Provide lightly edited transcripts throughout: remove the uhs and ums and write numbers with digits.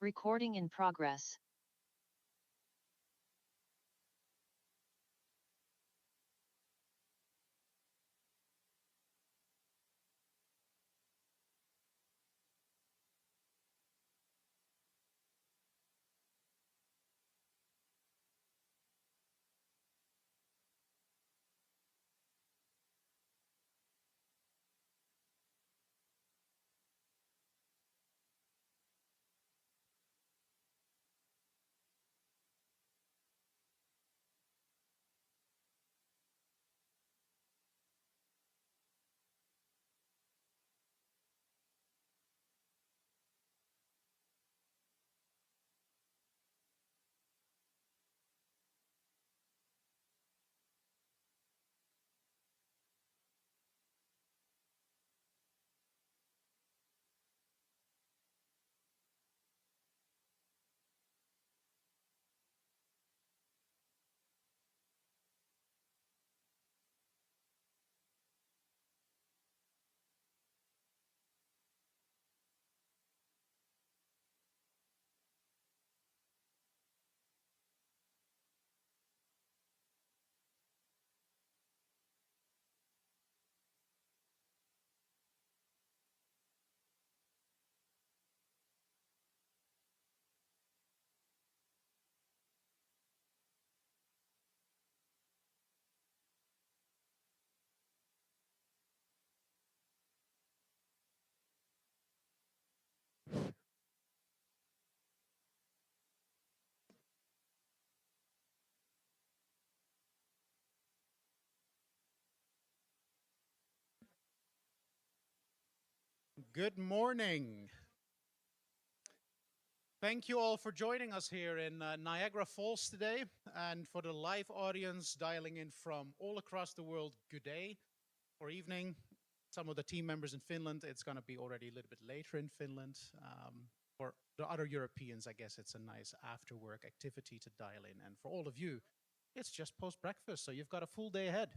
Recording in progress. Good morning. Thank you all for joining us here in Niagara Falls today. And for the live audience dialing in from all across the world, good day or evening. Some of the team members in Finland, it's going to be already a little bit later in Finland. For the other Europeans, I guess it's a nice after work activity to dial in. And for all of you, it's just post breakfast, so you've got a full day ahead.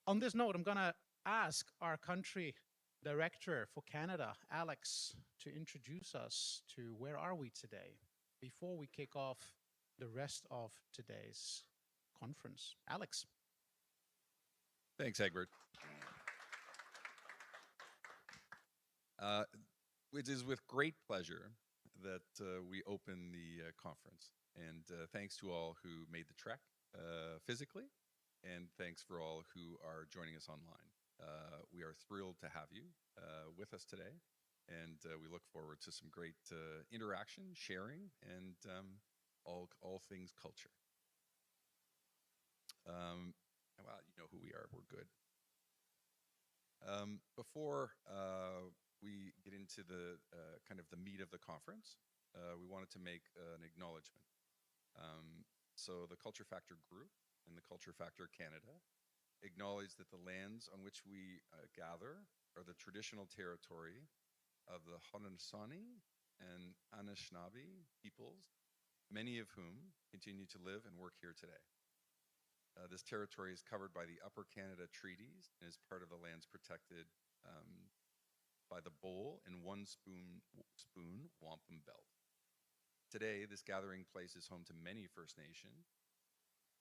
On this note, I'm going to ask our country director for Canada, Alex, to introduce us to where are we today before we kick off the rest of today's conference. Alex. Thanks, Egbert. It is with great pleasure that we open the conference. And thanks to all who made the trek physically, and thanks for all who are joining us online. We are thrilled to have you with us today, and we look forward to some great interaction, sharing, and all things culture. Well, you know who we are. We're good. Before we get into the kind of the meat of the conference, we wanted to make an acknowledgement. So the Culture Factor Group and the Culture Factor Canada acknowledge that the lands on which we gather are the traditional territory of the Haudenosaunee and Anishinaabe peoples, many of whom continue to live and work here today. This territory is covered by the Upper Canada Treaties and is part of the lands protected by the Bowl and One Spoon Wampum Belt. Today, this gathering place is home to many First Nation,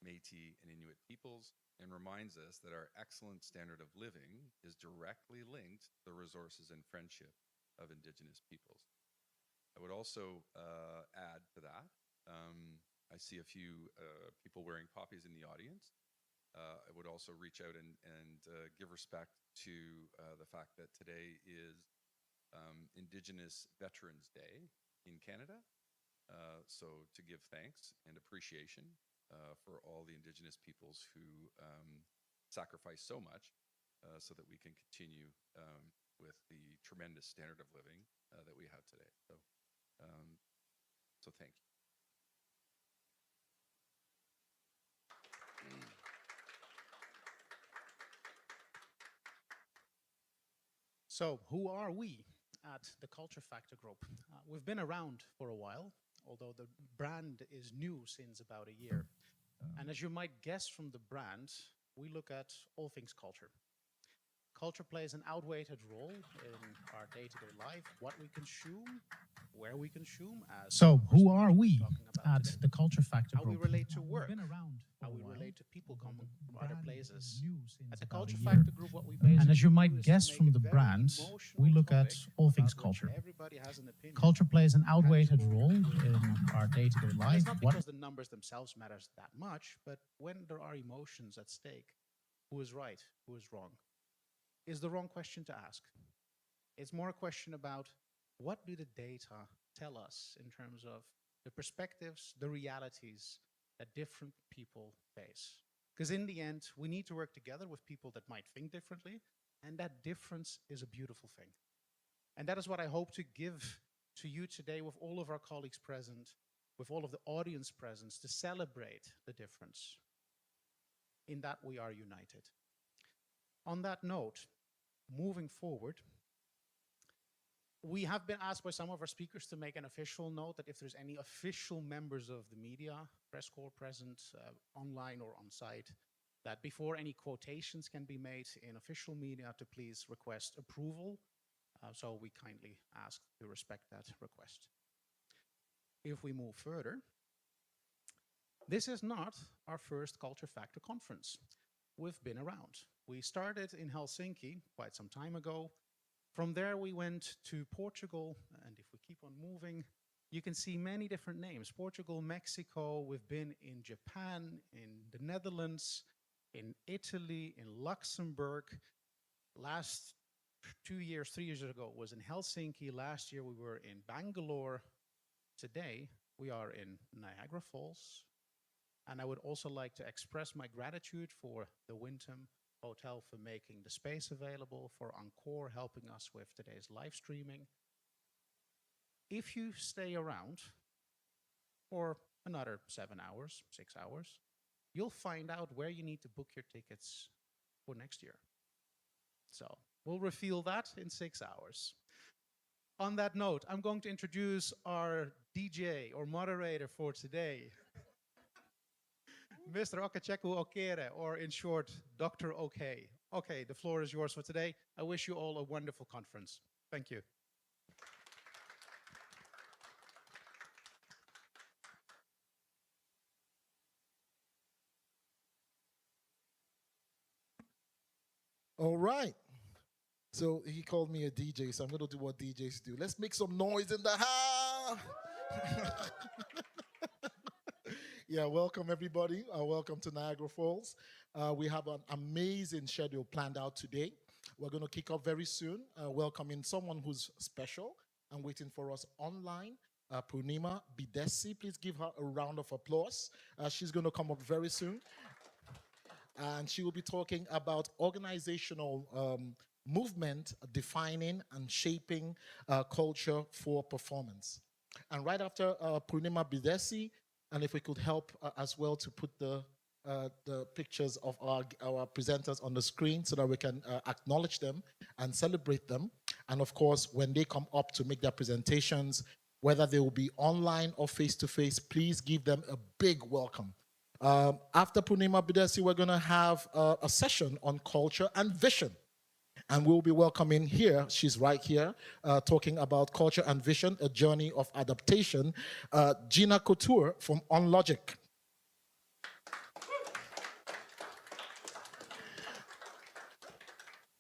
Métis, and Inuit peoples, and reminds us that our excellent standard of living is directly linked to the resources and friendship of Indigenous peoples. I would also add to that, I see a few people wearing poppies in the audience. I would also reach out and give respect to the fact that today is Indigenous Veterans Day in Canada. So to give thanks and appreciation for all the Indigenous peoples who sacrifice so much so that we can continue with the tremendous standard of living that we have today. So thank you. So, who are we at the Culture Factor Group? We've been around for a while, although the brand is new since about a year. And as you might guess from the brand, we look at all things culture. culture plays an outweighed role in our day-to-day life, what we consume, where we consume. As So, who are we're we talking about at today. the Culture Factor How we Group? relate to We've work, been around for how a we while, relate to people although coming the from other brand places. is new since At the about Culture a year. Factor Group, what we basically And as you might do is guess to from make the a very brands, we emotional look at topic all things about which culture. everybody has an opinion. Culture plays an outweighed tangible, role real. in our day-to-day And life. it's not because the numbers themselves matters that much, but when there are emotions at stake, who is right, who is wrong, is the wrong question to ask. It's more a question about what do the data tell us in terms of the perspectives, the realities that different people face. Because in the end, we need to work together with people that might think differently, and that difference is a beautiful thing. And that is what I hope to give to you today with all of our colleagues present, with all of the audience present, to celebrate the difference. In that we are united. On that note, moving forward, we have been asked by some of our speakers to make an official note that if there's any official members of the media, press corps present, online or on site, that before any quotations can be made in official media to please request approval. So we kindly ask to respect that request. If we move further, this is not our first Culture Factor conference. We've been around. We started in Helsinki quite some time ago. From there, we went to Portugal, and if we keep on moving, you can see many different names. Portugal, Mexico, we've been in Japan, in the Netherlands, in Italy, in Luxembourg. Last 2 years, 3 years ago was in Helsinki. Last year we were in Bangalore. Today we are in Niagara Falls. And I would also like to express my gratitude for the Wyndham Hotel for making the space available, for Encore helping us with today's live streaming. If you stay around for another 7 hours, 6 hours, you'll find out where you need to book your tickets for next year. So we'll reveal that in 6 hours. On that note, I'm going to introduce our DJ or moderator for today, Mr. Okacheku Okere, or in short, Dr. OK. Okay, the floor is yours for today. I wish you all a wonderful conference. Thank you. All right. So he called me a DJ, so I'm going to do what DJs do. Let's make some noise in the house. Yeah, welcome everybody. Welcome to Niagara Falls. We have an amazing schedule planned out today. We're going to kick off very soon, welcoming someone who's special and waiting for us online. Purnima Bidesi, please give her a round of applause. She's going to come up very soon. And she will be talking about organizational movement, defining and shaping culture for performance. And right after Purnima Bidesi, and if we could help as well to put the pictures of our presenters on the screen so that we can acknowledge them and celebrate them. And of course, when they come up to make their presentations, whether they will be online or face-to-face, please give them a big welcome. After Purnima Bidesi, we're going to have a session on culture and vision. And we'll be welcoming here, she's right here, talking about culture and vision, a journey of adaptation, Gina Couture from OnLogic.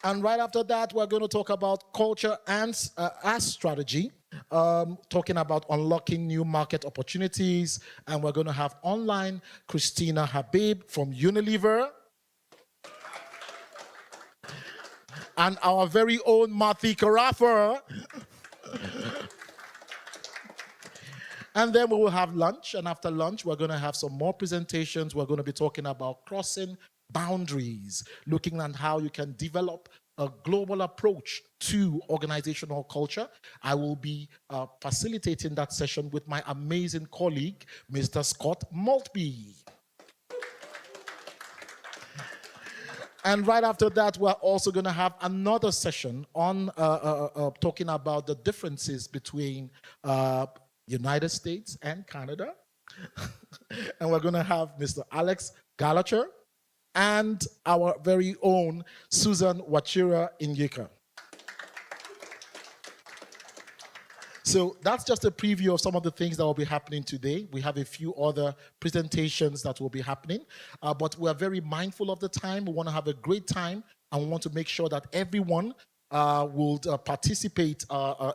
And right after that, we're going to talk about culture and as strategy, talking about unlocking new market opportunities. And we're going to have online Christina Habib from Unilever. And our very own Marthi Karafa. And then we will have lunch. And after lunch, we're going to have some more presentations. We're going to be talking about crossing boundaries, looking at how you can develop a global approach to organizational culture. I will be facilitating that session with my amazing colleague, Mr. Scott Maltby. And right after that, we're also going to have another session on talking about the differences between United States and Canada. And we're going to have Mr. Alex Gallagher and our very own Susan Wachira Inyika. So that's just a preview of some of the things that will be happening today. We have a few other presentations that will be happening, but we are very mindful of the time. We want to have a great time, and we want to make sure that everyone will participate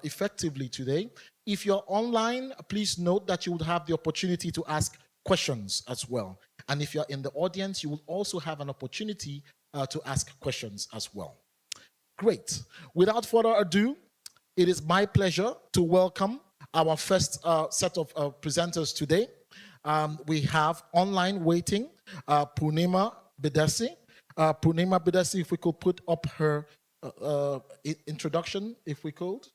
effectively today. If you're online, please note that you would have the opportunity to ask questions as well. And if you're in the audience, you will also have an opportunity to ask questions as well. Great. Without further ado, it is my pleasure to welcome our first set of presenters today. We have online waiting Purnima Bidesi. Purnima Bidesi, if we could put up her introduction, if we could.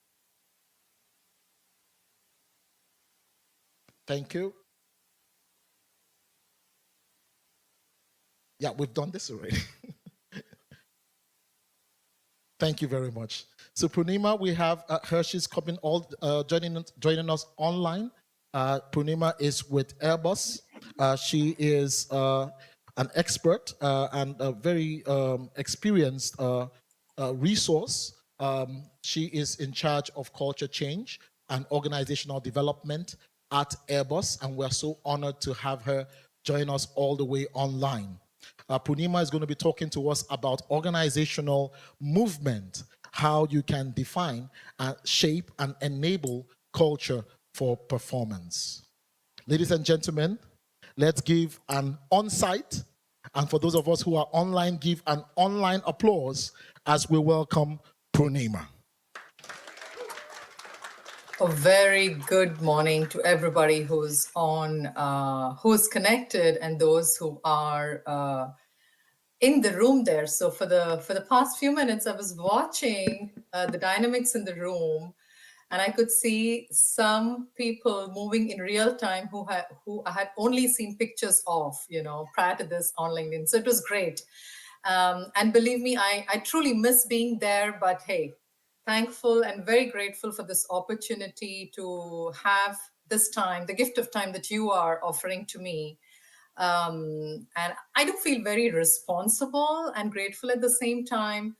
Thank you. Yeah, we've done this already. Thank you very much. So Purnima, we have her. She's coming joining us online. Purnima is with Airbus. She is an expert and a very experienced resource. She is in charge of culture change and organizational development at Airbus, and we're so honored to have her join us all the way online. Purnima is going to be talking to us about organizational movement, how you can define, shape, and enable culture for performance. Ladies and gentlemen, let's give an on-site, and for those of us who are online, give an online applause as we welcome Purnima. A very good morning to everybody who's on, who's connected, and those who are in the room there. So for the past few minutes, I was watching the dynamics in the room, and I could see some people moving in real time who I had only seen pictures of, prior to this on LinkedIn. So it was great. And believe me, I truly miss being there, but hey, thankful and very grateful for this opportunity to have this time, the gift of time that you are offering to me. And I do feel very responsible and grateful at the same time,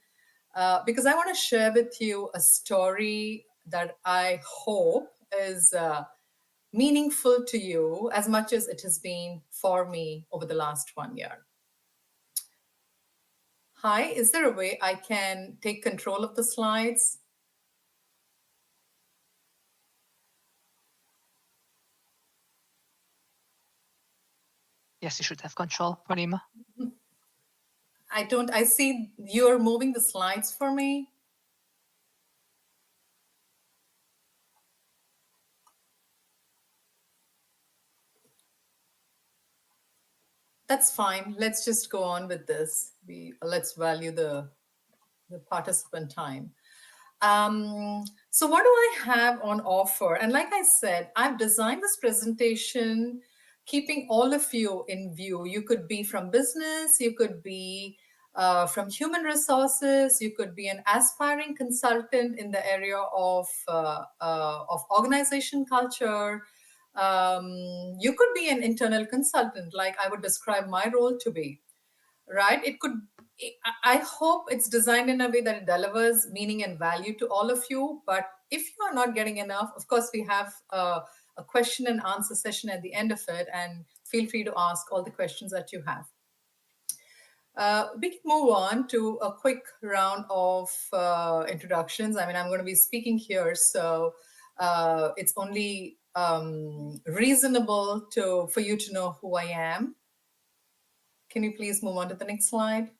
because I want to share with you a story that I hope is meaningful to you as much as it has been for me over the last 1 year. Hi, is there a way I can take control of the slides? Yes, you should have control, Purnima. I see you're moving the slides for me. That's fine. Let's just go on with this. Let's value the participant time. So what do I have on offer? And like I said, I've designed this presentation keeping all of you in view. You could be from business, you could be from human resources, you could be an aspiring consultant in the area of organization culture. You could be an internal consultant, like I would describe my role to be, right? I hope it's designed in a way that it delivers meaning and value to all of you. But if you are not getting enough, of course, we have a question and answer session at the end of it, and feel free to ask all the questions that you have. We can move on to a quick round of introductions. I mean, I'm going to be speaking here, so it's only reasonable for you to know who I am. Can you please move on to the next slide?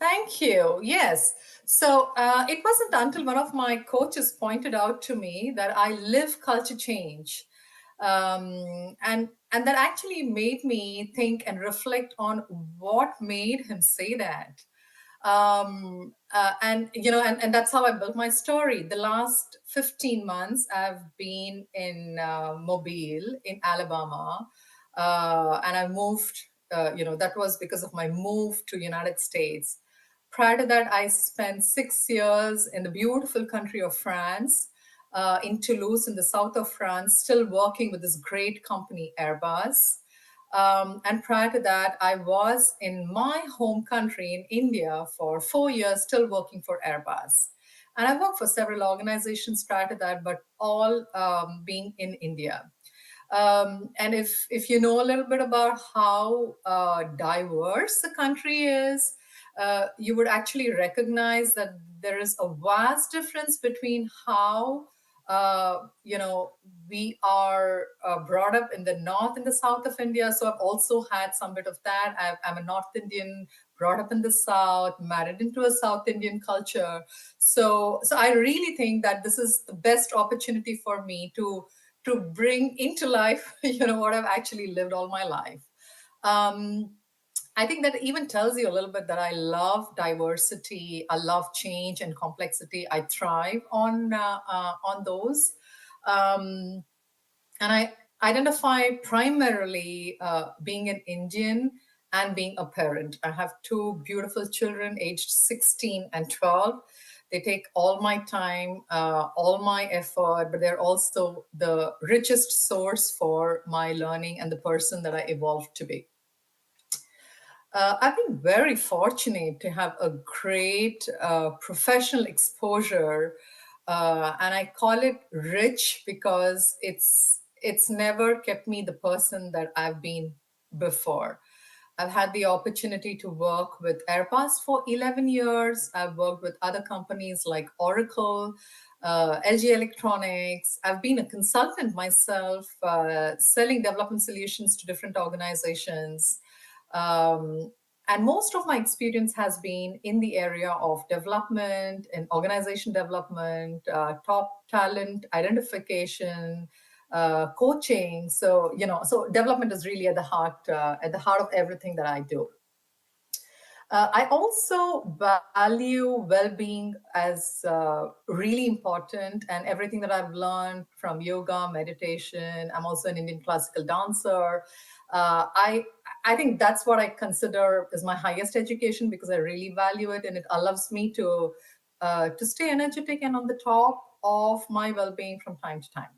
Thank you. Yes. So it wasn't until one of my coaches pointed out to me that I live culture change. And that actually made me think and reflect on what made him say that. And that's how I built my story. The last 15 months, I've been in Mobile in Alabama, and I moved, that was because of my move to United States. Prior to that, I spent 6 years in the beautiful country of France, in Toulouse in the south of France, still working with this great company, Airbus. And prior to that, I was in my home country in India for 4 years, still working for Airbus. And I worked for several organizations prior to that, but all being in India. And if you know a little bit about how diverse the country is, you would actually recognize that there is a vast difference between how we are brought up in the north and the south of India. So I've also had some bit of that. I'm a North Indian, brought up in the south, married into a South Indian culture. So I really think that this is the best opportunity for me to bring into life, what I've actually lived all my life. I think that even tells you a little bit that I love diversity, I love change and complexity. I thrive on those, and I identify primarily being an Indian and being a parent. I have two beautiful children, aged 16 and 12. They take all my time, all my effort, but they're also the richest source for my learning and the person that I evolved to be. I've been very fortunate to have a great professional exposure, and I call it rich because it's never kept me the person that I've been before. I've had the opportunity to work with Airbus for 11 years. I've worked with other companies like Oracle, LG Electronics. I've been a consultant myself, selling development solutions to different organizations. And most of my experience has been in the area of development and organization development, top talent identification, coaching. So development is really at the heart of everything that I do. I also value well-being as really important, and everything that I've learned from yoga, meditation. I'm also an Indian classical dancer. I think that's what I consider as my highest education, because I really value it, and it allows me to stay energetic and on the top of my well-being from time to time.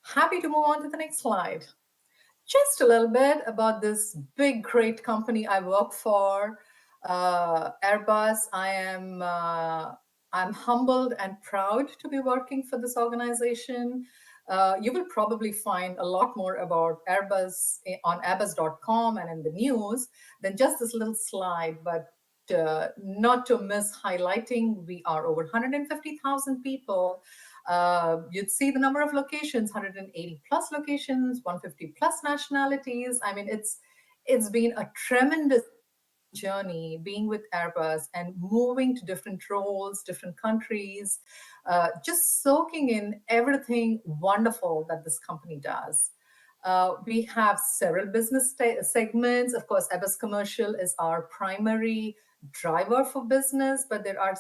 Happy to move on to the next slide. Just a little bit about this big, great company I work for, Airbus. I'm humbled and proud to be working for this organization. You will probably find a lot more about Airbus on airbus.com and in the news than just this little slide, but not to miss highlighting, we are over 150,000 people. You'd see the number of locations, 180 plus locations, 150 plus nationalities. I mean, it's been a tremendous journey being with Airbus and moving to different roles, different countries, just soaking in everything wonderful that this company does. We have several business segments. Of course, Airbus Commercial is our primary driver for business, but there are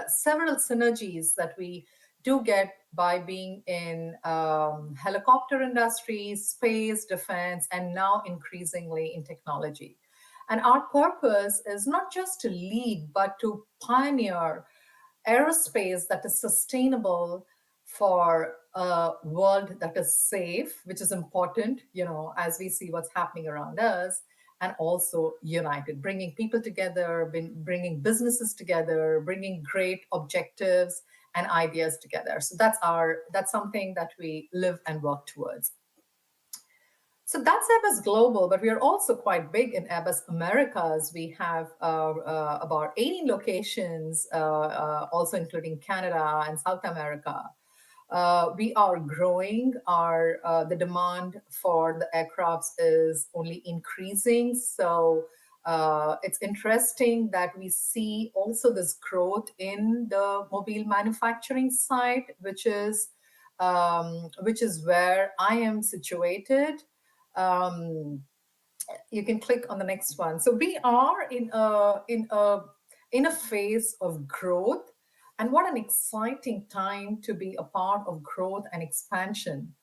several synergies that we do get by being in helicopter industry, space, defense, and now increasingly in technology. And our purpose is not just to lead, but to pioneer aerospace that is sustainable for a world that is safe, which is important, as we see what's happening around us, and also united, bringing people together, bringing businesses together, bringing great objectives and ideas together. So that's something that we live and work towards. So that's Airbus Global, but we are also quite big in Airbus Americas. We have about 18 locations, also including Canada and South America. We are growing. The demand for the aircrafts is only increasing. So it's interesting that we see also this growth in the mobile manufacturing side, which is where I am situated. You can click on the next one. So we are in a phase of growth, and what an exciting time to be a part of growth and expansion.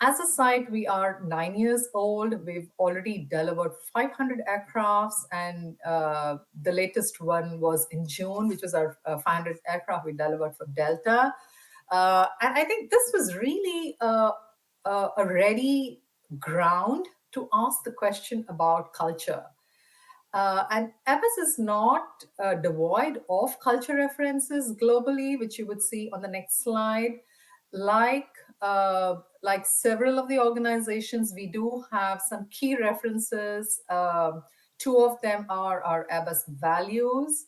As a site, we are 9 years old. We've already delivered 500 aircrafts, and the latest one was in June, which was our 500th aircraft we delivered for Delta. And I think this was really a ready ground to ask the question about culture. And Airbus is not devoid of culture references globally, which you would see on the next slide. Like several of the organizations, we do have some key references. Two of them are our Airbus values.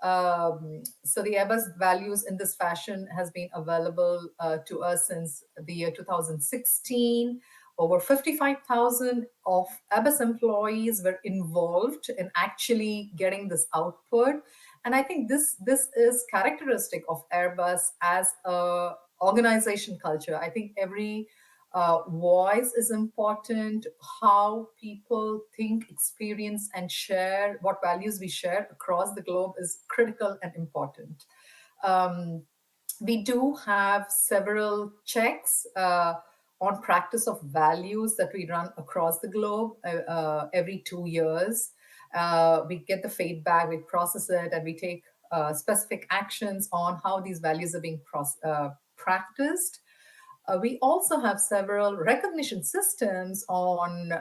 So the Airbus values in this fashion has been available to us since the year 2016. Over 55,000 of Airbus employees were involved in actually getting this output. And I think this is characteristic of Airbus as a organization culture. I think every voice is important. How people think, experience, and share what values we share across the globe is critical and important. We do have several checks on practice of values that we run across the globe every 2 years. We get the feedback, we process it, and we take specific actions on how these values are being practiced. We also have several recognition systems on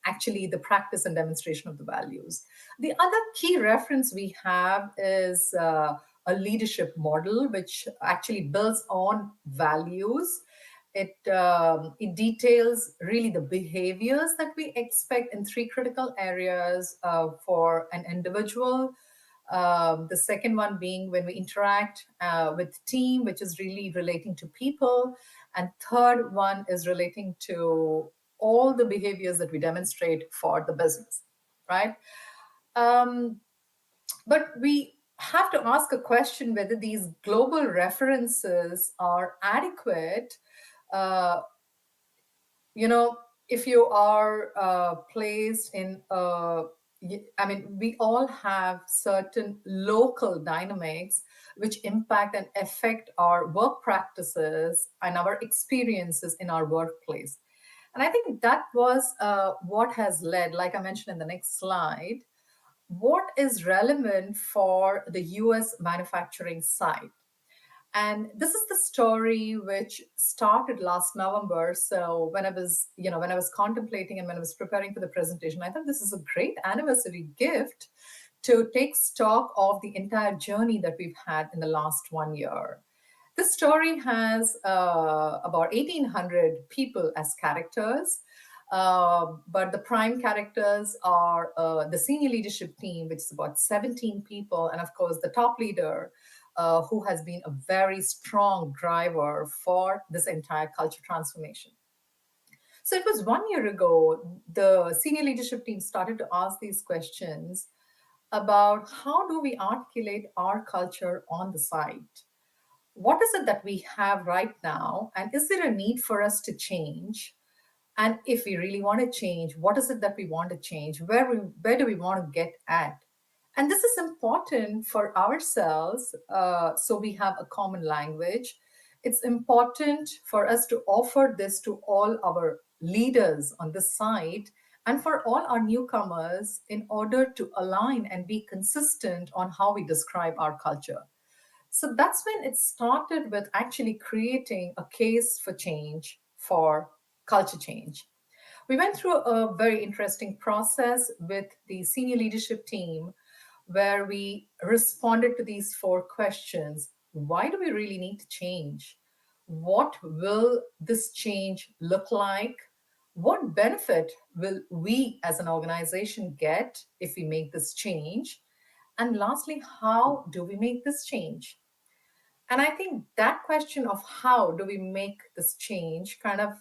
actually the practice and demonstration of the values. The other key reference we have is a leadership model, which actually builds on values. It details really the behaviors that we expect in 3 critical areas for an individual. The second one being when we interact with team, which is really relating to people. And third one is relating to all the behaviors that we demonstrate for the business, right? But we have to ask a question whether these global references are adequate. If you are placed in we all have certain local dynamics which impact and affect our work practices and our experiences in our workplace. And I think that was what has led, like I mentioned in the next slide, what is relevant for the US manufacturing site. And this is the story which started last November. So when I was contemplating and when I was preparing for the presentation, I thought this is a great anniversary gift to take stock of the entire journey that we've had in the last 1 year. This story has about 1,800 people as characters, but the prime characters are the senior leadership team, which is about 17 people, and of course the top leader, who has been a very strong driver for this entire culture transformation. So it was 1 year ago, the senior leadership team started to ask these questions about how do we articulate our culture on the site? What is it that we have right now? And is there a need for us to change? And if we really want to change, what is it that we want to change? Where do we want to get at? And this is important for ourselves, so we have a common language. It's important for us to offer this to all our leaders on the site and for all our newcomers in order to align and be consistent on how we describe our culture. So that's when it started with actually creating a case for change, for culture change. We went through a very interesting process with the senior leadership team where we responded to these 4 questions. Why do we really need to change? What will this change look like? What benefit will we as an organization get if we make this change? And lastly, how do we make this change? And I think that question of how do we make this change kind of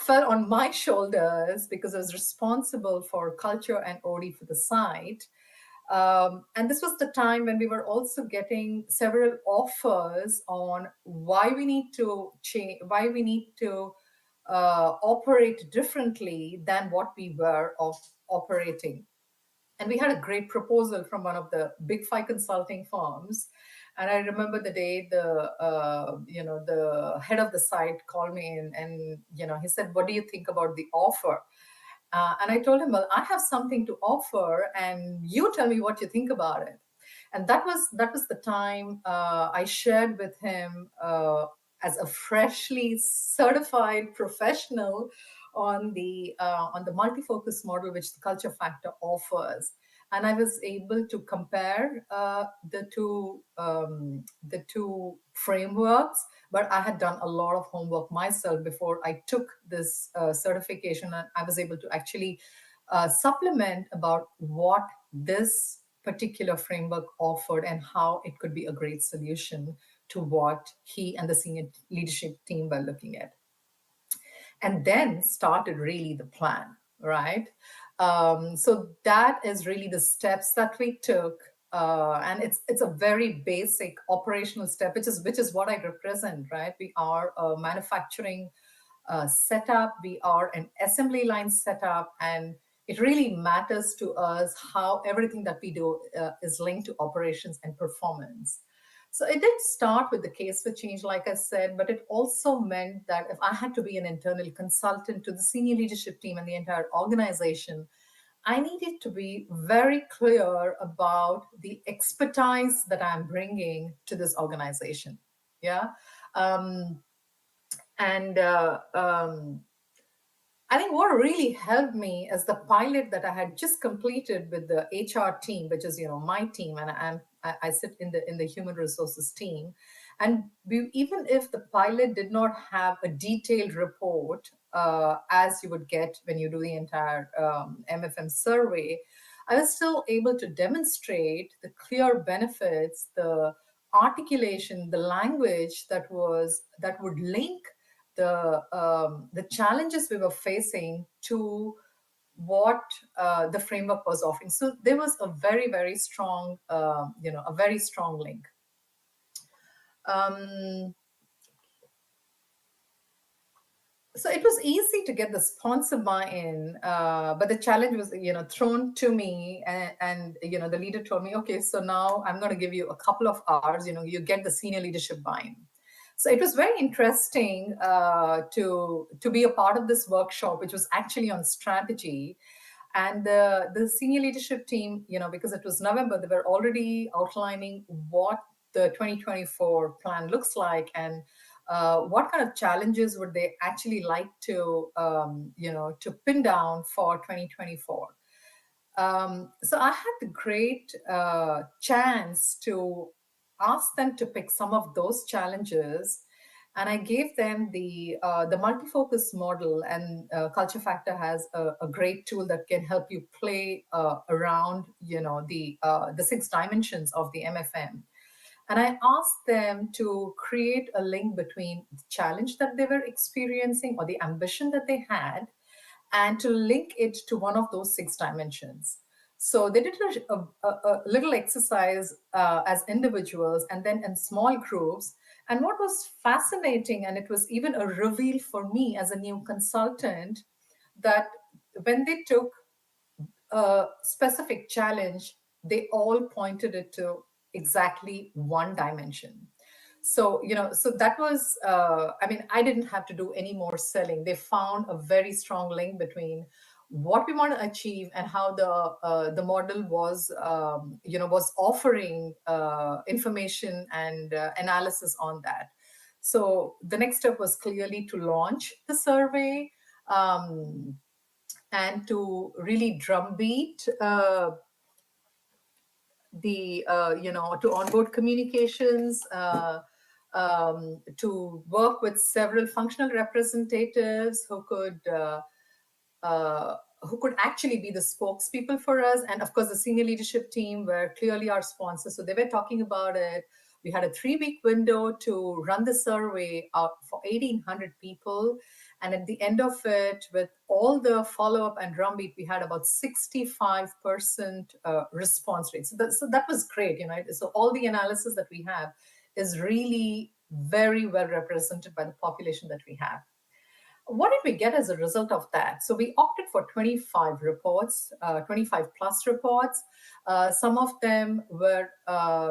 fell on my shoulders because I was responsible for culture and OD for the site. And this was the time when we were also getting several offers on why we need to change, why we need to operate differently than what we were operating. And we had a great proposal from one of the big 5 consulting firms. And I remember the day the head of the site called me and he said, "What do you think about the offer?" And I told him, "Well, I have something to offer, and you tell me what you think about it." And that was the time I shared with him as a freshly certified professional on the multi-focus model which the culture factor offers, and I was able to compare the two frameworks. But I had done a lot of homework myself before I took this certification, and I was able to actually supplement about what this particular framework offered and how it could be a great solution to what he and the senior leadership team were looking at. And then started really the plan, right? So that is really the steps that we took. And it's a very basic operational step, which is what I represent, right? We are a manufacturing setup, we are an assembly line setup, and it really matters to us how everything that we do is linked to operations and performance. So it did start with the case for change, like I said, but it also meant that if I had to be an internal consultant to the senior leadership team and the entire organization, I needed to be very clear about the expertise that I'm bringing to this organization. Yeah. I think what really helped me is the pilot that I had just completed with the HR team, which is my team, and I sit in the human resources team. And even if the pilot did not have a detailed report as you would get when you do the entire MFM survey, I was still able to demonstrate the clear benefits, the articulation, the language that would link the challenges we were facing to what the framework was offering. So there was a very, very strong, a very strong link. So it was easy to get the sponsor buy-in, but the challenge was, thrown to me, and the leader told me, okay, so now I'm going to give you a couple of hours, you get the senior leadership buy-in. So it was very interesting to be a part of this workshop, which was actually on strategy. And the senior leadership team, because it was November, they were already outlining what the 2024 plan looks like, and what kind of challenges would they actually like to, to pin down for 2024. So I had the great chance to ask them to pick some of those challenges, and I gave them the multi-focus model, and Culture Factor has a great tool that can help you play around, the 6 dimensions of the MFM. And I asked them to create a link between the challenge that they were experiencing or the ambition that they had, and to link it to one of those 6 dimensions. So they did a little exercise as individuals and then in small groups. And what was fascinating, and it was even a reveal for me as a new consultant, that when they took a specific challenge, they all pointed it to exactly one dimension. So, so that was, I didn't have to do any more selling. They found a very strong link between what we want to achieve and how the model was, was offering information and analysis on that. So the next step was clearly to launch the survey and to really drumbeat to onboard communications, to work with several functional representatives who could actually be the spokespeople for us. And of course, the senior leadership team were clearly our sponsors. So they were talking about it. We had a 3-week window to run the survey out for 1,800 people. And at the end of it, with all the follow-up and drumbeat, we had about 65% response rate. So that was great, So all the analysis that we have is really very well represented by the population that we have. What did we get as a result of that? So we opted for 25 reports, 25 plus reports. Some of them were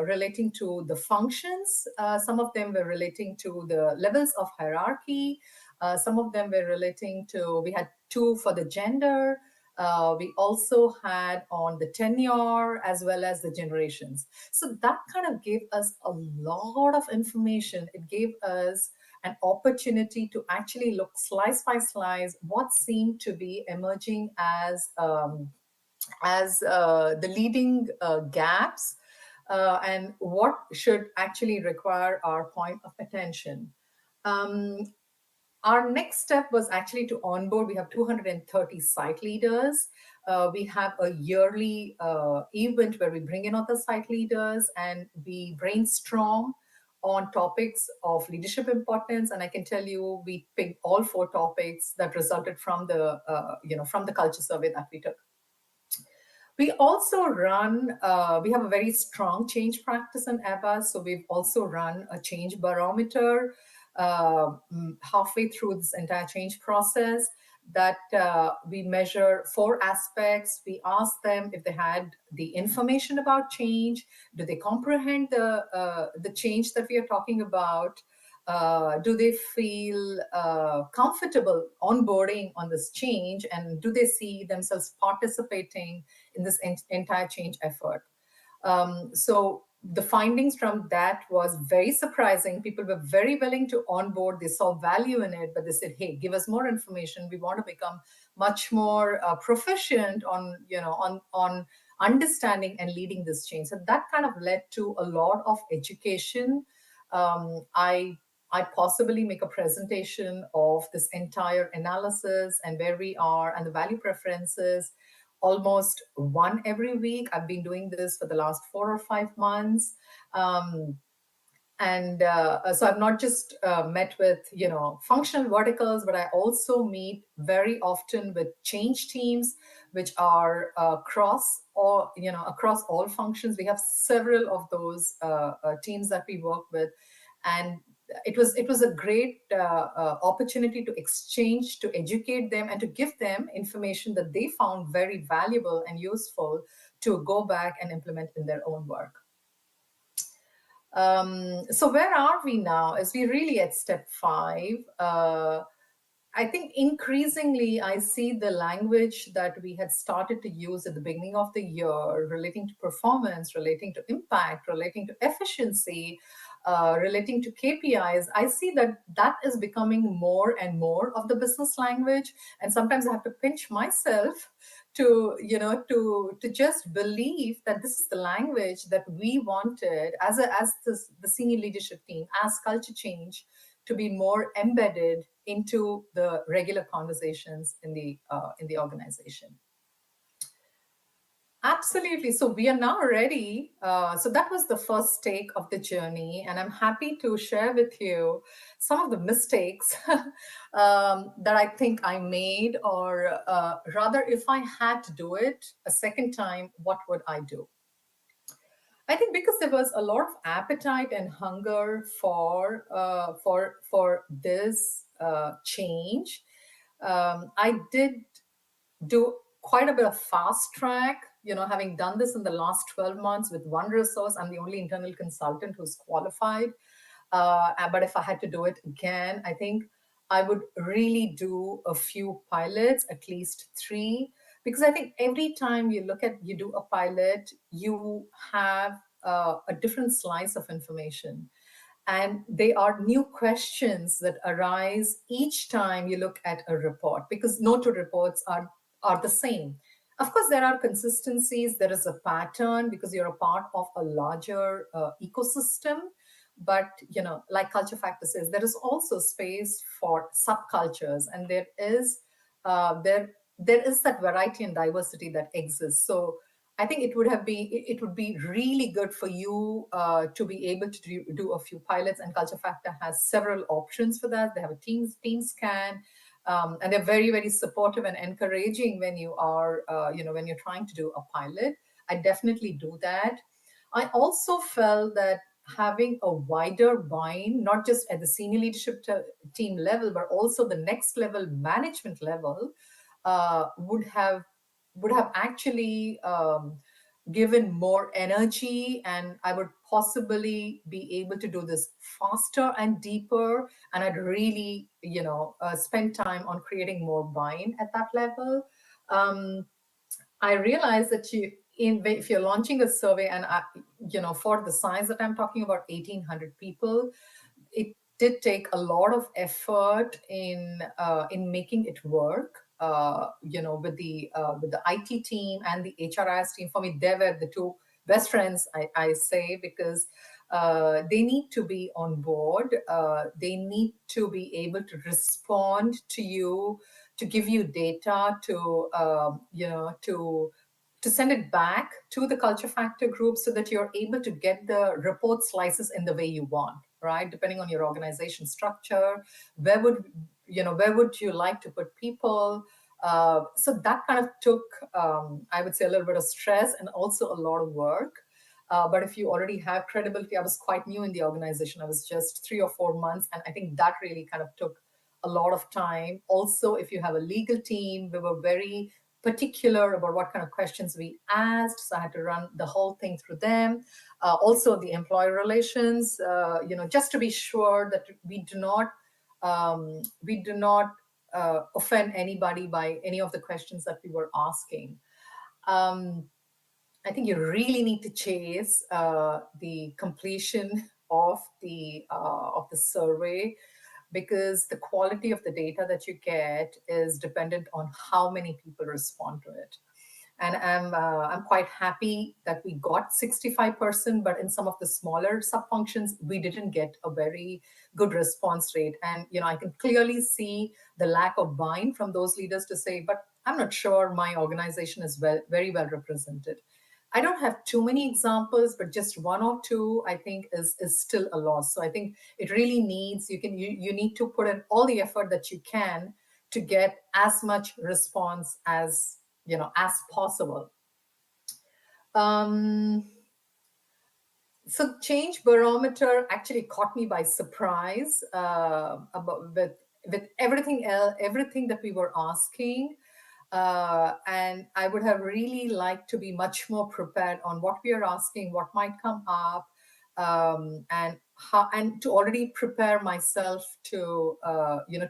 relating to the functions. Some of them were relating to the levels of hierarchy. Some of them were relating to, we had 2 for the gender. We also had on the tenure as well as the generations. So that kind of gave us a lot of information. It gave us, an opportunity to actually look slice by slice what seemed to be emerging as the leading gaps and what should actually require our point of attention. Our next step was actually to onboard. We have 230 site leaders. We have a yearly event where we bring in other site leaders and we brainstorm on topics of leadership importance. And I can tell you, we picked all 4 topics that resulted from the from the culture survey that we took. We also run, we have a very strong change practice in EBA. So we've also run a change barometer halfway through this entire change process that we measure 4 aspects. We ask them if they had the information about change, do they comprehend the change that we are talking about, do they feel comfortable onboarding on this change, and do they see themselves participating in this entire change effort. So the findings from that was very surprising. People were very willing to onboard. They saw value in it, but they said, hey, give us more information. We want to become much more proficient on, on understanding and leading this change. So that kind of led to a lot of education. I possibly make a presentation of this entire analysis and where we are and the value preferences almost one every week. I've been doing this for the last 4 or 5 months. So I've not just met with, functional verticals, but I also meet very often with change teams, which are across all functions. We have several of those teams that we work with. And it was a great opportunity to exchange, to educate them, and to give them information that they found very valuable and useful to go back and implement in their own work. So where are we now? As we really at step 5, I think increasingly I see the language that we had started to use at the beginning of the year relating to performance, relating to impact, relating to efficiency, relating to KPIs. I see that that is becoming more and more of the business language. And sometimes I have to pinch myself to just believe that this is the language that we wanted as the senior leadership team, as culture change, to be more embedded into the regular conversations in the organization. Absolutely. So we are now ready. So that was the first take of the journey, and I'm happy to share with you some of the mistakes that I think I made, or rather, if I had to do it a second time, what would I do? I think because there was a lot of appetite and hunger for this change, I did do quite a bit of fast track. Having done this in the last 12 months with one resource, I'm the only internal consultant who's qualified. But if I had to do it again, I think I would really do a few pilots, at least 3. Because I think every time you do a pilot, you have a different slice of information. And they are new questions that arise each time you look at a report, because no 2 reports are the same. Of course, there are consistencies. There is a pattern because you're a part of a larger ecosystem. But, like Culture Factor says, there is also space for subcultures, and there is that variety and diversity that exists. So I think it would be really good for you to be able to do a few pilots, and Culture Factor has several options for that. They have a team scan, and they're very, very supportive and encouraging when you are, when you're trying to do a pilot. I definitely do that. I also felt that having a wider buy-in, not just at the senior leadership team level, but also the next level management level, would have actually given more energy, and I would possibly be able to do this faster and deeper, and I'd really spend time on creating more buy-in at that level. I realized that if you're launching a survey, and for the size that I'm talking about, 1,800 people, did take a lot of effort in making it work. With the IT team and the HRIS team. For me, they were the two best friends, I say, because they need to be on board. They need to be able to respond to you, to give you data, to send it back to the culture factor group so that you're able to get the report slices in the way you want, right? Depending on your organization structure, where would you like to put people? So that kind of took, I would say, a little bit of stress and also a lot of work. But if you already have credibility, I was quite new in the organization. I was just 3 or 4 months. And I think that really kind of took a lot of time. Also, if you have a legal team, we were very particular about what kind of questions we asked. So I had to run the whole thing through them. Also, the employee relations, just to be sure that we do not offend anybody by any of the questions that we were asking. I think you really need to chase the completion of the survey, because the quality of the data that you get is dependent on how many people respond to it. And I'm quite happy that we got 65%, but in some of the smaller sub-functions, we didn't get a very good response rate. And I can clearly see the lack of buy-in from those leaders to say, but I'm not sure my organization is very well represented. I don't have too many examples, but just one or two, I think, is still a loss. So I think it really needs, you need to put in all the effort that you can to get as much response as possible. So change barometer actually caught me by surprise with everything that we were asking. And I would have really liked to be much more prepared on what we are asking, what might come up, and to already prepare myself to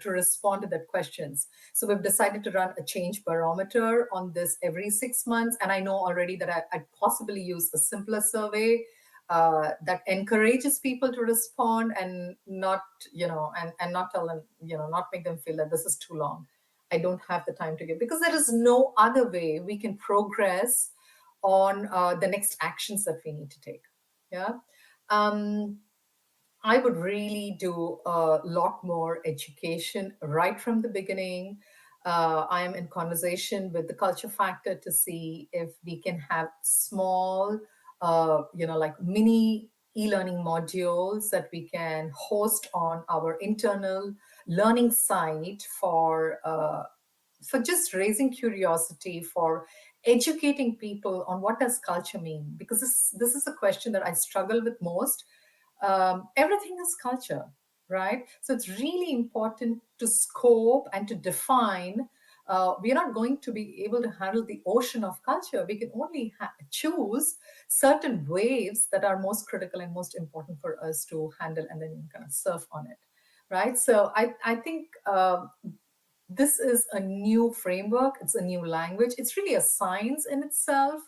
respond to that questions. So we've decided to run a change barometer on this every 6 months, and I know already that I'd possibly use a simpler survey that encourages people to respond and not not tell them, not make them feel that this is too long. I don't have the time to give, because there is no other way we can progress on the next actions that we need to take. Yeah. I would really do a lot more education right from the beginning. I am in conversation with the Culture Factor to see if we can have small, like mini e-learning modules that we can host on our internal learning site for just raising curiosity, for educating people on what does culture mean, because this is a question that I struggle with most. Everything is culture, right? So it's really important to scope and to define. We're not going to be able to handle the ocean of culture. We can only choose certain waves that are most critical and most important for us to handle, and then kind of surf on it, right? So I think this is a new framework. It's a new language. It's really a science in itself,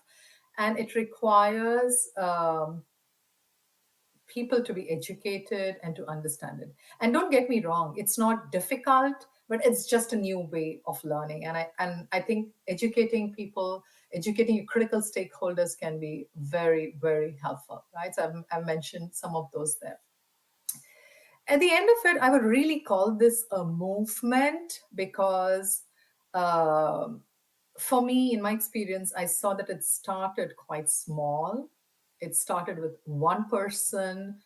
and it requires people to be educated and to understand it. And don't get me wrong, it's not difficult, but it's just a new way of learning. And I think educating people, educating critical stakeholders can be very, very helpful, right? So I've mentioned some of those there. At the end of it, I would really call this a movement, because for me, in my experience, I saw that it started quite small. It started with one person,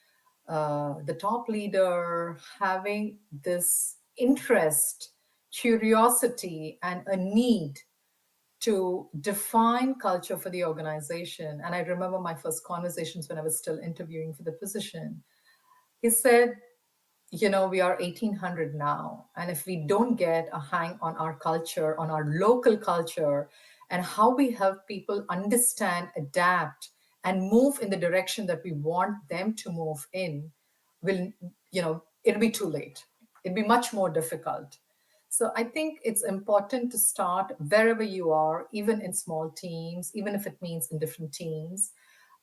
the top leader, having this interest, curiosity, and a need to define culture for the organization. And I remember my first conversations when I was still interviewing for the position. He said, we are 1800 now. And if we don't get a hang on our culture, on our local culture, and how we help people understand, adapt, and move in the direction that we want them to move in, it'll be too late. It'll be much more difficult. So I think it's important to start wherever you are, even in small teams, even if it means in different teams.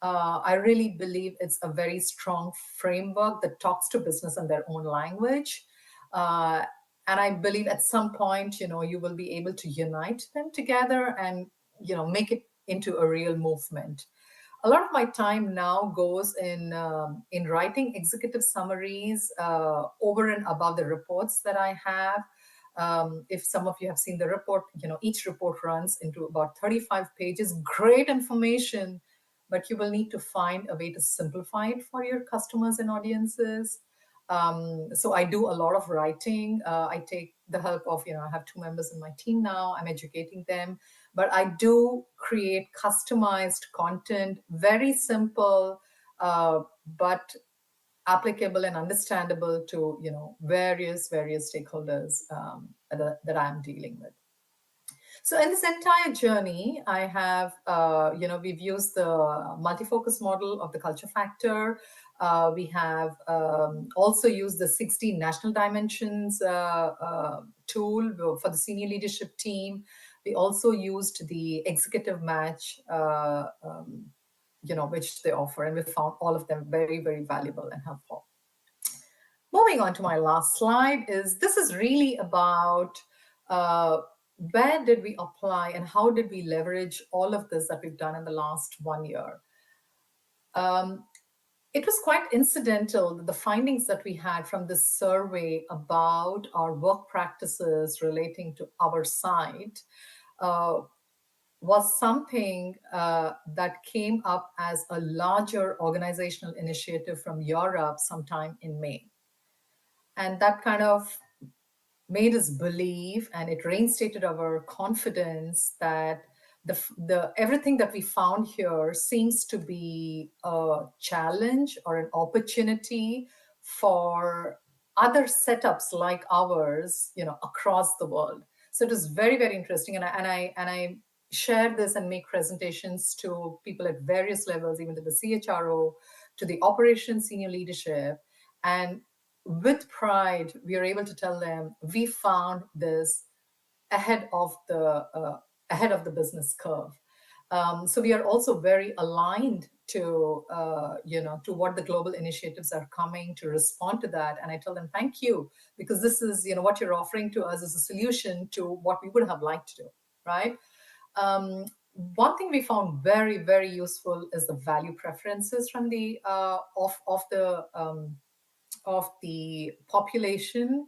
I really believe it's a very strong framework that talks to business in their own language. And I believe at some point, you will be able to unite them together and, make it into a real movement. A lot of my time now goes in writing executive summaries over and above the reports that I have. If some of you have seen the report, each report runs into about 35 pages, great information, but you will need to find a way to simplify it for your customers and audiences. So I do a lot of writing. I take the help of, I have 2 members in my team now. I'm educating them, but I do create customized content, very simple, but applicable and understandable to, various stakeholders that I'm dealing with. So in this entire journey, I have, we've used the multi-focus model of the culture factor. We have also used the 16 national dimensions tool for the senior leadership team. We also used the executive match, which they offer, and we found all of them very, very valuable and helpful. Moving on to my last slide this is really about where did we apply and how did we leverage all of this that we've done in the last 1 year. It was quite incidental, the findings that we had from this survey about our work practices relating to our site was something that came up as a larger organizational initiative from Europe sometime in May. And that kind of made us believe, and it reinstated our confidence that the everything that we found here seems to be a challenge or an opportunity for other setups like ours, across the world. So it was very, very interesting, and I share this and make presentations to people at various levels, even to the CHRO, to the operations senior leadership, and with pride, we are able to tell them we found this ahead of the business curve. So we are also very aligned to to what the global initiatives are coming to respond to that. And I tell them thank you, because this is what you're offering to us is a solution to what we would have liked to do, right? One thing we found very, very useful is the value preferences from the of the population.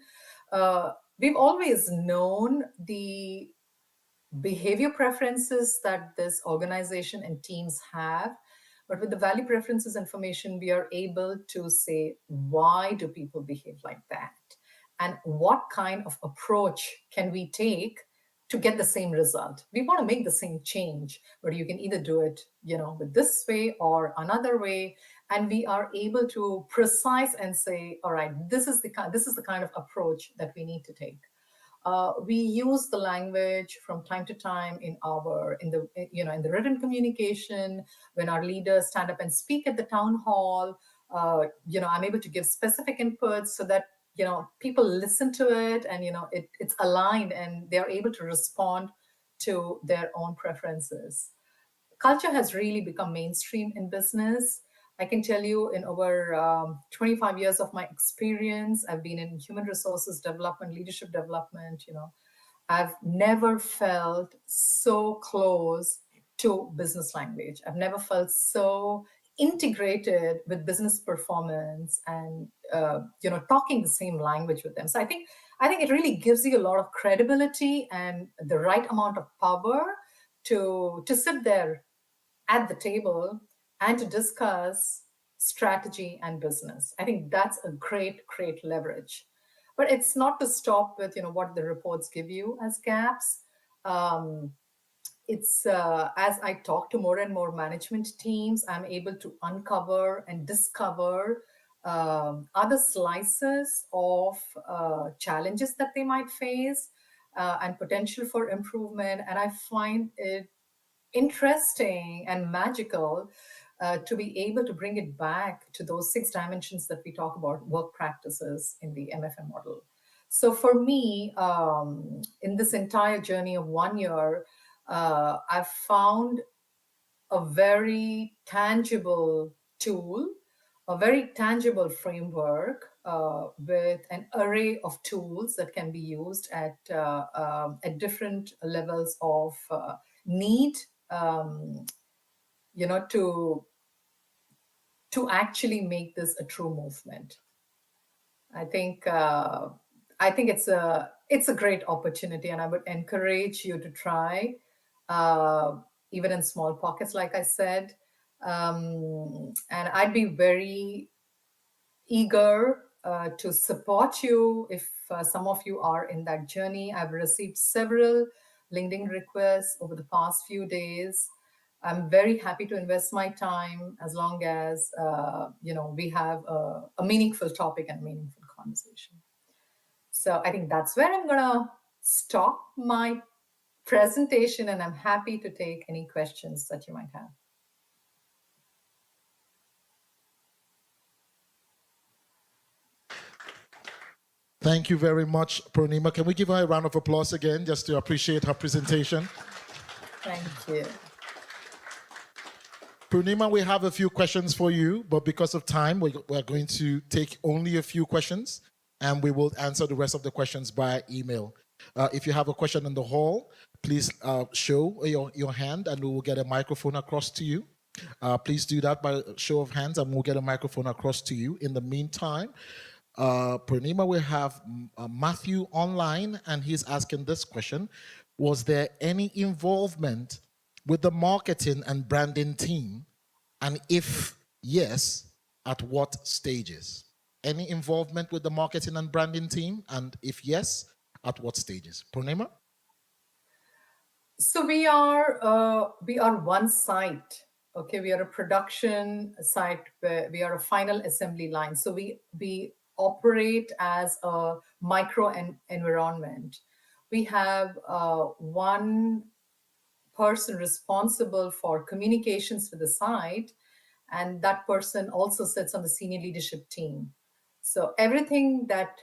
We've always known the behavior preferences that this organization and teams have, but with the value preferences information, we are able to say, why do people behave like that? And what kind of approach can we take to get the same result? We want to make the same change, but you can either do it, with this way or another way. And we are able to precise and say, all right, this is the kind of approach that we need to take. We use the language from time to time in the written communication. When our leaders stand up and speak at the town hall, I'm able to give specific inputs so that people listen to it, and it's aligned, and they're able to respond to their own preferences. Culture has really become mainstream in business. I can tell you, in over 25 years of my experience, I've been in human resources development, leadership development. I've never felt so close to business language. I've never felt so integrated with business performance and talking the same language with them. So I think it really gives you a lot of credibility and the right amount of power to sit there at the table and to discuss strategy and business. I think that's a great, great leverage. But it's not to stop with what the reports give you as gaps. It's as I talk to more and more management teams, I'm able to uncover and discover other slices of challenges that they might face and potential for improvement. And I find it interesting and magical to be able to bring it back to those 6 dimensions that we talk about, work practices in the MFM model. So for me, in this entire journey of 1 year, I've found a very tangible tool, a very tangible framework with an array of tools that can be used at different levels of need, you know, to actually make this a true movement. I think it's a great opportunity, and I would encourage you to try, even in small pockets, like I said. And I'd be very eager to support you if some of you are in that journey. I've received several LinkedIn requests over the past few days. I'm very happy to invest my time as long as you know, we have a meaningful topic and meaningful conversation. So I think that's where I'm gonna stop my presentation, and I'm happy to take any questions that you might have. Thank you very much, Purnima. Can we give her a round of applause again, just to appreciate her presentation? Thank you. Purnima, we have a few questions for you, but because of time, we're going to take only a few questions, and we will answer the rest of the questions by email. If you have a question in the hall, please show your hand, and we will get a microphone across to you. Please do that by show of hands, and we'll get a microphone across to you. In the meantime, Purnima, we have Matthew online, and he's asking this question. Was there any involvement with the marketing and branding team? And if yes, at what stages? Any involvement with the marketing and branding team? And if yes, at what stages? Purnima? So we are one site. Okay, we are a production site where we are a final assembly line. So we operate as a micro environment. We have one person responsible for communications with the site, and that person also sits on the senior leadership team. So everything that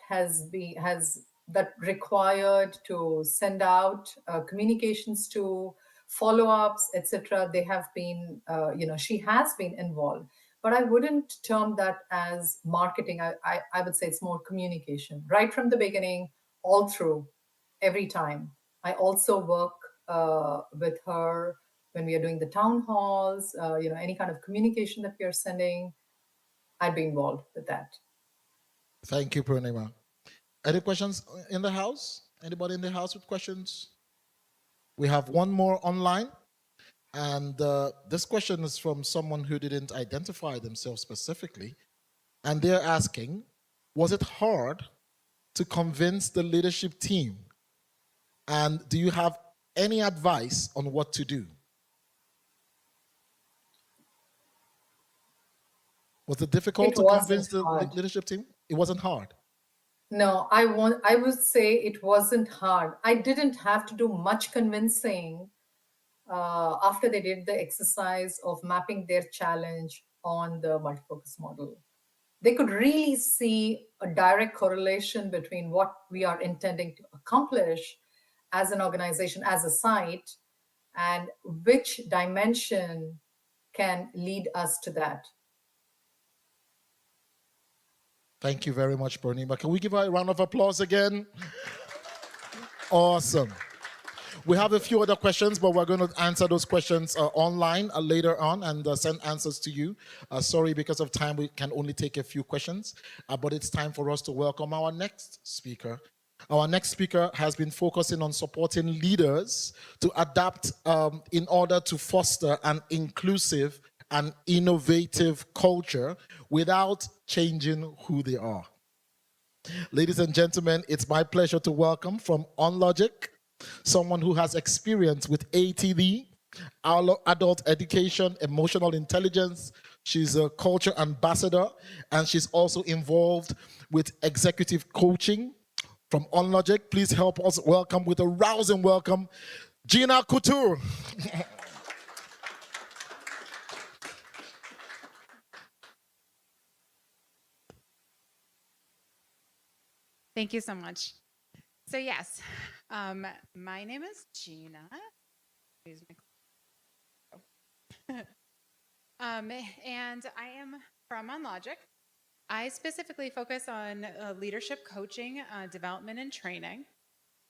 that required to send out communications to follow-ups, etc., they have been, you know, she has been involved. But I wouldn't term that as marketing. I would say it's more communication, right from the beginning, all through, every time. I also work with her when we are doing the town halls, you know, any kind of communication that we are sending. I'd be involved with that. Thank you, Purnima. Any questions in the house? Anybody in the house with questions? We have one more online. And this question is from someone who didn't identify themselves specifically. And they're asking, was it hard to convince the leadership team? And do you have any advice on what to do? Was it difficult to convince the leadership team? It wasn't hard. No, I would say it wasn't hard. I didn't have to do much convincing after they did the exercise of mapping their challenge on the multi-focus model. They could really see a direct correlation between what we are intending to accomplish as an organization, as a site, and which dimension can lead us to that. Thank you very much, Purnima. Can we give her a round of applause again? Awesome. We have a few other questions, but we're going to answer those questions online later on and send answers to you. Sorry, because of time, we can only take a few questions, but it's time for us to welcome our next speaker. Our next speaker has been focusing on supporting leaders to adapt in order to foster an inclusive and innovative culture without changing who they are. Ladies and gentlemen, it's my pleasure to welcome from OnLogic, someone who has experience with ATD, adult education, emotional intelligence. She's a culture ambassador, and she's also involved with executive coaching. From OnLogic, please help us welcome with a rousing welcome, Gina Couture. Thank you so much. So yes, my name is Gina. And I am from OnLogic. I specifically focus on leadership coaching, development, and training.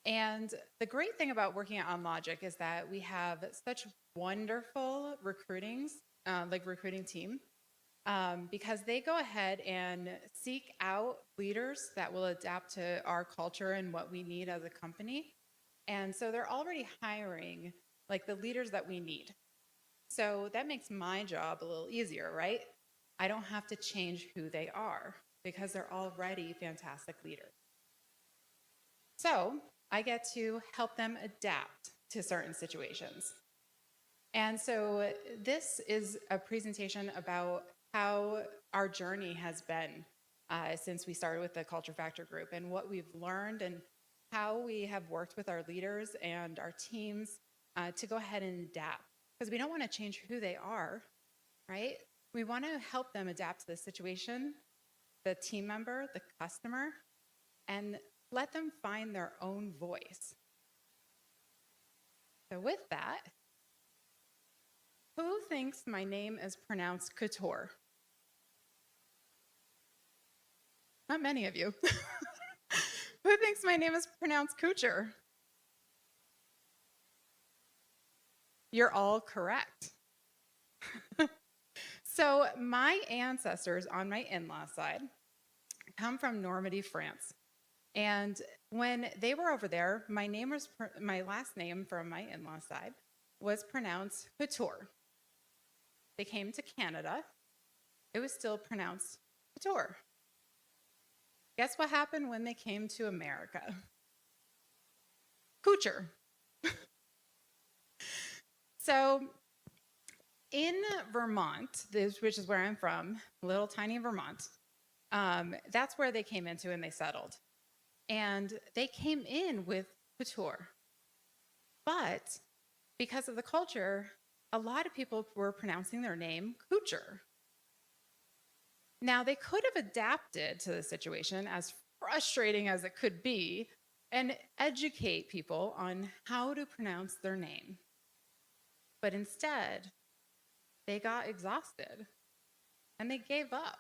And the great thing about working at OnLogic is that we have such wonderful recruiting team, because they go ahead and seek out leaders that will adapt to our culture and what we need as a company. And so they're already hiring like the leaders that we need. So that makes my job a little easier, right? I don't have to change who they are because they're already fantastic leaders. So I get to help them adapt to certain situations. And so this is a presentation about how our journey has been since we started with the Culture Factor group and what we've learned and how we have worked with our leaders and our teams to go ahead and adapt. Because we don't want to change who they are, right? We want to help them adapt to the situation, the team member, the customer, and let them find their own voice. So with that, who thinks my name is pronounced couture? Not many of you. Who thinks my name is pronounced couture? You're all correct. So my ancestors on my in-law side come from Normandy, France. And when they were over there, my last name from my in-law side was pronounced couture. They came to Canada. It was still pronounced couture. Guess what happened when they came to America? Couture. So in Vermont, which is where I'm from, little tiny Vermont, that's where they came into and they settled. And they came in with couture. But because of the culture, a lot of people were pronouncing their name couture. Now, they could have adapted to the situation, as frustrating as it could be, and educate people on how to pronounce their name. But instead, they got exhausted and they gave up.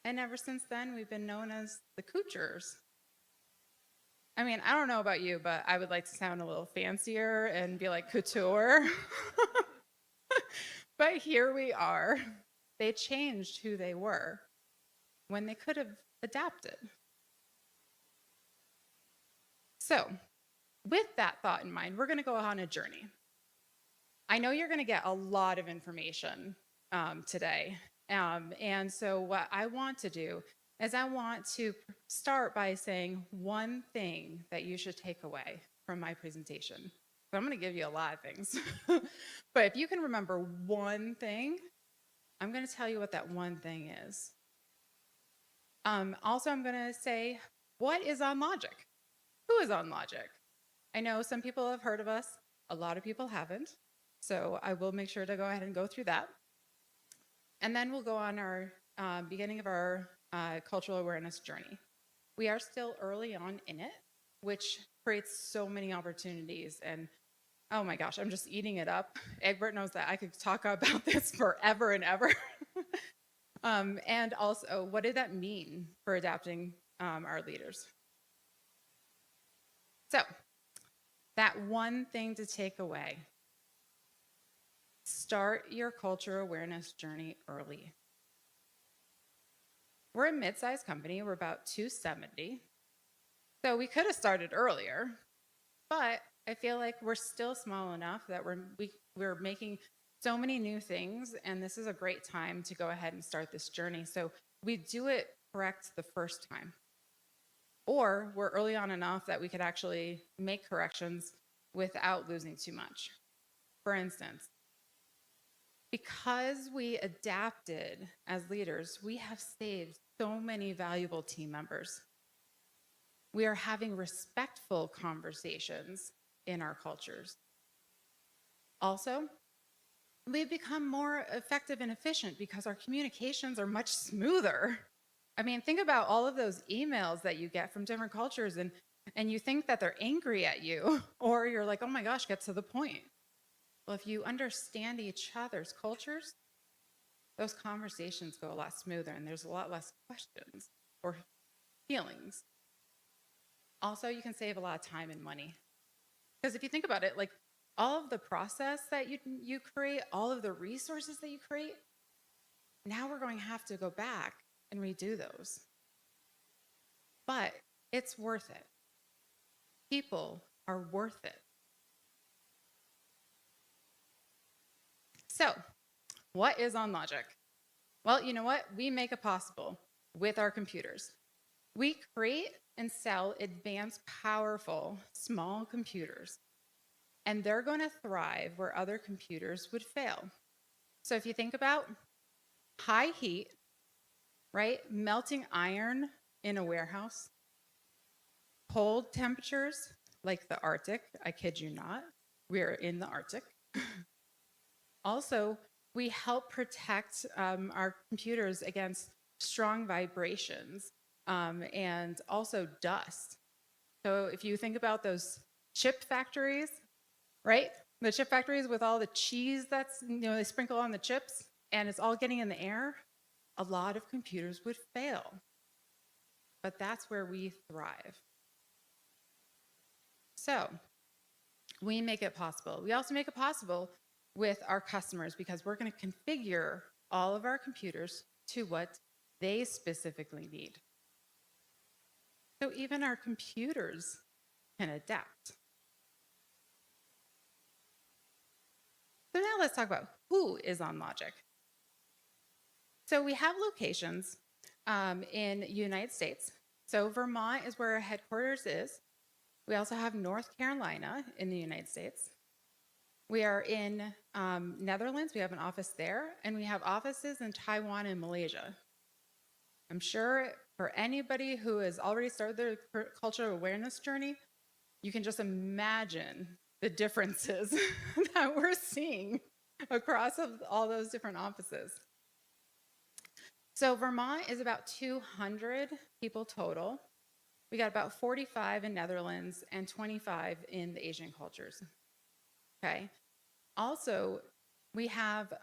And ever since then, we've been known as the Coutures. I mean, I don't know about you, but I would like to sound a little fancier and be like couture. But here we are. They changed who they were when they could have adapted. So, with that thought in mind, we're going to go on a journey. I know you're going to get a lot of information today. And so what I want to do is I want to start by saying one thing that you should take away from my presentation. So I'm going to give you a lot of things. But if you can remember one thing, I'm going to tell you what that one thing is. Also, I'm going to say, what is OnLogic? Who is OnLogic? I know some people have heard of us. A lot of people haven't. So I will make sure to go ahead and go through that. And then we'll go on our beginning of our cultural awareness journey. We are still early on in it, which creates so many opportunities. And oh my gosh, I'm just eating it up. Egbert knows that I could talk about this forever and ever. And also, what did that mean for adapting our leaders? So, that one thing to take away. Start your culture awareness journey early. We're a mid-sized company. We're about 270. So we could have started earlier, but I feel like we're still small enough that we're making so many new things, and this is a great time to go ahead and start this journey. So we do it correct the first time. Or we're early on enough that we could actually make corrections without losing too much. For instance, because we adapted as leaders, we have saved so many valuable team members. We are having respectful conversations in our cultures. Also, we've become more effective and efficient because our communications are much smoother. I mean, think about all of those emails that you get from different cultures and you think that they're angry at you, or you're like, oh my gosh, get to the point. Well, if you understand each other's cultures, those conversations go a lot smoother and there's a lot less questions or feelings. Also, you can save a lot of time and money. Because if you think about it, like all of the process that you create, all of the resources that you create, now we're going to have to go back and redo those. But it's worth it. People are worth it. So, what is OnLogic? Well, you know what? We make it possible with our computers. We create and sell advanced, powerful, small computers, and they're going to thrive where other computers would fail. So if you think about high heat, right? Melting iron in a warehouse, cold temperatures like the Arctic, I kid you not, we're in the Arctic. Also, we help protect our computers against strong vibrations and also dust. So if you think about those chip factories, right? The chip factories with all the cheese that's, they sprinkle on the chips and it's all getting in the air, a lot of computers would fail. But that's where we thrive. So we make it possible. We also make it possible with our customers because we're going to configure all of our computers to what they specifically need. So even our computers can adapt. So now let's talk about who is OnLogic. So we have locations in the United States. So Vermont is where our headquarters is. We also have North Carolina in the United States. We are in Netherlands, we have an office there, and we have offices in Taiwan and Malaysia. I'm sure for anybody who has already started their cultural awareness journey, you can just imagine the differences that we're seeing across all those different offices. So Vermont is about 200 people total. We got about 45 in Netherlands and 25 in the Asian cultures. Okay. Also, we have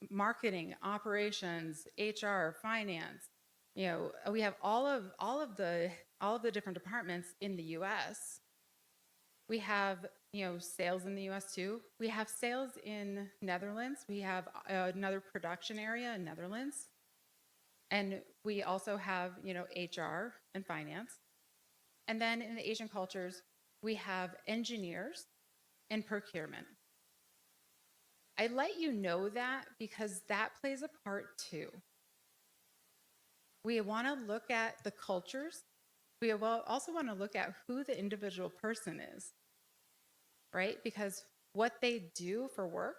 marketing, operations, HR, finance. We have all of the different departments in the U.S. We have sales in the U.S. too. We have sales in Netherlands. We have another production area in Netherlands, and we also have HR and finance. And then in the Asian cultures, we have engineers and procurement. I let you know that because that plays a part too. We want to look at the cultures. We also want to look at who the individual person is, right? Because what they do for work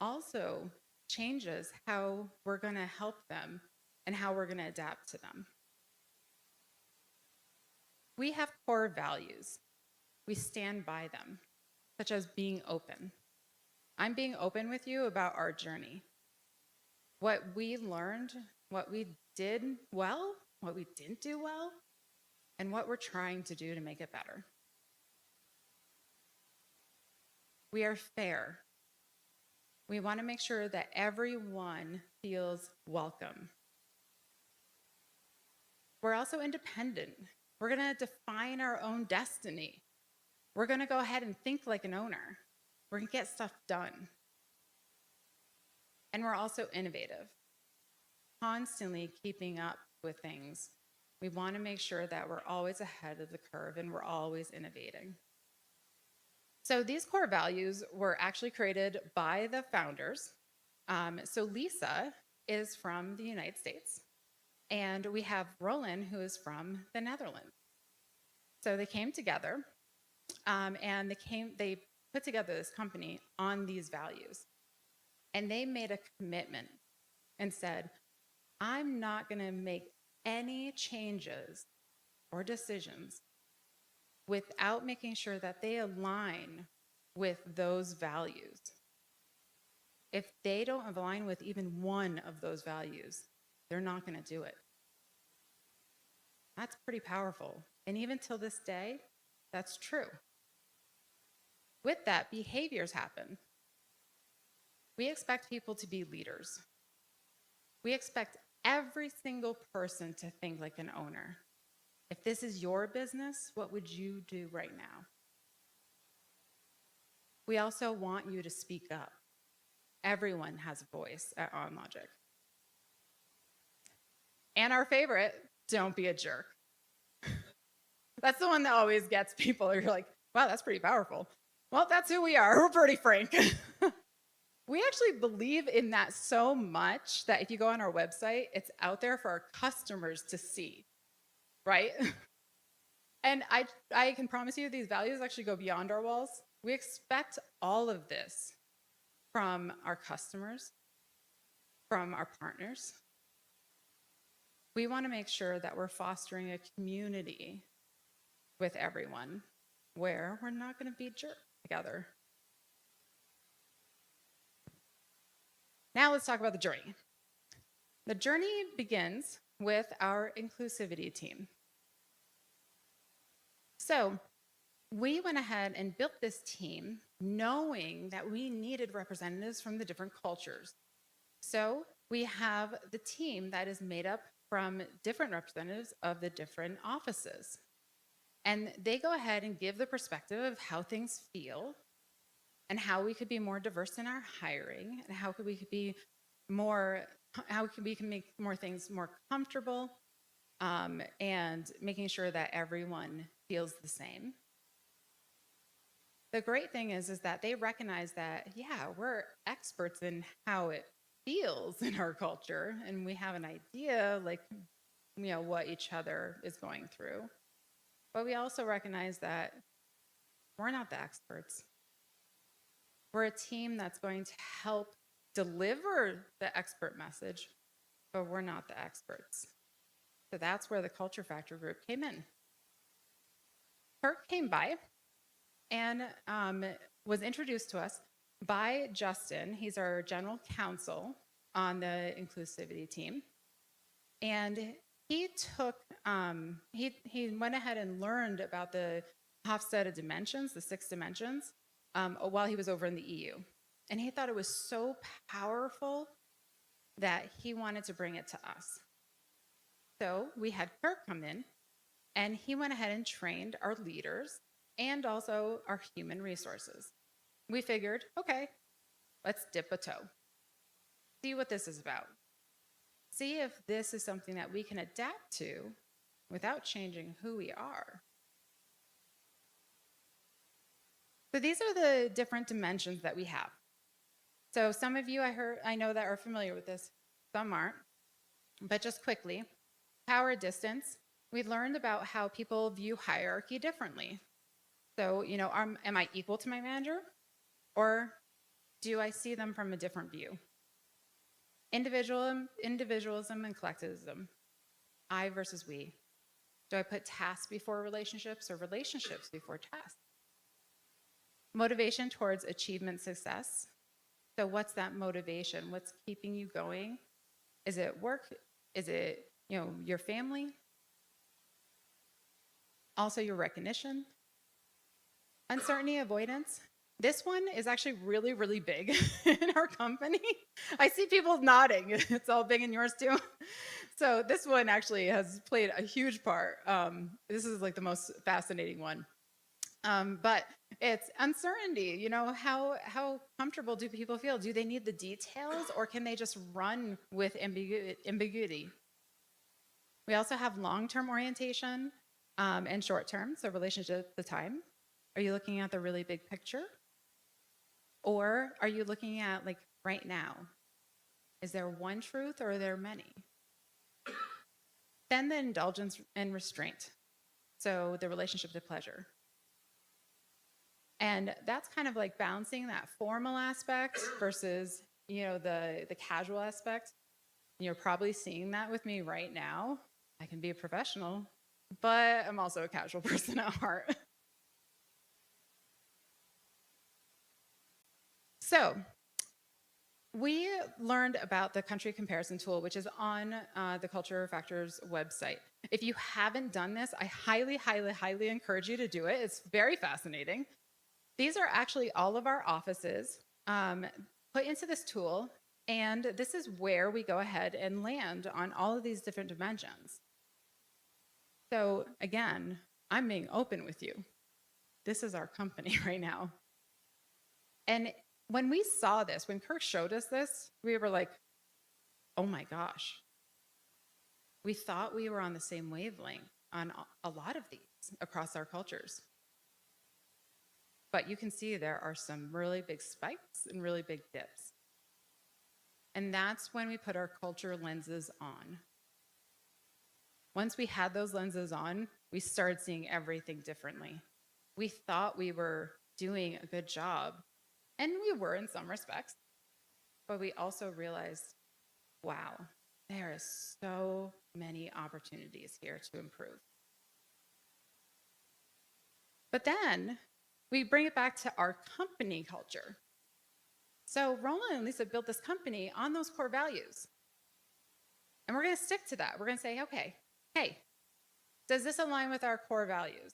also changes how we're going to help them and how we're going to adapt to them. We have core values. We stand by them, such as being open. I'm being open with you about our journey. What we learned, what we did well, what we didn't do well, and what we're trying to do to make it better. We are fair. We want to make sure that everyone feels welcome. We're also independent. We're going to define our own destiny. We're going to go ahead and think like an owner. We're going to get stuff done. And we're also innovative, constantly keeping up with things. We want to make sure that we're always ahead of the curve and we're always innovating. So these core values were actually created by the founders. So Lisa is from the United States, and we have Roland, who is from the Netherlands. So they came together, and they put together this company on these values. And they made a commitment and said, I'm not going to make any changes or decisions without making sure that they align with those values. If they don't align with even one of those values, they're not going to do it. That's pretty powerful. And even till this day, that's true. With that, behaviors happen. We expect people to be leaders. We expect every single person to think like an owner. If this is your business, what would you do right now? We also want you to speak up. Everyone has a voice at OnLogic. And our favorite, don't be a jerk. That's the one that always gets people. You're like, wow, that's pretty powerful. Well, that's who we are. We're pretty frank. We actually believe in that so much that if you go on our website, it's out there for our customers to see, right? And I can promise you these values actually go beyond our walls. We expect all of this from our customers, from our partners. We want to make sure that we're fostering a community with everyone where we're not going to be jerks together. Now let's talk about the journey. The journey begins with our inclusivity team. So we went ahead and built this team knowing that we needed representatives from the different cultures. So we have the team that is made up from different representatives of the different offices. And they go ahead and give the perspective of how things feel and how we could be more diverse in our hiring and how we can make more things more comfortable and making sure that everyone feels the same. The great thing is that they recognize that, yeah, we're experts in how it feels in our culture, and we have an idea, like, you know, what each other is going through. But we also recognize that we're not the experts. We're a team that's going to help deliver the expert message, but we're not the experts. So that's where the Culture Factor group came in. Kirk came by and was introduced to us by Justin. He's our general counsel on the inclusivity team. And he took, he went ahead and learned about the Hofstede dimensions, the 6 dimensions, while he was over in the EU. And he thought it was so powerful that he wanted to bring it to us. So we had Kirk come in, and he went ahead and trained our leaders and also our human resources. We figured, okay, let's dip a toe. See what this is about. See if this is something that we can adapt to without changing who we are. So these are the different dimensions that we have. So some of you I know that are familiar with this, some aren't. But just quickly, power distance, we learned about how people view hierarchy differently. So, you know, am I equal to my manager? Or do I see them from a different view? Individualism and collectivism. I versus we. Do I put tasks before relationships or relationships before tasks? Motivation towards achievement success. So what's that motivation? What's keeping you going? Is it work? Is it, you know, your family? Also your recognition. Uncertainty avoidance. This one is actually really, really big in our company. I see people nodding. It's all big in yours too. So this one actually has played a huge part. This is like the most fascinating one. But it's uncertainty. You know, how comfortable do people feel? Do they need the details, or can they just run with ambiguity? We also have long-term orientation and short-term, so relationship to time. Are you looking at the really big picture? Or are you looking at, like, right now? Is there one truth or are there many? Then the indulgence and restraint. So the relationship to pleasure. And that's kind of like balancing that formal aspect versus, you know, the casual aspect. You're probably seeing that with me right now. I can be a professional, but I'm also a casual person at heart. So we learned about the country comparison tool, which is on the Culture Factors website. If you haven't done this, I highly, highly, highly encourage you to do it. It's very fascinating. These are actually all of our offices put into this tool, and this is where we go ahead and land on all of these different dimensions. So again, I'm being open with you. This is our company right now. And when we saw this, when Kirk showed us this, we were like, oh my gosh. We thought we were on the same wavelength on a lot of these across our cultures. But you can see there are some really big spikes and really big dips. And that's when we put our culture lenses on. Once we had those lenses on, we started seeing everything differently. We thought we were doing a good job, and we were in some respects, but we also realized, wow, there is so many opportunities here to improve. But then we bring it back to our company culture. So Roland and Lisa built this company on those core values. And we're going to stick to that. We're going to say, okay, hey, does this align with our core values?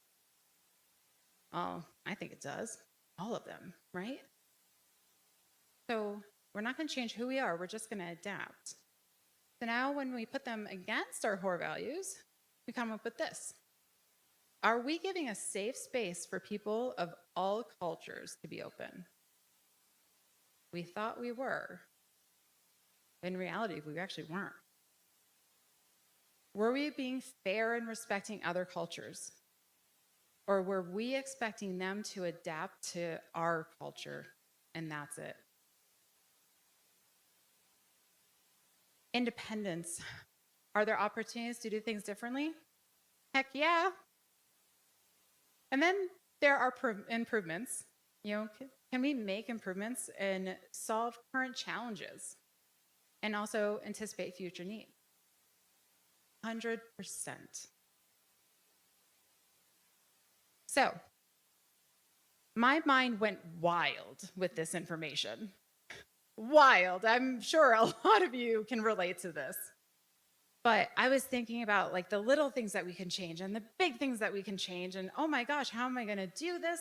Oh, I think it does. All of them, right? So we're not going to change who we are. We're just going to adapt. So now when we put them against our core values, we come up with this. Are we giving a safe space for people of all cultures to be open? We thought we were. In reality, we actually weren't. Were we being fair and respecting other cultures? Or were we expecting them to adapt to our culture, and that's it? Independence. Are there opportunities to do things differently? Heck yeah. And then there are improvements. You know, can we make improvements and solve current challenges and also anticipate future needs? 100%. So, my mind went wild with this information. Wild. I'm sure a lot of you can relate to this. But I was thinking about like the little things that we can change and the big things that we can change. And oh my gosh, how am I going to do this?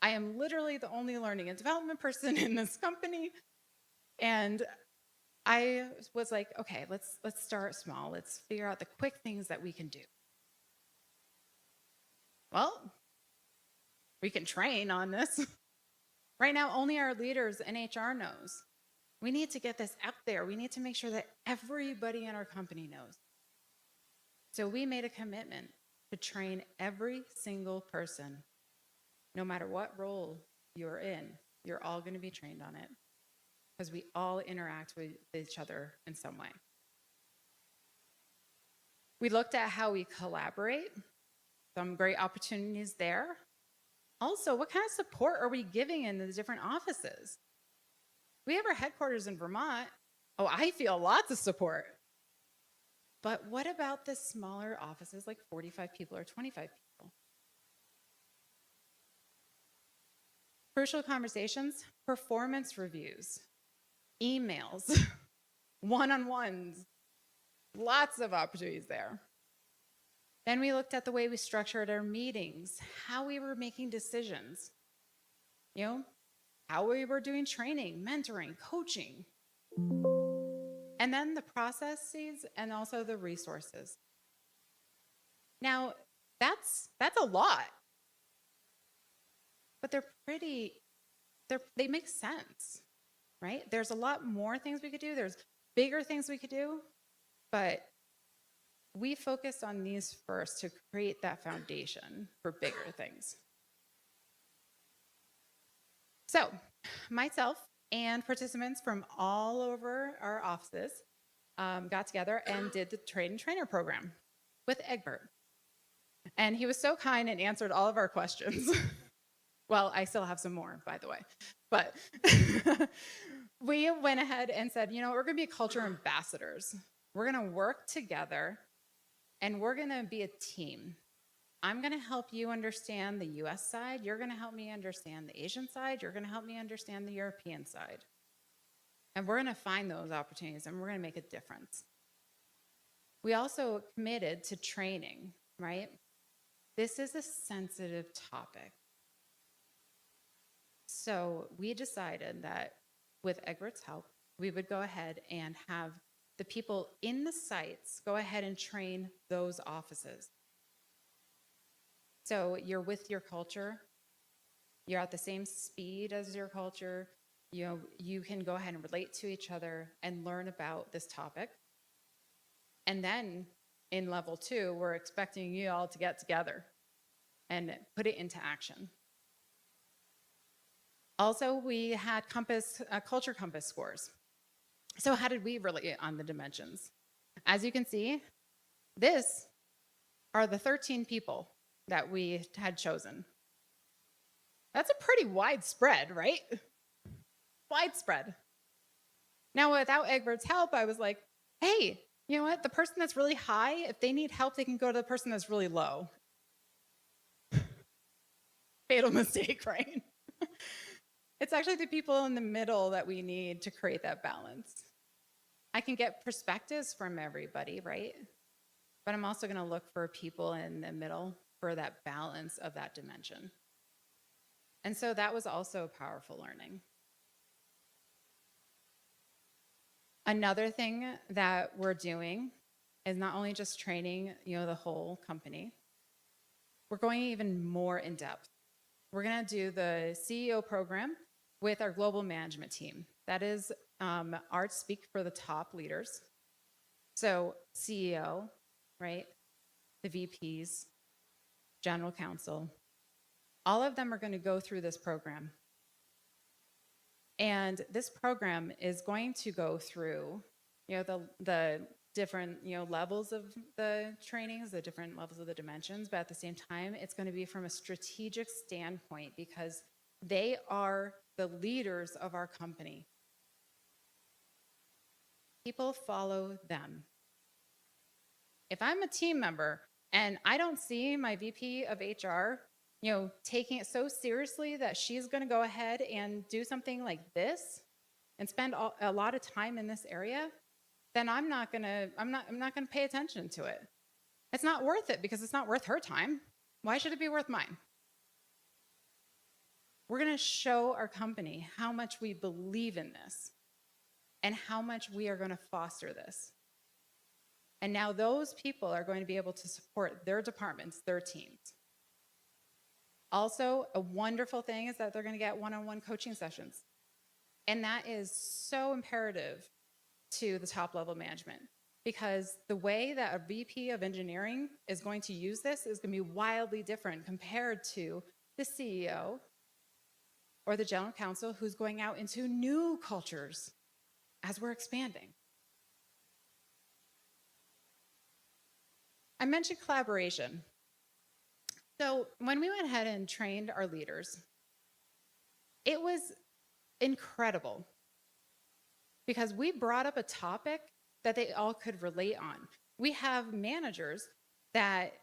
I am literally the only learning and development person in this company. And I was like, okay, let's start small. Let's figure out the quick things that we can do. Well, we can train on this. Right now, only our leaders and HR knows. We need to get this out there. We need to make sure that everybody in our company knows. So we made a commitment to train every single person. No matter what role you're in, you're all going to be trained on it because we all interact with each other in some way. We looked at how we collaborate, some great opportunities there. Also, what kind of support are we giving in the different offices? We have our headquarters in Vermont. Oh, I feel lots of support. But what about the smaller offices like 45 people or 25 people? Crucial conversations, performance reviews, emails, one-on-ones, lots of opportunities there. Then we looked at the way we structured our meetings, how we were making decisions, you know, how we were doing training, mentoring, coaching. And then the processes and also the resources. Now, that's a lot. But they make sense, right? There's a lot more things we could do. There's bigger things we could do. But we focused on these first to create that foundation for bigger things. So, myself and participants from all over our offices got together and did the trainer program with Egbert. And he was so kind and answered all of our questions. Well, I still have some more, by the way. But we went ahead and said, you know, we're going to be culture ambassadors. We're going to work together, and we're going to be a team. I'm going to help you understand the US side. You're going to help me understand the Asian side. You're going to help me understand the European side. And we're going to find those opportunities, and we're going to make a difference. We also committed to training, right? This is a sensitive topic. So we decided that with Egbert's help, we would go ahead and have the people in the sites go ahead and train those offices. So you're with your culture, you're at the same speed as your culture, you can go ahead and relate to each other and learn about this topic. And then in level 2, we're expecting you all to get together and put it into action. Also, we had culture compass scores. So how did we relate on the dimensions? As you can see, this are the 13 people that we had chosen. That's a pretty wide spread, right? Widespread. Now, without Egbert's help, I was like, hey, you know what? The person that's really high, if they need help, they can go to the person that's really low. Fatal mistake, right? It's actually the people in the middle that we need to create that balance. I can get perspectives from everybody, right? But I'm also going to look for people in the middle for that balance of that dimension. And so that was also powerful learning. Another thing that we're doing is not only just training, the whole company, we're going even more in depth. We're going to do the CEO program with our global management team. That is our speak for the top leaders. So CEO, right? The VPs, general counsel, all of them are going to go through this program. And this program is going to go through, the different, levels of the trainings, the different levels of the dimensions, but at the same time, it's going to be from a strategic standpoint because they are the leaders of our company. People follow them. If I'm a team member and I don't see my VP of HR taking it so seriously that she's going to go ahead and do something like this and spend a lot of time in this area, then I'm not going to pay attention to it. It's not worth it because it's not worth her time. Why should it be worth mine? We're going to show our company how much we believe in this and how much we are going to foster this. And now those people are going to be able to support their departments, their teams. Also, a wonderful thing is that they're going to get one-on-one coaching sessions. And that is so imperative to the top level management because the way that a VP of engineering is going to use this is going to be wildly different compared to the CEO or the general counsel who's going out into new cultures as we're expanding. I mentioned collaboration. So when we went ahead and trained our leaders, it was incredible because we brought up a topic that they all could relate on. We have managers that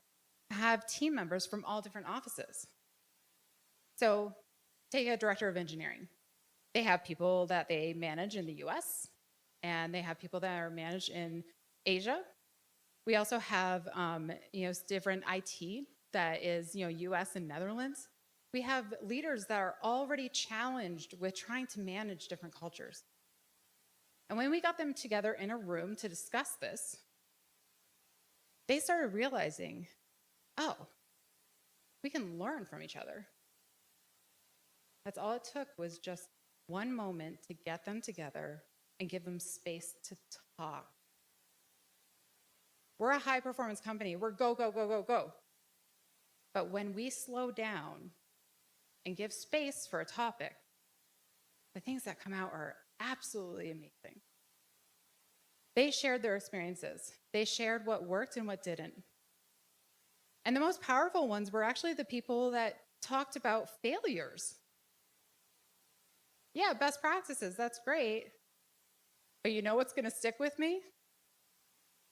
have team members from all different offices. So take a director of engineering. They have people that they manage in the US, and they have people that are managed in Asia. We also have different IT that is US and Netherlands. We have leaders that are already challenged with trying to manage different cultures. And when we got them together in a room to discuss this, they started realizing, oh, we can learn from each other. That's all it took was just one moment to get them together and give them space to talk. We're a high performance company. We're go, go, go, go, go. But when we slow down and give space for a topic, the things that come out are absolutely amazing. They shared their experiences. They shared what worked and what didn't. And the most powerful ones were actually the people that talked about failures. Yeah, best practices, that's great. But you know what's going to stick with me?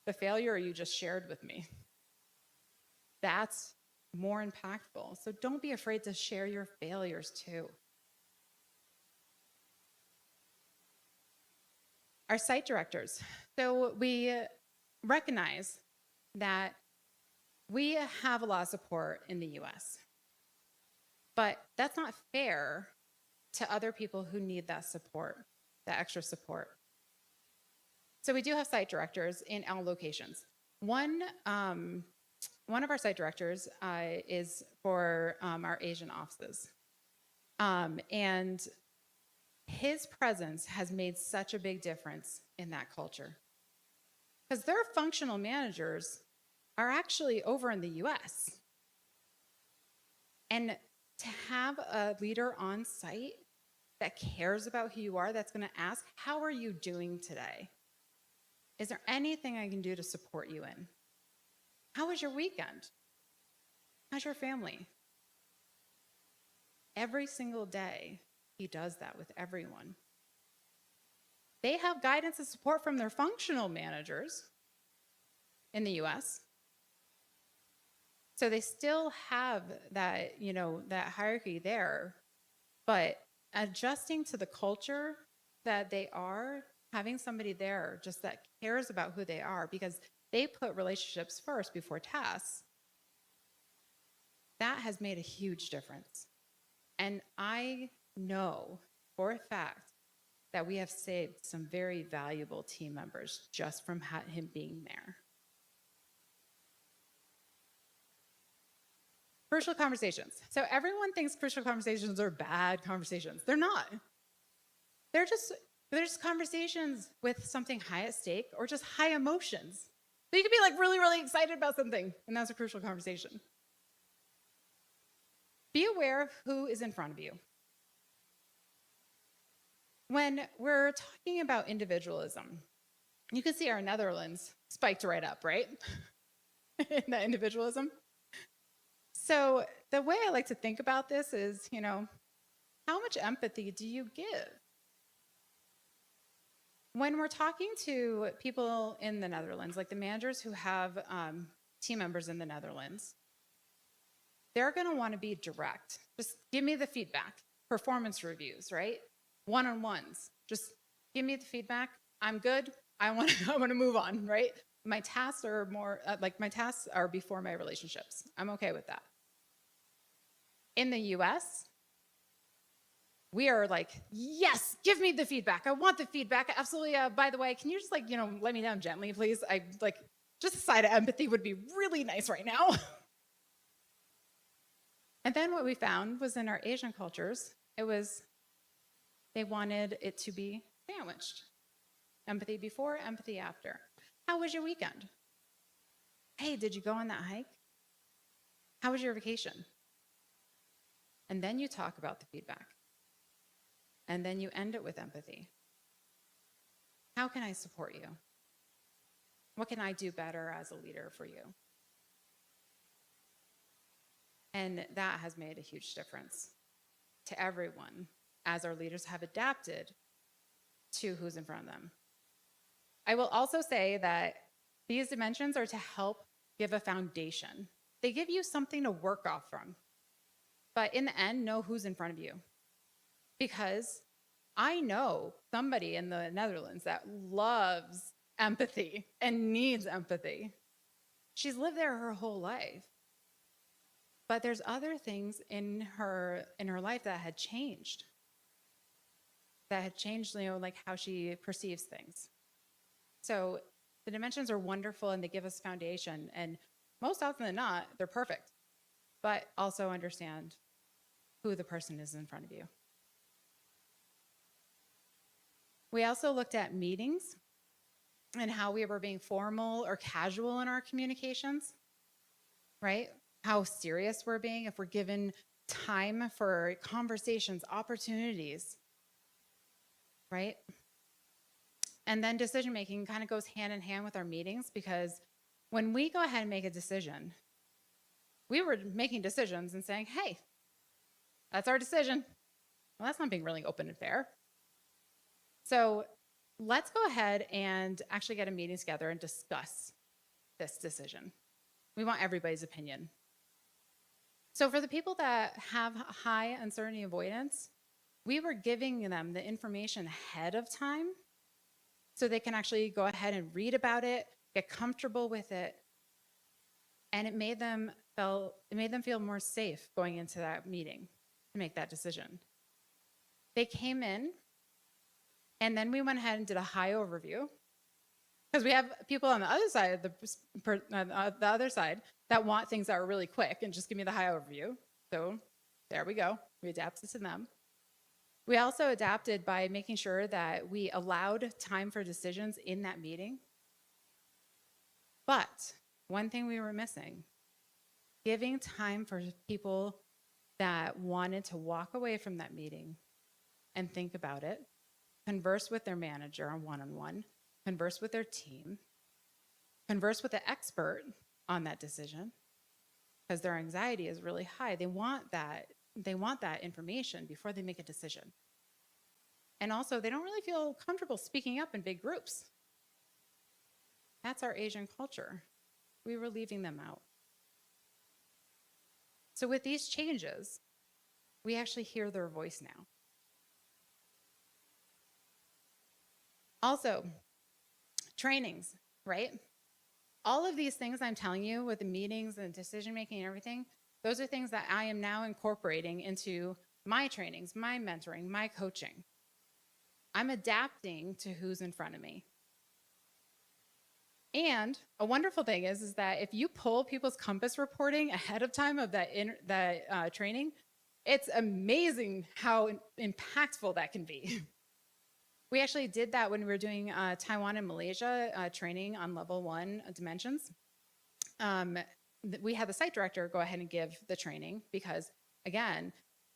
The failure you just shared with me. That's more impactful. So don't be afraid to share your failures too. Our site directors. So we recognize that we have a lot of support in the US, but that's not fair to other people who need that support. that extra support. So we do have site directors in all locations. One of our site directors is for our Asian offices. And his presence has made such a big difference in that culture. Because their functional managers are actually over in the US. And to have a leader on site that cares about who you are, that's going to ask, how are you doing today? Is there anything I can do to support you in? How was your weekend? How's your family? Every single day, he does that with everyone. They have guidance and support from their functional managers in the US. So they still have that, that hierarchy there, but adjusting to the culture that they are, having somebody there just that cares about who they are, because they put relationships first before tasks, that has made a huge difference. And I know for a fact that we have saved some very valuable team members just from him being there. Crucial conversations. So everyone thinks crucial conversations are bad conversations. They're not. They're just conversations with something high at stake or just high emotions. So you could be like really, really excited about something, and that's a crucial conversation. Be aware of who is in front of you. When we're talking about individualism, you can see our Netherlands spiked right up, right? In that individualism. So the way I like to think about this is, how much empathy do you give? When we're talking to people in the Netherlands, like the managers who have team members in the Netherlands, they're going to want to be direct. Just give me the feedback. Performance reviews, right? One-on-ones. Just give me the feedback. I'm good. I want to move on, right? My tasks are more my tasks are before my relationships. I'm okay with that. In the US, we are like, yes, give me the feedback. I want the feedback. Absolutely. By the way, can you just let me down gently, please? I just a side of empathy would be really nice right now. And then what we found was in our Asian cultures, they wanted it to be sandwiched. Empathy before, empathy after. How was your weekend? Hey, did you go on that hike? How was your vacation? And then you talk about the feedback. And then you end it with empathy. How can I support you? What can I do better as a leader for you? And that has made a huge difference to everyone as our leaders have adapted to who's in front of them. I will also say that these dimensions are to help give a foundation. They give you something to work off from. But in the end, know who's in front of you. Because I know somebody in the Netherlands that loves empathy and needs empathy. She's lived there her whole life. But there's other things in her life that had changed. Like how she perceives things. So the dimensions are wonderful and they give us foundation. And most often than not, they're perfect. But also understand who the person is in front of you. We also looked at meetings and how we were being formal or casual in our communications, right? How serious we're being, if we're given time for conversations, opportunities, right? And then decision-making kind of goes hand in hand with our meetings, because when we go ahead and make a decision, we were making decisions and saying, hey, that's our decision. Well, that's not being really open and fair. So let's go ahead and actually get a meeting together and discuss this decision. We want everybody's opinion. So for the people that have high uncertainty avoidance, we were giving them the information ahead of time so they can actually go ahead and read about it, get comfortable with it, and it made them feel more safe going into that meeting to make that decision. They came in And then we went ahead and did a high overview because we have people on the other side of the other side that want things that are really quick and just give me the high overview. So there we go. We adapted to them. We also adapted by making sure that we allowed time for decisions in that meeting. But one thing we were missing, giving time for people that wanted to walk away from that meeting and think about it, converse with their manager on one-on-one, converse with their team, converse with the expert on that decision, because their anxiety is really high. They want that information before they make a decision. And also, they don't really feel comfortable speaking up in big groups. That's our Asian culture. We were leaving them out. So with these changes, we actually hear their voice now. Also, trainings, right? All of these things I'm telling you with the meetings and decision-making and everything, those are things that I am now incorporating into my trainings, my mentoring, my coaching. I'm adapting to who's in front of me. And a wonderful thing is that if you pull people's compass reporting ahead of time of that training, it's amazing how impactful that can be. We actually did that when we were doing Taiwan and Malaysia training on level 1 dimensions. We had the site director go ahead and give the training because, again,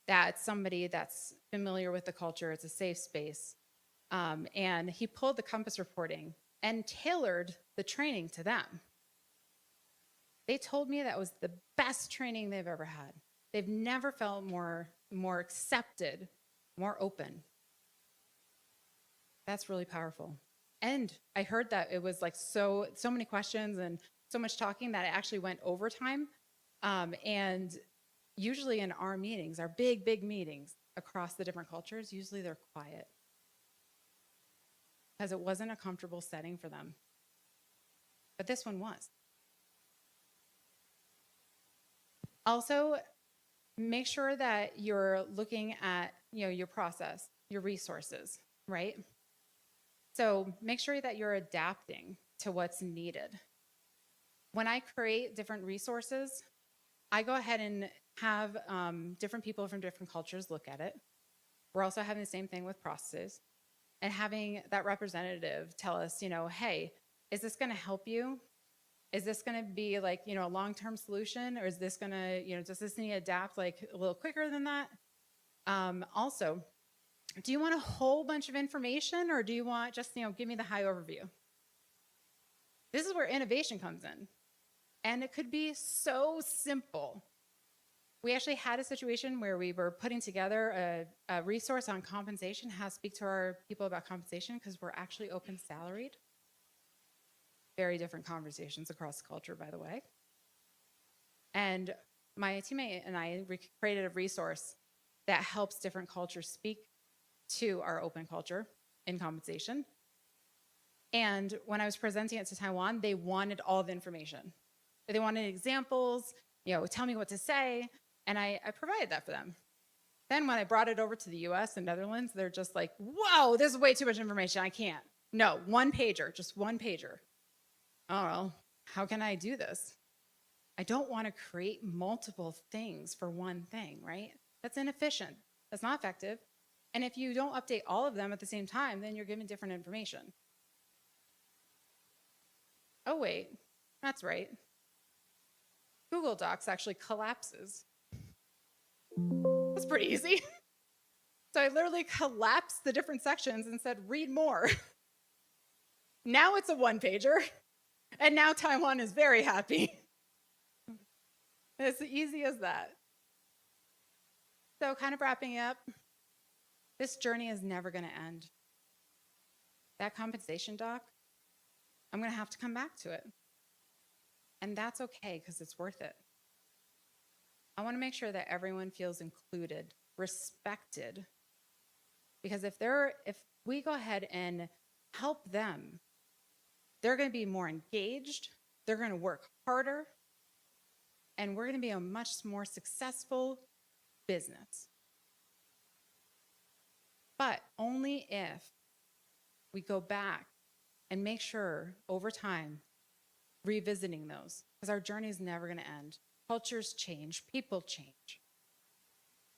that's somebody that's familiar with the culture. It's a safe space. And he pulled the compass reporting and tailored the training to them. They told me that was the best training they've ever had. They've never felt more accepted, more open. That's really powerful. And I heard that it was like so many questions and so much talking that it actually went overtime. And usually in our meetings, our big meetings across the different cultures, usually they're quiet because it wasn't a comfortable setting for them. But this one was. Also, make sure that you're looking at, your process, your resources, right? So make sure that you're adapting to what's needed. When I create different resources, I go ahead and have different people from different cultures look at it. We're also having the same thing with processes and having that representative tell us, hey, is this going to help you? Is this going to be like, a long-term solution? Or is this going to, does this need to adapt like a little quicker than that? Also, do you want a whole bunch of information or do you want just, give me the high overview? This is where innovation comes in. And it could be so simple. We actually had a situation where we were putting together a resource on compensation, how to speak to our people about compensation, because we're actually open salaried. Very different conversations across the culture, by the way. And my teammate and I created a resource that helps different cultures speak to our open culture in compensation. And when I was presenting it to Taiwan, they wanted all the information. They wanted examples, tell me what to say, and I provided that for them. Then when I brought it over to the US and Netherlands, they're just like, whoa, this is way too much information, I can't. No, one pager, just one pager. Oh, well, how can I do this? I don't want to create multiple things for one thing, right? That's inefficient. That's not effective. And if you don't update all of them at the same time, then you're giving different information. Oh, wait, that's right. Google Docs actually collapses. That's pretty easy. So I literally collapsed the different sections and said, read more. Now it's a one-pager. And now Taiwan is very happy. It's as easy as that. So kind of wrapping up, this journey is never going to end. That compensation doc, I'm going to have to come back to it. And that's okay because it's worth it. I want to make sure that everyone feels included, respected. Because if we go ahead and help them, they're going to be more engaged, they're going to work harder, and we're going to be a much more successful business. But only if we go back and make sure over time, revisiting those, because our journey is never going to end. Cultures change, people change.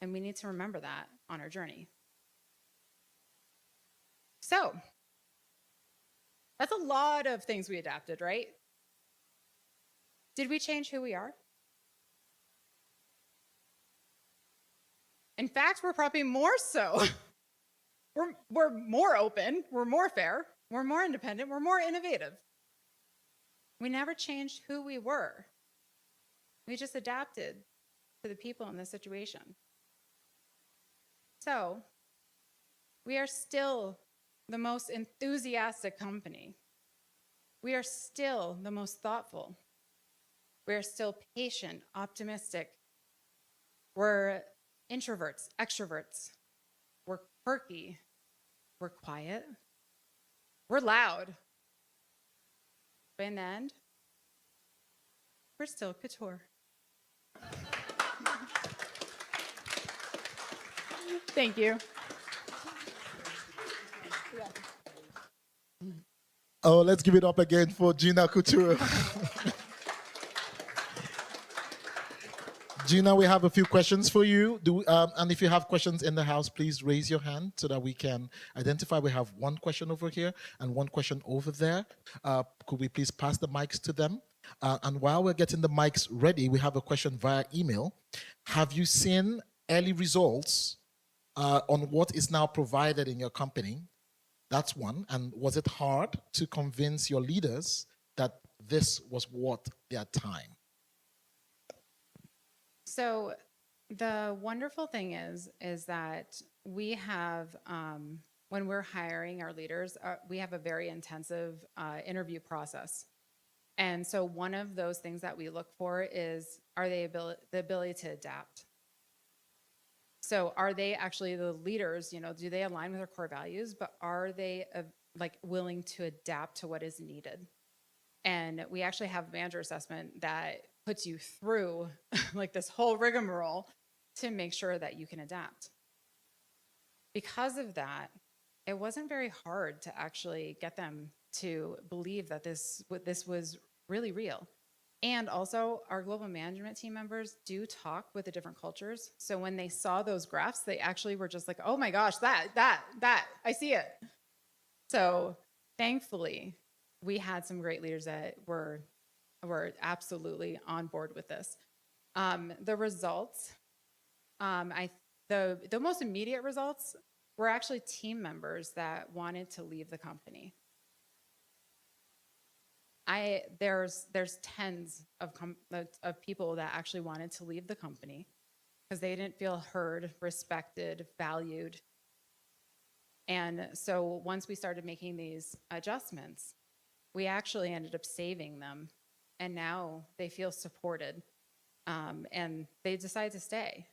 And we need to remember that on our journey. So, that's a lot of things we adapted, right? Did we change who we are? In fact, we're probably more so. We're more open, we're more fair, we're more independent, we're more innovative. We never changed who we were. We just adapted to the people in this situation. So, we are still the most enthusiastic company. We are still the most thoughtful. We are still patient, optimistic. We're introverts, extroverts. We're quirky. We're quiet. We're loud. But in the end, we're still couture. Thank you. Oh, let's give it up again for Gina Couture. Gina, we have a few questions for you. And if you have questions in the house, please raise your hand so that we can identify. We have one question over here and one question over there. Could we please pass the mics to them? And while we're getting the mics ready, we have a question via email. Have you seen early results on what is now provided in your company? That's one. And was it hard to convince your leaders that this was worth their time? So the wonderful thing is that we have, when we're hiring our leaders, we have a very intensive interview process. And so one of those things that we look for is, are they the ability to adapt? So are they actually the leaders, do they align with our core values, but are they willing to adapt to what is needed? And we actually have a manager assessment that puts you through this whole rigmarole to make sure that you can adapt. Because of that, it wasn't very hard to actually get them to believe that this was really real. And also, our global management team members do talk with the different cultures. So when they saw those graphs, they actually were just like, oh my gosh, that, I see it. So thankfully, we had some great leaders that were absolutely on board with this. The results, the most immediate results were actually team members that wanted to leave the company. There's tens of people that actually wanted to leave the company because they didn't feel heard, respected, valued. And so once we started making these adjustments, we actually ended up saving them. And now they feel supported, and they decide to stay.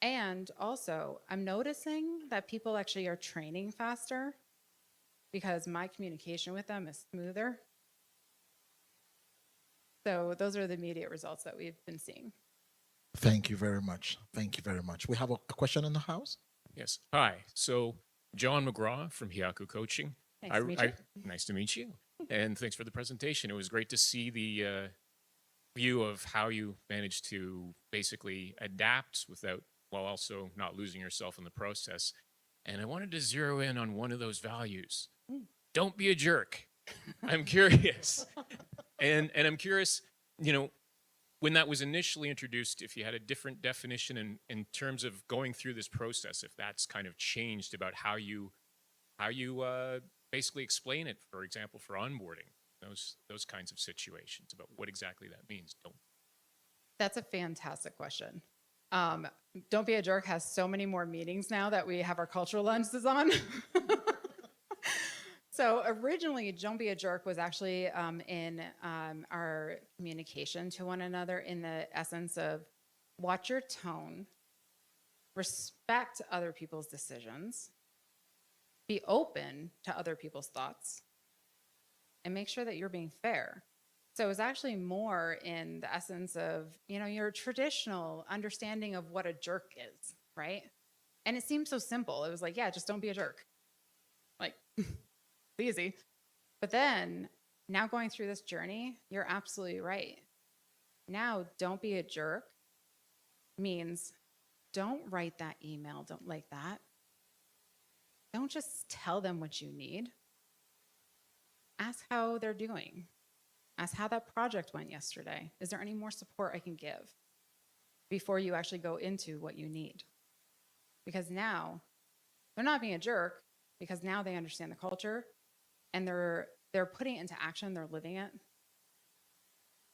And also, I'm noticing that people actually are training faster because my communication with them is smoother. So those are the immediate results that we've been seeing. Thank you very much. Thank you very much. We have a question in the house. Yes. Hi. So John McGraw from Hyaku Coaching. Nice to meet you. Nice to meet you. And thanks for the presentation. It was great to see the view of how you managed to basically adapt while also not losing yourself in the process. And I wanted to zero in on one of those values. Don't be a jerk. I'm curious. And I'm curious, when that was initially introduced, if you had a different definition in terms of going through this process, if that's kind of changed about how you basically explain it, for example, for onboarding, those kinds of situations, about what exactly that means. That's a fantastic question. Don't be a jerk has so many more meanings now that we have our cultural lenses on. So originally, don't be a jerk was actually in our communication to one another in the essence of watch your tone, respect other people's decisions, be open to other people's thoughts, and make sure that you're being fair. So it was actually more in the essence of, your traditional understanding of what a jerk is, right? And it seemed so simple. It was like, yeah, just don't be a jerk. Like, easy. But then now going through this journey, you're absolutely right. Now, don't be a jerk means don't write that email, don't like that. Don't just tell them what you need. Ask how they're doing. Ask how that project went yesterday. Is there any more support I can give before you actually go into what you need? Because now they're not being a jerk, because now they understand the culture and they're putting it into action, they're living it.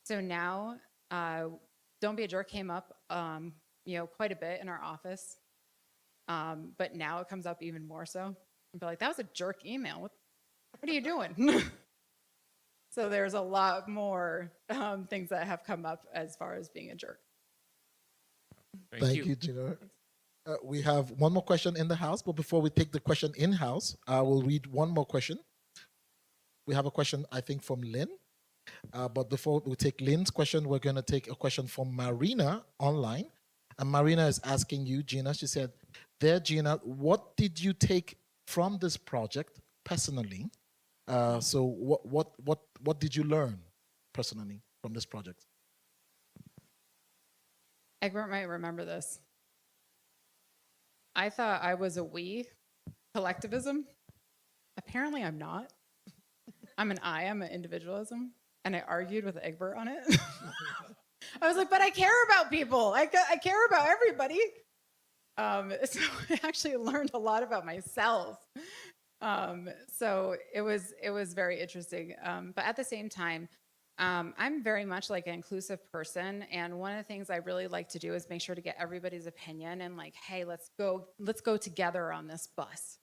So now, don't be a jerk came up, quite a bit in our office, but now it comes up even more so. I'd be like, that was a jerk email. What are you doing? So there's a lot more things that have come up as far as being a jerk. Thank you, Gina. We have one more question in the house, but before we take the question in-house, I will read one more question. We have a question, I think, from Lynn. But before we take Lynn's question, we're going to take a question from Marina online. And Marina is asking you, Gina, she said, there, Gina, what did you take from this project personally? So what did you learn personally from this project? Egbert might remember this. I thought I was a we, collectivism. Apparently I'm not. I'm an I, I'm an individualism. And I argued with Egbert on it. I was like, but I care about people. I care about everybody. So I actually learned a lot about myself. So it was very interesting. But at the same time, I'm very much like an inclusive person. And one of the things I really like to do is make sure to get everybody's opinion and like, hey, let's go together on this bus.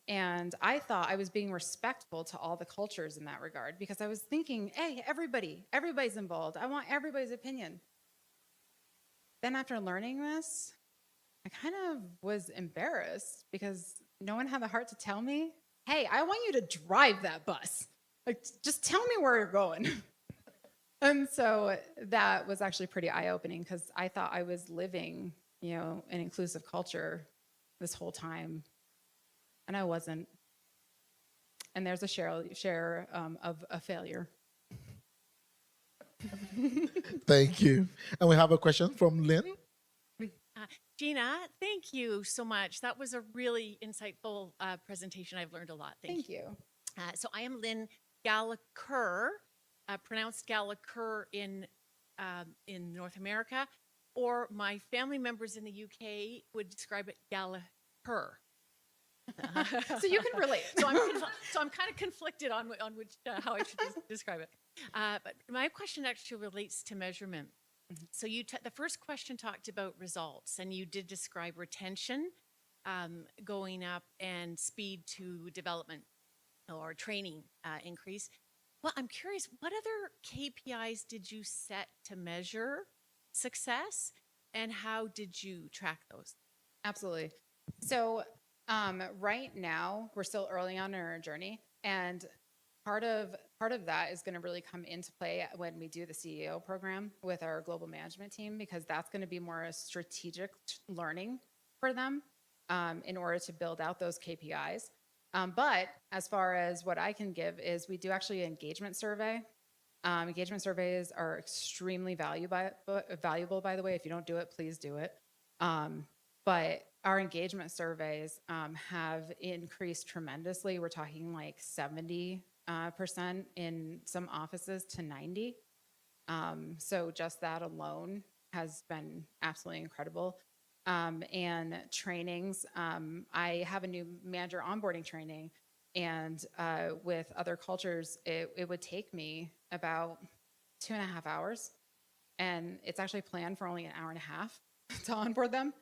And I thought I was being respectful to all the cultures in that regard, because I was thinking, hey, everybody's involved. I want everybody's opinion. Then after learning this, I kind of was embarrassed because no one had the heart to tell me, hey, I want you to drive that bus. Like, just tell me where you're going. And so that was actually pretty eye-opening, because I thought I was living, an inclusive culture this whole time. And I wasn't. And there's a share of a failure. Thank you. And we have a question from Lynn. Gina, thank you so much. That was a really insightful presentation. I've learned a lot. Thank you. So I am Lynn Gallagher, pronounced Gallagher in North America, or my family members in the UK would describe it Gallagher. So you can relate. So I'm kind of conflicted on which how I should describe it. But my question actually relates to measurement. Mm-hmm. So the first question talked about results, and you did describe retention going up and speed to development or training increase. Well, I'm curious, what other KPIs did you set to measure success, and how did you track those? Absolutely. So right now, we're still early on in our journey, and part of that is going to really come into play when we do the CEO program with our global management team, because that's going to be more a strategic learning for them in order to build out those KPIs. But as far as what I can give is, we do actually an engagement survey. Engagement surveys are extremely valuable, by the way. If you don't do it, please do it. But our engagement surveys have increased tremendously. We're talking like 70% in some offices to 90%. So just that alone has been absolutely incredible. And trainings, I have a new manager onboarding training, and with other cultures, it would take me about 2.5 hours, and it's actually planned for only 1.5 hours to onboard them.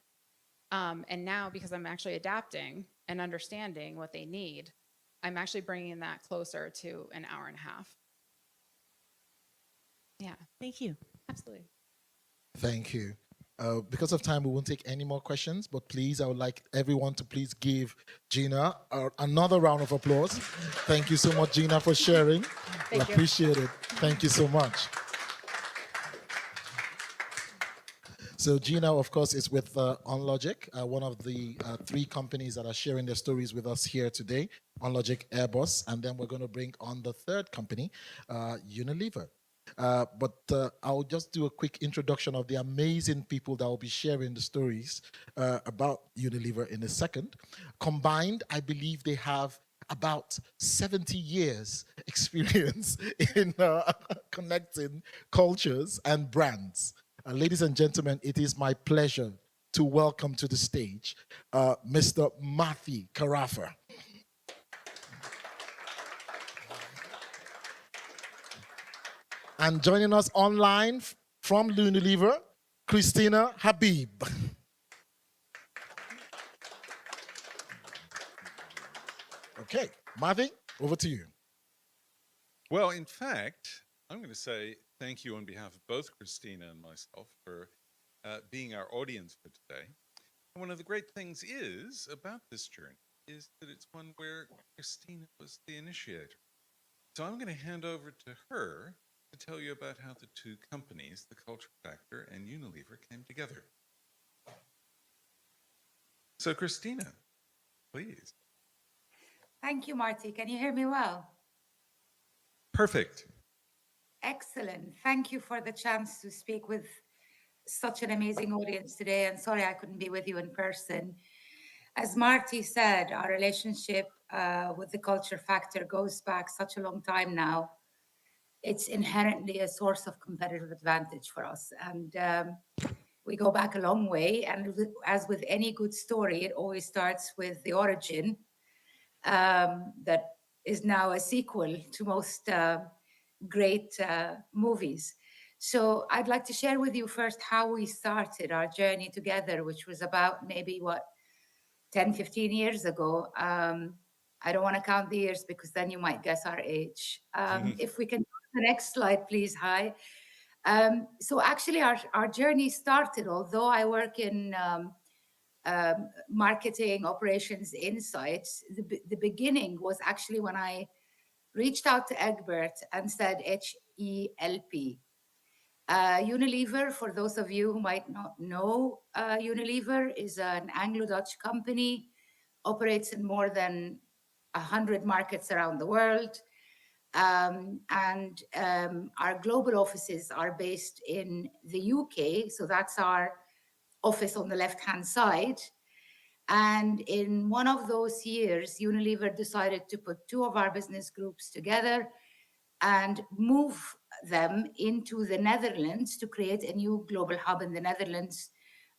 And now, because I'm actually adapting and understanding what they need, I'm actually bringing that closer to 1.5 hours. Yeah. Thank you. Absolutely. Thank you. Because of time, we won't take any more questions, but please, I would like everyone to please give Gina another round of applause. Thank you so much, Gina, for sharing. I appreciate it. Thank you so much. So Gina, of course, is with OnLogic, one of the three companies that are sharing their stories with us here today, OnLogic, Airbus, and then we're going to bring on the third company, Unilever. But I'll just do a quick introduction of the amazing people that will be sharing the stories about Unilever in a second. Combined, I believe they have about 70 years experience in connecting cultures and brands. Ladies and gentlemen, it is my pleasure to welcome to the stage Mr. Matthew Carafa. And joining us online from Unilever, Christina Habib. Okay, Matthew, over to you. Well, in fact, I'm going to say thank you on behalf of both Christina and myself for being our audience for today. And one of the great things about this journey is that it's one where Christina was the initiator. So I'm going to hand over to her to tell you about how the two companies, the Culture Factor and Unilever, came together. So Christina, please. Thank you, Marty. Can you hear me well? Perfect. Excellent. Thank you for the chance to speak with such an amazing audience today. And sorry I couldn't be with you in person. As Marty said, our relationship with the Culture Factor goes back such a long time now. It's inherently a source of competitive advantage for us. And we go back a long way. And as with any good story, it always starts with the origin that is now a sequel to most great movies. So I'd like to share with you first how we started our journey together, which was about maybe 10, 15 years ago. I don't want to count the years because then you might guess our age. If we can go to the next slide, please. Hi. So actually our journey started, although I work in marketing, operations, insights, the beginning was actually when I reached out to Egbert and said HELP. Unilever, for those of you who might not know, Unilever is an Anglo-Dutch company, operates in more than 100 markets around the world. And our global offices are based in the UK, so that's our office on the left-hand side. And in one of those years, Unilever decided to put two of our business groups together and move them into the Netherlands to create a new global hub in the Netherlands.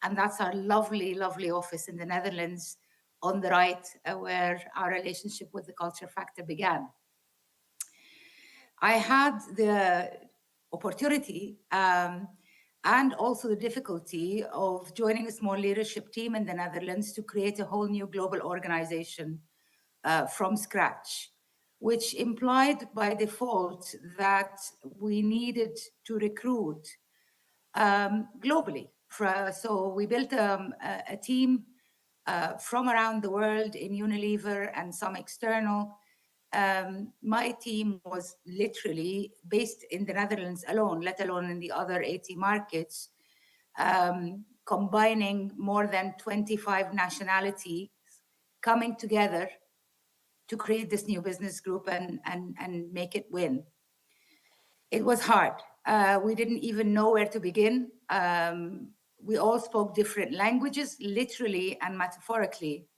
And that's our lovely, lovely office in the Netherlands on the right, where our relationship with the Culture Factor began. I had the opportunity and also the difficulty of joining a small leadership team in the Netherlands to create a whole new global organization from scratch, which implied by default that we needed to recruit globally. So we built a team from around the world in Unilever and some external. My team was literally based in the Netherlands alone, let alone in the other 80 markets, combining more than 25 nationalities coming together to create this new business group and make it win. It was hard. We didn't even know where to begin. We all spoke different languages, literally and metaphorically.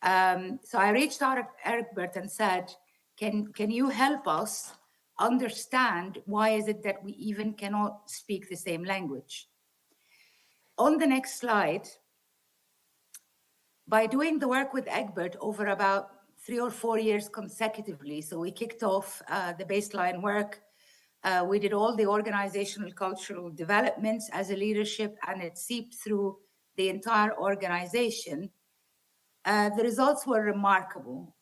So I reached out to Egbert and said, can you help us understand why is it that we even cannot speak the same language? On the next slide, by doing the work with Egbert over about 3 or 4 years consecutively, so we kicked off the baseline work, we did all the organizational cultural developments as a leadership, and it seeped through the entire organization. The results were remarkable.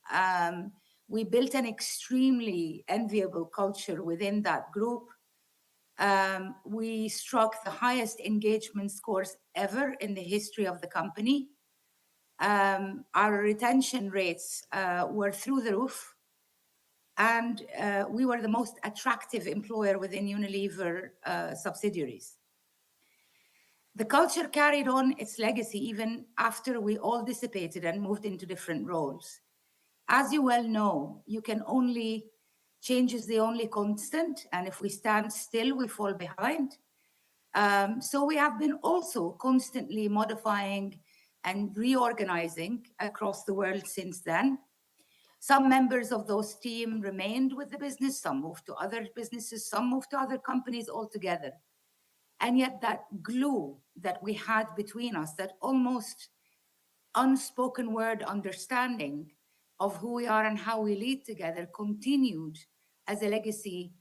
We built an extremely enviable culture within that group. We struck the highest engagement scores ever in the history of the company. Our retention rates were through the roof. And we were the most attractive employer within Unilever subsidiaries. The culture carried on its legacy even after we all dissipated and moved into different roles. As you well know, change is the only constant, and if we stand still, we fall behind. So we have been also constantly modifying and reorganizing across the world since then. Some members of those team remained with the business, some moved to other businesses, some moved to other companies altogether. And yet that glue that we had between us, that almost unspoken word understanding of who we are and how we lead together, continued as a legacy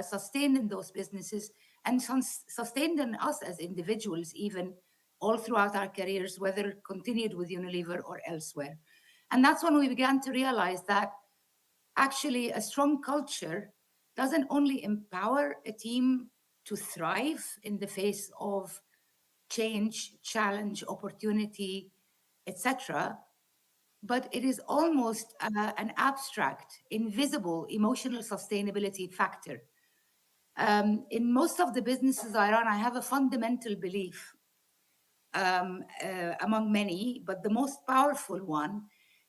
sustained in those businesses and sustained in us as individuals, even all throughout our careers, whether continued with Unilever or elsewhere. And that's when we began to realize that actually a strong culture doesn't only empower a team to thrive in the face of change, challenge, opportunity, etc., but it is almost an abstract, invisible emotional sustainability factor. In most of the businesses I run, I have a fundamental belief among many, but the most powerful one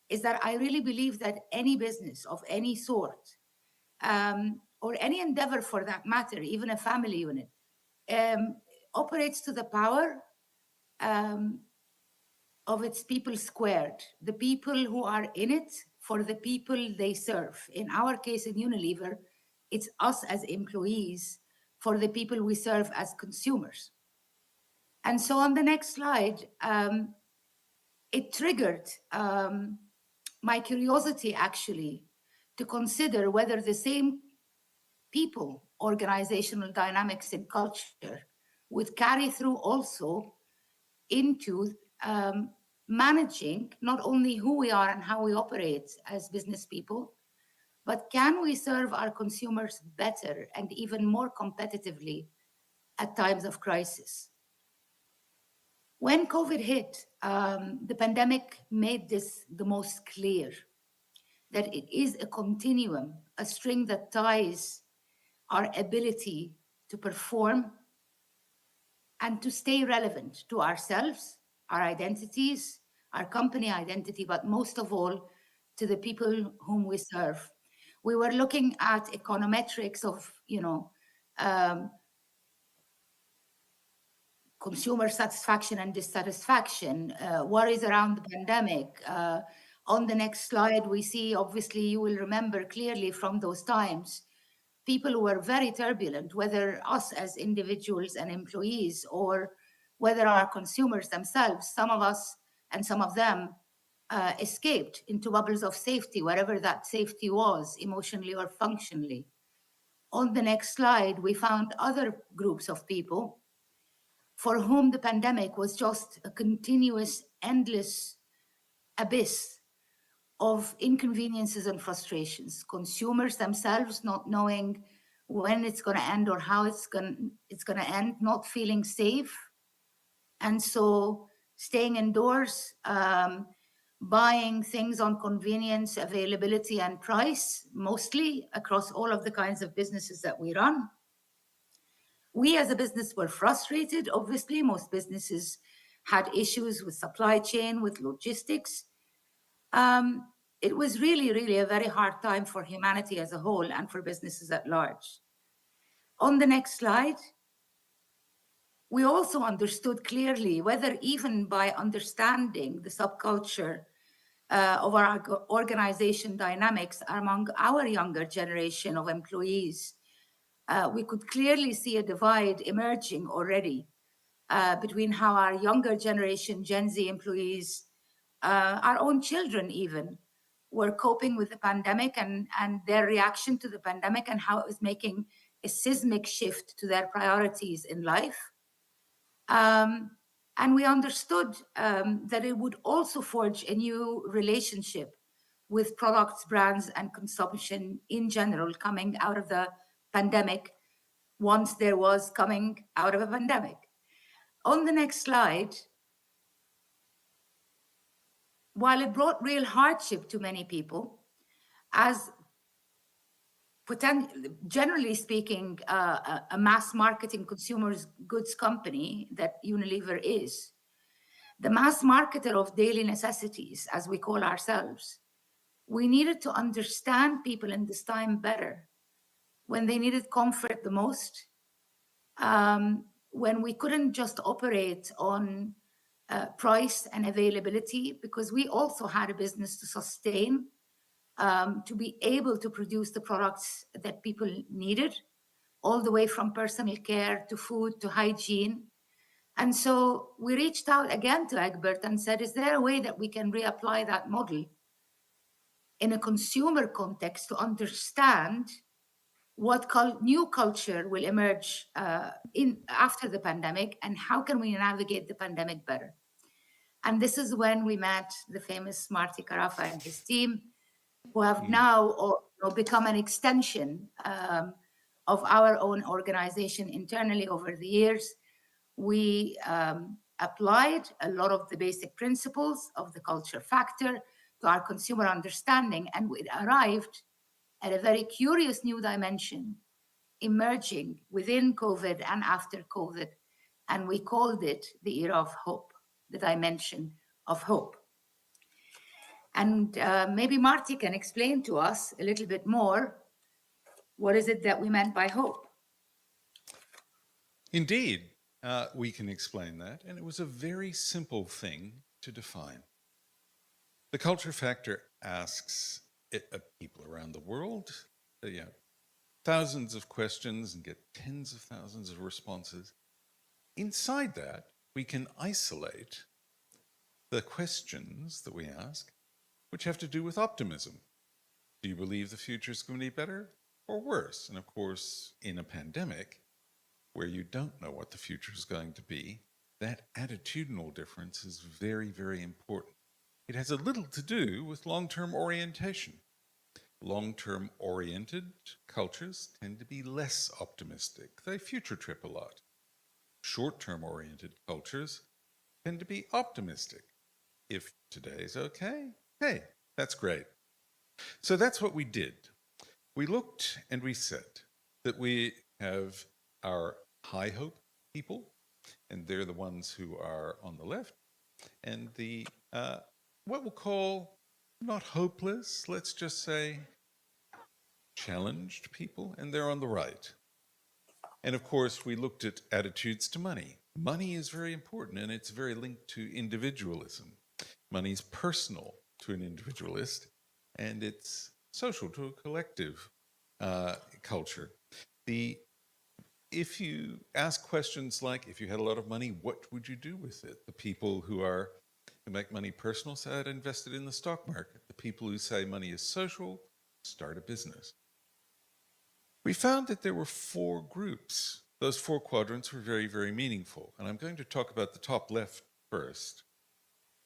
is that I really believe that any business of any sort, or any endeavor for that matter, even a family unit, operates to the power of its people squared, the people who are in it for the people they serve. In our case, in Unilever, it's us as employees for the people we serve as consumers. And so on the next slide, it triggered my curiosity actually to consider whether the same people, organizational dynamics and culture would carry through also into managing not only who we are and how we operate as business people, but can we serve our consumers better and even more competitively at times of crisis? When COVID hit, the pandemic made this the most clear, that it is a continuum, a string that ties our ability to perform and to stay relevant to ourselves, our identities, our company identity, but most of all, to the people whom we serve. We were looking at econometrics of, consumer satisfaction and dissatisfaction, worries around the pandemic. On the next slide, we see, obviously, you will remember clearly from those times, people who were very turbulent, whether us as individuals and employees or whether our consumers themselves, some of us and some of them escaped into bubbles of safety, wherever that safety was, emotionally or functionally. On the next slide, we found other groups of people for whom the pandemic was just a continuous, endless abyss of inconveniences and frustrations. Consumers themselves not knowing when it's going to end or how it's going to end, not feeling safe. And so staying indoors, buying things on convenience, availability, and price, mostly across all of the kinds of businesses that we run. We as a business were frustrated. Obviously, most businesses had issues with supply chain, with logistics. It was really, really a very hard time for humanity as a whole and for businesses at large. On the next slide, we also understood clearly, whether even by understanding the subculture of our organization dynamics among our younger generation of employees, we could clearly see a divide emerging already between how our younger generation, Gen Z employees, our own children even, were coping with the pandemic and their reaction to the pandemic and how it was making a seismic shift to their priorities in life. And we understood that it would also forge a new relationship with products, brands, and consumption in general coming out of the pandemic, once there was coming out of a pandemic. On the next slide, while it brought real hardship to many people, as generally speaking, a mass marketing consumer goods company that Unilever is, the mass marketer of daily necessities, as we call ourselves, we needed to understand people in this time better when they needed comfort the most, when we couldn't just operate on price and availability, because we also had a business to sustain, to be able to produce the products that people needed, all the way from personal care to food to hygiene. And so we reached out again to Egbert and said, is there a way that we can reapply that model in a consumer context to understand what new culture will emerge after the pandemic, and how can we navigate the pandemic better? And this is when we met the famous Marty Carafa and his team, who have now become an extension of our own organization internally over the years. We applied a lot of the basic principles of the culture factor to our consumer understanding, and we arrived at a very curious new dimension emerging within COVID and after COVID, and we called it the era of hope, the dimension of hope. And maybe Marty can explain to us a little bit more, what is it that we meant by hope? Indeed, we can explain that, and it was a very simple thing to define. The culture factor asks people around the world, thousands of questions and get tens of thousands of responses. Inside that, we can isolate the questions that we ask, which have to do with optimism. Do you believe the future is going to be better or worse? And of course, in a pandemic, where you don't know what the future is going to be, that attitudinal difference is very, very important. It has a little to do with long-term orientation. Long-term oriented cultures tend to be less optimistic. They future trip a lot. Short-term oriented cultures tend to be optimistic. If today's okay, hey, that's great. So that's what we did. We looked and we said that we have our high hope people, and they're the ones who are on the left, and the what we'll call not hopeless, let's just say challenged people, and they're on the right. And of course, we looked at attitudes to money. Money is very important, and it's very linked to individualism. Money's personal to an individualist, and it's social to a collective culture. If you ask questions like, if you had a lot of money, what would you do with it? The people who make money personal say, I'd invest it in the stock market. The people who say money is social, start a business. We found that there were 4 groups. Those 4 quadrants were very, very meaningful. And I'm going to talk about the top left first.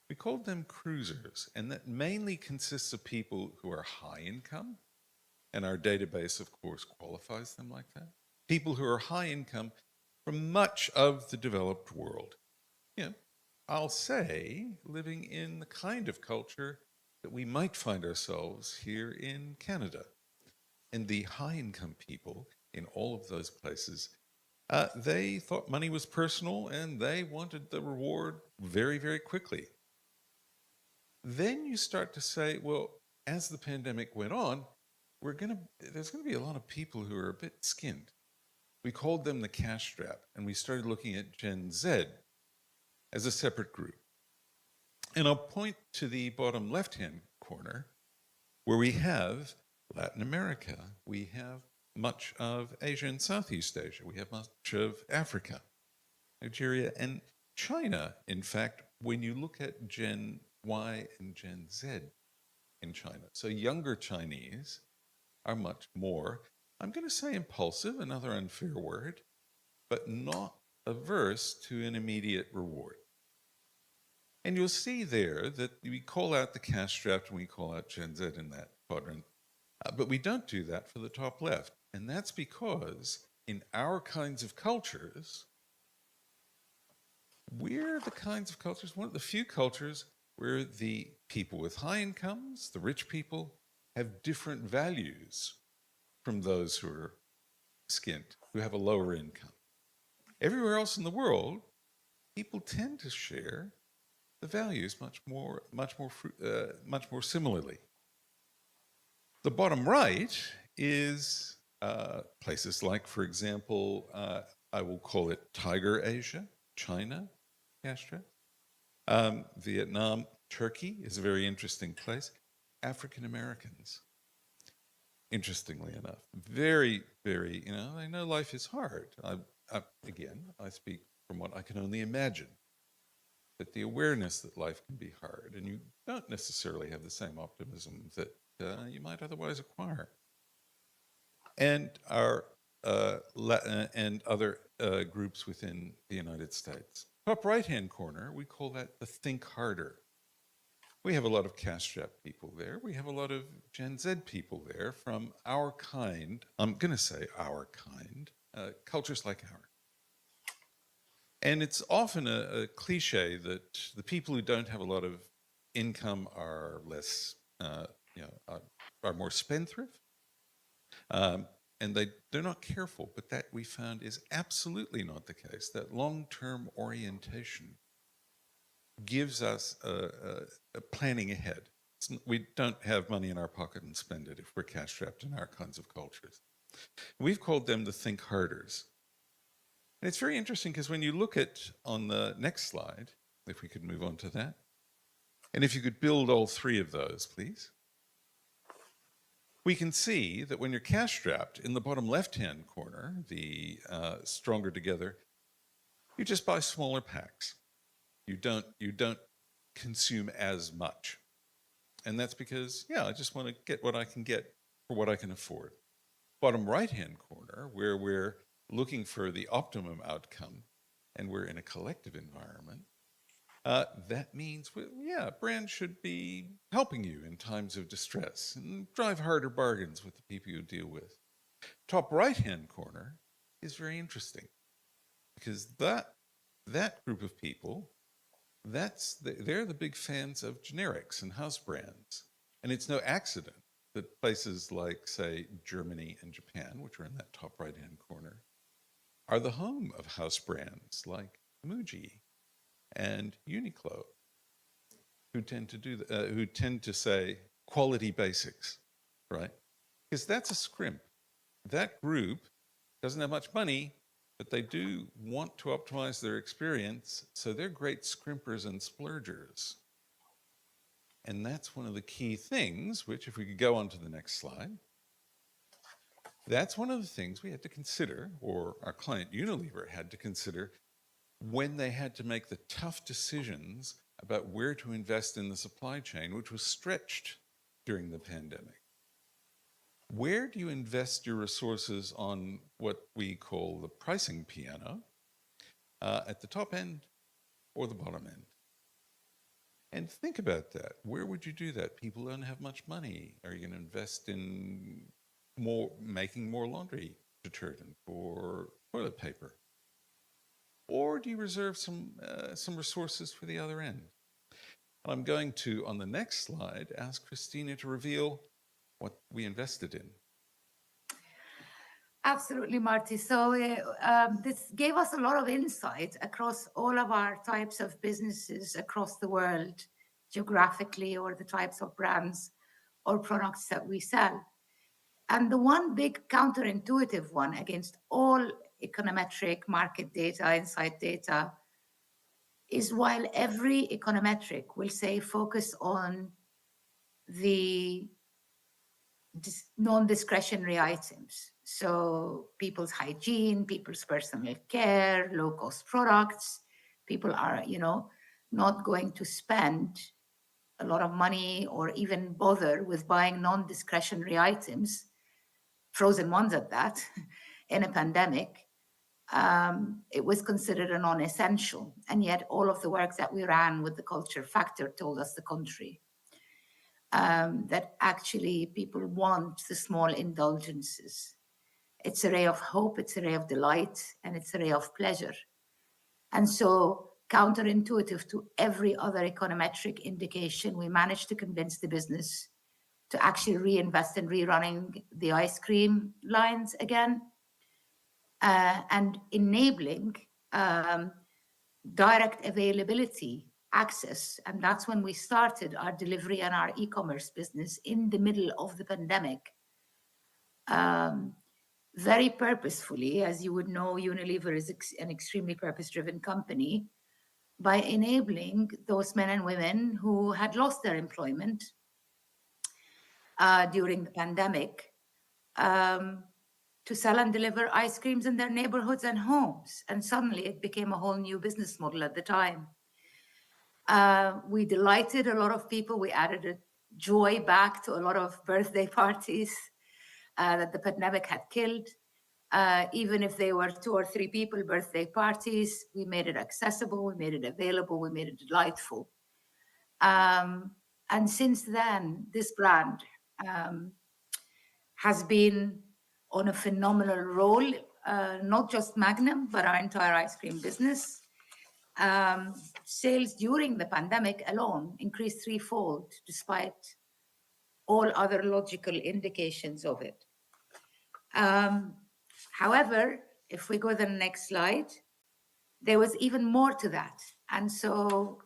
We called them cruisers, and that mainly consists of people who are high income, and our database, of course, qualifies them like that. People who are high income from much of the developed world. I'll say, living in the kind of culture that we might find ourselves here in Canada. And the high income people in all of those places, they thought money was personal and they wanted the reward very, very quickly. Then you start to say, well, as the pandemic went on, there's going to be a lot of people who are a bit skinned. We called them the cash strap, and we started looking at Gen Z as a separate group. And I'll point to the bottom left-hand corner, where we have Latin America, we have much of Asia and Southeast Asia, we have much of Africa, Nigeria, and China. In fact, when you look at Gen Y and Gen Z in China, so younger Chinese are much more, I'm going to say impulsive, another unfair word, but not averse to an immediate reward. And you'll see there that we call out the cash strapped and we call out Gen Z in that quadrant, but we don't do that for the top left. And that's because in our kinds of cultures, we're the kinds of cultures, one of the few cultures where the people with high incomes, the rich people, have different values from those who are skint, who have a lower income. Everywhere else in the world, people tend to share the values much more similarly. The bottom right is places like, for example, I will call it Tiger Asia, China, Castro, Vietnam, Turkey is a very interesting place. African Americans, interestingly enough, very, very, I know life is hard. Again, I speak from what I can only imagine, but the awareness that life can be hard, and you don't necessarily have the same optimism that you might otherwise acquire. And and other groups within the United States. Top right-hand corner, we call that the think harder. We have a lot of cash-strapped people there. We have a lot of Gen Z people there from our kind, I'm going to say our kind, cultures like ours. And it's often a cliche that the people who don't have a lot of income are less, are more spendthrift. And they're not careful, but that we found is absolutely not the case. That long-term orientation gives us a planning ahead. We don't have money in our pocket and spend it if we're cash-strapped in our kinds of cultures. We've called them the think harders. And it's very interesting because when you look at, on the next slide, if we could move on to that, and if you could build all three of those, please. We can see that when you're cash-strapped, in the bottom left-hand corner, the stronger together, you just buy smaller packs. You don't consume as much. And that's because, I just want to get what I can get for what I can afford. Bottom right-hand corner, where we're looking for the optimum outcome, and we're in a collective environment, that means, brands should be helping you in times of distress and drive harder bargains with the people you deal with. Top right-hand corner is very interesting because that group of people, they're the big fans of generics and house brands. And it's no accident that places like, say, Germany and Japan, which are in that top right-hand corner, are the home of house brands like Muji and Uniqlo, who tend to say quality basics, right? Because that's a scrimp. That group doesn't have much money, but they do want to optimize their experience, so they're great scrimpers and splurgers. And that's one of the key things, which if we could go on to the next slide, that's one of the things we had to consider, or our client Unilever had to consider, when they had to make the tough decisions about where to invest in the supply chain, which was stretched during the pandemic. Where do you invest your resources on what we call the pricing piano, at the top end or the bottom end? And think about that. Where would you do that? People don't have much money. Are you going to invest in making more laundry detergent or toilet paper? Or do you reserve some resources for the other end? And I'm going to, on the next slide, ask Christina to reveal what we invested in. Absolutely, Marty. So this gave us a lot of insight across all of our types of businesses across the world, geographically, or the types of brands or products that we sell. And the one big counterintuitive one against all econometric market data, insight data, is while every econometric will say focus on the non-discretionary items. So people's hygiene, people's personal care, low-cost products, people are, not going to spend a lot of money or even bother with buying non-discretionary items, frozen ones at that, in a pandemic. It was considered a non-essential. And yet all of the work that we ran with the culture factor told us the contrary. That actually people want the small indulgences. It's a ray of hope, it's a ray of delight, and it's a ray of pleasure. And so counterintuitive to every other econometric indication, we managed to convince the business to actually reinvest in rerunning the ice cream lines again, and enabling direct availability access. And that's when we started our delivery and our e-commerce business in the middle of the pandemic. Very purposefully, as you would know, Unilever is an extremely purpose-driven company, by enabling those men and women who had lost their employment during the pandemic to sell and deliver ice creams in their neighborhoods and homes. And suddenly it became a whole new business model at the time. We delighted a lot of people. We added a joy back to a lot of birthday parties that the pandemic had killed. Even if they were 2 or 3 people birthday parties, we made it accessible, we made it available, we made it delightful. And since then, this brand has been on a phenomenal roll, not just Magnum, but our entire ice cream business. Sales during the pandemic alone increased threefold, despite all other logical indications of it. However, if we go to the next slide, there was even more to that. And so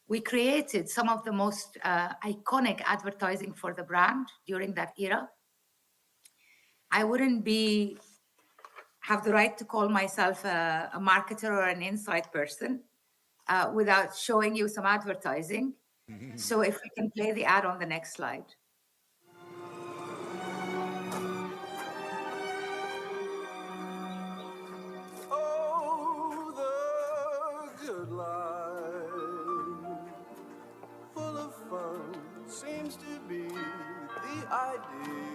we created some of the most iconic advertising for the brand during that era. I wouldn't have the right to call myself a marketer or an insight person without showing you some advertising. So if we can play the ad on the next slide. Seems to be the ideal.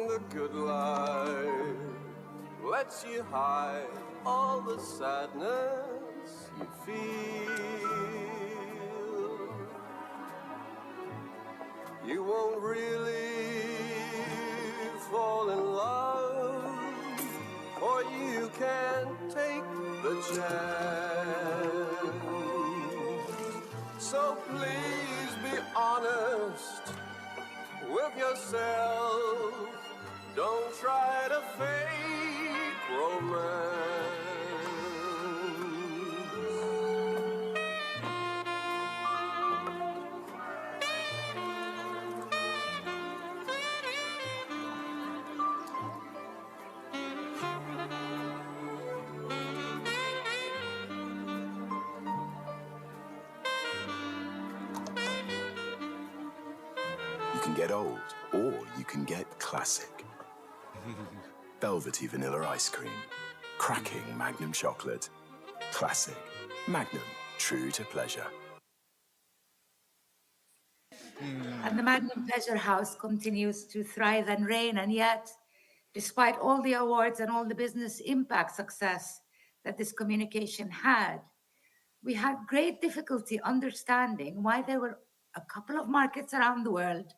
The good life lets you hide all the sadness you feel. You won't really fall in love, or you can't take the chance. So please be honest with yourself. Don't try to fake romance. You can get old, or you can get classic. Velvety vanilla ice cream, cracking Magnum chocolate. Classic. Magnum, true to pleasure. And the Magnum Pleasure House continues to thrive and reign. And yet, despite all the awards and all the business impact success that this communication had, we had great difficulty understanding why there were a couple of markets around the world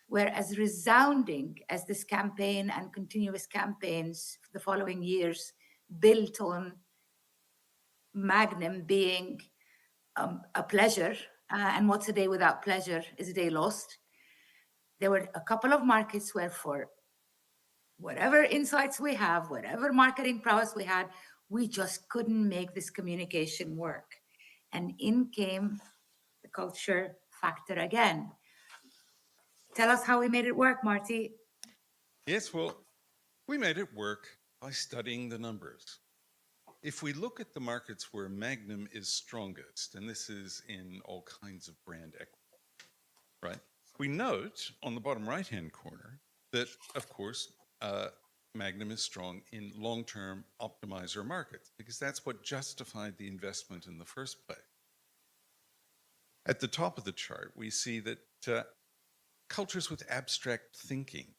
where, as resounding as this campaign and continuous campaigns for the following years built on Magnum being a pleasure, and what's a day without pleasure is a day lost. There were a couple of markets where, for whatever insights we have, whatever marketing prowess we had, we just couldn't make this communication work. And in came the culture factor again. Tell us how we made it work, Marty. Yes, well, we made it work by studying the numbers. If we look at the markets where Magnum is strongest, and this is in all kinds of brand equity, right? We note on the bottom right-hand corner that, of course, Magnum is strong in long-term optimizer markets, because that's what justified the investment in the first place. At the top of the chart, we see that cultures with abstract thinking,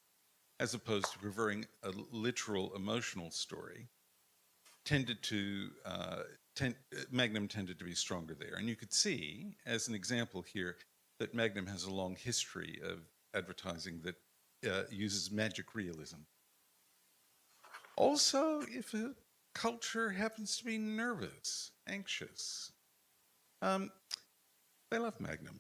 as opposed to preferring a literal emotional story, Magnum tended to be stronger there. And you could see, as an example here, that Magnum has a long history of advertising that uses magic realism. Also, if a culture happens to be nervous, anxious, They love Magnum,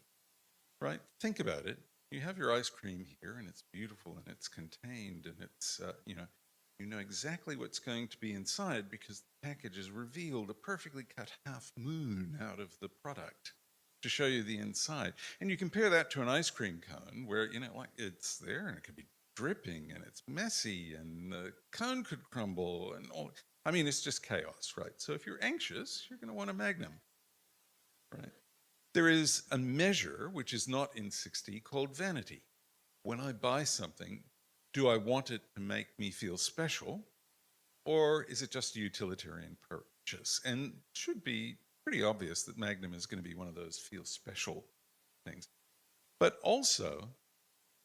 right? Think about it. You have your ice cream here, and it's beautiful, and it's contained, and it's, you know exactly what's going to be inside because the package has revealed a perfectly cut half moon out of the product to show you the inside. And you compare that to an ice cream cone where, like it's there and it could be dripping and it's messy and the cone could crumble and all. I mean, it's just chaos, right? So if you're anxious, you're going to want a Magnum, right? There is a measure, which is not in 60, called vanity. When I buy something, do I want it to make me feel special, or is it just a utilitarian purchase? And it should be pretty obvious that Magnum is going to be one of those feel special things. But also,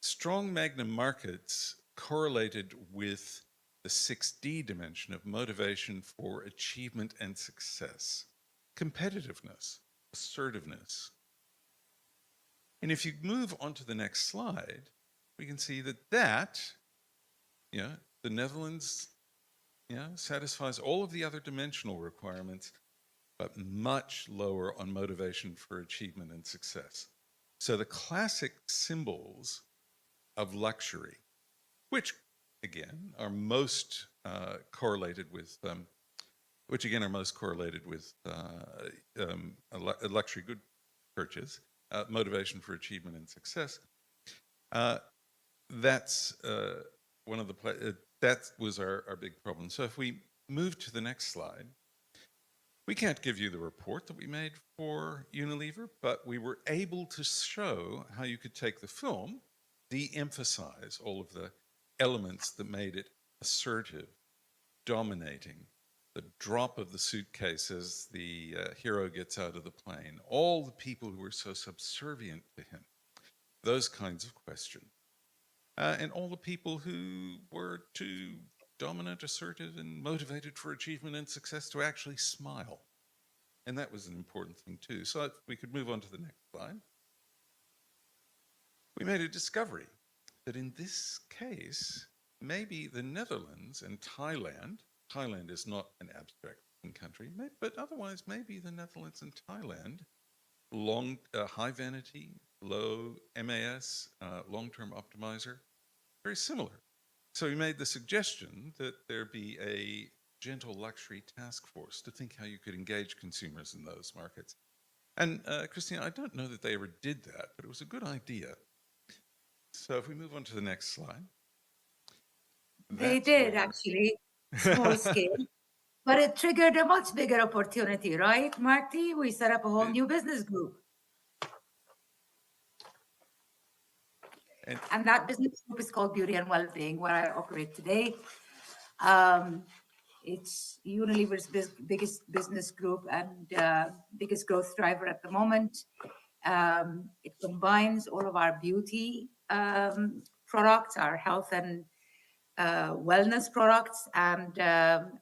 strong Magnum markets correlated with the 6D dimension of motivation for achievement and success, competitiveness, assertiveness. And if you move on to the next slide, we can see that the Netherlands satisfies all of the other dimensional requirements, but much lower on motivation for achievement and success. So the classic symbols of luxury, which again are most correlated with a luxury good purchase, motivation for achievement and success. That's one of the that was our big problem. So if we move to the next slide, we can't give you the report that we made for Unilever, but we were able to show how you could take the film, de-emphasize all of the elements that made it assertive, dominating, the drop of the suitcase as the hero gets out of the plane, all the people who were so subservient to him, those kinds of questions. And all the people who were too dominant, assertive, and motivated for achievement and success to actually smile. And that was an important thing too. So if we could move on to the next slide. We made a discovery that in this case, maybe the Netherlands and Thailand is not an abstract country, but otherwise maybe the Netherlands and Thailand, high vanity, low MAS, long-term optimizer, very similar. So we made the suggestion that there be a gentle luxury task force to think how you could engage consumers in those markets. And Christina, I don't know that they ever did that, but it was a good idea. So if we move on to the next slide. They did actually, small scale, but it triggered a much bigger opportunity, right, Marty? We set up a whole new business group. And that business group is called Beauty and Wellbeing, where I operate today. It's Unilever's biggest business group and biggest growth driver at the moment. It combines all of our beauty products, our health and wellness products, and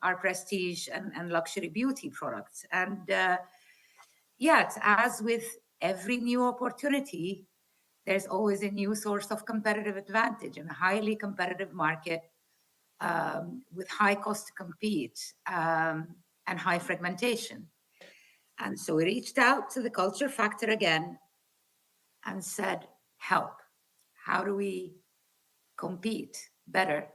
our prestige and luxury beauty products. And yet, as with every new opportunity, there's always a new source of competitive advantage in a highly competitive market with high cost to compete and high fragmentation. And so we reached out to the culture factor again and said, help. How do we compete better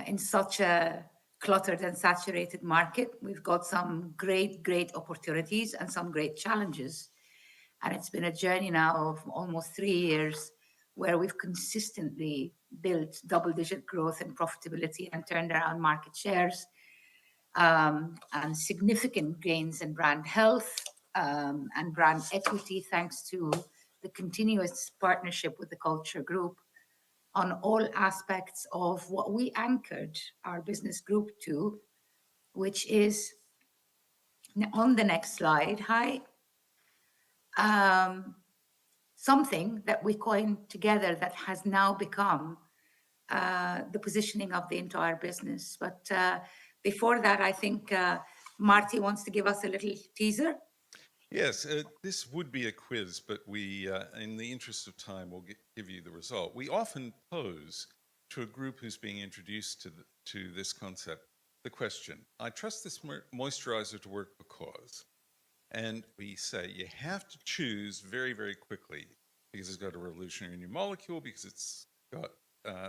in such a cluttered and saturated market? We've got some great opportunities and some great challenges. And it's been a journey now of almost 3 years where we've consistently built double-digit growth and profitability and turned around market shares and significant gains in brand health and brand equity, thanks to the continuous partnership with the culture group on all aspects of what we anchored our business group to, which is on the next slide. Something that we coined together that has now become the positioning of the entire business. But before that, I think Marty wants to give us a little teaser. Yes, this would be a quiz, but we, in the interest of time, will give you the result. We often pose to a group who's being introduced to this concept the question, I trust this moisturizer to work because, And we say you have to choose very, very quickly because it's got a revolutionary new molecule, because it's got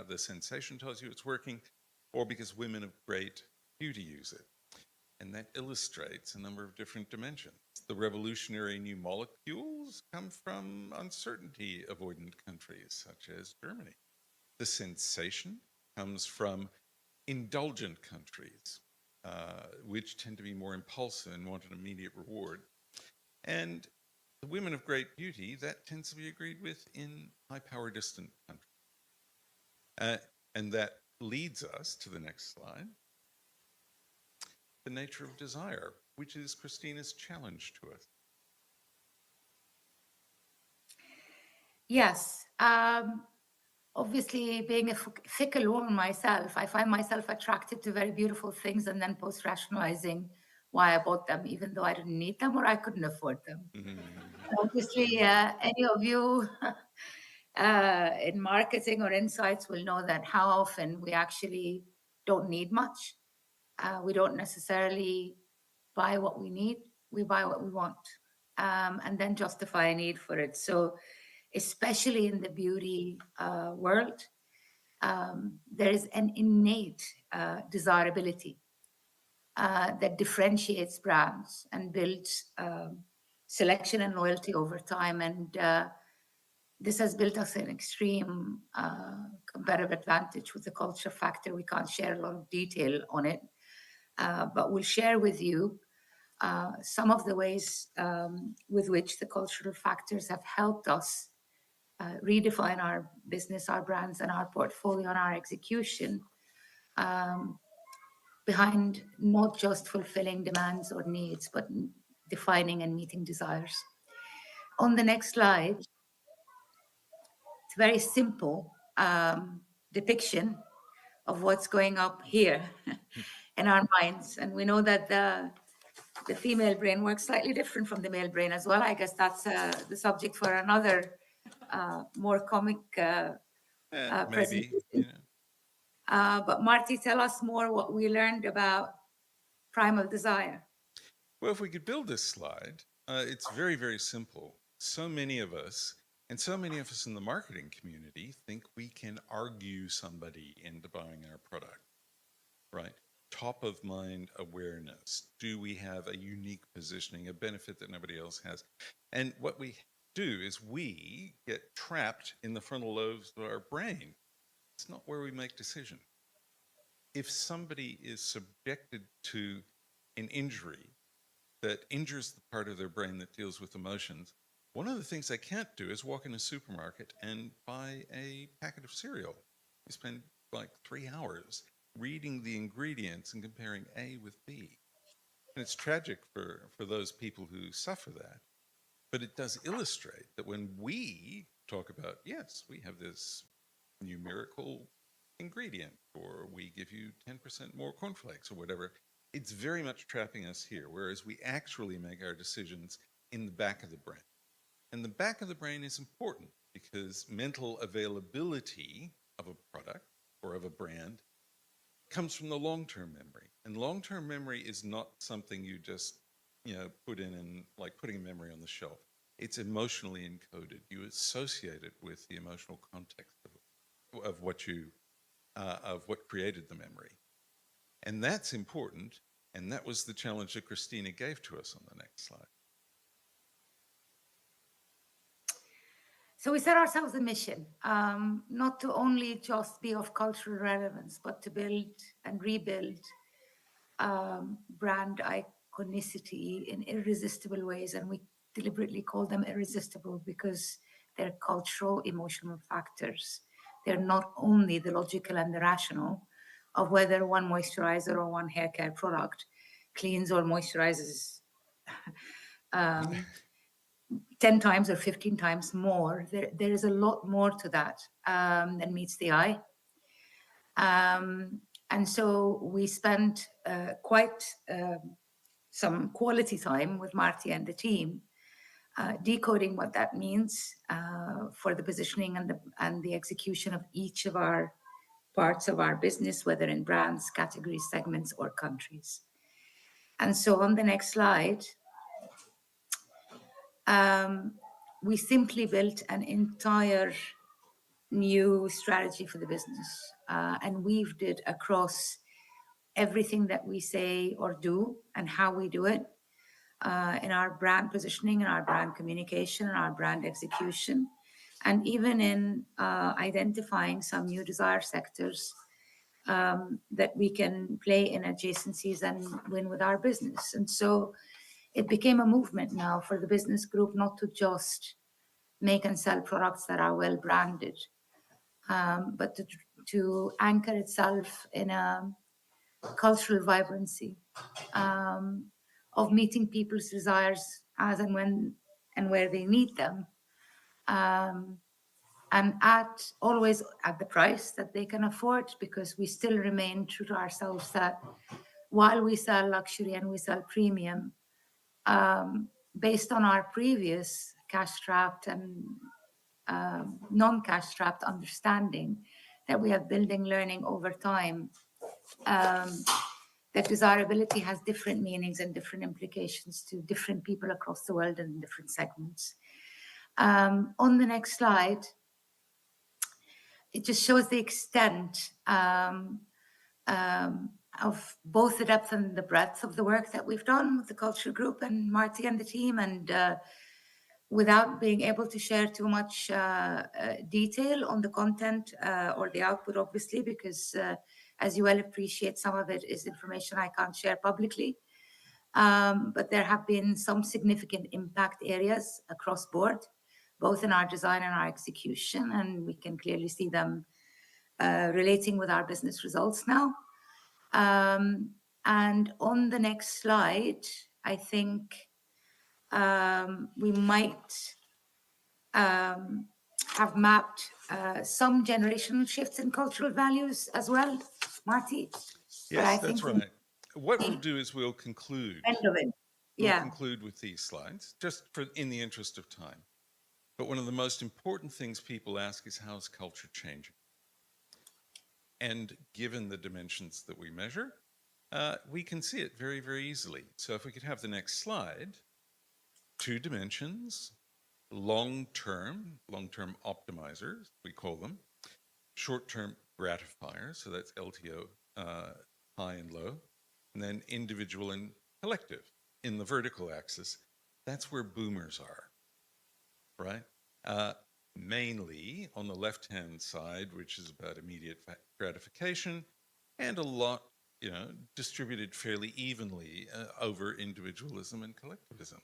the sensation tells you it's working, or because women of great beauty use it. And that illustrates a number of different dimensions. The revolutionary new molecules come from uncertainty avoidant countries such as Germany. The sensation comes from indulgent countries, which tend to be more impulsive and want an immediate reward. And the women of great beauty, that tends to be agreed with in high power distant countries. And that leads us to the next slide. The nature of desire, which is Christina's challenge to us. Yes. Obviously, being a fickle woman myself, I find myself attracted to very beautiful things and then post-rationalizing why I bought them, even though I didn't need them or I couldn't afford them. Obviously, any of you in marketing or insights will know that how often we actually don't need much. We don't necessarily buy what we need, we buy what we want, and then justify a need for it. So especially in the beauty world, there is an innate desirability that differentiates brands and builds selection and loyalty over time. And this has built us an extreme competitive advantage with the culture factor. We can't share a lot of detail on it, but we'll share with you some of the ways with which the cultural factors have helped us redefine our business, our brands, and our portfolio and our execution behind not just fulfilling demands or needs, but defining and meeting desires. On the next slide, it's a very simple depiction of what's going up here in our minds. And we know that the female brain works slightly different from the male brain as well. I guess that's the subject for another more comic presentation. Maybe, But Marty, tell us more what we learned about primal desire. Well, if we could build this slide, it's very, very simple. So many of us, and so many of us in the marketing community, think we can argue somebody into buying our product, right? Top of mind awareness. Do we have a unique positioning, a benefit that nobody else has? And what we do is we get trapped in the frontal lobes of our brain. It's not where we make decisions. If somebody is subjected to an injury that injures the part of their brain that deals with emotions, one of the things they can't do is walk in a supermarket and buy a packet of cereal. You spend like 3 hours reading the ingredients and comparing A with B. And it's tragic for those people who suffer that. But it does illustrate that when we talk about, yes, we have this new miracle ingredient, or we give you 10% more cornflakes or whatever, it's very much trapping us here, whereas we actually make our decisions in the back of the brain. And the back of the brain is important because mental availability of a product or of a brand comes from the long-term memory. And long-term memory is not something you just, put in and like putting a memory on the shelf. It's emotionally encoded. You associate it with the emotional context of what created the memory. And that's important. And that was the challenge that Christina gave to us on the next slide. So we set ourselves a mission, not to only just be of cultural relevance, but to build and rebuild brand iconicity in irresistible ways. And we deliberately call them irresistible because they're cultural, emotional factors. They're not only the logical and the rational of whether one moisturizer or one hair care product cleans or moisturizes 10 times or 15 times more. There is a lot more to that than meets the eye. And so we spent quite some quality time with Marty and the team decoding what that means for the positioning and the execution of each of our parts of our business, whether in brands, categories, segments, or countries. And so on the next slide, we simply built an entire new strategy for the business and weaved it across everything that we say or do and how we do it in our brand positioning and our brand communication and our brand execution, and even in identifying some new desire sectors that we can play in adjacencies and win with our business. And so it became a movement now for the business group not to just make and sell products that are well branded, but to anchor itself in a cultural vibrancy of meeting people's desires as and when and where they need them, and always at the price that they can afford, because we still remain true to ourselves that while we sell luxury and we sell premium, based on our previous cash-strapped and non-cash-strapped understanding that we have building learning over time, that desirability has different meanings and different implications to different people across the world and in different segments. On the next slide, it just shows the extent of both the depth and the breadth of the work that we've done with the culture group and Marty and the team, and without being able to share too much detail on the content or the output, obviously, because as you well appreciate, some of it is information I can't share publicly. But there have been some significant impact areas across board, both in our design and our execution, and we can clearly see them relating with our business results now. And on the next slide, I think we might have mapped some generational shifts in cultural values as well, Marty. Yes, that's right. What we'll do is we'll conclude. End of it. We'll Yeah. conclude with these slides, just in the interest of time. But one of the most important things people ask is, how's culture changing? And given the dimensions that we measure, we can see it very, very easily. So if we could have the next slide, 2 dimensions, long-term optimizers, we call them, short-term gratifiers, so that's LTO, high and low, and then individual and collective. In the vertical axis, that's where boomers are, right? Mainly on the left-hand side, which is about immediate gratification, and a lot, distributed fairly evenly over individualism and collectivism.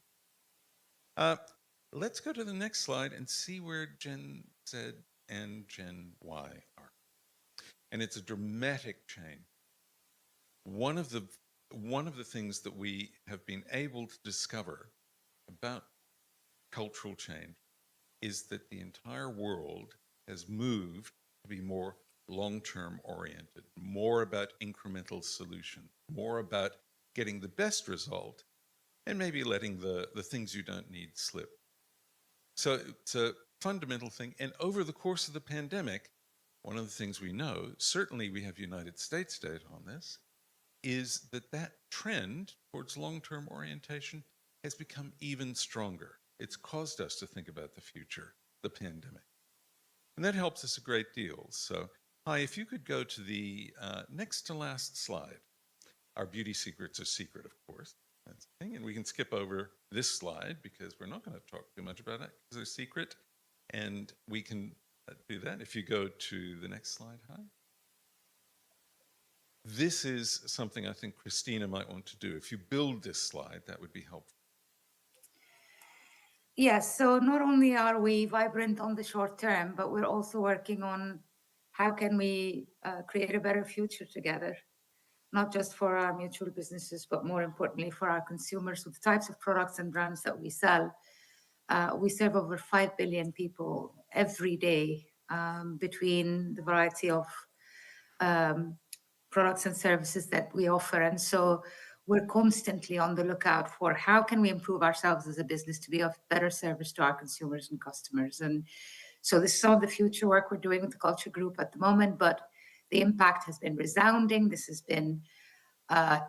Let's go to the next slide and see where Gen Z and Gen Y are. And it's a dramatic change. One of the things that we have been able to discover about cultural change is that the entire world has moved to be more long-term oriented, more about incremental solution, more about getting the best result, and maybe letting the things you don't need slip. So it's a fundamental thing. And over the course of the pandemic, one of the things we know, certainly we have United States data on this, is that trend towards long-term orientation has become even stronger. It's caused us to think about the future, the pandemic. And that helps us a great deal. So, Hi, if you could go to the next to last slide. Our beauty secrets are secret, of course. That's the thing. And we can skip over this slide because we're not going to talk too much about it because they're secret. And we can do that. If you go to the next slide, Hi. This is something I think Christina might want to do. If you build this slide, that would be helpful. Yes, so not only are we vibrant on the short term, but we're also working on how can we create a better future together, not just for our mutual businesses, but more importantly for our consumers with the types of products and brands that we sell. We serve over 5 billion people every day between the variety of products and services that we offer. And so we're constantly on the lookout for how can we improve ourselves as a business to be of better service to our consumers and customers. And so this is some of the future work we're doing with the Culture Group at the moment, but the impact has been resounding. This has been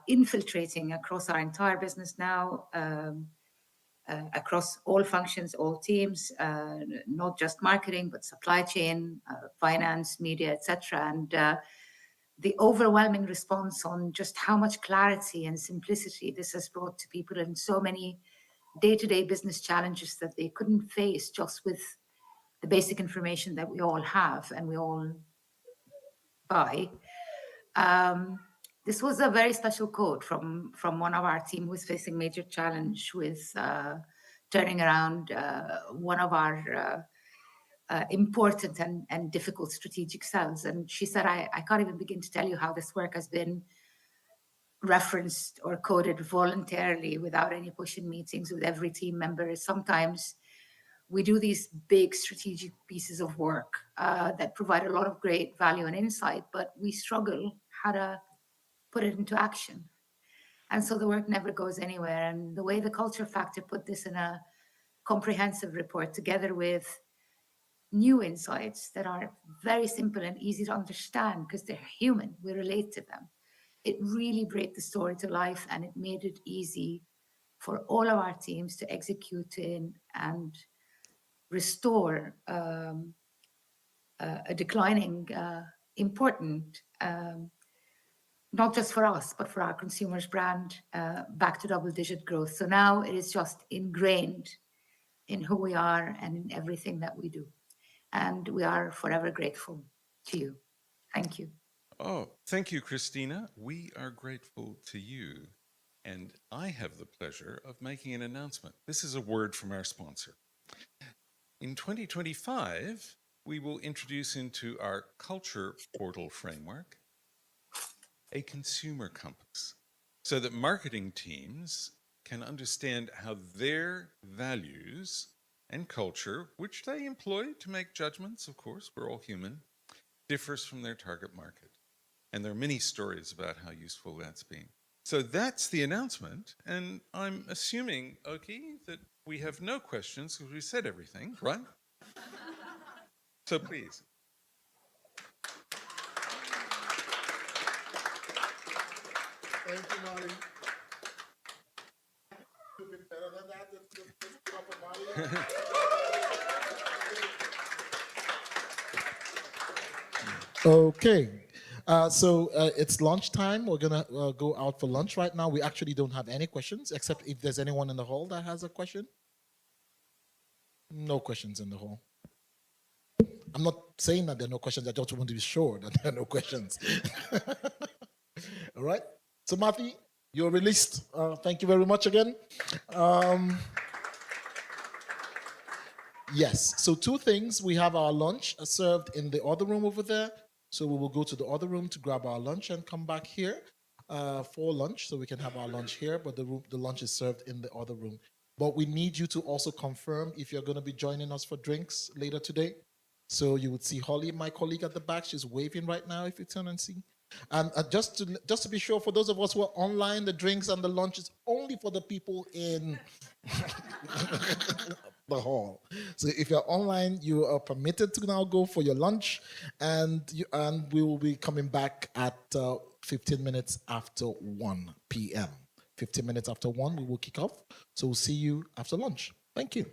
infiltrating across our entire business now. across all functions, all teams, not just marketing, but supply chain, finance, media, etc. And the overwhelming response on just how much clarity and simplicity this has brought to people in so many day-to-day business challenges that they couldn't face just with the basic information that we all have and we all buy. This was a very special quote from one of our team who was facing major challenge with turning around one of our important and difficult strategic cells. And she said, I can't even begin to tell you how this work has been referenced or coded voluntarily without any push in meetings with every team member. Sometimes we do these big strategic pieces of work that provide a lot of great value and insight, but we struggle how to put it into action. And so the work never goes anywhere. And the way the Culture Factor put this in a comprehensive report together with new insights that are very simple and easy to understand because they're human, we relate to them. It really brought the story to life, and it made it easy for all of our teams to execute in and restore a declining, important, not just for us, but for our consumers' brand, back to double-digit growth. So now it is just ingrained in who we are and in everything that we do. And we are forever grateful to you. Thank you. Oh, thank you, Christina. We are grateful to you. And I have the pleasure of making an announcement. This is a word from our sponsor. In 2025, we will introduce into our culture portal framework a consumer compass so that marketing teams can understand how their values and culture, which they employ to make judgments, of course, we're all human, differs from their target market. And there are many stories about how useful that's been. So that's the announcement. And I'm assuming, Oki, that we have no questions because we said everything, right? So please. Thank you, Marty. Could be better than that. Let's put up a Marty. Okay. So it's lunchtime. We're going to go out for lunch right now. We actually don't have any questions, except if there's anyone in the hall that has a question. No questions in the hall. I'm not saying that there are no questions. I just want to be sure that there are no questions. All right. So, Matthew, you're released. Thank you very much again. Yes. So, two things. We have our lunch served in the other room over there. So we will go to the other room to grab our lunch and come back here for lunch so we can have our lunch here. But the lunch is served in the other room. But we need you to also confirm if you're going to be joining us for drinks later today. So you would see Holly, my colleague at the back. She's waving right now if you turn and see. And just to be sure, for those of us who are online, the drinks and the lunch is only for the people in the hall. So if you're online, you are permitted to now go for your lunch, and we will be coming back at 15 minutes after 1 p.m. 15 minutes after 1, we will kick off. So we'll see you after lunch. Thank you.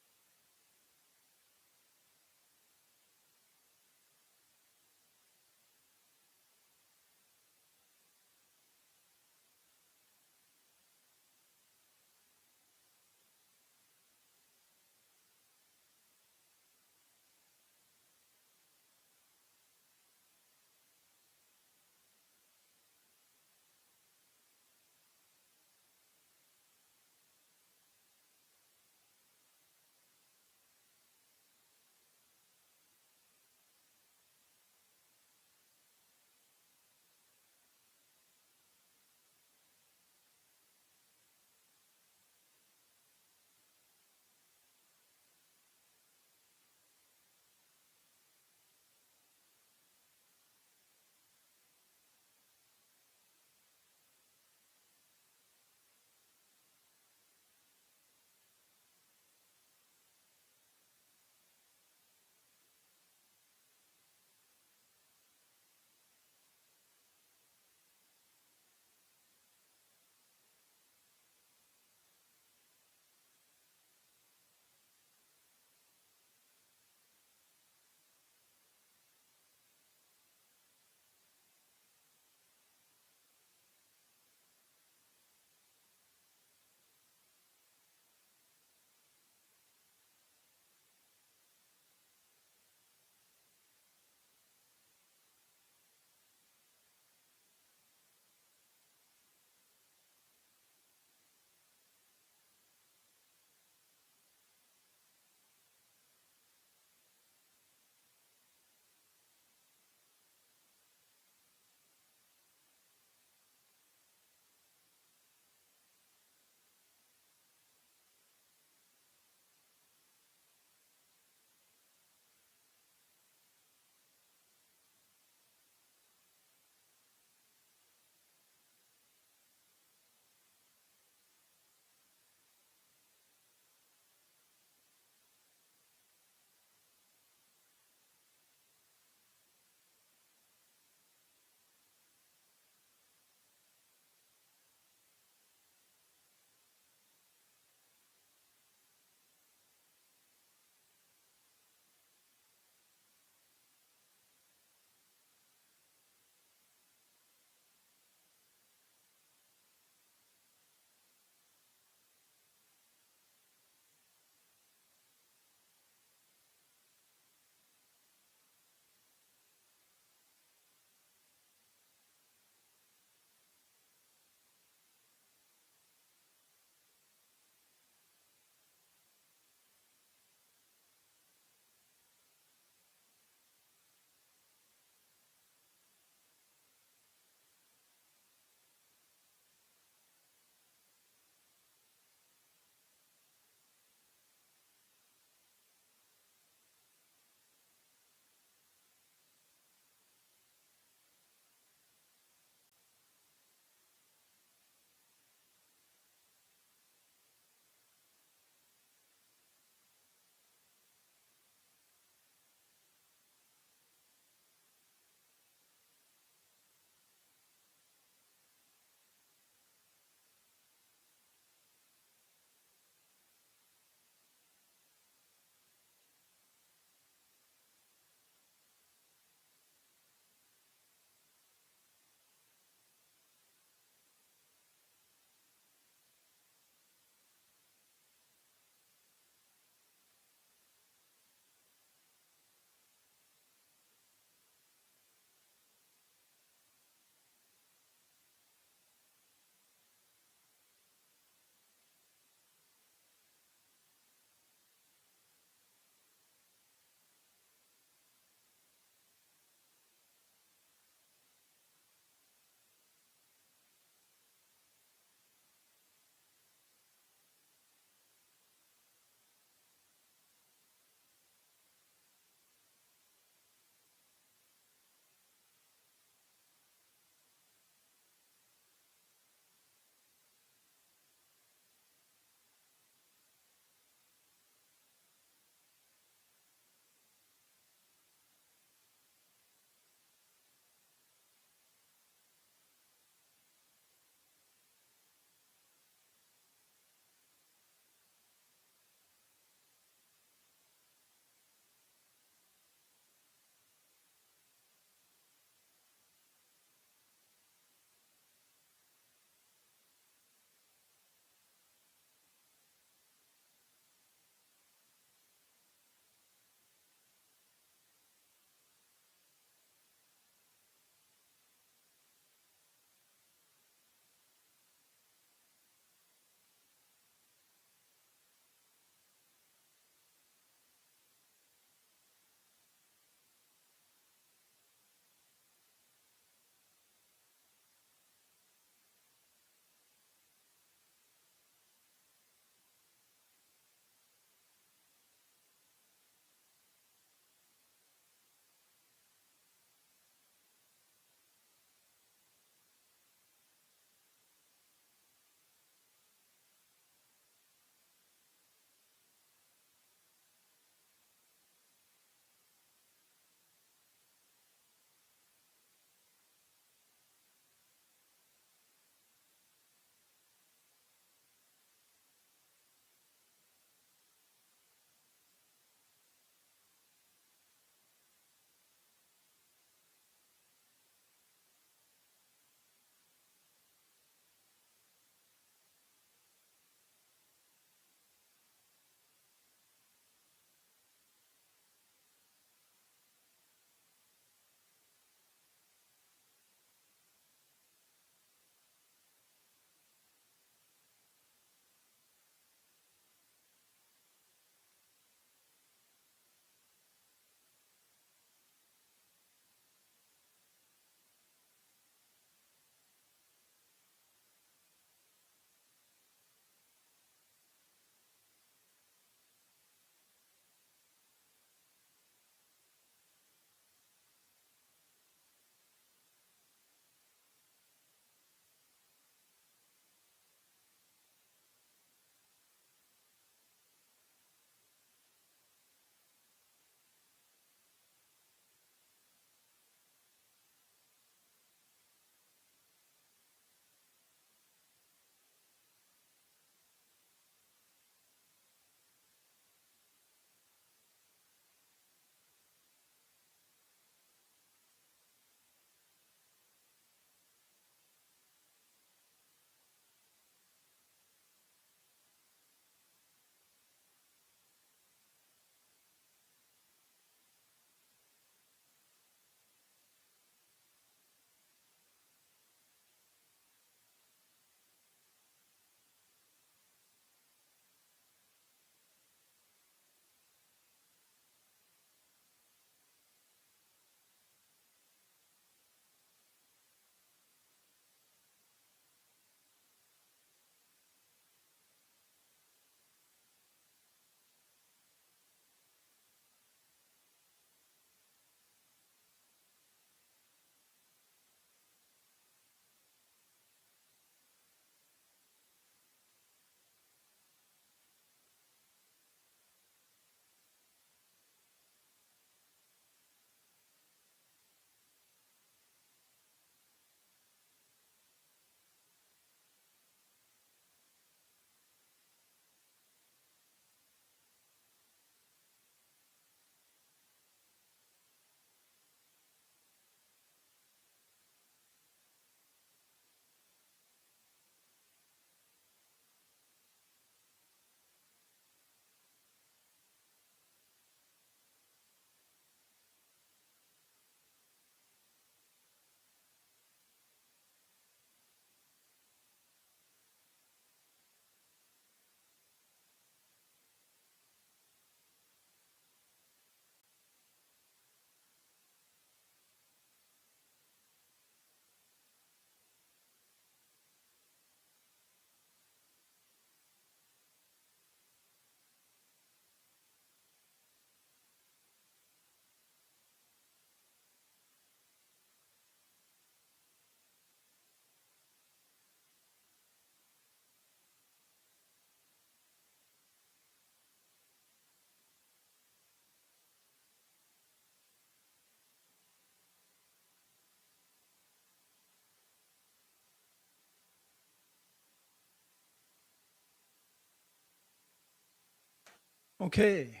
Okay.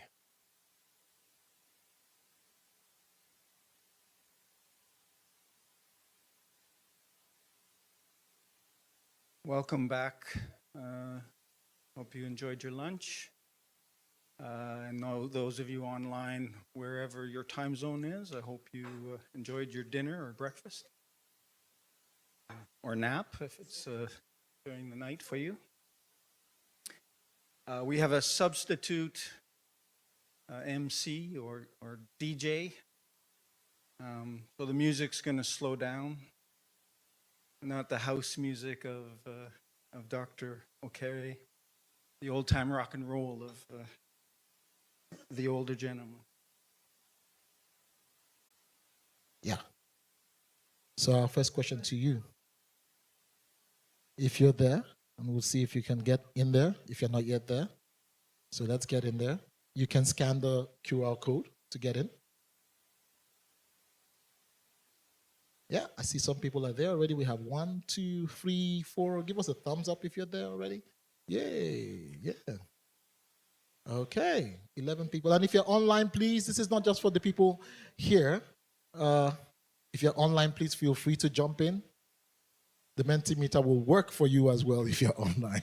Welcome back. Hope you enjoyed your lunch. I know those of you online, wherever your time zone is, I hope you enjoyed your dinner or breakfast or nap if it's during the night for you. We have a substitute MC or DJ. So the music's going to slow down. Not the house music of Dr. O'Carey, the old-time rock and roll of the older gentleman. Yeah. So our first question to you. If you're there, and we'll see if you can get in there, if you're not yet there. So let's get in there. You can scan the QR code to get in. Yeah, I see some people are there already. We have 1, 2, 3, 4. Give us a thumbs up if you're there already. Yay, yeah. Okay, 11 people. And if you're online, please, this is not just for the people here. If you're online, please feel free to jump in. The Mentimeter will work for you as well if you're online.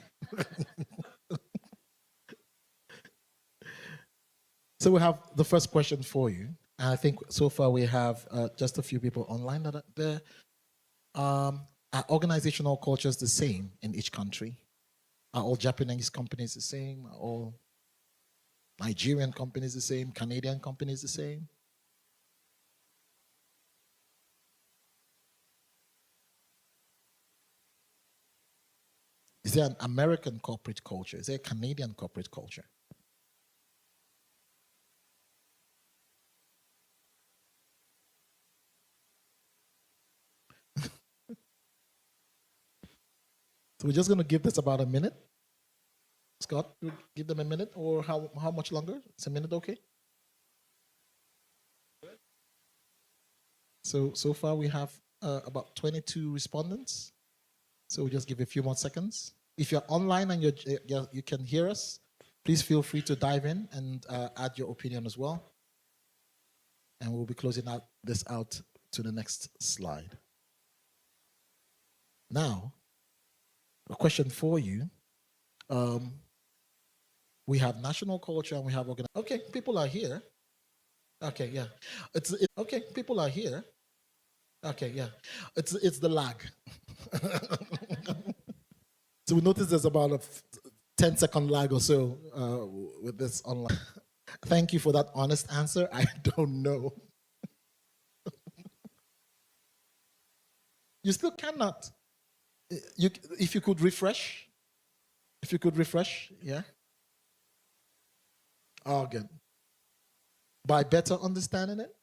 So we have the first question for you. And I think so far we have just a few people online that are there. Are organizational cultures the same in each country? Are all Japanese companies the same? Are all Nigerian companies the same? Canadian companies the same? Is there an American corporate culture? Is there a Canadian corporate culture? So we're just going to give this about a minute. Scott, you give them a minute, or how much longer? It's a minute, okay? So far we have about 22 respondents. So we'll just give a few more seconds. If you're online and you can hear us, please feel free to dive in and add your opinion as well. And we'll be closing this out to the next slide. Now, a question for you. We have national culture and we have okay, people are here. Okay, yeah. Okay, people are here. Okay, yeah. It's the lag. So we notice there's about a 10-second lag or so with this online. Thank you for that honest answer. I don't know. You still cannot. If you could refresh. If you could refresh, yeah. Oh, good. By better understanding it?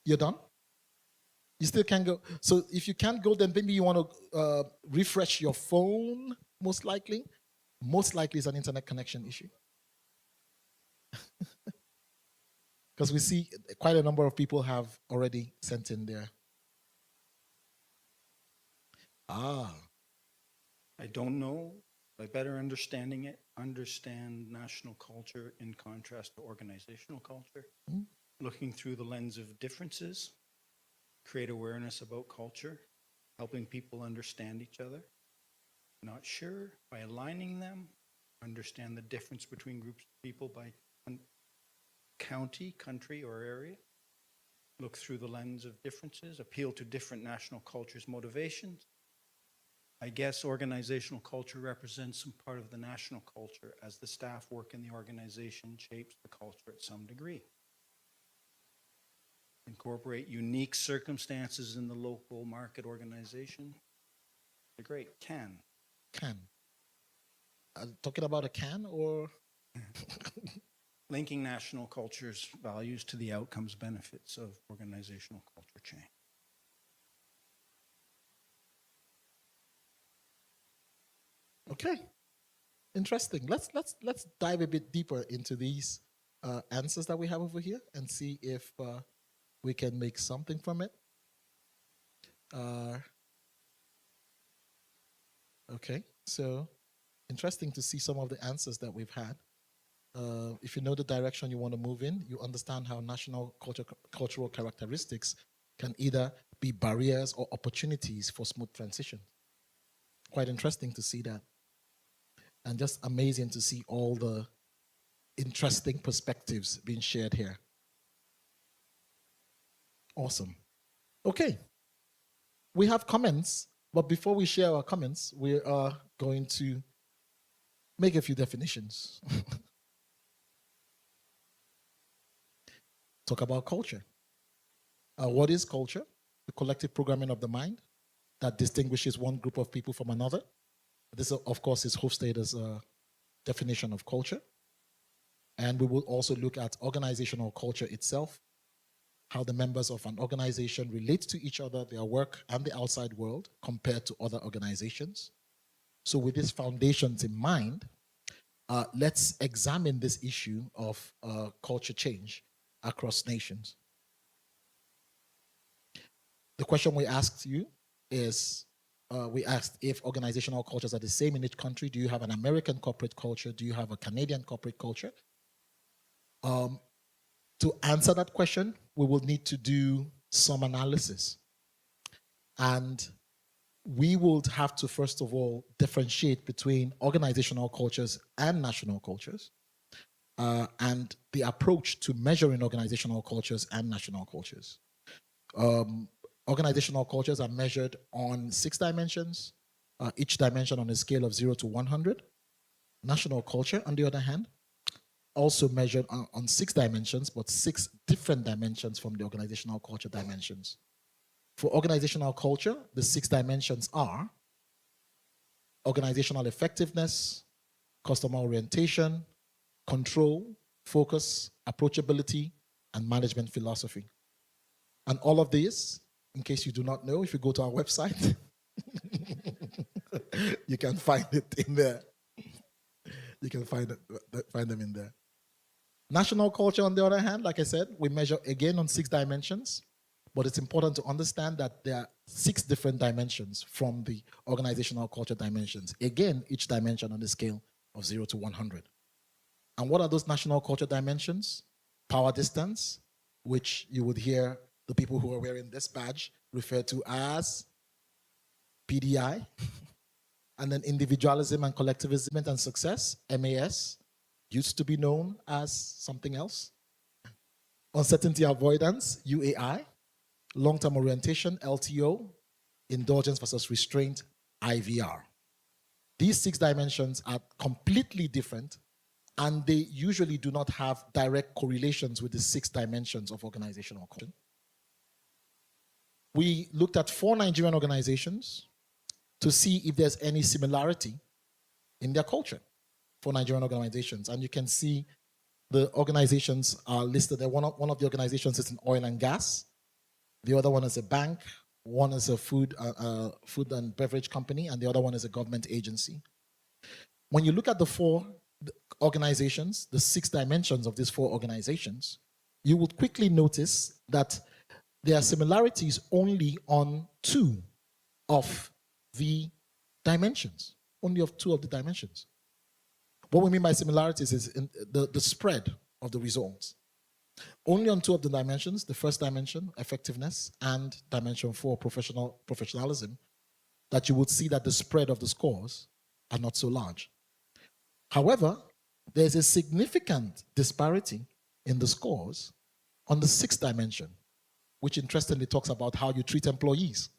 You're done? You still can't go. So if you can't go, then maybe you want to refresh your phone, most likely. Most likely it's an internet connection issue. Because we see quite a number of people have already sent in there. I don't know. By better understanding it, understand national culture in contrast to organizational culture. Looking through the lens of differences, create awareness about culture, helping people understand each other. Not sure, by aligning them, understand the difference between groups of people by county, country, or area. Look through the lens of differences, appeal to different national cultures' motivations. I guess organizational culture represents some part of the national culture as the staff work in the organization shapes the culture at some degree. Incorporate unique circumstances in the local market organization. Great, can. Talking about a can or? Linking national culture's values to the outcomes benefits of organizational culture change. Okay, interesting. Let's dive a bit deeper into these answers that we have over here and see if we can make something from it. Okay, so interesting to see some of the answers that we've had. If you know the direction you want to move in, you understand how national cultural characteristics can either be barriers or opportunities for smooth transition. Quite interesting to see that. And just amazing to see all the interesting perspectives being shared here. Awesome. Okay. We have comments, but before we share our comments, we are going to make a few definitions. Talk about culture. What is culture? The collective programming of the mind that distinguishes one group of people from another. This, of course, is Hofstede's definition of culture. And we will also look at organizational culture itself, how the members of an organization relate to each other, their work, and the outside world compared to other organizations. So with these foundations in mind, let's examine this issue of culture change across nations. The question we asked you is, we asked if organizational cultures are the same in each country. Do you have an American corporate culture? Do you have a Canadian corporate culture? To answer that question, we will need to do some analysis. And we would have to, first of all, differentiate between organizational cultures and national cultures, and the approach to measuring organizational cultures and national cultures. Organizational cultures are measured on 6 dimensions, each dimension on a scale of 0 to 100. National culture, on the other hand, also measured on 6 dimensions, but 6 different dimensions from the organizational culture dimensions. For organizational culture, the 6 dimensions are organizational effectiveness, customer orientation, control, focus, approachability, and management philosophy. And all of these, in case you do not know, if you go to our website, you can find it in there. You can find them in there. National culture, on the other hand, like I said, we measure again on 6 dimensions, but it's important to understand that there are 6 different dimensions from the organizational culture dimensions. Again, each dimension on the scale of 0 to 100. And what are those national culture dimensions? Power distance, which you would hear the people who are wearing this badge refer to as PDI. And then individualism and collectivism and success, MAS, used to be known as something else. Uncertainty avoidance, UAI. Long-term orientation, LTO. Indulgence versus restraint, IVR. These 6 dimensions are completely different, and they usually do not have direct correlations with the 6 dimensions of organizational culture. We looked at 4 Nigerian organizations to see if there's any similarity in their culture for Nigerian organizations. And you can see the organizations are listed there. One of the organizations is in oil and gas. The other one is a bank. One is a food and beverage company, and the other one is a government agency. When you look at the 4 organizations, the 6 dimensions of these 4 organizations, you would quickly notice that there are similarities only on 2 of the dimensions, only of 2 of the dimensions. What we mean by similarities is in the spread of the results. Only on 2 of the dimensions, the first dimension, effectiveness, and dimension 4, professionalism, that you would see that the spread of the scores are not so large. However, there's a significant disparity in the scores on the 6th dimension, which interestingly talks about how you treat employees,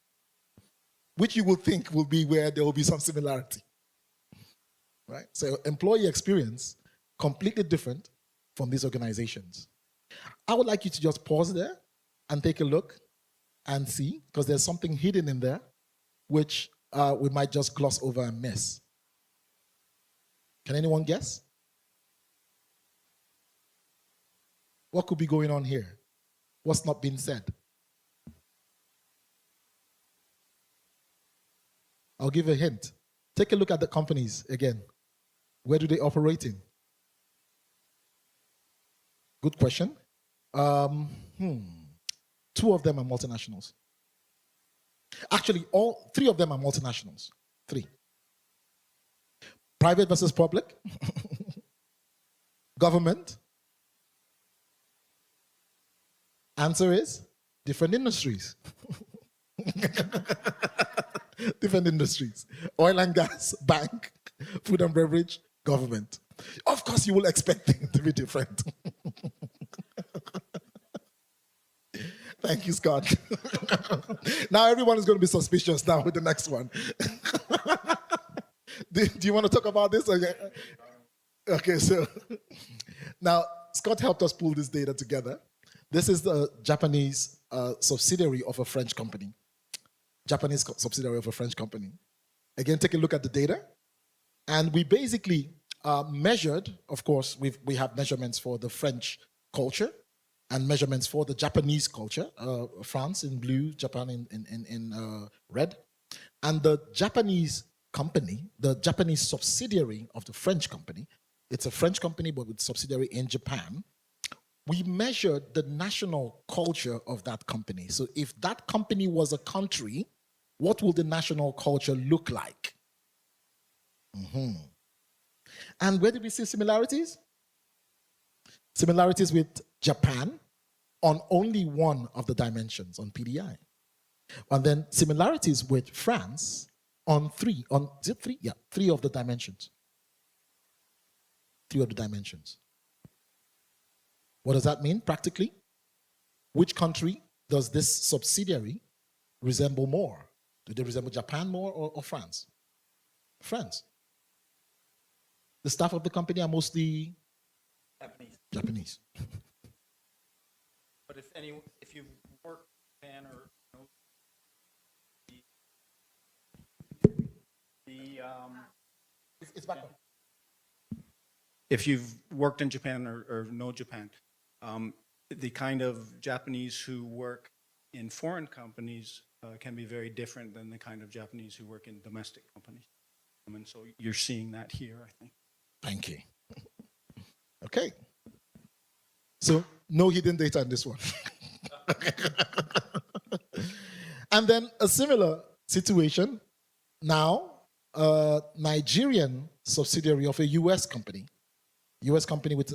which you would think will be where there will be some similarity, right? So employee experience, completely different from these organizations. I would like you to just pause there and take a look and see, because there's something hidden in there, which we might just gloss over and miss. Can anyone guess? What could be going on here? What's not been said? I'll give a hint. Take a look at the companies again. Where do they operate in? Good question. 2 of them are multinationals. Actually, 3 of them are multinationals. 3. Private versus public? Government? Answer is different industries. Different industries. Oil and gas, bank, food and beverage, government. Of course, you will expect things to be different. Thank you, Scott. Now everyone is going to be suspicious now with the next one. Do you want to talk about this? Okay, so now Scott helped us pull this data together. This is the Japanese subsidiary of a French company. Japanese subsidiary of a French company. Again, take a look at the data. And we basically measured, of course, we have measurements for the French culture and measurements for the Japanese culture, France in blue, Japan in red. And the Japanese company, the Japanese subsidiary of the French company, it's a French company but with subsidiary in Japan, we measured the national culture of that company. So if that company was a country, what will the national culture look like? And where did we see similarities? Similarities with Japan on only one of the dimensions, on PDI. And then similarities with France on three, is it three? Yeah, three of the dimensions. Three of the dimensions. What does that mean practically? Which country does this subsidiary resemble more? Do they resemble Japan more or France? France. The staff of the company are mostly Japanese. But if you work in Japan or it's back. If you've worked in Japan or know Japan, the kind of Japanese who work in foreign companies can be very different than the kind of Japanese who work in domestic companies. And so you're seeing that here, I think. Thank you. Okay. So no hidden data in this one. And then a similar situation now, a Nigerian subsidiary of a US company with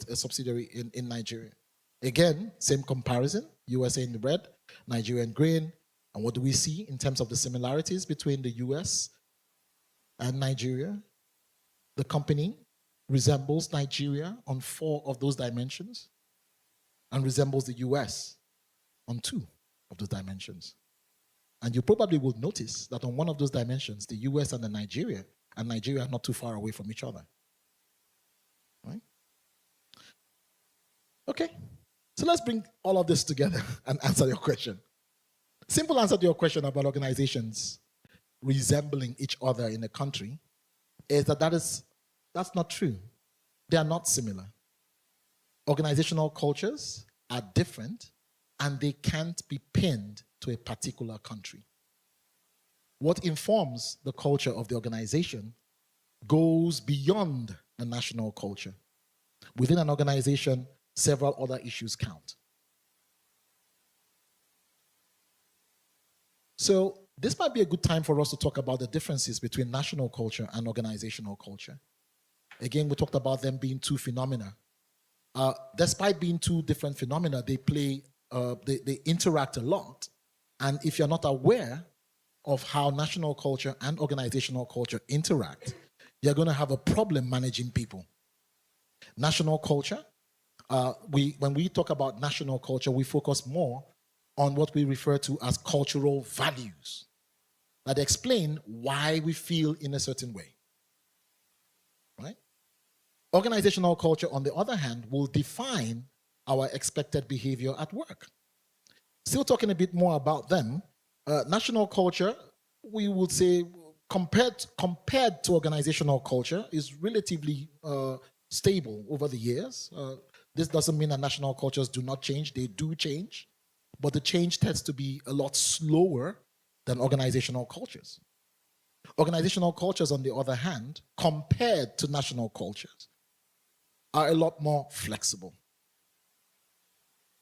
a subsidiary in Nigeria. Again, same comparison, USA in red, Nigeria in green. And what do we see in terms of the similarities between the US and Nigeria? The company resembles Nigeria on 4 of those dimensions and resembles the US on 2 of those dimensions. And you probably will notice that on one of those dimensions, the US and Nigeria are not too far away from each other. Right? Okay, so let's bring all of this together and answer your question. Simple answer to your question about organizations resembling each other in a country is that's not true. They are not similar. Organizational cultures are different and they can't be pinned to a particular country. What informs the culture of the organization goes beyond the national culture. Within an organization, several other issues count. So this might be a good time for us to talk about the differences between national culture and organizational culture. Again, we talked about them being 2 phenomena. Despite being 2 different phenomena, they interact a lot. And if you're not aware of how national culture and organizational culture interact, you're going to have a problem managing people. National culture, when we talk about national culture, we focus more on what we refer to as cultural values that explain why we feel in a certain way. Right? Organizational culture, on the other hand, will define our expected behavior at work. Still talking a bit more about them, national culture, we would say, compared to organizational culture, is relatively stable over the years. This doesn't mean that national cultures do not change. They do change, but the change tends to be a lot slower than organizational cultures. Organizational cultures, on the other hand, compared to national cultures, are a lot more flexible.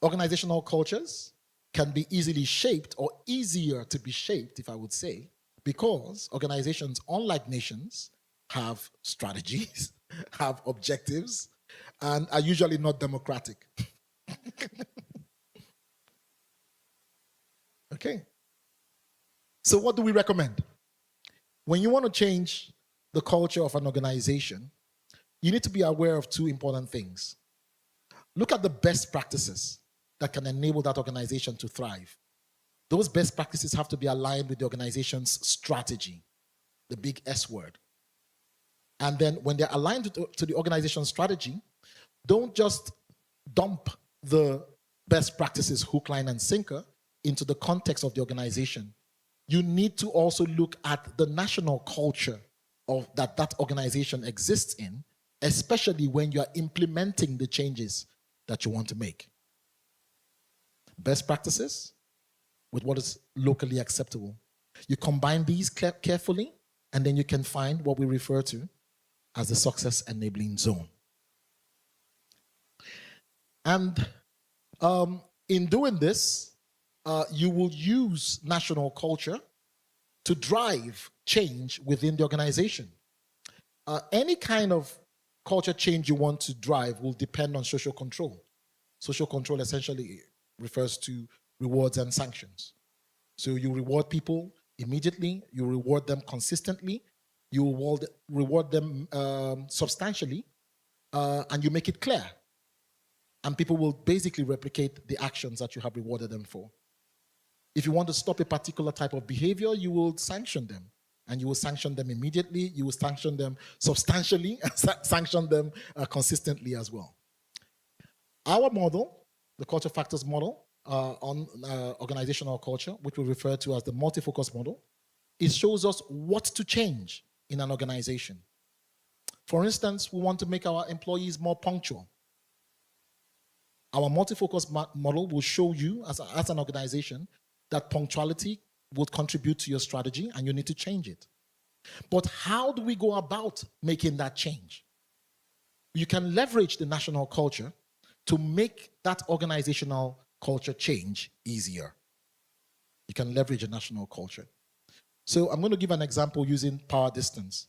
Organizational cultures can be easily shaped, or easier to be shaped, if I would say, because organizations, unlike nations, have strategies, have objectives, and are usually not democratic. Okay. So what do we recommend? When you want to change the culture of an organization, you need to be aware of two important things. Look at the best practices that can enable that organization to thrive. Those best practices have to be aligned with the organization's strategy, the big S word. And then when they're aligned to the organization's strategy, don't just dump the best practices hook, line, and sinker into the context of the organization. You need to also look at the national culture of that organization exists in, especially when you are implementing the changes that you want to make. Best practices with what is locally acceptable. You combine these carefully, and then you can find what we refer to as the success enabling zone. And in doing this, you will use national culture to drive change within the organization. Any kind of culture change you want to drive will depend on social control. Social control essentially refers to rewards and sanctions. So you reward people immediately, you reward them consistently, you reward them substantially, and you make it clear. And people will basically replicate the actions that you have rewarded them for. If you want to stop a particular type of behavior, you will sanction them. And you will sanction them immediately, you will sanction them substantially, and sanction them consistently as well. Our model, the culture factors model on organizational culture, which we refer to as the multi-focus model, it shows us what to change in an organization. For instance, we want to make our employees more punctual. Our multi-focus model will show you as an organization that punctuality would contribute to your strategy and you need to change it. But how do we go about making that change? You can leverage the national culture to make that organizational culture change easier. You can leverage a national culture. So I'm going to give an example using power distance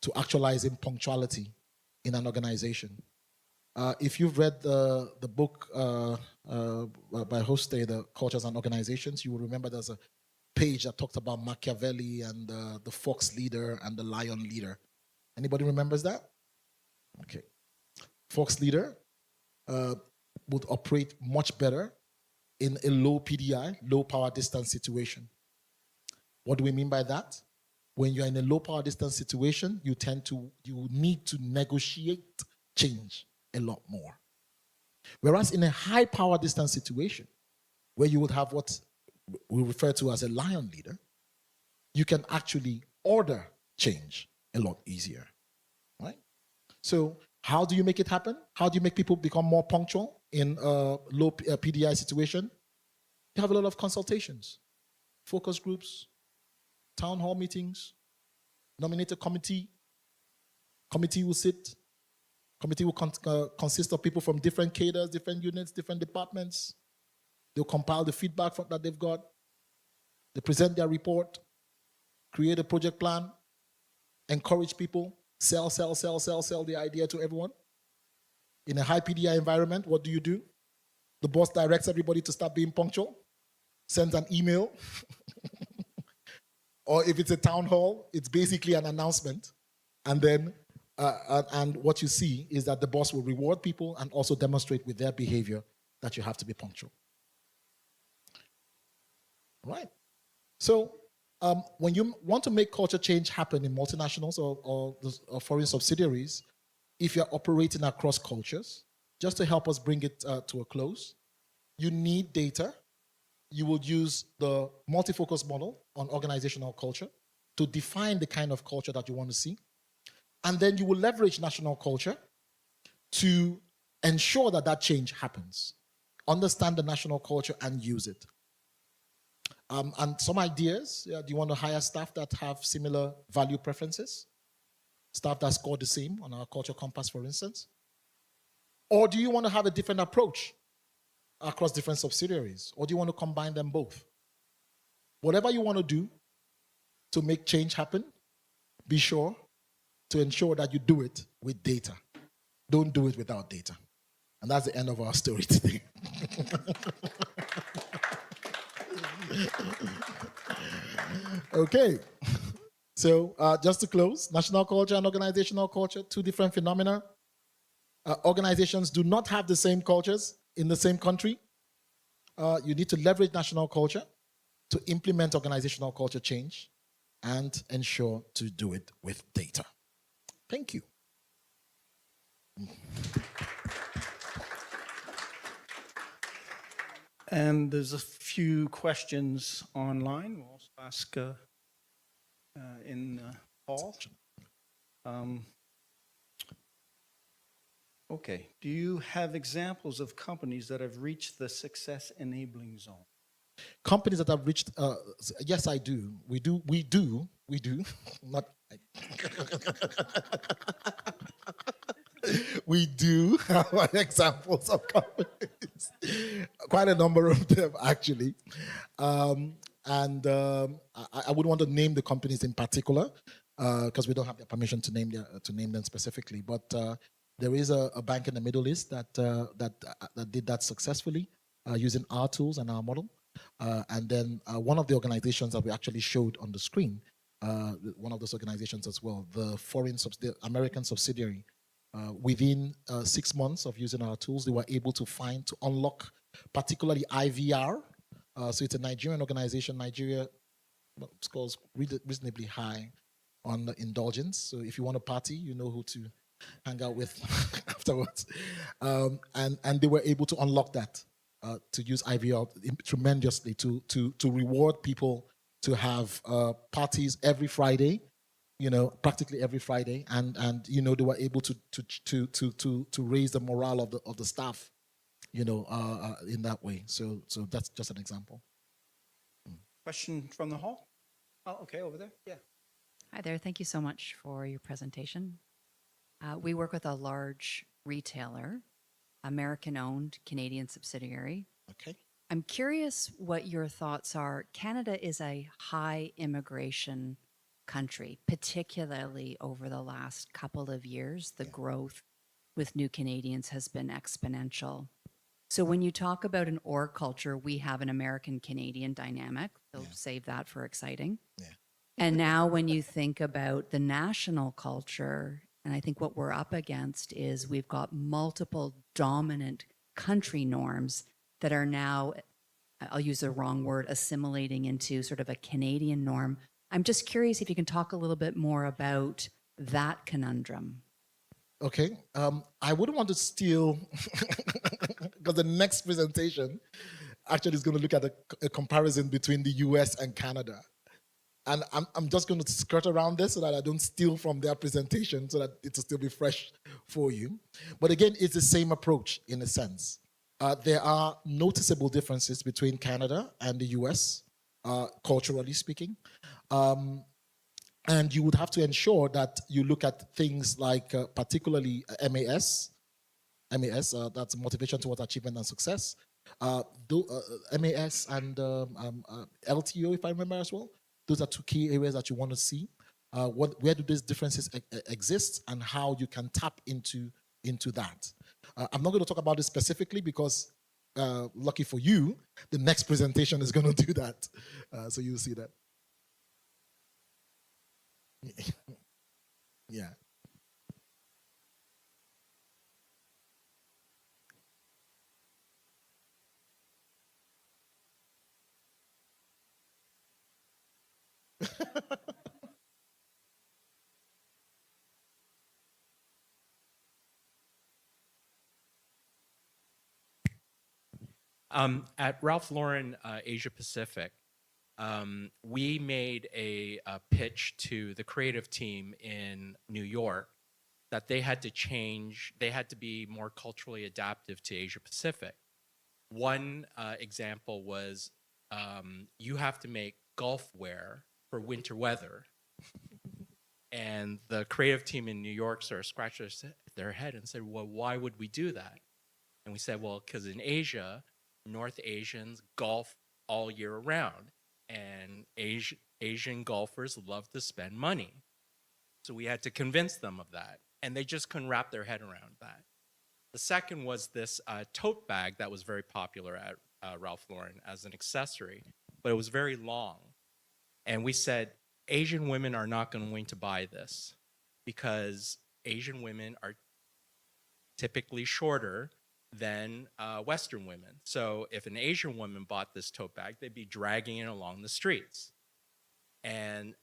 to actualizing punctuality in an organization. If you've read the book by Hoste, The Cultures and Organizations, you will remember there's a page that talked about Machiavelli and the fox leader and the lion leader. Anybody remembers that? Okay. Fox leader would operate much better in a low PDI, low power distance situation. What do we mean by that? When you're in a low power distance situation, you need to negotiate change a lot more. Whereas in a high power distance situation, where you would have what we refer to as a lion leader, you can actually order change a lot easier, right? So how do you make it happen? How do you make people become more punctual in a low PDI situation? You have a lot of consultations, focus groups, town hall meetings, nominate a committee. Committee will sit. Committee will consist of people from different cadres, different units, different departments. They'll compile the feedback that they've got. They present their report, create a project plan, encourage people, sell the idea to everyone. In a high PDI environment, what do? The boss directs everybody to start being punctual, sends an email, or if it's a town hall, it's basically an announcement. And then and what you see is that the boss will reward people and also demonstrate with their behavior that you have to be punctual. Right. So when you want to make culture change happen in multinationals or foreign subsidiaries, if you're operating across cultures, just to help us bring it to a close, you need data. You will use the multi-focus model on organizational culture to define the kind of culture that you want to see. And then you will leverage national culture to ensure that that change happens. Understand the national culture and use it. And some ideas, do you want to hire staff that have similar value preferences? Staff that score the same on our culture compass, for instance? Or do you want to have a different approach across different subsidiaries? Or do you want to combine them both? Whatever you want to do to make change happen, be sure to ensure that you do it with data. Don't do it without data. And that's the end of our story today. Okay. So just to close, national culture and organizational culture, two different phenomena. Organizations do not have the same cultures in the same country. You need to leverage national culture to implement organizational culture change and ensure to do it with data. Thank you. And there's a few questions online. We'll also ask in the hall. Okay. Do you have examples of companies that have reached the success enabling zone? Companies that have reached, yes, I do. We do. Not. We do have examples of companies, quite a number of them actually. I wouldn't want to name the companies in particular because we don't have the permission to name them specifically. But there is a bank in the Middle East that did that successfully using our tools and our model. And then one of the organizations that we actually showed on the screen, one of those organizations as well, the American subsidiary. Within 6 months of using our tools, they were able to unlock particularly IVR. So it's a Nigerian organization. Nigeria scores reasonably high on indulgence. So if you want to party, you know who to hang out with afterwards. And they were able to unlock that, to use IVR tremendously, to reward people to have parties every Friday. Practically every Friday, and they were able to raise the morale of the staff, in that way. So that's just an example. Question from the hall? Oh, okay, over there. Yeah. Hi there. Thank you so much for your presentation. We work with a large retailer, American-owned, Canadian subsidiary. Okay. I'm curious what your thoughts are. Canada is a high immigration country, particularly over the last couple of years. The growth with new Canadians has been exponential. So when you talk about an org culture, we have an American-Canadian dynamic. So save that for exciting. Yeah. And now when you think about the national culture, and I think what we're up against is we've got multiple dominant country norms that are now, I'll use the wrong word, assimilating into sort of a Canadian norm. I'm just curious if you can talk a little bit more about that conundrum. Okay. I wouldn't want to steal, because the next presentation actually is going to look at a comparison between the US and Canada. And I'm just going to skirt around this so that I don't steal from their presentation, so that it will still be fresh for you. But again, it's the same approach in a sense. There are noticeable differences between Canada and the US, culturally speaking. And you would have to ensure that you look at things like particularly MAS, that's motivation towards achievement and success. MAS and LTO, if I remember as well. Those are two key areas that you want to see. Where do these differences exist, and how you can tap into that. I'm not going to talk about this specifically because, lucky for you, the next presentation is going to do that. So you'll see that. Yeah. At Ralph Lauren Asia Pacific, we made a pitch to the creative team in New York that they had to change, they had to be more culturally adaptive to Asia Pacific. One example was you have to make golf wear for winter weather. And the creative team in New York sort of scratched their head and said, well, why would we do that? And we said, well, because in Asia, North Asians golf all year round, and Asian golfers love to spend money. So we had to convince them of that. And they just couldn't wrap their head around that. The second was this tote bag that was very popular at Ralph Lauren as an accessory, but it was very long. And we said, Asian women are not going to buy this because Asian women are typically shorter than Western women. So if an Asian woman bought this tote bag, they'd be dragging it along the streets. And,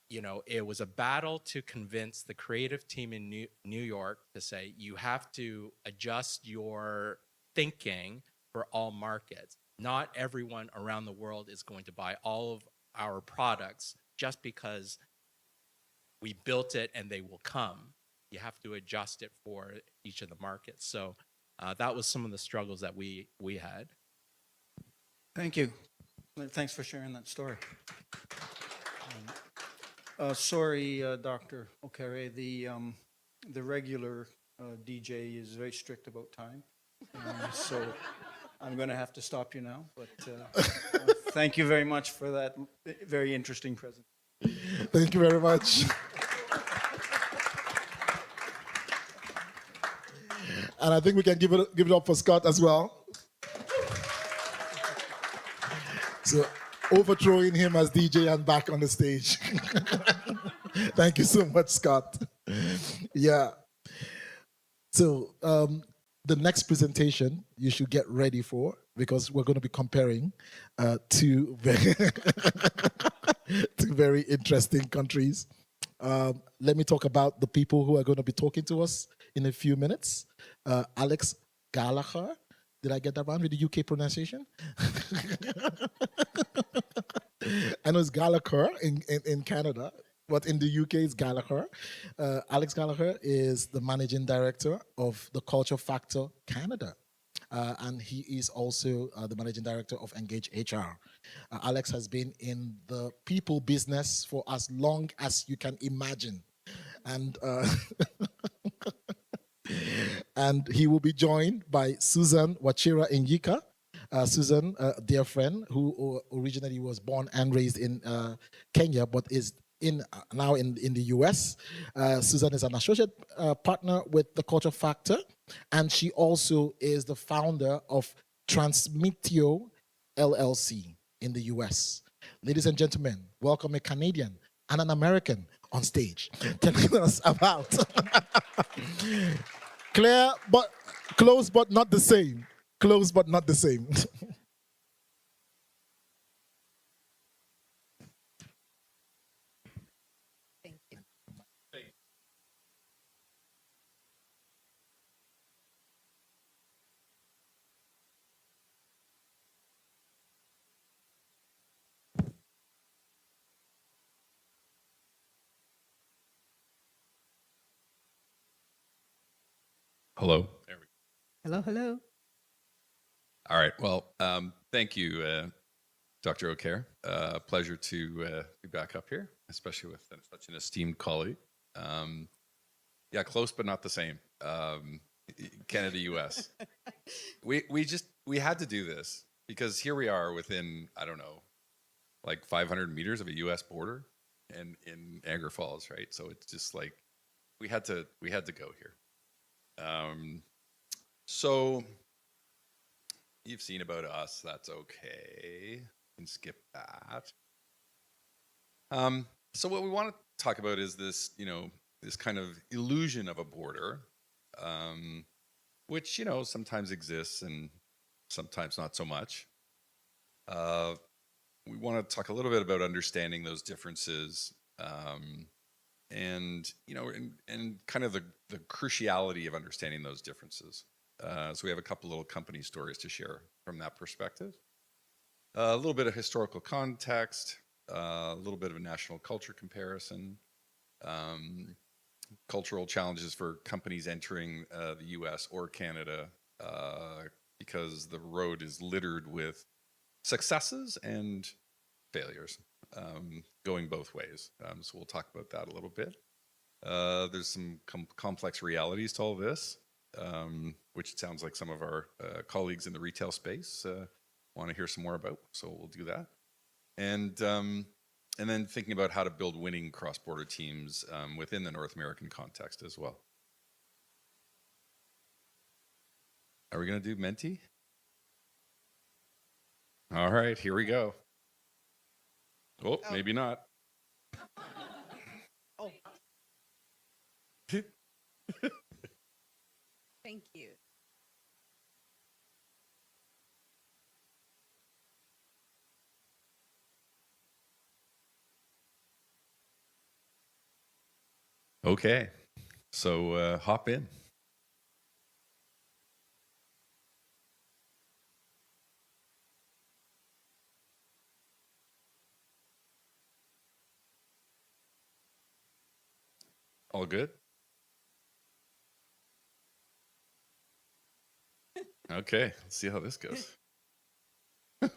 you know, it was a battle to convince the creative team in New York to say, you have to adjust your thinking for all markets. Not everyone around the world is going to buy all of our products just because we built it and they will come. You have to adjust it for each of the markets. So that was some of the struggles that we had. Thank you. Thanks for sharing that story. Sorry, Dr. O'Carey, the regular DJ is very strict about time. So I'm going to have to stop you now. But thank you very much for that very interesting presentation. Thank you very much. And I think we can give it up for Scott as well. So overthrowing him as DJ and back on the stage. Thank you so much, Scott. Yeah. So the next presentation you should get ready for, because we're going to be comparing two very interesting countries. Let me talk about the people who are going to be talking to us in a few minutes. Alex Gallagher. Did I get that wrong with the UK pronunciation? I know it's Gallagher in Canada, but in the UK it's Gallagher. Alex Gallagher is the managing director of the Culture Factor Canada. And he is also the managing director of Engage HR. Alex has been in the people business for as long as you can imagine. And and he will be joined by Susan Wachira Nyika. Susan, a dear friend who originally was born and raised in Kenya, but is now in the US. Susan is an associate partner with the Culture Factor, and she also is the founder of Transmitio LLC in the US. Ladies and gentlemen, welcome a Canadian and an American on stage telling us about close but not the same. Close but not the same. Thank you. Hello. There we go. Hello, hello. All right. Well, thank you, Dr. O'Carey. Pleasure to be back up here, especially with such an esteemed colleague. Yeah, close but not the same. Canada, US. We had to do this because here we are within, I don't know, like 500 meters of a US border and in Niagara Falls, right? So it's just like we had to go here. So you've seen about us, that's okay. You can skip that. So what we want to talk about is this, this kind of illusion of a border, which, sometimes exists and sometimes not so much. We want to talk a little bit about understanding those differences, and kind of the cruciality of understanding those differences. So we have a couple little company stories to share from that perspective. A little bit of historical context, a little bit of a national culture comparison, cultural challenges for companies entering the US or Canada, because the road is littered with successes and failures, going both ways. So we'll talk about that a little bit. There's some complex realities to all this, which it sounds like some of our colleagues in the retail space want to hear some more about, so we'll do that. And and then thinking about how to build winning cross-border teams within the North American context as well. Are we going to do Menti? All right, here we go. Oh, maybe not. Oh. Thank you. Okay, so hop in. All good? Okay, let's see how this goes. Good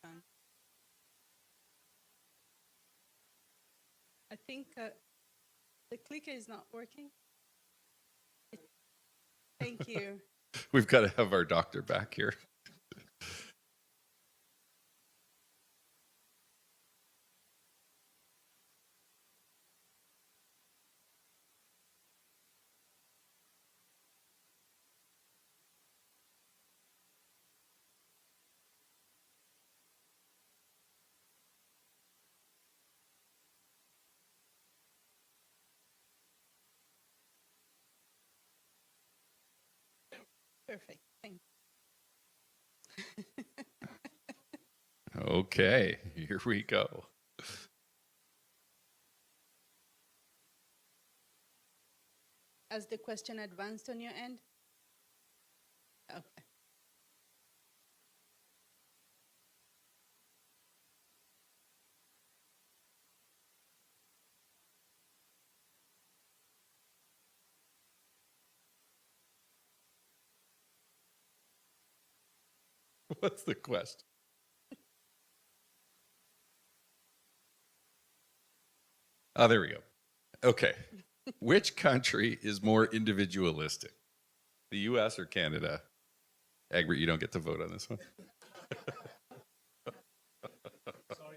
done. I think the clicker is not working. Thank you. We've got to have our doctor back here. Perfect. Thank you. Okay, here we go. Has the question advanced on your end? Okay. What's the question? Oh, there we go. Okay. Which country is more individualistic? The US or Canada? Egbert, you don't get to vote on this one. Sorry,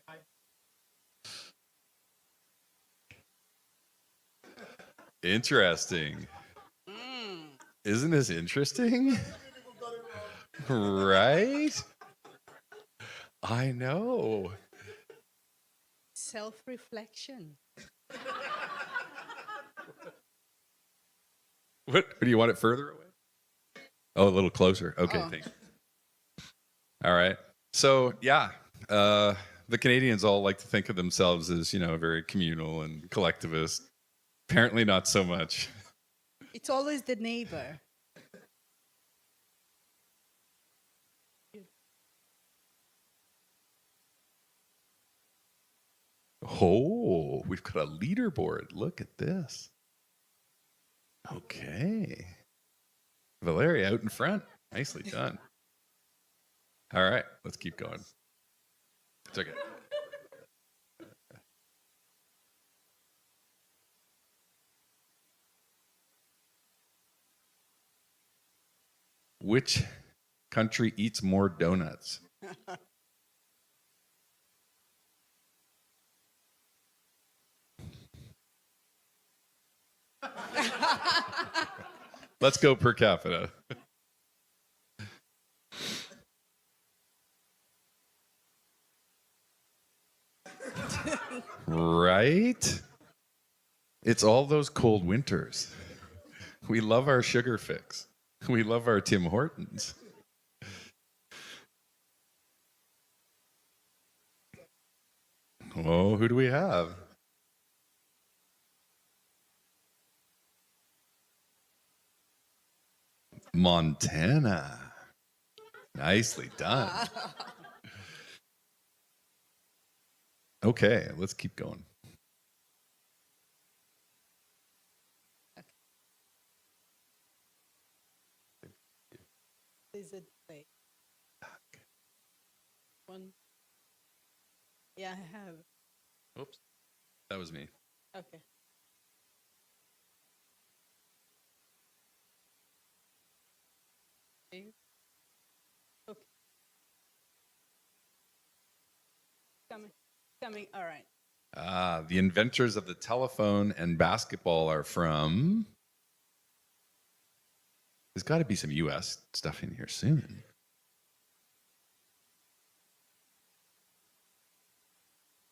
Interesting. Isn't this interesting? Right? I know. Self-reflection. What? Do you want it further away? Oh, a little closer. Okay, Oh. thanks. All right. So, yeah, the Canadians all like to think of themselves as, very communal and collectivist. Apparently not so much. It's always the neighbor. Oh, we've got a leaderboard. Look at this. Okay. Valeria out in front. Nicely done. All right, let's keep going. It's okay. Which country eats more donuts? Let's go per capita. Right? It's all those cold winters. We love our sugar fix. We love our Tim Hortons. Oh, who do we have? Montana. Nicely done. Okay, let's keep going. Is it wait? One. Yeah, I have. Oops, that was me. Okay. Okay. Coming. All right. The inventors of the telephone and basketball are from. There's got to be some US stuff in here soon.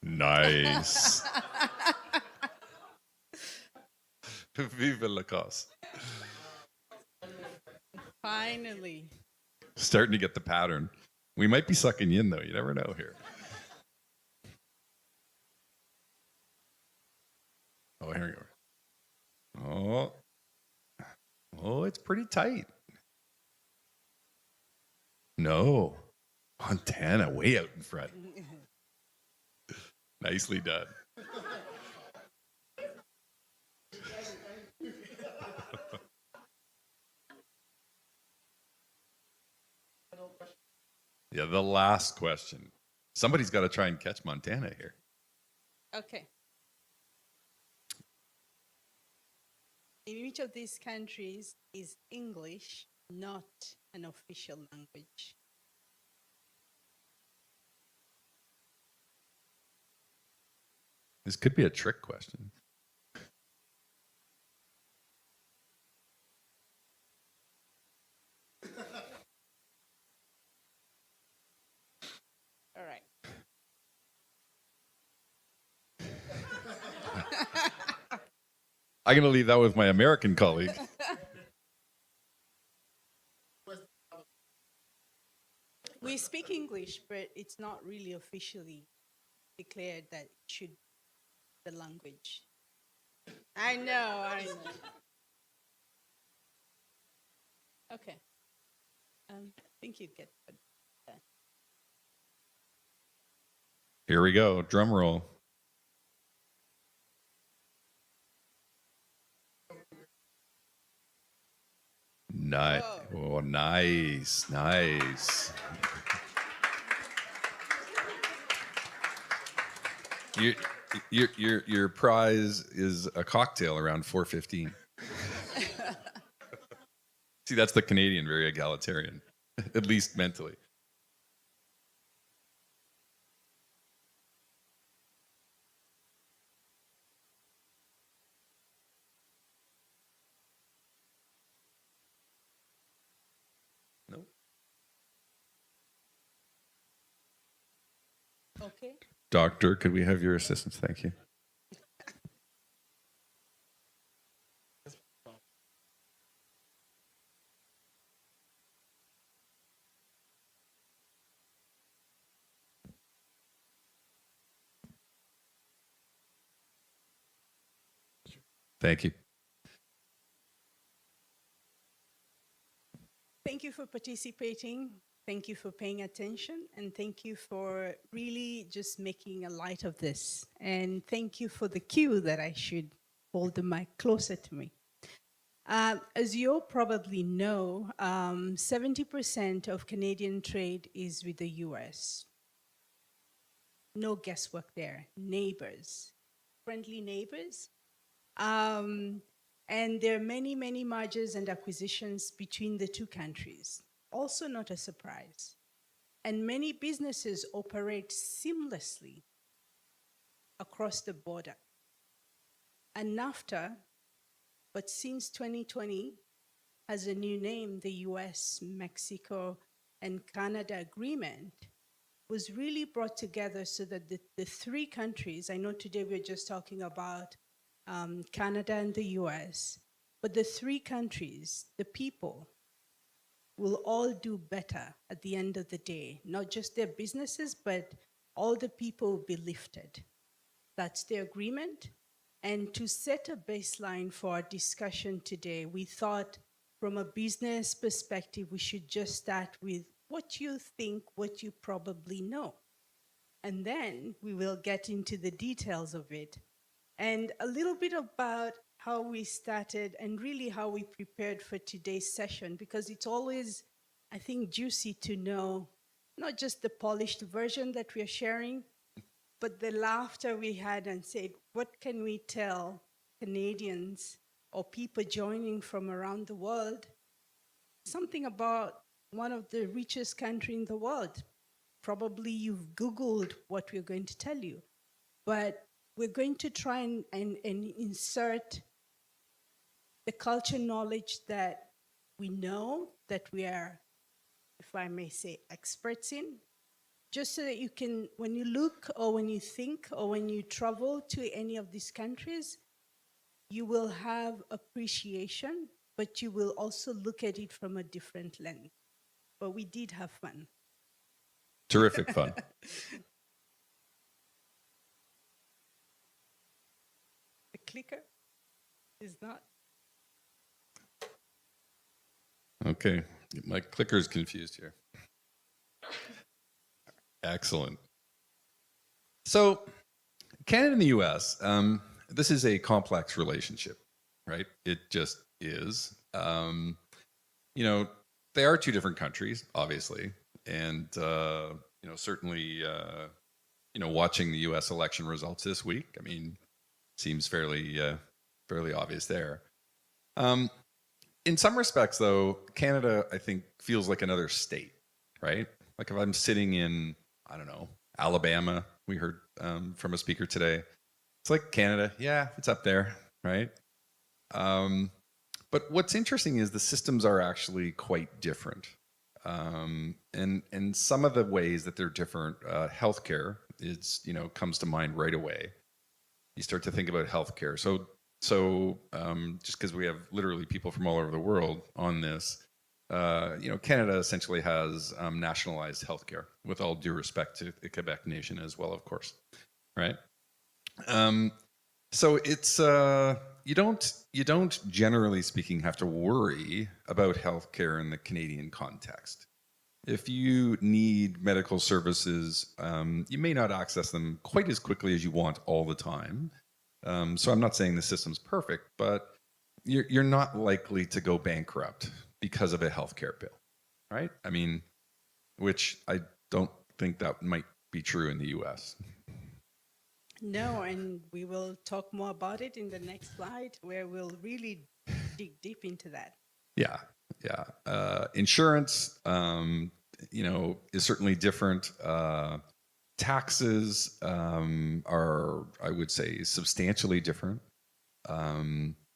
Nice. Vive la cause. Finally. Starting to get the pattern. We might be sucking you in, though. You never know here. Oh, here we go. Oh, it's pretty tight. No. Montana, way out in front. Nicely done. Yeah, the last question. Somebody's got to try and catch Montana here. Okay. In which of these countries is English not an official language? This could be a trick question. All right. I'm going to leave that with my American colleague. We speak English, but it's not really officially declared that it should be the language. I know. Okay. I think you'd get that. Here we go. Drum roll. Nice. Oh, nice. Nice. Your prize is a cocktail around 4:15. See, that's the Canadian, very egalitarian, at least mentally. Nope. Okay. Doctor, could we have your assistance? Thank you. Thank you. Thank you for participating. Thank you for paying attention. And thank you for really just making a light of this. And thank you for the cue that I should hold the mic closer to me. As you all probably know, 70% of Canadian trade is with the US. No guesswork there. Neighbors, friendly neighbors. And there are many, many mergers and acquisitions between the two countries. Also not a surprise. And many businesses operate seamlessly across the border. And NAFTA, but since 2020, has a new name, the US, Mexico, and Canada Agreement, was really brought together so that the three countries, I know today we're just talking about Canada and the US, but the three countries, the people, will all do better at the end of the day. Not just their businesses, but all the people will be lifted. That's the agreement. And to set a baseline for our discussion today, we thought from a business perspective, we should just start with what you think, what you probably know. And then we will get into the details of it. And a little bit about how we started and really how we prepared for today's session, because it's always, I think, juicy to know not just the polished version that we're sharing, but the laughter we had and said, what can we tell Canadians or people joining from around the world? Something about one of the richest countries in the world. probably you've Googled what we're going to tell you, but we're going to try and insert the culture knowledge that we know, that we are, if I may say, experts in, just so that you can, when you look or when you think or when you travel to any of these countries, you will have appreciation, but you will also look at it from a different lens. But we did have fun. Terrific fun. The clicker is not. Okay, my clicker's confused here. Excellent. So, Canada and the US, this is a complex relationship, right? It just is. You know, they are two different countries, obviously. And, you know, certainly, you know, watching the US election results this week, I mean, seems fairly obvious there. In some respects, though, Canada, I think, feels like another state, right? Like if I'm sitting in, I don't know, Alabama, we heard from a speaker today. It's like Canada, yeah, it's up there, right? But what's interesting is the systems are actually quite different. And some of the ways that they're different, healthcare is, you know, comes to mind right away. You start to think about healthcare. So just because we have literally people from all over the world on this, you know, Canada essentially has nationalized healthcare, with all due respect to the Quebec nation as well, of course, right? So it's you don't generally speaking have to worry about healthcare in the Canadian context. If you need medical services, you may not access them quite as quickly as you want all the time. So I'm not saying the system's perfect, but you're not likely to go bankrupt because of a healthcare bill, right? I mean, which I don't think that might be true in the US. No, and we will talk more about it in the next slide, where we'll really dig deep into that. Yeah. Insurance, you know, is certainly different. Taxes are, I would say, substantially different.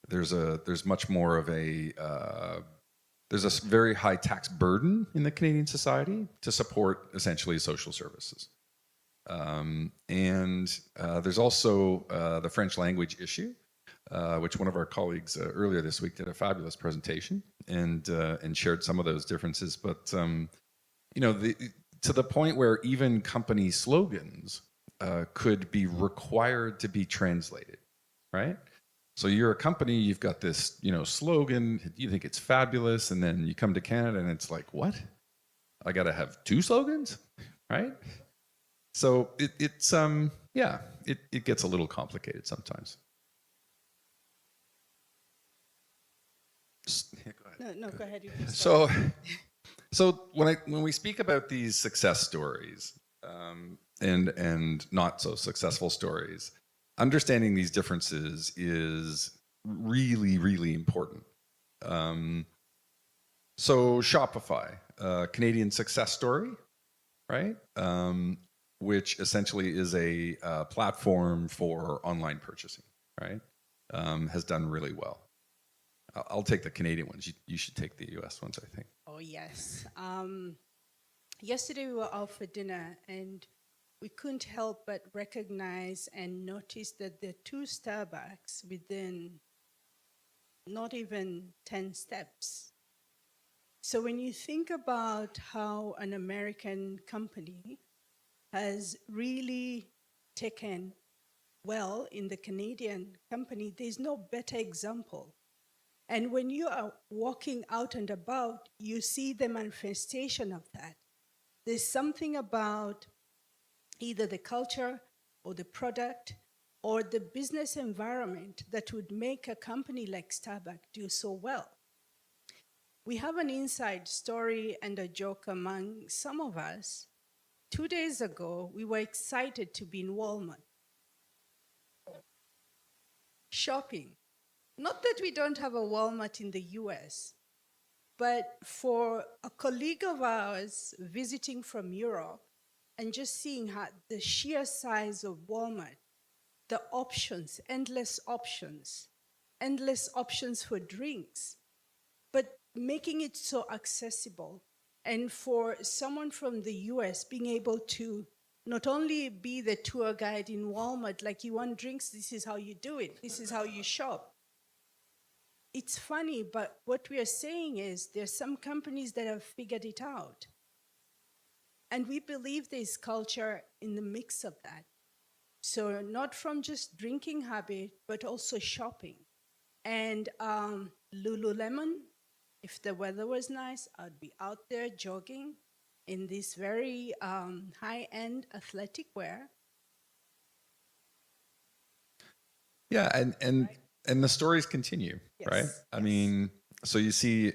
There's much more of a there's a very high tax burden in the Canadian society to support essentially social services. And there's also the French language issue, which one of our colleagues earlier this week did a fabulous presentation and shared some of those differences. But you know, to the point where even company slogans could be required to be translated, right? So you're a company, you've got this, you know, slogan, you think it's fabulous, and then you come to Canada and it's like, what? I got to have two slogans, right? So it gets a little complicated sometimes. No, go ahead. You can start. So when we speak about these success stories and not so successful stories, understanding these differences is really, really important. So Shopify, Canadian success story, right? Which essentially is a platform for online purchasing, right? Has done really well. I'll take the Canadian ones. You should take the US ones, I think. Oh, yes. Yesterday we were out for dinner and we couldn't help but recognize and notice that there are two Starbucks within not even 10 steps. So when you think about how an American company has really taken well in the Canadian company, there's no better example. And when you are walking out and about, you see the manifestation of that. There's something about either the culture or the product or the business environment that would make a company like Starbucks do so well. We have an inside story and a joke among some of us. 2 days ago, we were excited to be in Walmart shopping. Not that we don't have a Walmart in the US, but for a colleague of ours visiting from Europe, and just seeing how the sheer size of Walmart, the options, endless options for drinks, but making it so accessible. And for someone from the US being able to not only be the tour guide in Walmart, like you want drinks, this is how you do it, this is how you shop. It's funny, but what we are saying is there's some companies that have figured it out. And we believe there's culture in the mix of that. So not from just drinking habit, but also shopping. And Lululemon, if the weather was nice, I'd be out there jogging in this very high-end athletic wear. Yeah, and the stories continue, right? I mean, so you see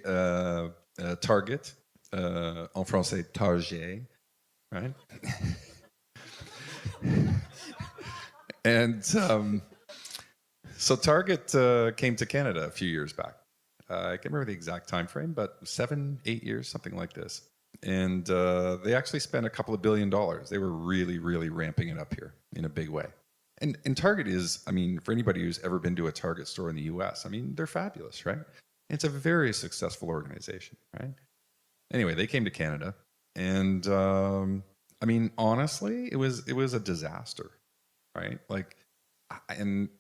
Target, en français Target, right? And so Target came to Canada a few years back. I can't remember the exact time frame, but 7, 8 years, something like this. And they actually spent a couple of $1 billion. They were really, really ramping it up here in a big way. And Target is, I mean, for anybody who's ever been to a Target store in the US, I mean, they're fabulous, right? It's a very successful organization, right? Anyway, they came to Canada, and I mean, honestly, it was a disaster, right? Like, and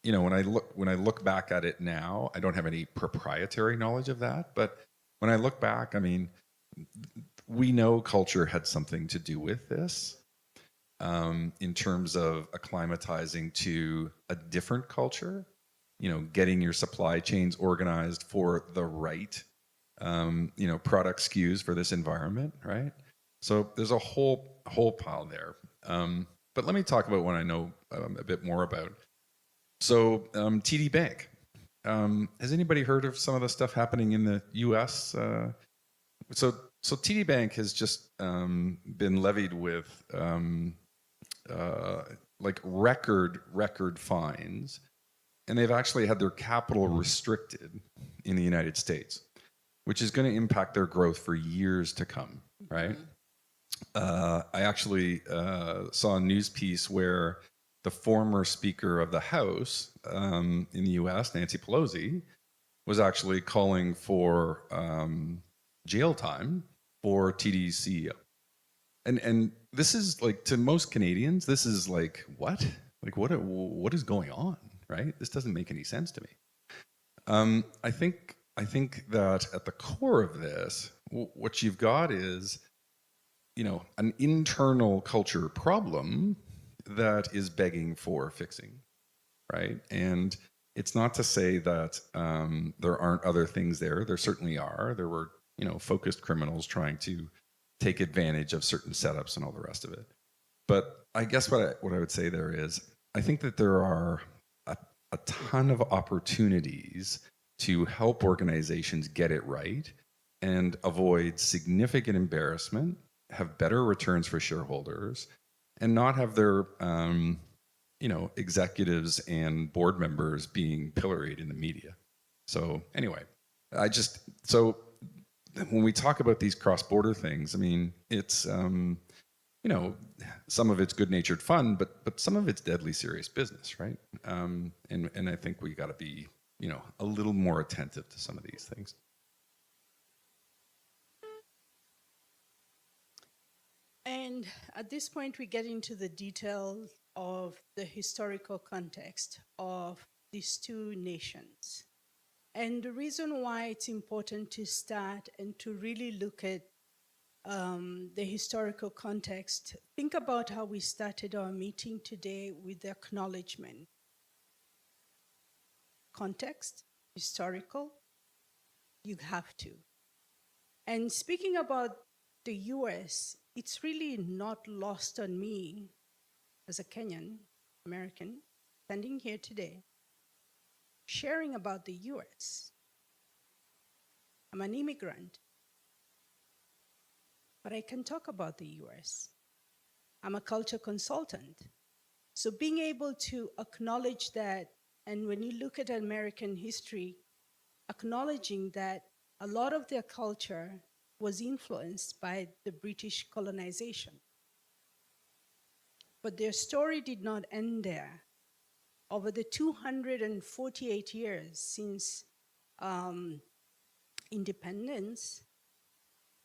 you know, when I look back at it now, I don't have any proprietary knowledge of that, but when I look back, I mean, we know culture had something to do with this. In terms of acclimatizing to a different culture, you know, getting your supply chains organized for the right, you know, product SKUs for this environment, right? So there's a whole pile there. But let me talk about what I know a bit more about. So TD Bank. Has anybody heard of some of the stuff happening in the U.S.? So TD Bank has just been levied with like record fines, and they've actually had their capital restricted in the United States, which is going to impact their growth for years to come, right? I actually saw a news piece where the former Speaker of the House in the US, Nancy Pelosi, was actually calling for jail time for TD's CEO. And this is like, to most Canadians, this is like, what? Like, what is going on, right? This doesn't make any sense to me. I think that at the core of this, what you've got is, you know, an internal culture problem that is begging for fixing, right? And it's not to say that there aren't other things there. There certainly are. There were, you know, focused criminals trying to take advantage of certain setups and all the rest of it. But I guess what I would say there is, I think that there are a ton of opportunities to help organizations get it right and avoid significant embarrassment, have better returns for shareholders, and not have their you know, executives and board members being pilloried in the media. So anyway, so when we talk about these cross-border things, I mean, it's you know, some of it's good-natured fun, but some of it's deadly serious business, right? And I think we got to be, you know, a little more attentive to some of these things. And at this point, we get into the details of the historical context of these two nations. And the reason why it's important to start and to really look at the historical context, think about how we started our meeting today with the acknowledgement. Context, historical, you have to. And speaking about the US, it's really not lost on me as a Kenyan American standing here today, sharing about the US. I'm an immigrant, but I can talk about the US. I'm a culture consultant. So being able to acknowledge that, and when you look at American history, acknowledging that a lot of their culture was influenced by the British colonization. But their story did not end there. Over the 248 years since independence,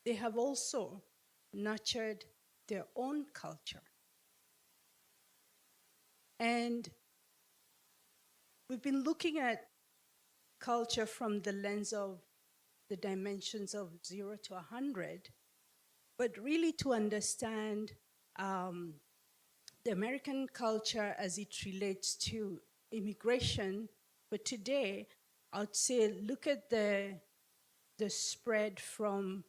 they have also nurtured their own culture. And we've been looking at culture from the lens of the dimensions of 0 to 100, but really to understand the American culture as it relates to immigration. But today, I would say look at the spread from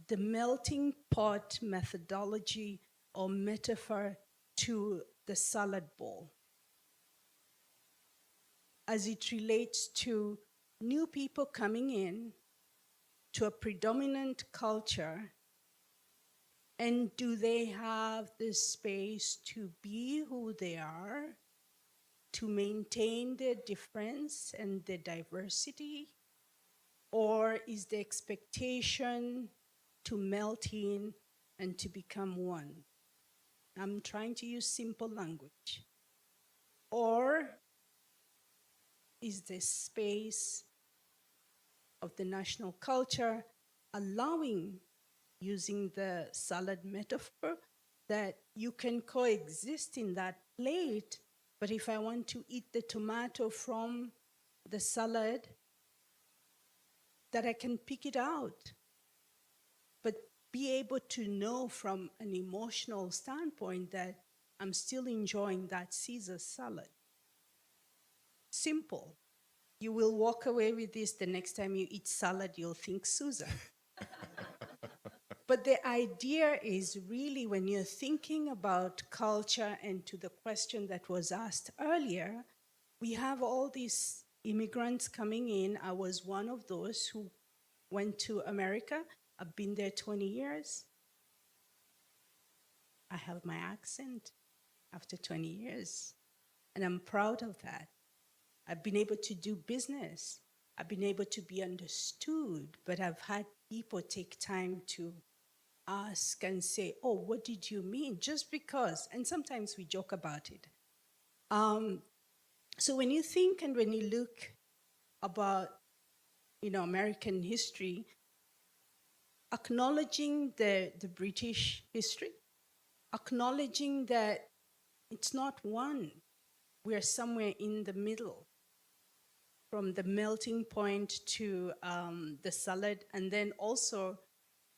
the melting pot methodology or metaphor to the salad bowl, as it relates to new people coming in to a predominant culture, and do they have the space to be who they are, to maintain their difference and their diversity? Or is the expectation to melt in and to become one? I'm trying to use simple language. Or is the space of the national culture allowing, using the salad metaphor, that you can coexist in that plate, but if I want to eat the tomato from the salad, that I can pick it out, but be able to know from an emotional standpoint that I'm still enjoying that Caesar salad. Simple. You will walk away with this. The next time you eat salad, you'll think Susan. But the idea is really, when you're thinking about culture, and to the question that was asked earlier, we have all these immigrants coming in. I was one of those who went to America. I've been there 20 years. I have my accent after 20 years, and I'm proud of that. I've been able to do business. I've been able to be understood, but I've had people take time to ask and say, oh, what did you mean? Just because, and sometimes we joke about it. So when you think and when you look about, American history, acknowledging the British history, acknowledging that it's not one, we're somewhere in the middle, from the melting point to the salad, and then also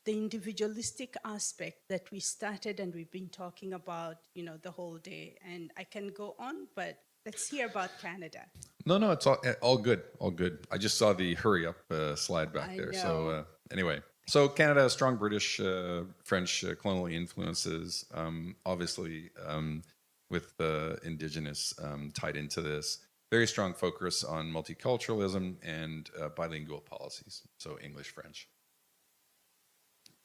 the individualistic aspect that we started and we've been talking about, the whole day. And I can go on, but let's hear about Canada. No, it's all good, all good. I just saw the hurry up slide back there. So anyway, so Canada has strong British, French colonial influences, obviously with Indigenous tied into this. Very strong focus on multiculturalism and bilingual policies, so English, French.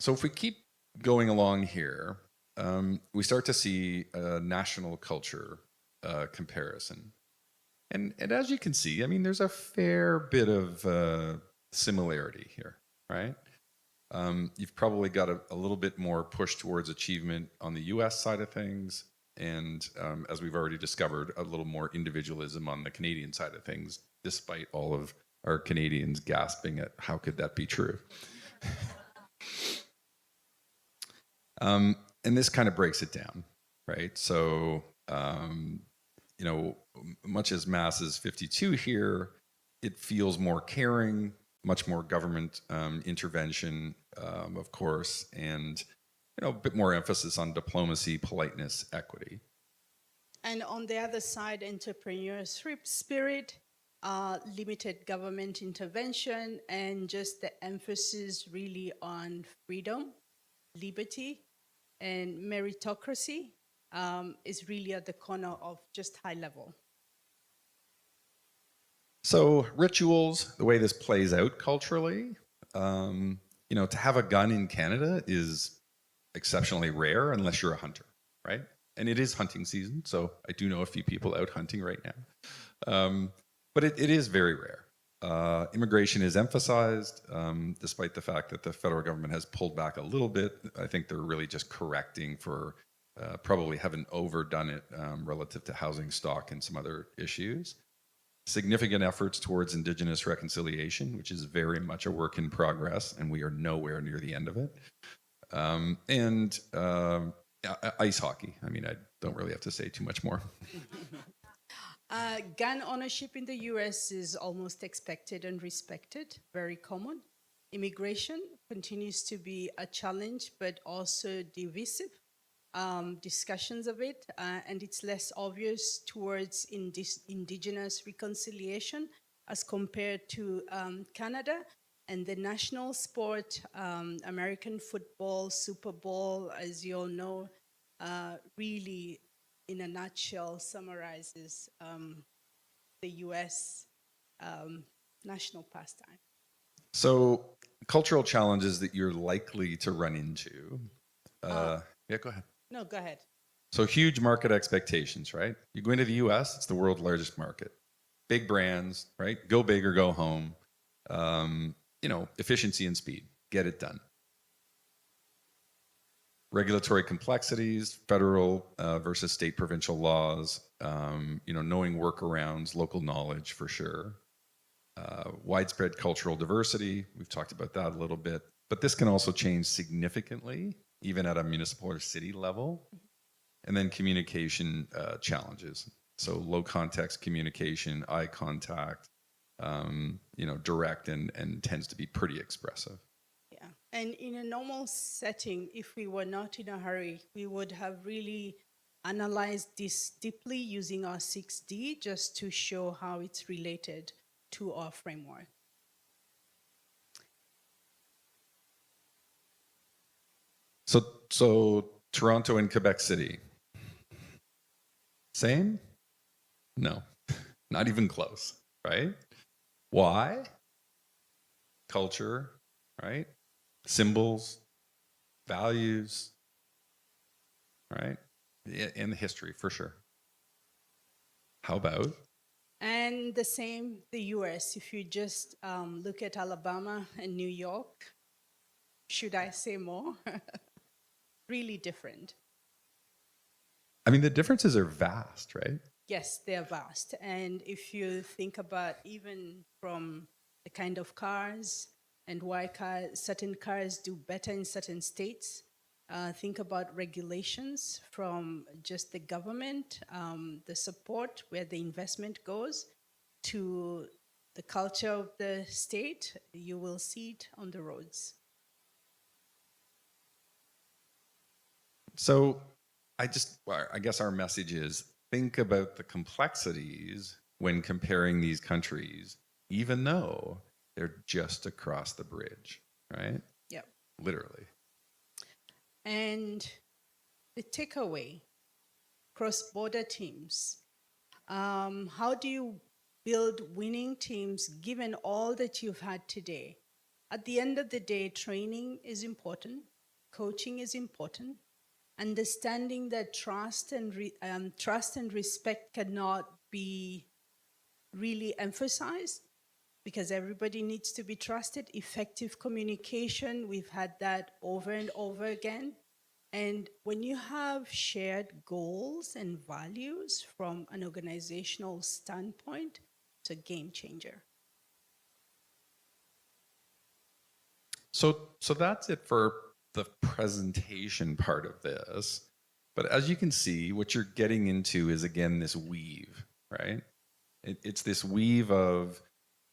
So if we keep going along here, we start to see a national culture comparison. And as you can see, I mean, there's a fair bit of similarity here, right? You've probably got a little bit more push towards achievement on the US side of things. And as we've already discovered, a little more individualism on the Canadian side of things, despite all of our Canadians gasping at how could that be true? And this kind of breaks it down, right? So, much as Mass is 52 here, it feels more caring, much more government intervention, of course, and a bit more emphasis on diplomacy, politeness, equity. And on the other side, entrepreneurship spirit, limited government intervention, and just the emphasis really on freedom, liberty, and meritocracy is really at the corner of just high level. So rituals, the way this plays out culturally, to have a gun in Canada is exceptionally rare unless you're a hunter, right? And it is hunting season, so I do know a few people out hunting right now. But it is very rare. Immigration is emphasized, despite the fact that the federal government has pulled back a little bit. I think they're really just correcting for probably haven't overdone it relative to housing stock and some other issues. Significant efforts towards Indigenous reconciliation, which is very much a work in progress, and we are nowhere near the end of it. Ice hockey. I mean, I don't really have to say too much more. Gun ownership in the US is almost expected and respected, very common. Immigration continues to be a challenge, but also divisive. Discussions of it, and it's less obvious towards Indigenous reconciliation as compared to Canada. And the national sport, American football, Super Bowl, as you all know, really, in a nutshell, summarizes the US national pastime. So, cultural challenges that you're likely to run into. Yeah, go ahead. No, go ahead. So, huge market expectations, right? You go into the US, it's the world's largest market. Big brands, right? Go big or go home. Efficiency and speed, get it done. Regulatory complexities, federal versus state provincial laws, knowing workarounds, local knowledge for sure. Widespread cultural diversity, we've talked about that a little bit, but this can also change significantly, even at a municipal or city level. And then communication challenges. So low context communication, eye contact, direct and tends to be pretty expressive. Yeah, and in a normal setting, if we were not in a hurry, we would have really analyzed this deeply using our 6D just to show how it's related to our framework. So Toronto and Quebec City, same? No, not even close, right? Why? Culture, right? Symbols, values, right? In the history, for sure. How about? And the same, the US. If you just look at Alabama and New York, should I say more? Really different. I mean, the differences are vast, right? Yes, they're vast. And if you think about even from the kind of cars and why certain cars do better in certain states, think about regulations from just the government, the support, where the investment goes, to the culture of the state, you will see it on the roads. So I guess our message is think about the complexities when comparing these countries, even though they're just across the bridge, right? Yep. Literally. And the takeaway, cross-border teams. How do you build winning teams given all that you've had today? At the end of the day, training is important, coaching is important, understanding that trust and respect cannot be really emphasized because everybody needs to be trusted. Effective communication, we've had that over and over again. And when you have shared goals and values from an organizational standpoint, it's a game changer. So that's it for the presentation part of this. But as you can see, what you're getting into is, again, this weave, right? It's this weave of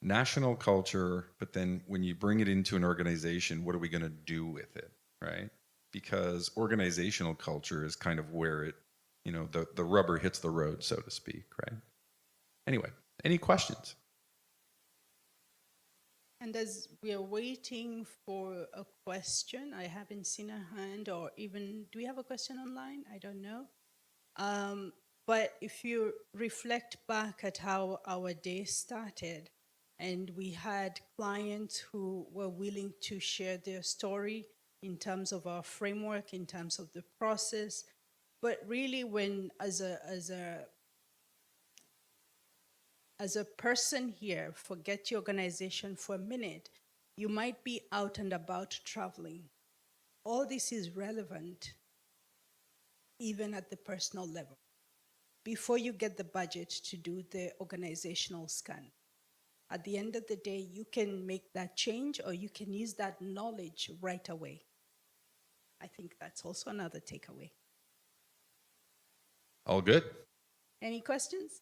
national culture, but then when you bring it into an organization, what are we going to do with it, right? Because organizational culture is kind of where it, the rubber hits the road, so to speak, right? Anyway, any questions? And as we are waiting for a question, I haven't seen a hand, or even, do we have a question online? I don't know. But if you reflect back at how our day started, and we had clients who were willing to share their story in terms of our framework, in terms of the process, but really when as a person here, forget your organization for a minute, you might be out and about traveling. All this is relevant even at the personal level, before you get the budget to do the organizational scan. At the end of the day, you can make that change or you can use that knowledge right away. I think that's also another takeaway. All good? Any questions?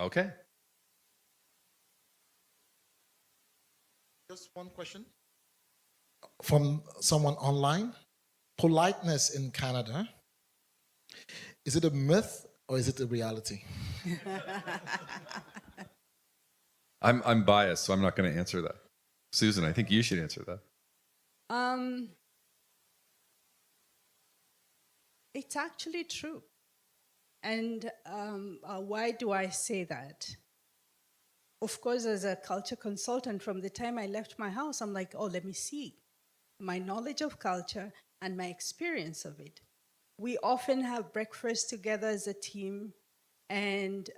Okay. Just one question from someone online. Politeness in Canada, is it a myth or is it a reality? I'm biased, so I'm not going to answer that. Susan, I think you should answer that. It's actually true. And why do I say that? Of course, as a culture consultant, from the time I left my house, I'm like, oh, let me see my knowledge of culture and my experience of it. We often have breakfast together as a team, and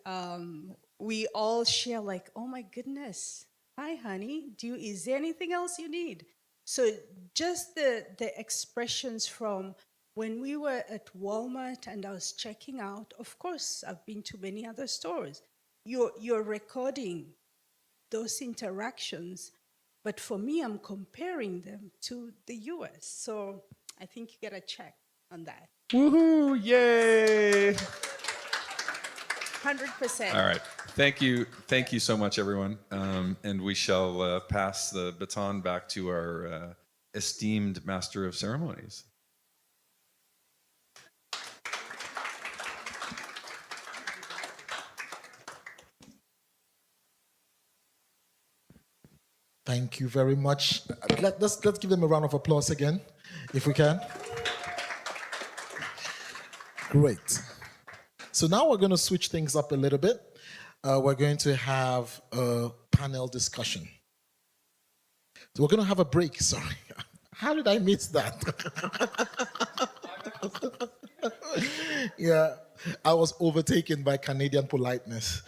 we all share like, oh my goodness, hi honey, is there anything else you need? So just the expressions from when we were at Walmart and I was checking out, of course, I've been to many other stores. You're recording those interactions, but for me, I'm comparing them to the US. So I think you get a check on that. Woohoo! Yay! 100%. All right. Thank you. Thank you so much, everyone. And we shall pass the baton back to our esteemed Master of Ceremonies. Thank you very much. Let's give them a round of applause again, if we can. Great. So now we're going to switch things up a little bit. We're going to have a panel discussion. So we're going to have a break. Sorry. How did I miss that? Yeah, I was overtaken by Canadian politeness.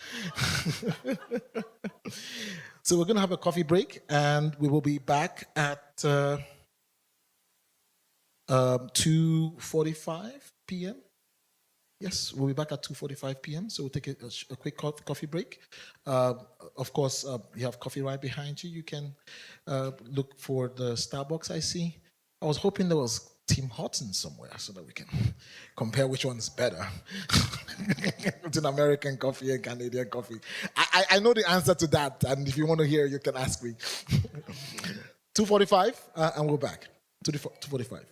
So we're going to have a coffee break, and we will be back at 2:45 p.m. Yes, we'll be back at 2:45 p.m. So we'll take a quick coffee break. Of course, you have coffee right behind you. You can look for the Starbucks I see. I was hoping there was Tim Hortons somewhere so that we can compare which one's better between American coffee and Canadian coffee. I know the answer to that, and if you want to hear, you can ask me. 2:45, and we're back. 2:45.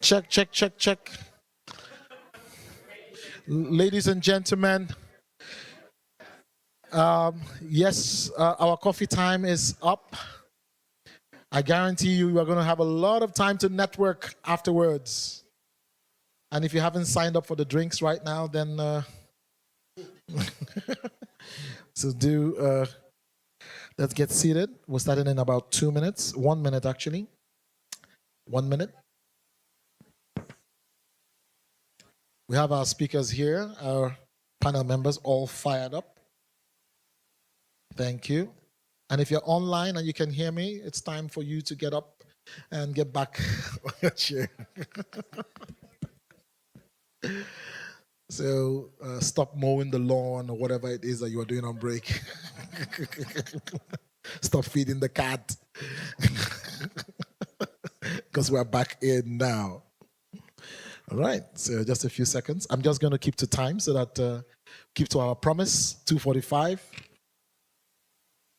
Check, check, check, check. Ladies and gentlemen, yes, our coffee time is up. I guarantee you are going to have a lot of time to network afterwards. And if you haven't signed up for the drinks right now, then so let's get seated. We're starting in about 2 minutes, 1 minute actually. 1 minute. We have our speakers here, our panel members all fired up. Thank you. And if you're online and you can hear me, it's time for you to get up and get back on your chair. So stop mowing the lawn or whatever it is that you are doing on break. Stop feeding the cat. Because we're back in now. All right, so just a few seconds. I'm just going to keep to time so that keep to our promise, 2:45.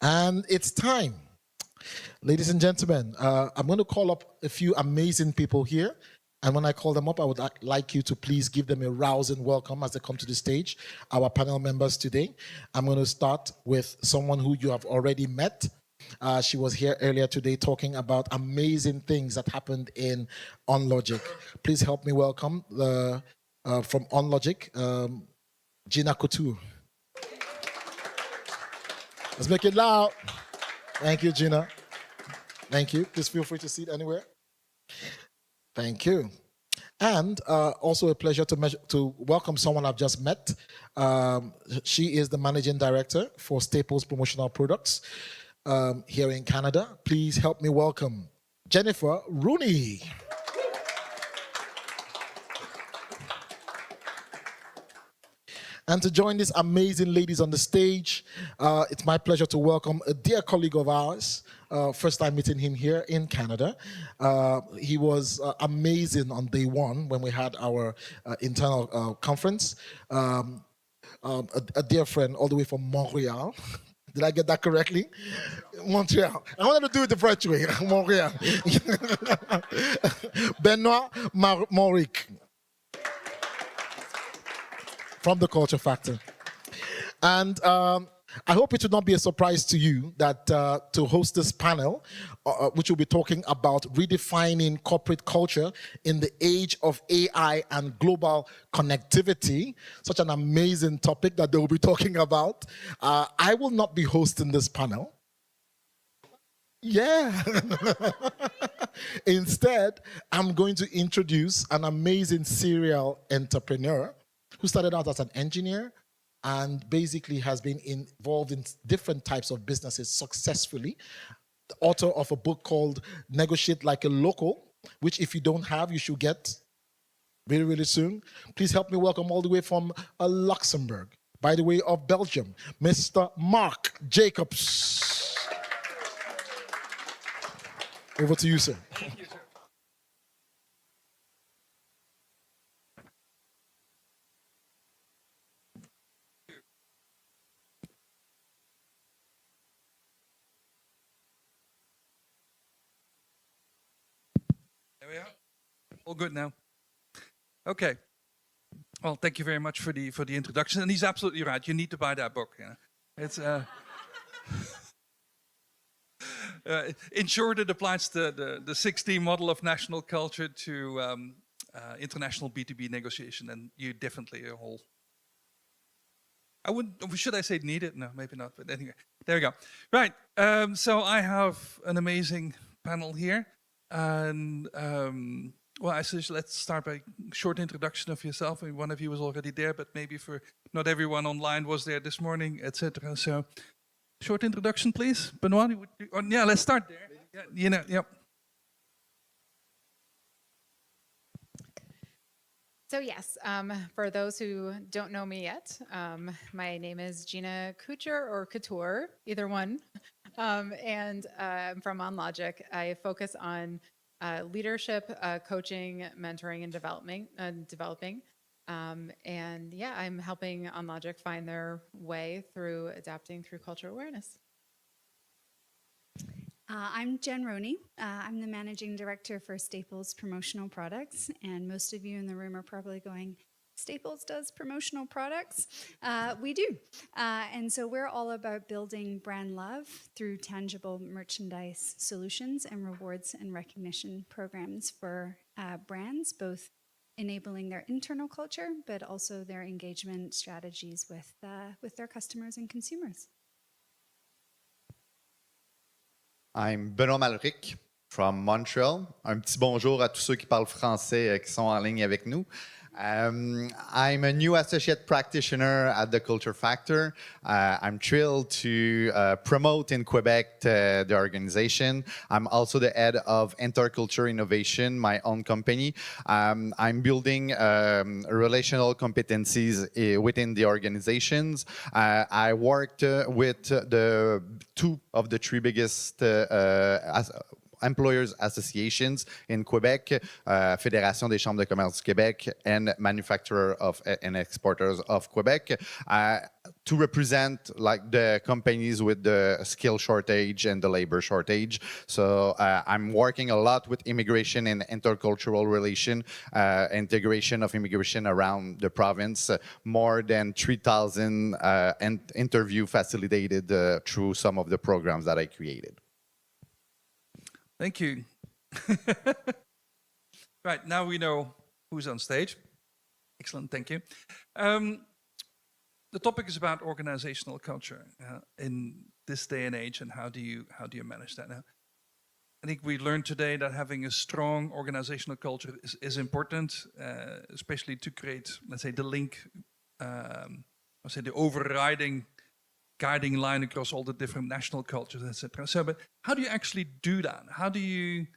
And it's time. Ladies and gentlemen, I'm going to call up a few amazing people here. And when I call them up, I would like you to please give them a rousing welcome as they come to the stage, our panel members today. I'm going to start with someone who you have already met. She was here earlier today talking about amazing things that happened in OnLogic. Please help me welcome from OnLogic, Gina Couture. Let's make it loud. Thank you, Gina. Thank you. Please feel free to sit anywhere. Thank you. And also a pleasure to welcome someone I've just met. She is the Managing Director for Staples Promotional Products here in Canada. Please help me welcome Jennifer Rooney. And to join these amazing ladies on the stage, it's my pleasure to welcome a dear colleague of ours. First time meeting him here in Canada. He was amazing on day one when we had our internal conference. A dear friend all the way from Montreal. Did I get that correctly? Montreal. I wanted to do it the French way. Montreal. Benoit Mauric. From the Culture Factor. And I hope it would not be a surprise to you that to host this panel, which will be talking about redefining corporate culture in the age of AI and global connectivity, such an amazing topic that they will be talking about. I will not be hosting this panel. Yeah. Instead, I'm going to introduce an amazing serial entrepreneur who started out as an engineer and basically has been involved in different types of businesses successfully. The author of a book called Negotiate Like a Local, which if you don't have, you should get really, really soon. Please help me welcome all the way from Luxembourg, by the way of Belgium, Mr. Mark Jacobs. Over to you, sir. Thank you, sir. There we are. All good now. Okay. Well, thank you very much for the introduction. And he's absolutely right. You need to buy that book. Yeah. It's in short, it applies the 6T model of national culture to international B2B negotiation, and you definitely a whole. Should I say need it? No, maybe not. But anyway, there we go. Right. So I have an amazing panel here. And well, I suggest let's start by a short introduction of yourself. I mean, one of you was already there, but maybe for not everyone online was there this morning, etc. So, short introduction, please. Benoit, yeah, let's start there. Yeah, yep. So yes, for those who don't know me yet, my name is Gina Couture or Couture, either one. And I'm from OnLogic. I focus on leadership, coaching, mentoring, and developing. And yeah, I'm helping OnLogic find their way through adapting through cultural awareness. I'm Jen Roney. I'm the Managing Director for Staples Promotional Products, and most of you in the room are probably going, Staples does promotional products? We do. And so we're all about building brand love through tangible merchandise solutions and rewards and recognition programs for brands, both enabling their internal culture, but also their engagement strategies with their customers and consumers. I'm Benoît Malric from Montreal. Un petit bonjour à tous ceux qui parlent français qui sont en ligne avec nous. I'm a new associate practitioner at the Culture Factor. I'm thrilled to promote in Quebec the organization. I'm also the head of Interculture Innovation, my own company. I'm building relational competencies within the organizations. I worked with the two of the three biggest employers associations in Quebec, Fédération des chambres de commerce du Québec and Manufacturer and Exporters of Quebec, to represent like the companies with the skill shortage and the labor shortage. So I'm working a lot with immigration and intercultural relation, integration of immigration around the province. More than 3,000 interview facilitated through some of the programs that I created. Thank you. Right, now we know who's on stage. Excellent, thank you. The topic is about organizational culture in this day and age, and how do you manage that now? I think we learned today that having a strong organizational culture is important, especially to create, let's say, the link, the overriding guiding line across all the different national cultures, etc. So, but how do you actually do that? How do you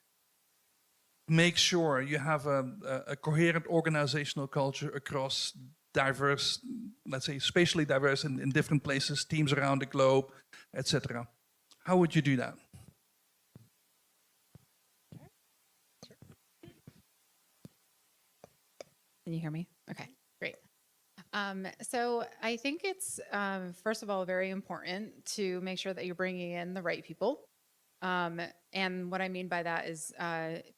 make sure you have a coherent organizational culture across diverse, let's say, spatially diverse in different places, teams around the globe, etc.? How would you do that? Can you hear me? Okay, great. So I think it's, first of all, very important to make sure that you're bringing in the right people. And what I mean by that is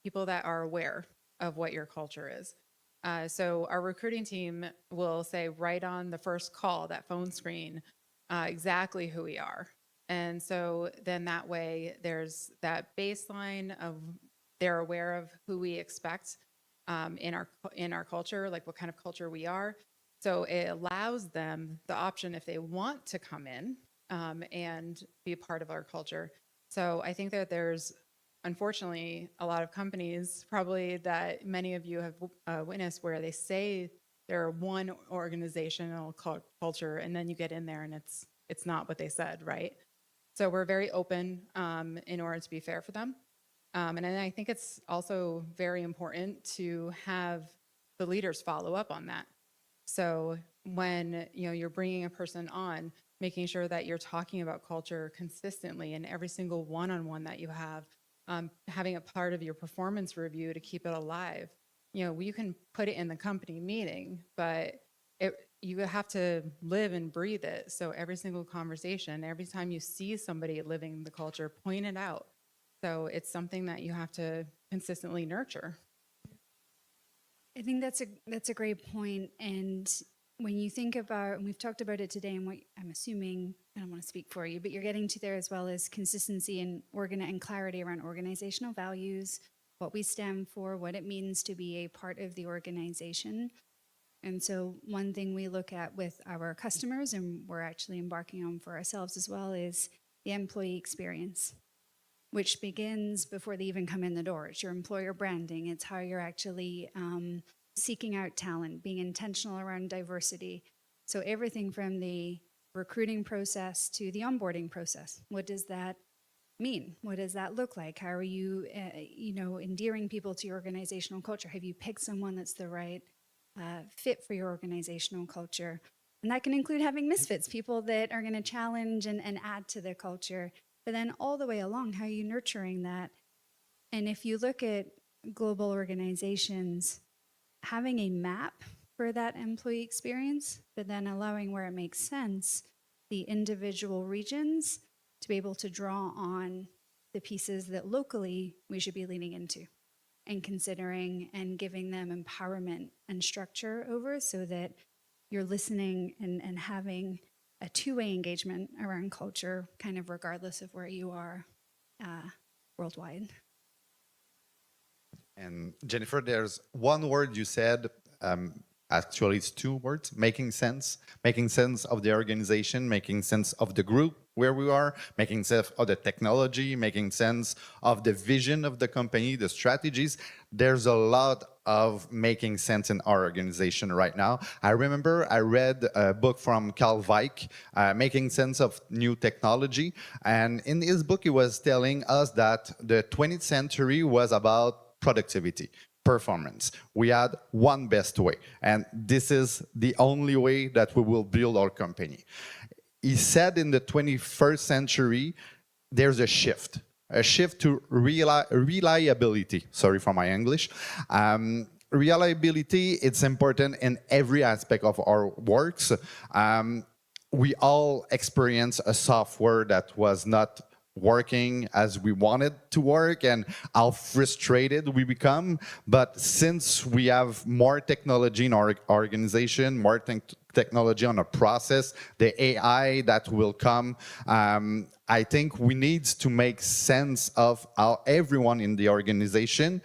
people that are aware of what your culture is. So our recruiting team will say right on the first call, that phone screen, exactly who we are. And so then that way there's that baseline of they're aware of who we expect in our culture, like what kind of culture we are. So it allows them the option if they want to come in and be a part of our culture. So I think that there's, unfortunately, a lot of companies probably that many of you have witnessed where they say they're one organizational culture, and then you get in there and it's not what they said, right? So we're very open in order to be fair for them. And then I think it's also very important to have the leaders follow up on that. So when you're bringing a person on, making sure that you're talking about culture consistently in every single one-on-one that you have, having a part of your performance review to keep it alive. You can put it in the company meeting, but you have to live and breathe it. So every single conversation, every time you see somebody living the culture, point it out. So it's something that you have to consistently nurture. I think that's a great point. And when you think about, and we've talked about it today, and what I'm assuming, I don't want to speak for you, but you're getting to there as well as consistency and clarity around organizational values, what we stand for, what it means to be a part of the organization. And so one thing we look at with our customers, and we're actually embarking on for ourselves as well, is the employee experience, which begins before they even come in the door. It's your employer branding. It's how you're actually seeking out talent, being intentional around diversity. So everything from the recruiting process to the onboarding process. What does that mean? What does that look like? How are you, endearing people to your organizational culture? Have you picked someone that's the right fit for your organizational culture? And that can include having misfits, people that are going to challenge and add to the culture. But then all the way along, how are you nurturing that? And if you look at global organizations, having a map for that employee experience, but then allowing where it makes sense, the individual regions to be able to draw on the pieces that locally we should be leaning into and considering and giving them empowerment and structure over, so that you're listening and having a two-way engagement around culture, kind of regardless of where you are worldwide. And Jennifer, there's one word you said, actually it's two words, making sense of the organization, making sense of the group where we are, making sense of the technology, making sense of the vision of the company, the strategies. There's a lot of making sense in our organization right now. I remember I read a book from Carl Weick, Making Sense of New Technology. And in his book, he was telling us that the 20th century was about productivity, performance. We had one best way, and this is the only way that we will build our company. He said in the 21st century, there's a shift to reliability. Sorry for my English. Reliability, it's important in every aspect of our works. We all experience a software that was not working as we wanted to work, and how frustrated we become. But since we have more technology in our organization, more technology on a process, the AI that will come, I think we need to make sense of how everyone in the organization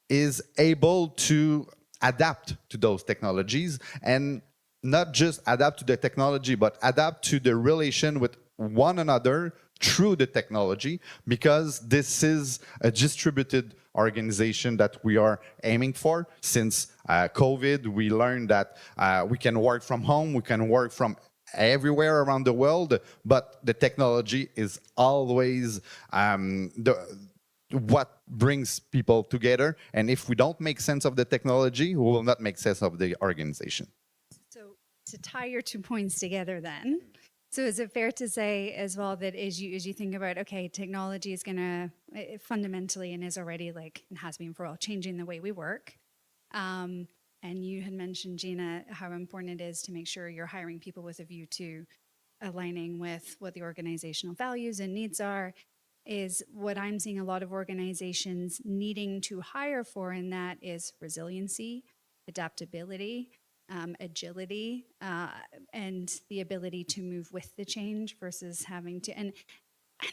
is able to adapt to those technologies, and not just adapt to the technology, but adapt to the relation with one another through the technology, because this is a distributed organization that we are aiming for. Since COVID, we learned that we can work from home, we can work from everywhere around the world, but the technology is always what brings people together. And if we don't make sense of the technology, we will not make sense of the organization. So to tie your 2 points together then, so is it fair to say as well that as you think about, okay, technology is going to fundamentally, and is already like, and has been for all, changing the way we work. And you had mentioned, Gina, how important it is to make sure you're hiring people with a view to aligning with what the organizational values and needs are, is what I'm seeing a lot of organizations needing to hire for in that is resiliency, adaptability, agility, and the ability to move with the change versus having to, and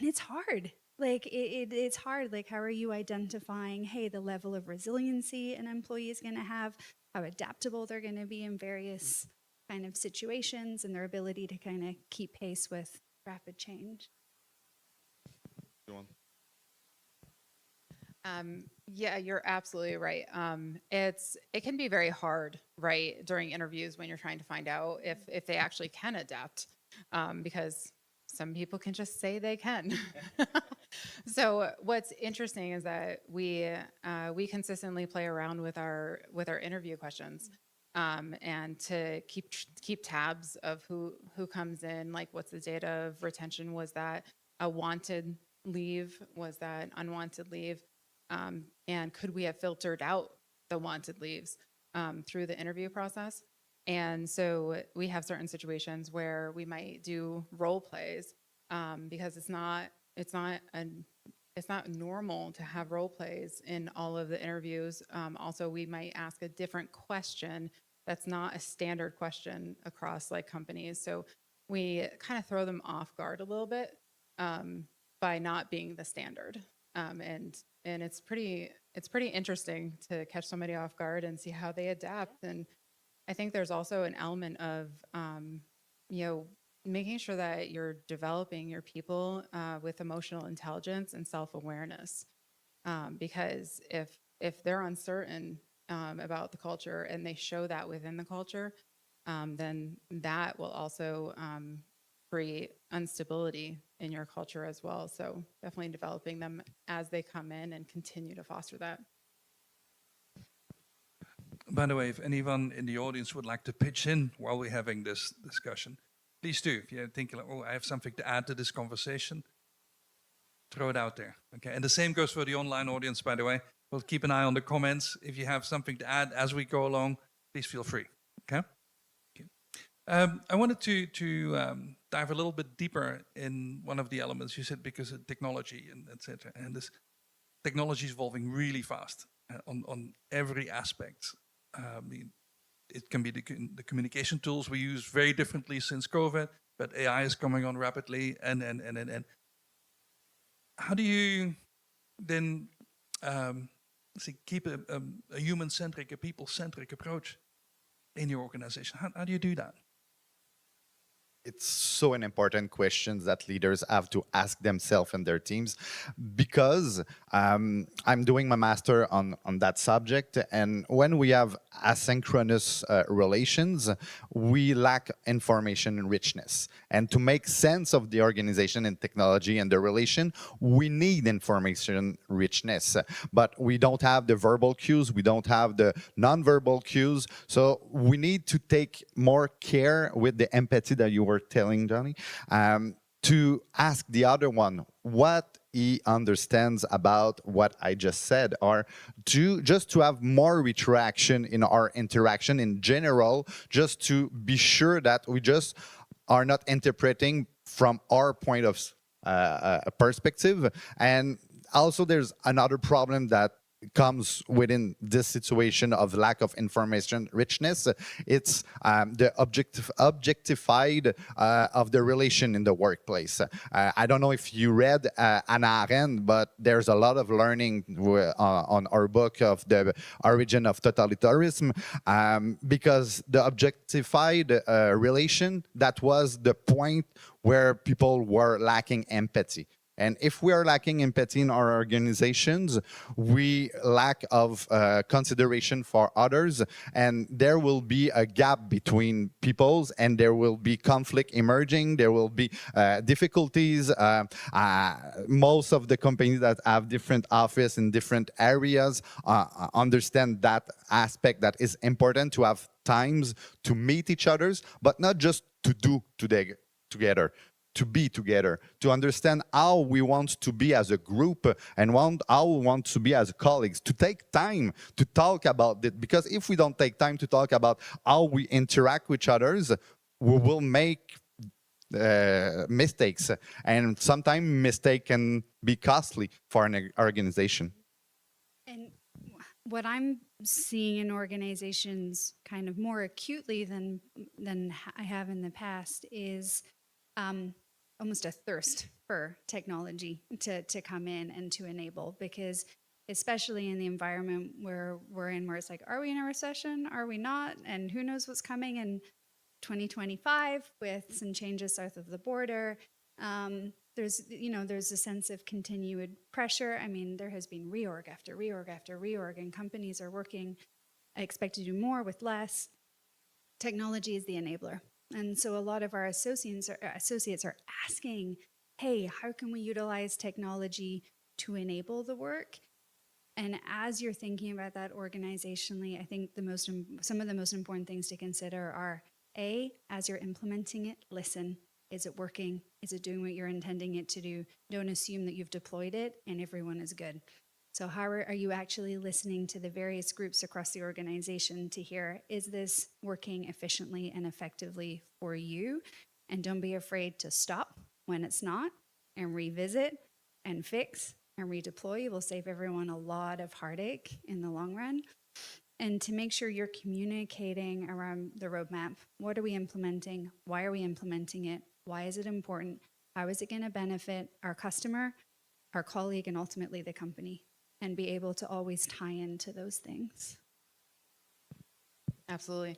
it's hard. Like it's hard. Like, how are you identifying, hey, the level of resiliency an employee is going to have, how adaptable they're going to be in various kind of situations, and their ability to kind of keep pace with rapid change. Yeah, you're absolutely right. It can be very hard, right, during interviews when you're trying to find out if they actually can adapt, because some people can just say they can. So what's interesting is that we consistently play around with our interview questions, and to keep tabs of who comes in, like what's the date of retention, was that a wanted leave, was that unwanted leave, and could we have filtered out the wanted leaves through the interview process. And so we have certain situations where we might do role plays, because it's not normal to have role plays in all of the interviews. Also, we might ask a different question that's not a standard question across like companies. So we kind of throw them off guard a little bit by not being the standard. And it's pretty interesting to catch somebody off guard and see how they adapt. And I think there's also an element of making sure that you're developing your people with emotional intelligence and self-awareness, because if they're uncertain about the culture and they show that within the culture, then that will also create instability in your culture as well. So definitely developing them as they come in and continue to foster that. By the way, if anyone in the audience would like to pitch in while we're having this discussion, please do. If you think, like, oh, I have something to add to this conversation, throw it out there. Okay, and the same goes for the online audience, by the way. We'll keep an eye on the comments. If you have something to add as we go along, please feel free. Okay. I wanted to dive a little bit deeper in one of the elements you said, because of technology and etc. And this technology is evolving really fast on every aspect. I mean, it can be the communication tools we use very differently since COVID, but AI is coming on rapidly. And how do you then keep a human-centric, a people-centric approach in your organization? How do you do that? It's so an important question that leaders have to ask themselves and their teams, because I'm doing my master on that subject, and when we have asynchronous relations, we lack information richness. And to make sense of the organization and technology and the relation, we need information richness. But we don't have the verbal cues, we don't have the non-verbal cues, so we need to take more care with the empathy that you were telling, Johnny, to ask the other one what he understands about what I just said, or just to have more retraction in our interaction in general, just to be sure that we just are not interpreting from our point of perspective. And also there's another problem that comes within this situation of lack of information richness. It's the objectified of the relation in the workplace. I don't know if you read Hannah Arendt, but there's a lot of learning on our book of the origin of totalitarianism, because the objectified relation, that was the point where people were lacking empathy. And if we are lacking empathy in our organizations, we lack of consideration for others, and there will be a gap between peoples, and there will be conflict emerging, there will be difficulties. Most of the companies that have different office in different areas understand that aspect, that is important to have times to meet each others, but not just to do together. To be together, to understand how we want to be as a group and how we want to be as colleagues, to take time to talk about it. Because if we don't take time to talk about how we interact with each other, we will make mistakes. And sometimes mistakes can be costly for an organization. And what I'm seeing in organizations kind of more acutely than I have in the past is almost a thirst for technology to come in and to enable, because especially in the environment where we're in, where it's like, are we in a recession? Are we not? And who knows what's coming in 2025 with some changes south of the border. There's a sense of continued pressure. I mean, there has been reorg after reorg after reorg, and companies are working, I expect to do more with less. Technology is the enabler. And so a lot of our associates are asking, hey, how can we utilize technology to enable the work? And as you're thinking about that organizationally, I think some of the most important things to consider are, A, as you're implementing it, listen. Is it working? Is it doing what you're intending it to do? Don't assume that you've deployed it and everyone is good. So how are you actually listening to the various groups across the organization to hear, is this working efficiently and effectively for you? And don't be afraid to stop when it's not, and revisit and fix and redeploy. You will save everyone a lot of heartache in the long run. And to make sure you're communicating around the roadmap. What are we implementing? Why are we implementing it? Why is it important? How is it going to benefit our customer, our colleague, and ultimately the company? And be able to always tie into those things. Absolutely.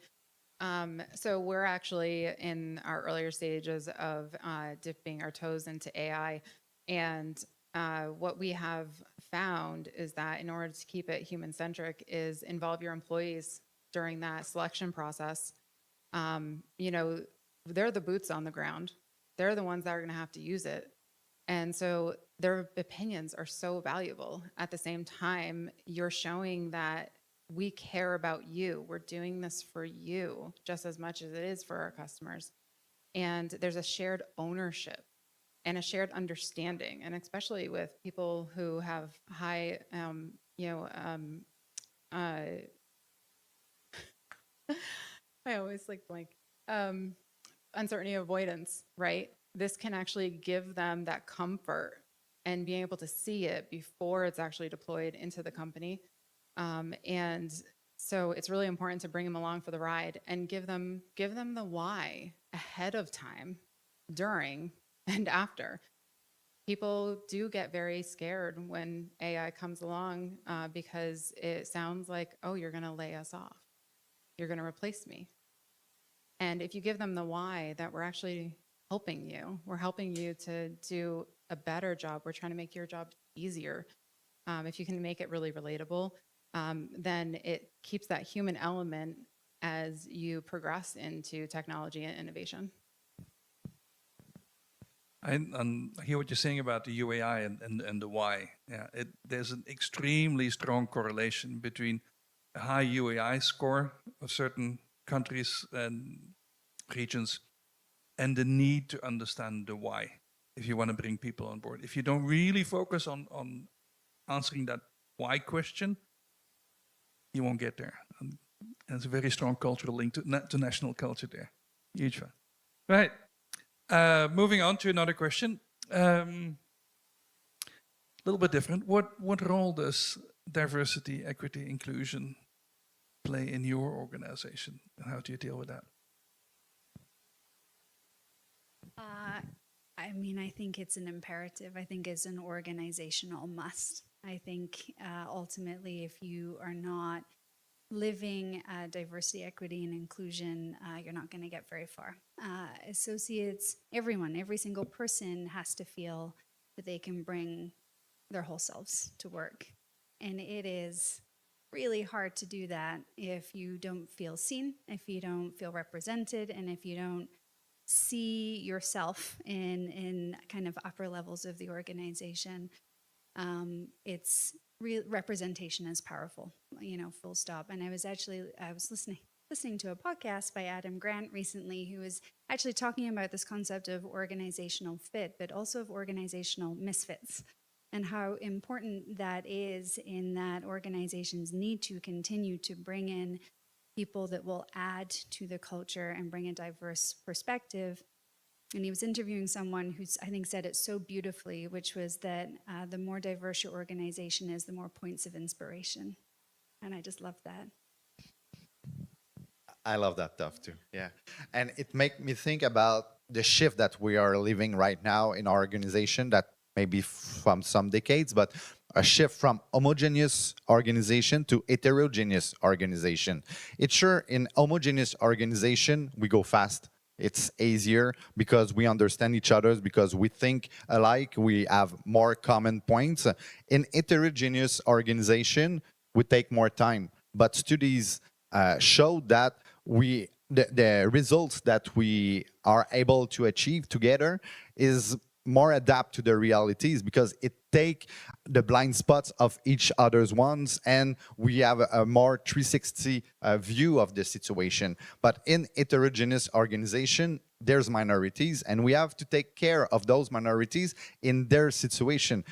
So we're actually in our earlier stages of dipping our toes into AI. And what we have found is that in order to keep it human-centric is involve your employees during that selection process. They're the boots on the ground. They're the ones that are going to have to use it. And so their opinions are so valuable. At the same time, you're showing that we care about you. We're doing this for you just as much as it is for our customers. And there's a shared ownership and a shared understanding. And especially with people who have high, I always like blank. uncertainty avoidance, right? This can actually give them that comfort and being able to see it before it's actually deployed into the company. And so it's really important to bring them along for the ride and give them the why ahead of time, during, and after. People do get very scared when AI comes along because it sounds like, oh, you're going to lay us off. You're going to replace me. And if you give them the why that we're actually helping you, we're helping you to do a better job, we're trying to make your job easier. If you can make it really relatable, then it keeps that human element as you progress into technology and innovation. I hear what you're saying about the UAI and the why. Yeah, there's an extremely strong correlation between a high UAI score of certain countries and regions and the need to understand the why if you want to bring people on board. If you don't really focus on answering that why question, you won't get there. And there's a very strong cultural link to national culture there. Huge one. Right. Moving on to another question. A little bit different. What role does diversity, equity, inclusion play in your organization? And how do you deal with that? I mean, I think it's an imperative. I think it's an organizational must. I think ultimately, if you are not living diversity, equity, and inclusion, you're not going to get very far. Associates, everyone, every single person has to feel that they can bring their whole selves to work. And it is really hard to do that if you don't feel seen, if you don't feel represented, and if you don't see yourself in kind of upper levels of the organization. It's representation is powerful, full stop. And I was listening to a podcast by Adam Grant recently, who was actually talking about this concept of organizational fit, but also of organizational misfits, and how important that is in that organizations need to continue to bring in people that will add to the culture and bring a diverse perspective. And he was interviewing someone who I think said it so beautifully, which was that the more diverse your organization is, the more points of inspiration. And I just love that. I love that stuff too. Yeah. And it makes me think about the shift that we are living right now in our organization, that maybe from some decades, but a shift from homogeneous organization to heterogeneous organization. It's sure in homogeneous organization, we go fast. It's easier because we understand each other, because we think alike, we have more common points. In heterogeneous organization, we take more time. But studies show that the results that we are able to achieve together is more adapt to the realities, because it take the blind spots of each other's ones, and we have a more 360 view of the situation. But in heterogeneous organization, there's minorities, and we have to take care of those minorities in their situation.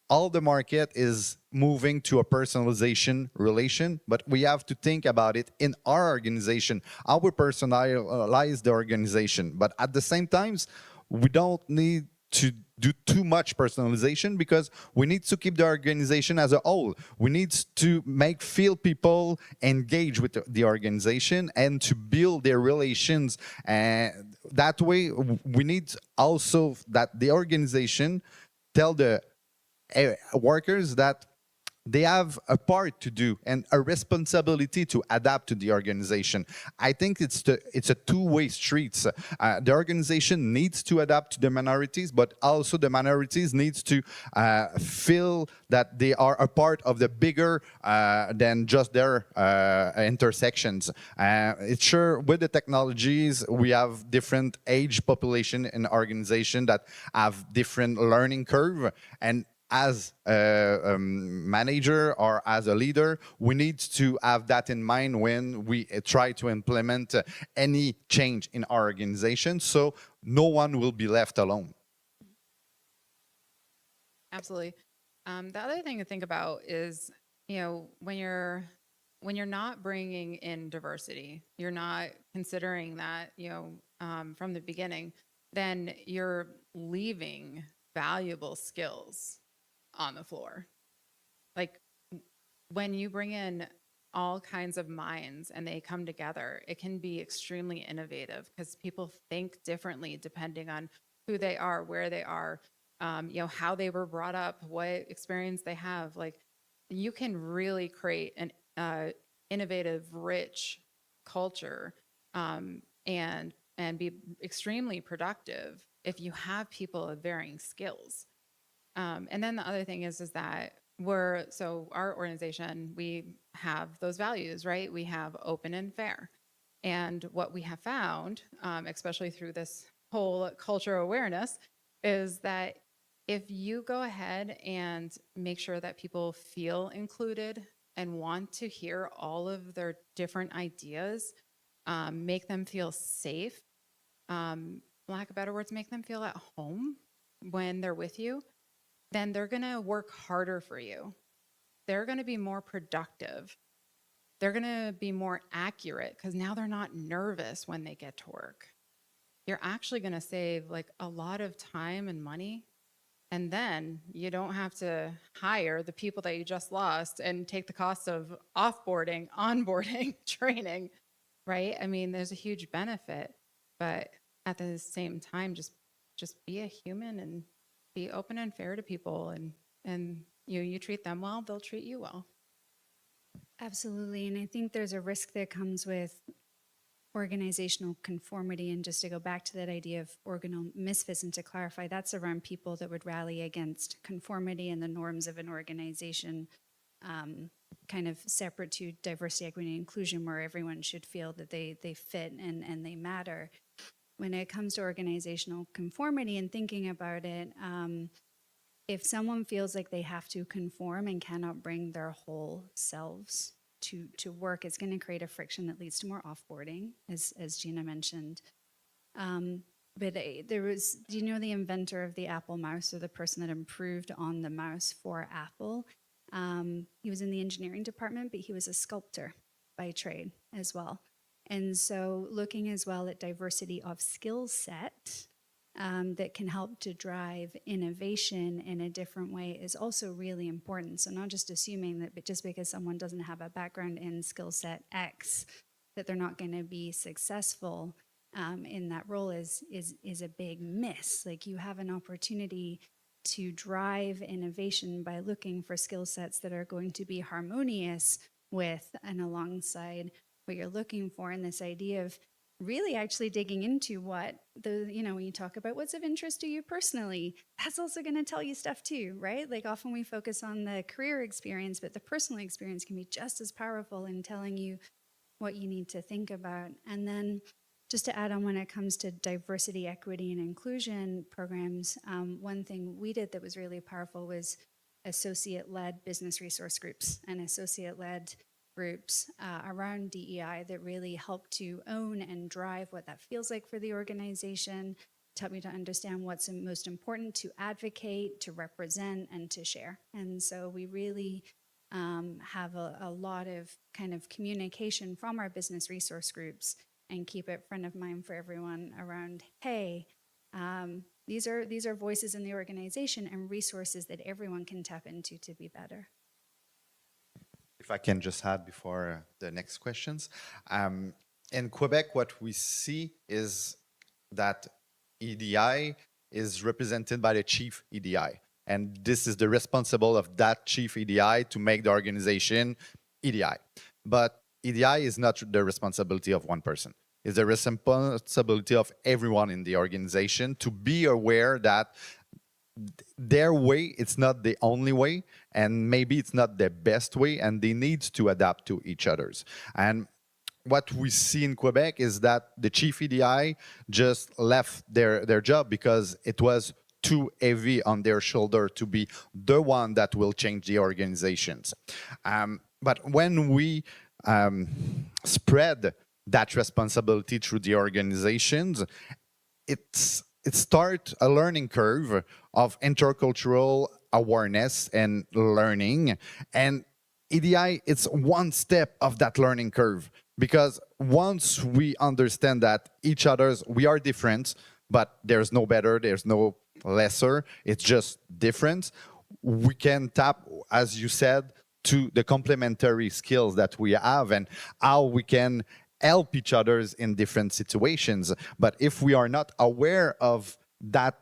All the market is moving to a personalization relation, but we have to think about it in our organization, how we personalize the organization. But at the same time, we don't need to do too much personalization, because we need to keep the organization as a whole. We need to feel people engage with the organization and to build their relations. And that way, we need also that the organization tell the workers that they have a part to do and a responsibility to adapt to the organization. I think it's a two-way street. The organization needs to adapt to the minorities, but also the minorities needs to feel that they are a part of the bigger than just their intersections. It's sure with the technologies, we have different age population in the organization that have different learning curve, and as a manager or as a leader, we need to have that in mind when we try to implement any change in our organization, so no one will be left alone. Absolutely. The other thing to think about is, when when you're not bringing in diversity, you're not considering that, from the beginning, then you're leaving valuable skills on the floor. Like when you bring in all kinds of minds and they come together, it can be extremely innovative because people think differently depending on who they are, where they are, how they were brought up, what experience they have. Like you can really create an innovative, rich culture and be extremely productive if you have people of varying skills. And then the other thing is that our organization, we have those values, right? We have open and fair. And what we have found, especially through this whole culture awareness, is that if you go ahead and make sure that people feel included and want to hear all of their different ideas, make them feel safe, lack of better words, make them feel at home when they're with you, then they're going to work harder for you. They're going to be more productive. They're going to be more accurate because now they're not nervous when they get to work. You're actually going to save like a lot of time and money. And then you don't have to hire the people that you just lost and take the cost of offboarding, onboarding, training, right? I mean, there's a huge benefit, but at the same time, just be a human and be open and fair to people, and you treat them well, they'll treat you well. Absolutely. And I think there's a risk that comes with organizational conformity. And just to go back to that idea of organal misfits, and to clarify, that's around people that would rally against conformity and the norms of an organization, kind of separate to diversity, equity, and inclusion, where everyone should feel that they fit and they matter. When it comes to organizational conformity and thinking about it, if someone feels like they have to conform and cannot bring their whole selves to work, it's going to create a friction that leads to more offboarding, as Gina mentioned. But there was, do you know the inventor of the Apple mouse, or the person that improved on the mouse for Apple? He was in the engineering department, but he was a sculptor by trade as well. And so looking as well at diversity of skill set that can help to drive innovation in a different way is also really important. So not just assuming that just because someone doesn't have a background in skill set X, that they're not going to be successful in that role is a big miss. Like, you have an opportunity to drive innovation by looking for skill sets that are going to be harmonious with and alongside what you're looking for, and this idea of really actually digging into what when you talk about what's of interest to you personally, that's also going to tell you stuff too, right? Like, often we focus on the career experience, but the personal experience can be just as powerful in telling you what you need to think about. And then just to add on, when it comes to diversity, equity, and inclusion programs, one thing we did that was really powerful was associate-led business resource groups and associate-led groups around DEI that really help to own and drive what that feels like for the organization, to help me to understand what's most important to advocate, to represent, and to share. And so we really have a lot of kind of communication from our business resource groups and keep it front of mind for everyone around, hey, these are voices in the organization and resources that everyone can tap into to be better. If I can just add before the next questions. In Quebec, what we see is that EDI is represented by the chief EDI. And this is the responsible of that chief EDI to make the organization EDI. But EDI is not the responsibility of one person. It's the responsibility of everyone in the organization to be aware that their way, it's not the only way, and maybe it's not the best way, and they need to adapt to each other's. And what we see in Quebec is that the chief EDI just left their job because it was too heavy on their shoulder to be the one that will change the organizations. But when we spread that responsibility through the organizations, it starts a learning curve of intercultural awareness and learning. And EDI, it's one step of that learning curve, because once we understand that we are different, but there's no better, there's no lesser, it's just different, we can tap, as you said, to the complementary skills that we have and how we can help each other in different situations. But if we are not aware of that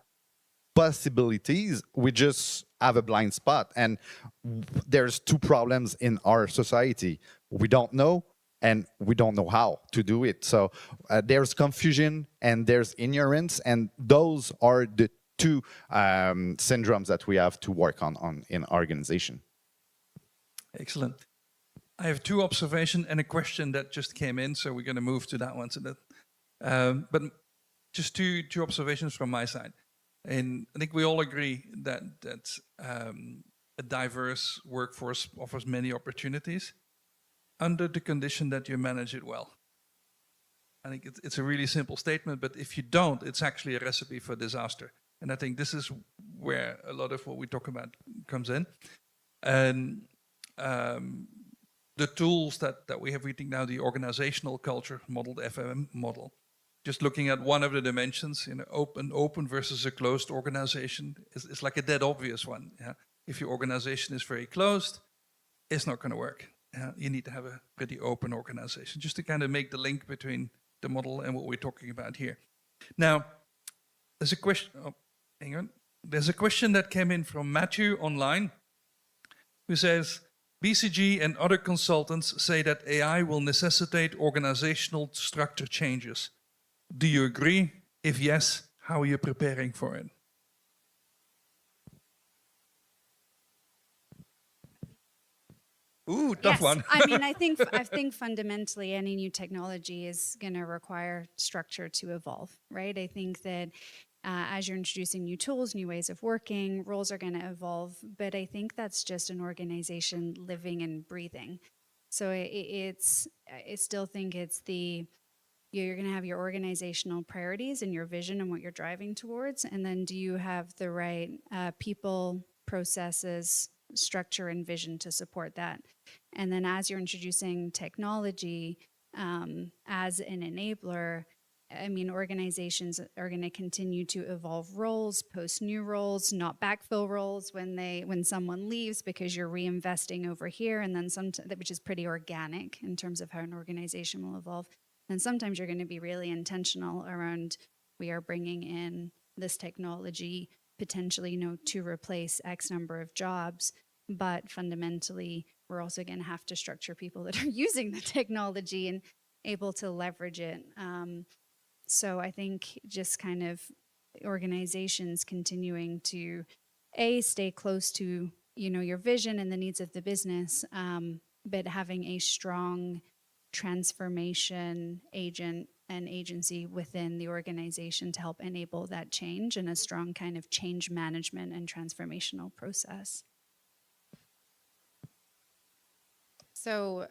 possibilities, we just have a blind spot. And there's two problems in our society. We don't know, and we don't know how to do it. So there's confusion and there's ignorance, and those are the two syndromes that we have to work on in our organization. Excellent. I have two observations and a question that just came in, so we're going to move to that one. So that, but just two observations from my side. And I think we all agree that a diverse workforce offers many opportunities under the condition that you manage it well. I think it's a really simple statement, but if you don't, it's actually a recipe for disaster. And I think this is where a lot of what we talk about comes in. And the tools that we have reading now, the organizational culture model, the FMM model, just looking at one of the dimensions, open versus a closed organization is like a dead obvious one. Yeah? If your organization is very closed, it's not going to work. Yeah? You need to have a pretty open organization, just to kind of make the link between the model and what we're talking about here. Now, there's a question. Oh, hang on. There's a question that came in from Matthew online, who says, BCG and other consultants say that AI will necessitate organizational structure changes. Do you agree? If yes, how are you preparing for it? Ooh, tough one. I mean, I think fundamentally any new technology is going to require structure to evolve, right? I think that as you're introducing new tools, new ways of working, roles are going to evolve. But I think that's just an organization living and breathing. So I still think it's you're going to have your organizational priorities and your vision and what you're driving towards. And then do you have the right people, processes, structure, and vision to support that? And then as you're introducing technology as an enabler, I mean, organizations are going to continue to evolve roles, post new roles, not backfill roles when someone leaves, because you're reinvesting over here, and then which is pretty organic in terms of how an organization will evolve. And sometimes you're going to be really intentional around, we are bringing in this technology potentially, to replace X number of jobs, but fundamentally we're also going to have to structure people that are using the technology and able to leverage it. So I think just kind of organizations continuing to stay close to your vision and the needs of the business, but having a strong transformation agent and agency within the organization to help enable that change, and a strong kind of change management and transformational process. So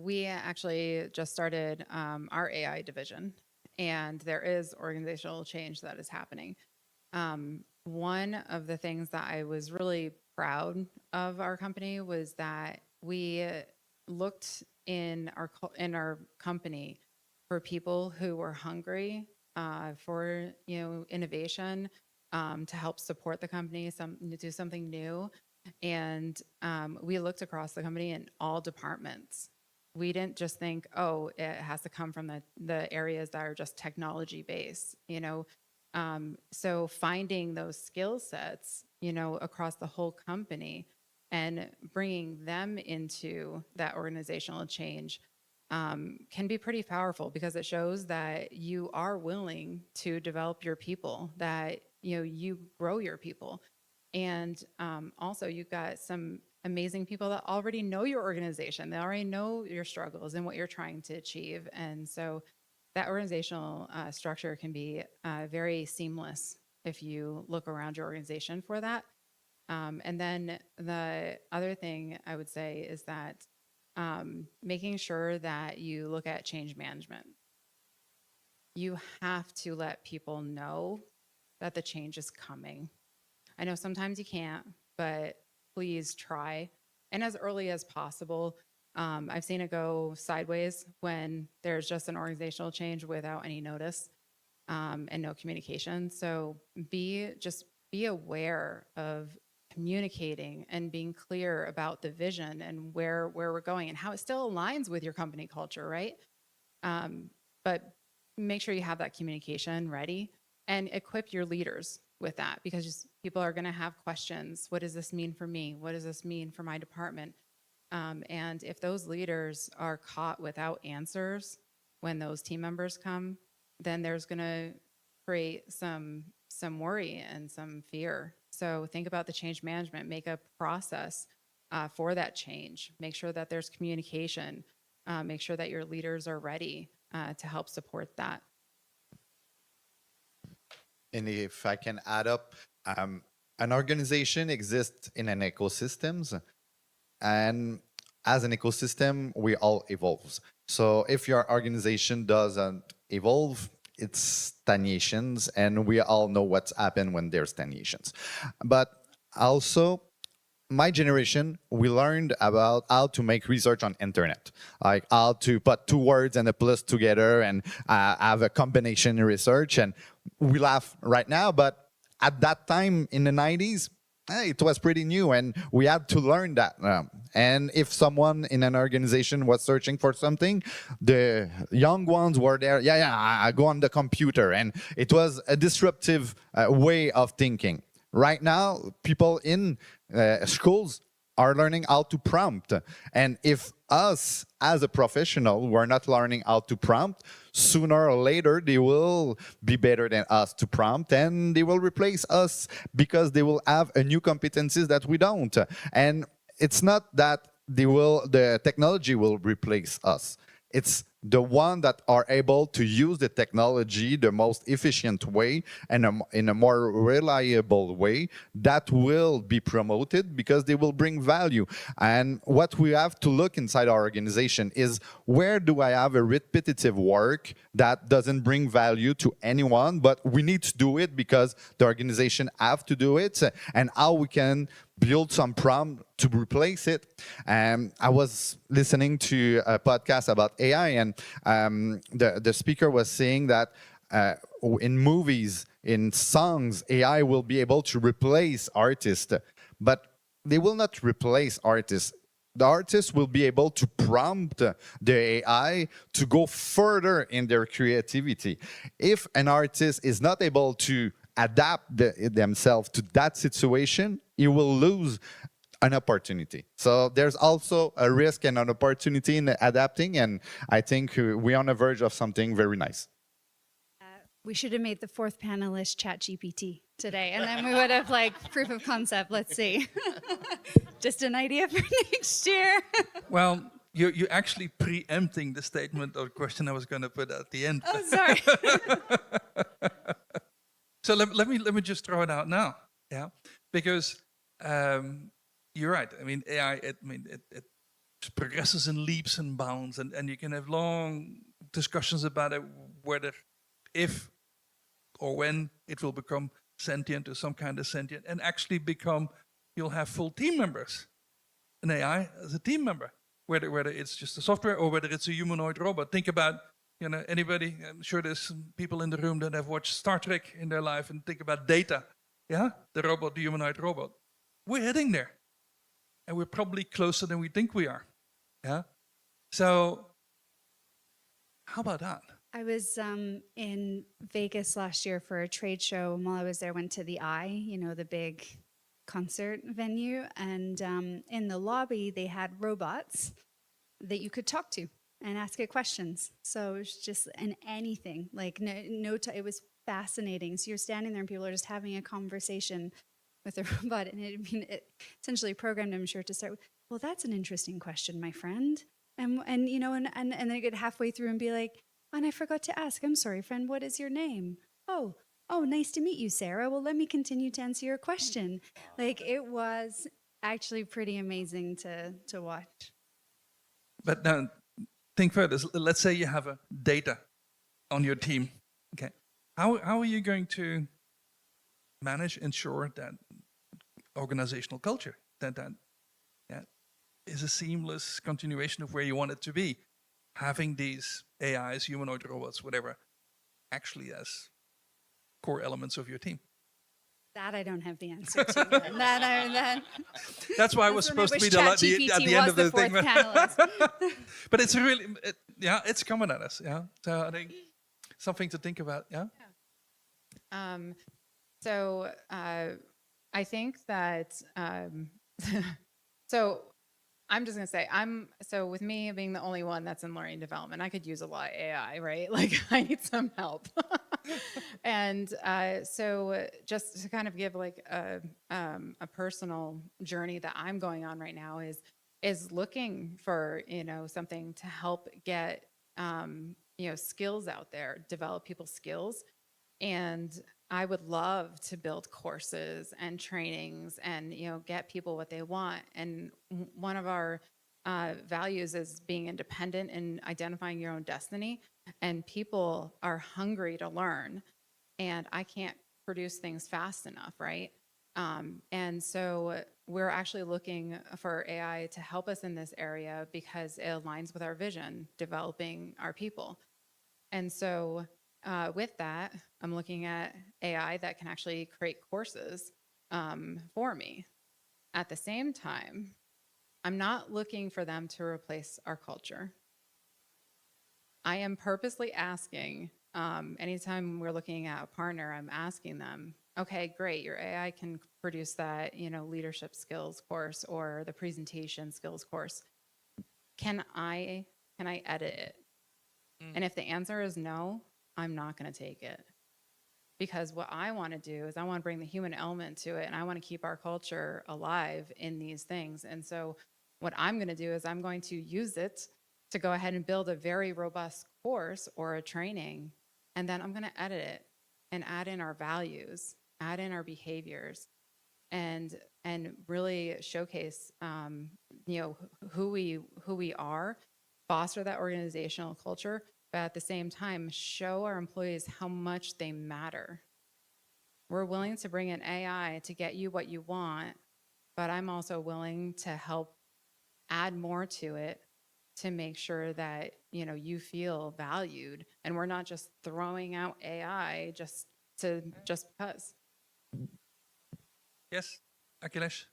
we actually just started our AI division, and there is organizational change that is happening. One of the things that I was really proud of our company was that we looked in our company for people who were hungry for innovation, to help support the company, do something new. And we looked across the company in all departments. We didn't just think, oh, it has to come from the areas that are just technology based, so finding those skill sets, across the whole company and bringing them into that organizational change can be pretty powerful, because it shows that you are willing to develop your people, that you grow your people. And also you've got some amazing people that already know your organization. They already know your struggles and what you're trying to achieve. And so that organizational structure can be very seamless if you look around your organization for that. And then the other thing I would say is that making sure that you look at change management. You have to let people know that the change is coming. I know sometimes you can't, but please try. and as early as possible. I've seen it go sideways when there's just an organizational change without any notice and no communication. So be aware of communicating and being clear about the vision and where we're going and how it still aligns with your company culture, right? But make sure you have that communication ready and equip your leaders with that, because just people are going to have questions. What does this mean for me? What does this mean for my department? And if those leaders are caught without answers when those team members come, then there's going to create some worry and some fear. So think about the change management, make a process for that change, make sure that there's communication, make sure that your leaders are ready to help support that. And if I can add up, an organization exists in an ecosystem, and as an ecosystem, we all evolve. So if your organization doesn't evolve, it's stagnations, and we all know what's happened when there's stagnations. But also, my generation, we learned about how to make research on internet, like how to put two words and a plus together and have a combination in research. And we laugh right now, but at that time in the 90s, it was pretty new, and we had to learn that. And if someone in an organization was searching for something, the young ones were there, I go on the computer. And it was a disruptive way of thinking. Right now, people in schools are learning how to prompt. And if us, as a professional, we're not learning how to prompt, sooner or later, they will be better than us to prompt, and they will replace us because they will have a new competencies that we don't. And it's not that the technology will replace us. It's the one that are able to use the technology the most efficient way and in a more reliable way that will be promoted because they will bring value. And what we have to look inside our organization is, where do I have a repetitive work that doesn't bring value to anyone, but we need to do it because the organization have to do it, and how we can build some prompt to replace it. I was listening to a podcast about AI, and the speaker was saying that in movies, in songs, AI will be able to replace artists, but they will not replace artists. The artists will be able to prompt the AI to go further in their creativity. If an artist is not able to adapt themselves to that situation, he will lose an opportunity. So there's also a risk and an opportunity in adapting, and I think we're on the verge of something very nice. We should have made the fourth panelist ChatGPT today, and then we would have proof of concept. Let's see. Just an idea for next year. Well, you're actually preempting the statement or question I was going to put at the end. Oh, sorry. So let me just throw it out now, because you're right. I mean, AI, it progresses in leaps and bounds, and you can have long discussions about it, whether, if, or when it will become sentient or some kind of sentient, and actually you'll have full team members, an AI as a team member, whether it's just a software or whether it's a humanoid robot. Think about, anybody, I'm sure there's some people in the room that have watched Star Trek in their life, and think about Data, the robot, the humanoid robot. We're heading there, and we're probably closer than we think we are, So how about that? I was in Vegas last year for a trade show, and while I was there, went to the Eye, the big concert venue, and in the lobby, they had robots that you could talk to and ask it questions. So it was just anything, it was fascinating. So you're standing there and people are just having a conversation with a robot, and it essentially programmed, I'm sure, to start with, well, that's an interesting question, my friend. And then you get halfway through and be like, and I forgot to ask, I'm sorry, friend, what is your name? Oh, nice to meet you, Sarah. Well, let me continue to answer your question. It was actually pretty amazing to watch. But now, think further. Let's say you have a data on your team. Okay, how are you going to ensure that organizational culture, that is a seamless continuation of where you want it to be. Having these AIs, humanoid robots, whatever, actually as core elements of your team. That I don't have the answer to. that, That's why I was supposed to be at the end of the thing. But it's really, it's coming at us. Yeah, so I think something to think about. Yeah. So I think that so I'm just gonna say so with me being the only one that's in learning development, I could use a lot of AI, right? Like I need some help. And so just to kind of give like a personal journey that I'm going on right now is looking for, something to help get, skills out there, develop people's skills. And I would love to build courses and trainings and, get people what they want. And one of our values is being independent and identifying your own destiny. And people are hungry to learn. And I can't produce things fast enough, right? And so we're actually looking for AI to help us in this area because it aligns with our vision, developing our people. And so with that, I'm looking at AI that can actually create courses for me. At the same time, I'm not looking for them to replace our culture. I am purposely asking, anytime we're looking at a partner, I'm asking them, okay, great, your AI can produce that, leadership skills course or the presentation skills course. Can I edit it? And if the answer is no, I'm not going to take it. Because what I want to do is I want to bring the human element to it, and I want to keep our culture alive in these things. And so what I'm going to do is I'm going to use it to go ahead and build a very robust course or a training, and then I'm going to edit it and add in our values, add in our behaviors, and really showcase who we are, foster that organizational culture, but at the same time show our employees how much they matter. We're willing to bring in AI to get you what you want, but I'm also willing to help add more to it to make sure that you feel valued, and we're not just throwing out AI just because. Yes, Akhilesh.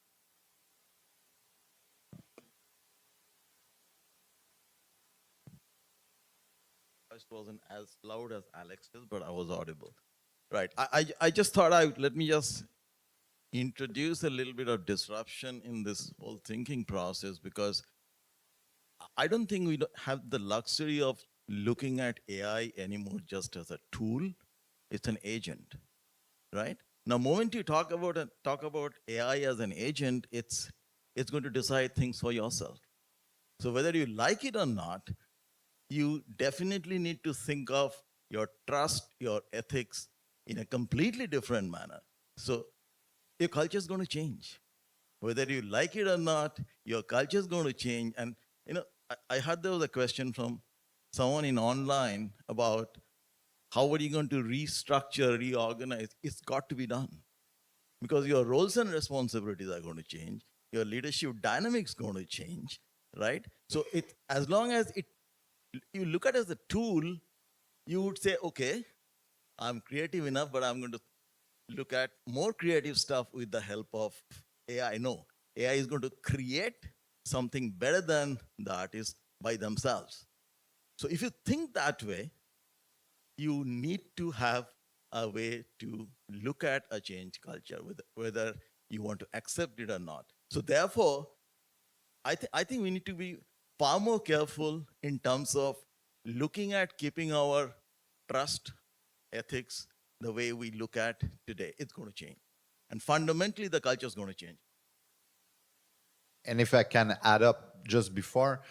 Voice wasn't as loud as Alex's, but I was audible. Right. I just thought let me just introduce a little bit of disruption in this whole thinking process, because I don't think we have the luxury of looking at AI anymore just as a tool. It's an agent, right? Now, moment you talk about AI as an agent, it's going to decide things for yourself. So whether you like it or not, you definitely need to think of your trust, your ethics in a completely different manner. So your culture is going to change. Whether you like it or not, your culture is going to change. And I heard there was a question from someone in online about how are you going to restructure, reorganize? It's got to be done, because your roles and responsibilities are going to change. Your leadership dynamics going to change, right? So as long as you look at it as a tool, you would say, okay, I'm creative enough, but I'm going to look at more creative stuff with the help of AI. No, AI is going to create something better than the artist by themselves. So if you think that way, you need to have a way to look at a change culture, whether you want to accept it or not. So therefore, I think we need to be far more careful in terms of looking at keeping our trust, ethics, the way we look at today. It's going to change. And fundamentally, the culture is going to change. And if I can add up just before,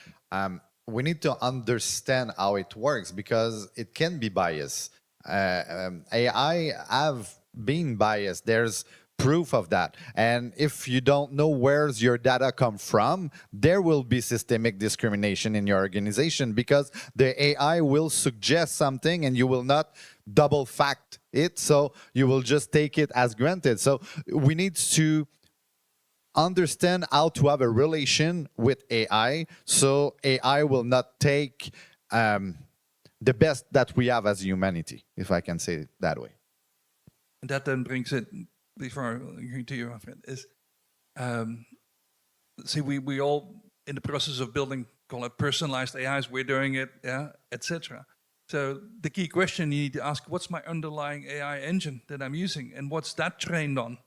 we need to understand how it works, because it can be biased. AI have been biased. There's proof of that. And if you don't know where's your data come from, there will be systemic discrimination in your organization, because the AI will suggest something and you will not double fact it. So you will just take it as granted. So we need to understand how to have a relation with AI, so AI will not take the best that we have as humanity, if I can say it that way. And that then brings it, before going to you, my friend, is, see, we all in the process of building, call it personalized AIs, we're doing it, yeah, etc. So the key question you need to ask, what's my underlying AI engine that I'm using, and what's that trained on?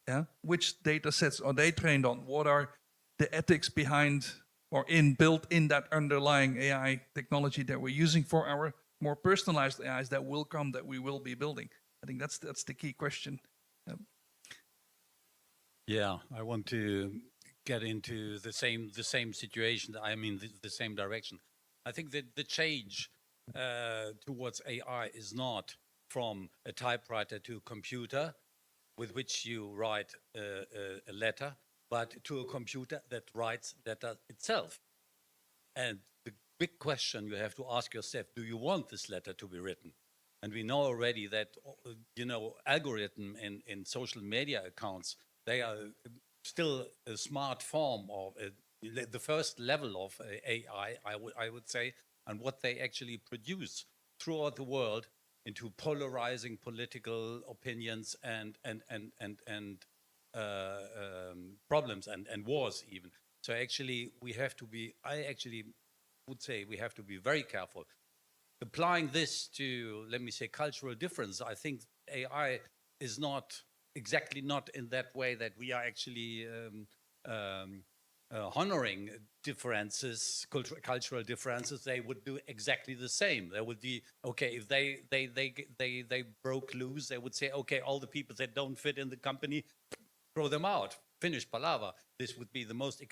Yeah, which data sets are they trained on? What are the ethics behind or built in that underlying AI technology that we're using for our more personalized AIs that will come, that we will be building? I think that's the key question. Yeah, I want to get into the same situation. I mean, the same direction. I think that the change towards AI is not from a typewriter to a computer with which you write a letter, but to a computer that writes letter itself. And the big question you have to ask yourself, do you want this letter to be written? And we know already that, you know, algorithm in social media accounts, they are still a smart form of the first level of AI, I would say, and what they actually produce throughout the world into polarizing political opinions and problems and wars even. So actually we have to be, I actually would say we have to be very careful. Applying this to, let me say, cultural difference, I think AI is not exactly not in that way that we are actually honoring differences, cultural differences. They would do exactly the same. They would be, okay, if they broke loose, they would say, okay, all the people that don't fit in the company, throw them out. Finish palaver. This would be the most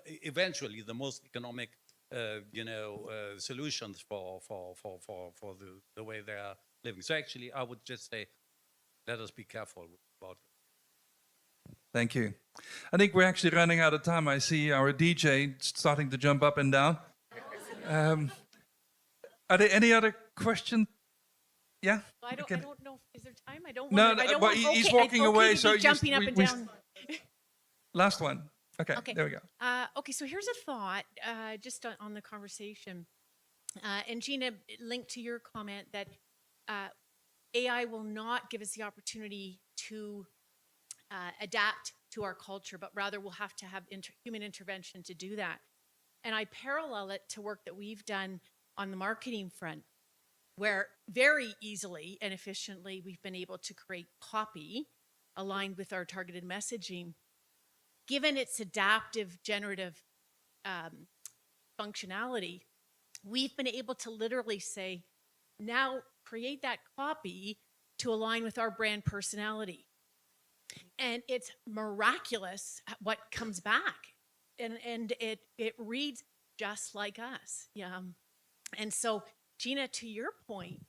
eventually the most economic solutions for the way they are living. So actually, I would just say, let us be careful about it. Thank you. I think we're actually running out of time. I see our DJ starting to jump up and down. Are there any other questions? Yeah? Well, I don't know. Is there time? I don't No, want to. but he's walking away, so jumping up and down. Last one. Okay, there we go. Okay, so here's a thought, just on the conversation. And Gina, linked to your comment that AI will not give us the opportunity to adapt to our culture, but rather we'll have to have human intervention to do that. And I parallel it to work that we've done on the marketing front, where very easily and efficiently we've been able to create copy aligned with our targeted messaging. Given its adaptive generative functionality, we've been able to literally say, now create that copy to align with our brand personality. And it's miraculous what comes back. And it reads just like us. Yeah. And so, Gina, to your point,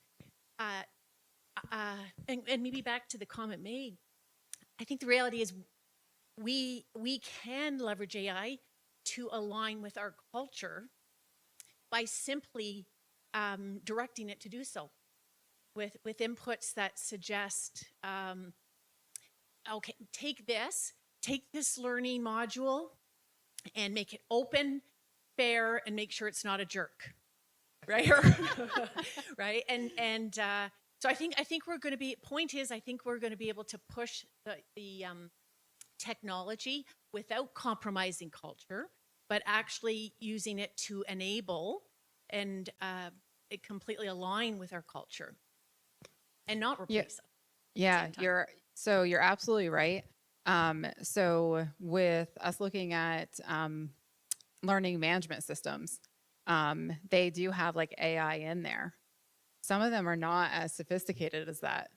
and maybe back to the comment made, I think the reality is we can leverage AI to align with our culture by simply directing it to do so with inputs that suggest, okay, take this learning module and make it open, fair, and make sure it's not a jerk, right? Right? And so I think we're going to be. Point is, I think we're going to be able to push the technology without compromising culture, but actually using it to enable and it completely align with our culture and not replace it. Yeah, you're absolutely right. So with us looking at learning management systems, they do have like AI in there. Some of them are not as sophisticated as that,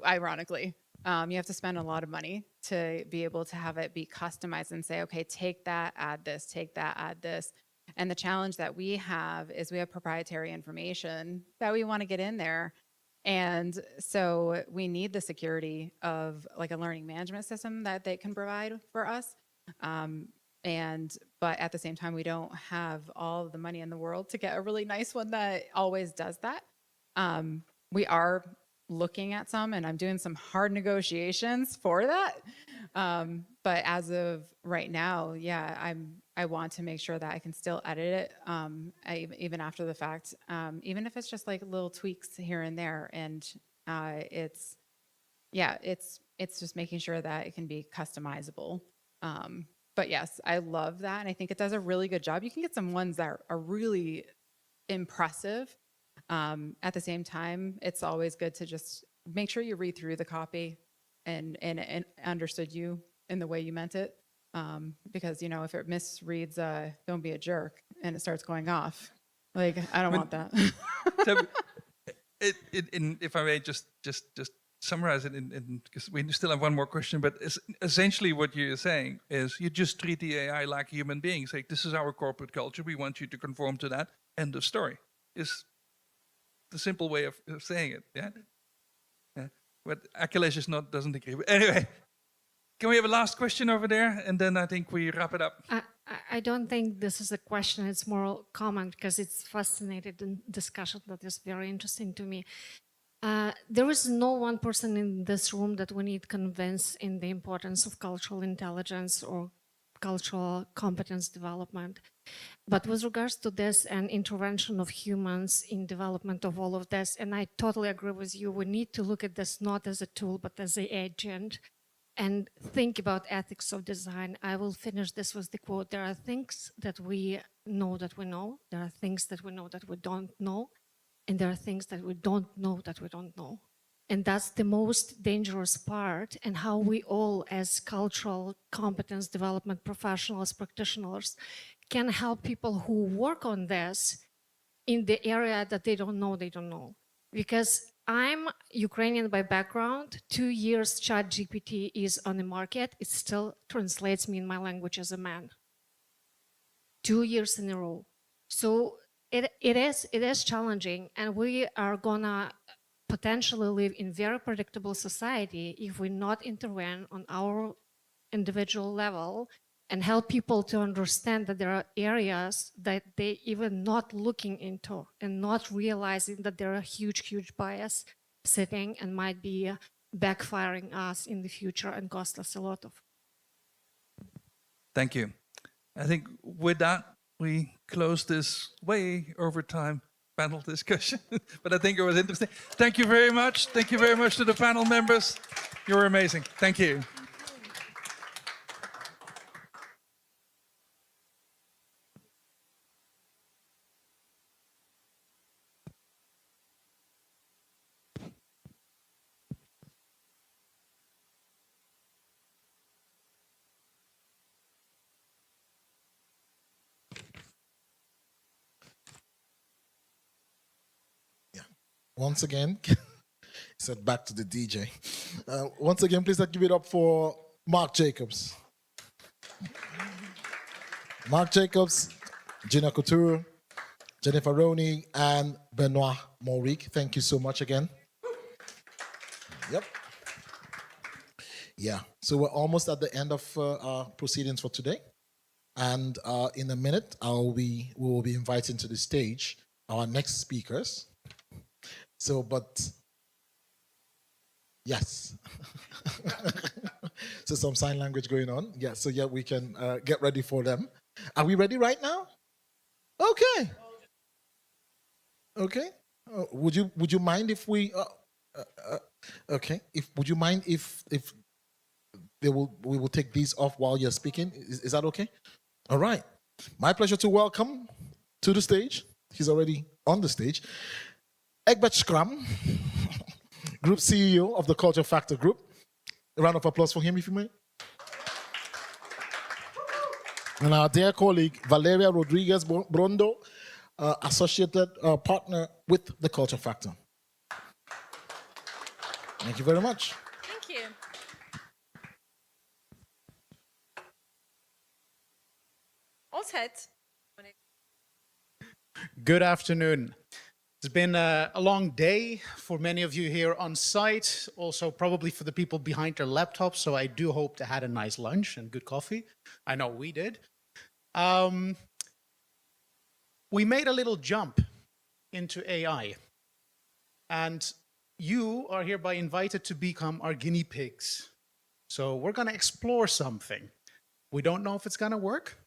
ironically. You have to spend a lot of money to be able to have it be customized and say, okay, take that, add this, take that, add this. And the challenge that we have is we have proprietary information that we want to get in there. And so we need the security of like a learning management system that they can provide for us. But at the same time, we don't have all of the money in the world to get a really nice one that always does that. We are looking at some, and I'm doing some hard negotiations for that. But as of right now, yeah, I want to make sure that I can still edit it, even after the fact, even if it's just like little tweaks here and there. And it's just making sure that it can be customizable. But yes, I love that, and I think it does a really good job. You can get some ones that are really impressive. At the same time, it's always good to just make sure you read through the copy and understood you in the way you meant it. Because, you know, if it misreads, don't be a jerk, and it starts going off, like, I don't want that. So, if I may just summarize it, because we still have one more question, but essentially what you're saying is you just treat the AI like human beings. Like, this is our corporate culture. We want you to conform to that. End of story. Is the simple way of saying it. Yeah. Yeah. But Achilles doesn't agree. But anyway, can we have a last question over there, and then I think we wrap it up. I don't think this is a question. It's more comment, because it's fascinating discussion that is very interesting to me. There is no one person in this room that we need convince in the importance of cultural intelligence or cultural competence development. But with regards to this and intervention of humans in development of all of this, and I totally agree with you, we need to look at this not as a tool, but as an agent, and think about ethics of design. I will finish this with the quote. There are things that we know that we know. There are things that we know that we don't know. And there are things that we don't know that we don't know. And that's the most dangerous part, and how we all, as cultural competence development professionals, practitioners, can help people who work on this in the area that they don't know. Because I'm Ukrainian by background. 2 years ChatGPT is on the market. It still translates me in my language as a man. 2 years in a row. So it is challenging, and we are gonna potentially live in very predictable society if we not intervene on our individual level and help people to understand that there are areas that they even not looking into and not realizing that there are huge bias sitting and might be backfiring us in the future and cost us a lot of. Thank you. I think with that, we close this way over time panel discussion, but I think it was interesting. Thank you very much. Thank you very much to the panel members. You were amazing. Thank you. Once again, said back to the DJ. Once again, please let's give it up for Mark Jacobs. Mark Jacobs, Gina Couture, Jennifer Roney, and Benoit Mauric. Thank you so much again. Yep. Yeah, so we're almost at the end of our proceedings for today. And in a minute, we will be inviting to the stage our next speakers. So, but yes. So some sign language going on. Yeah, so yeah, we can get ready for them. Are we ready right now? Okay. Okay. Would you mind if we? Okay. Would you mind if we will take these off while you're speaking? Is that okay? All right. My pleasure to welcome to the stage. He's already on the stage. Egbert Schram, Group CEO of the Culture Factor Group. A round of applause for him, if you may. And our dear colleague, Valeria Rodriguez Brondo, Associated Partner with the Culture Factor. Thank you very much. Thank you. All set. Good afternoon. It's been a long day for many of you here on site, also probably for the people behind their laptops, so I do hope they had a nice lunch and good coffee. I know we did. We made a little jump into AI, and you are hereby invited to become our guinea pigs. So we're going to explore something. We don't know if it's going to work.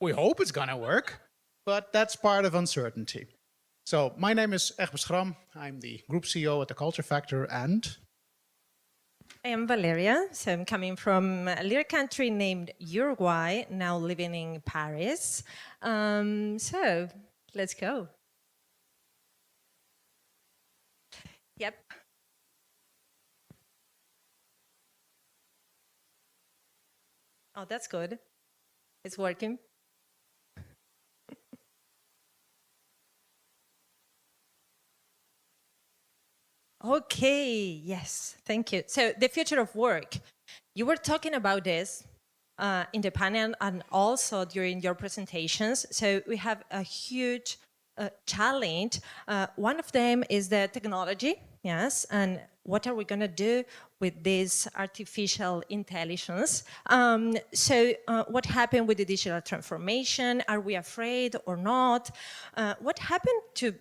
We hope it's going to work, but that's part of uncertainty. So my name is Egbert Schram. I'm the group CEO at the Culture Factor, and I am Valeria, so I'm coming from a little country named Uruguay, now living in Paris. So let's go. Yep. Oh, that's good. It's working. Okay, yes, thank you. So the future of work, you were talking about this in the panel and also during your presentations. So we have a huge challenge. One of them is the technology, yes, and what are we going to do with this artificial intelligence? What happened with the digital transformation? Are we afraid or not? What happened to,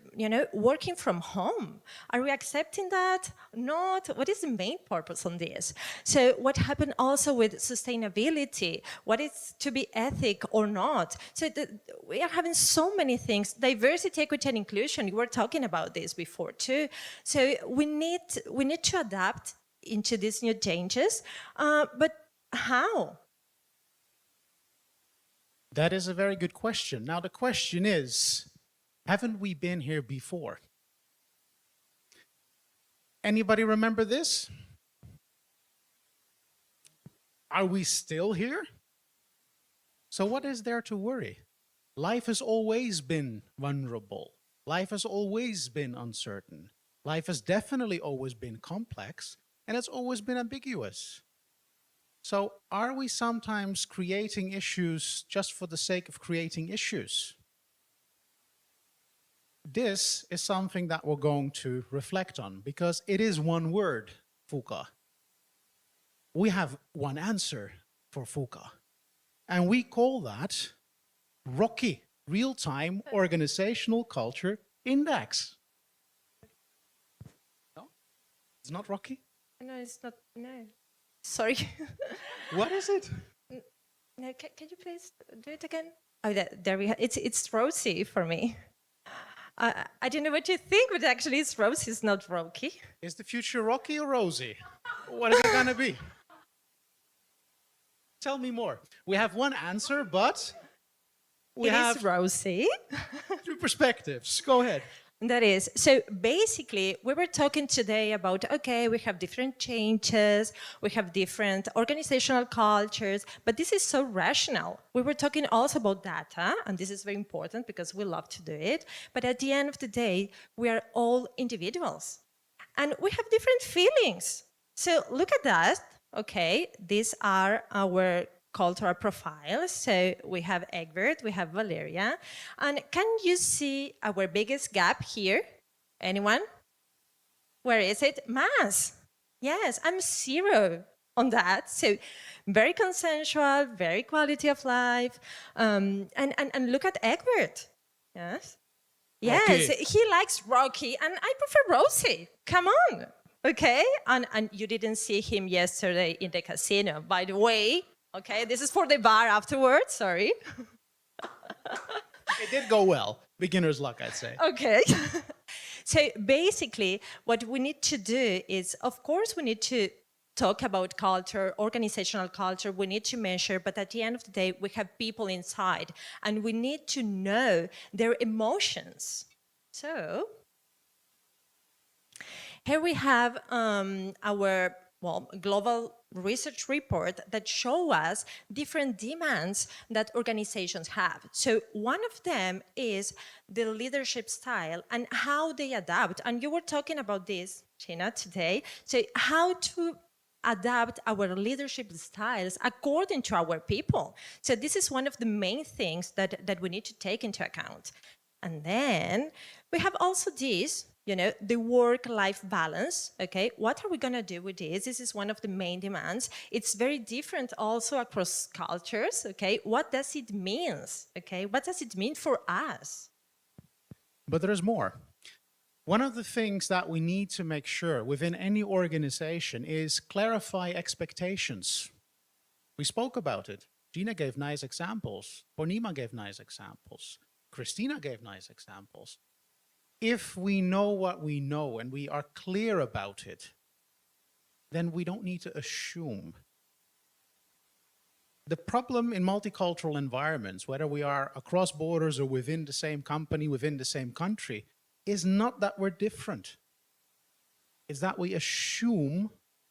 working from home? Are we accepting that? Not? What is the main purpose on this? So what happened also with sustainability? What is to be ethic or not? So we are having so many things. Diversity, equity, and inclusion. You were talking about this before too. So we need to adapt into these new changes, but how? that is a very good question. Now the question is, haven't we been here before? Anybody remember this? Are we still here? So what is there to worry? Life has always been vulnerable. Life has always been uncertain. Life has definitely always been complex, and it's always been ambiguous. So are we sometimes creating issues just for the sake of creating issues? This is something that we're going to reflect on, because it is one word, VUCA. We have one answer for VUCA, and we call that ROCKI, Real-Time Organizational Culture Index. No? It's not ROCKI? No, it's not, no. Sorry. What is it? No, can you please do it again? Oh, there we have, it's rosy for me. I don't know what you think, but actually it's rosy, it's not rocky. Is the future rocky or rosy? What is it gonna be? Tell me more. We have one answer, but we have rosy. Two perspectives. Go ahead. That is, so basically, we were talking today about, okay, we have different changes, we have different organizational cultures, but this is so rational. We were talking also about data, and this is very important because we love to do it, but at the end of the day, we are all individuals, and we have different feelings. So look at that, okay, these are our cultural profiles. So we have Egbert, we have Valeria. And can you see our biggest gap here? Anyone? Where is it? Mass. Yes, I'm 0 on that. So very consensual, very quality of life. And look at Egbert. Yes. Yes, Rocky. He likes Rocky, and I prefer Rosie. Come on. Okay? And you didn't see him yesterday in the casino, by the way. Okay, this is for the bar afterwards, sorry. It did go well. Beginner's luck, I'd say. Okay. So basically, what we need to do is, of course, we need to talk about culture, organizational culture, we need to measure, but at the end of the day, we have people inside, and we need to know their emotions. So, here we have our global research report that show us different demands that organizations have. So one of them is the leadership style and how they adapt. And you were talking about this, Gina, today. So how to adapt our leadership styles according to our people. So this is one of the main things that we need to take into account. And then we have also this, the work-life balance, okay? What are we gonna do with this? This is one of the main demands. It's very different also across cultures, okay? What does it mean, okay? What does it mean for us? But there's more. One of the things that we need to make sure within any organization is clarify expectations. We spoke about it. Gina gave nice examples. Bonima gave nice examples. Christina gave nice examples. If we know what we know and we are clear about it, then we don't need to assume. The problem in multicultural environments, whether we are across borders or within the same company, within the same country, is not that we're different. It's that we assume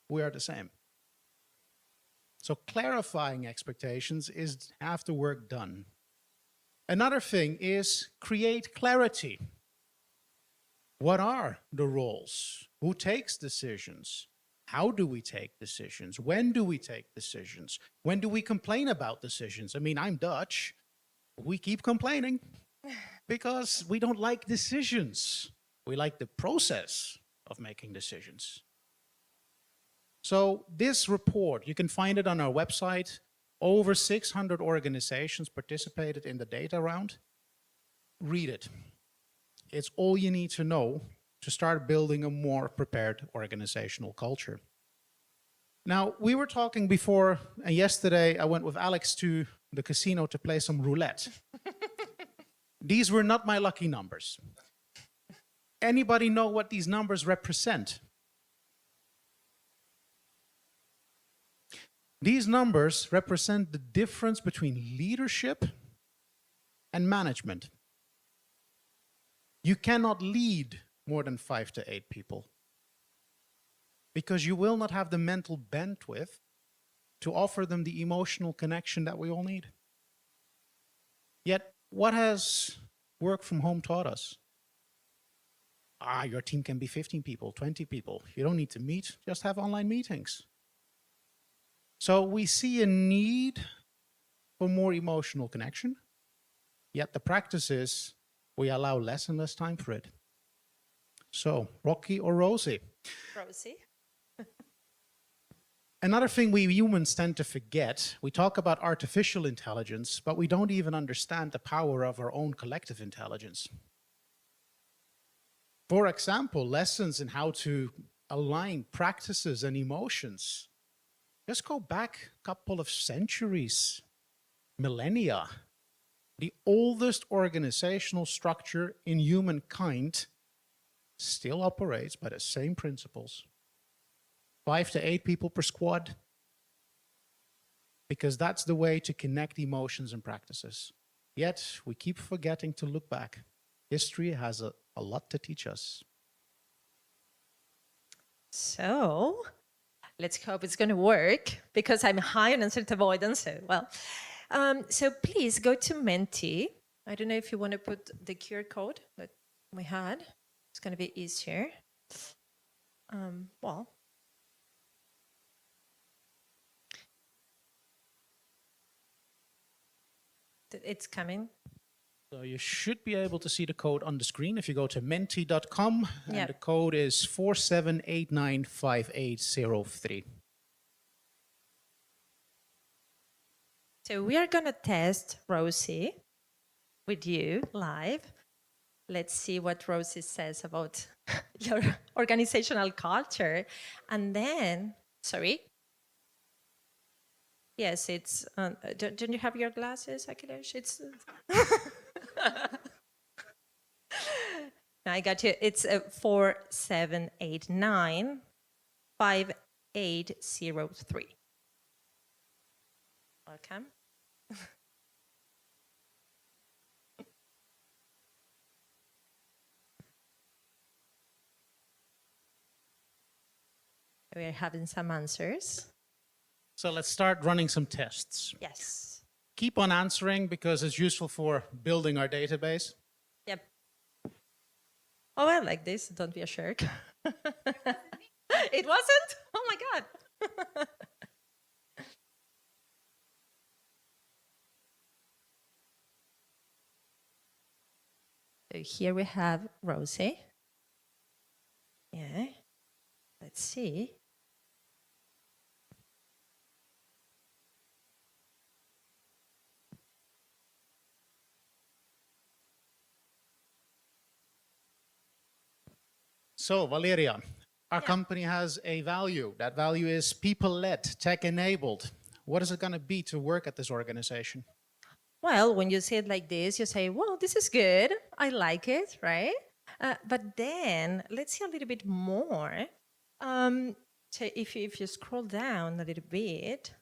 we are the same. So clarifying expectations is half the work done. Another thing is create clarity. What are the roles? Who takes decisions? How do we take decisions? When do we take decisions? When do we complain about decisions? I mean, I'm Dutch. We keep complaining because we don't like decisions. We like the process of making decisions. So this report, you can find it on our website. Over 600 organizations participated in the data round. Read it. It's all you need to know to start building a more prepared organizational culture. Now, we were talking before, and yesterday I went with Alex to the casino to play some roulette. These were not my lucky numbers. Anybody know what these numbers represent? These numbers represent the difference between leadership and management. You cannot lead more than 5 to 8 people because you will not have the mental bandwidth to offer them the emotional connection that we all need. Yet, what has work from home taught us? Your team can be 15 people, 20 people. You don't need to meet, just have online meetings. So we see a need for more emotional connection, yet the practice is we allow less and less time for it. So, Rocky or Rosie? Rosie. Another thing we humans tend to forget, we talk about artificial intelligence, but we don't even understand the power of our own collective intelligence. For example, lessons in how to align practices and emotions. Just go back a couple of centuries, millennia. The oldest organizational structure in humankind still operates by the same principles. 5 to 8 people per squad, because that's the way to connect emotions and practices. Yet, we keep forgetting to look back. History has a lot to teach us. So, let's hope it's going to work, because I'm high on insert avoidance. So please go to Menti. I don't know if you want to put the QR code that we had. It's going to be easier. It's coming. So you should be able to see the code on the screen if you go to menti.com, and the code is 47895803. So we are going to test Rosie with you live. Let's see what Rosie says about your organizational culture. And then, sorry. Yes, it's, don't you have your glasses, Akhilesh? It's, I got you. It's 47895803. Welcome. We're having some answers. So let's start running some tests. Yes. Keep on answering because it's useful for building our database. Yep. Oh, I like this. Don't be a shark. It wasn't? Oh my God. So here we have Rosie. Yeah. Let's see. So, Valeria, our company has a value. That value is people-led, tech-enabled. What is it going to be to work at this organization? Well, when you say it like this, you say, well, this is good. I like it, right? But then let's see a little bit more. So if you scroll down a little bit,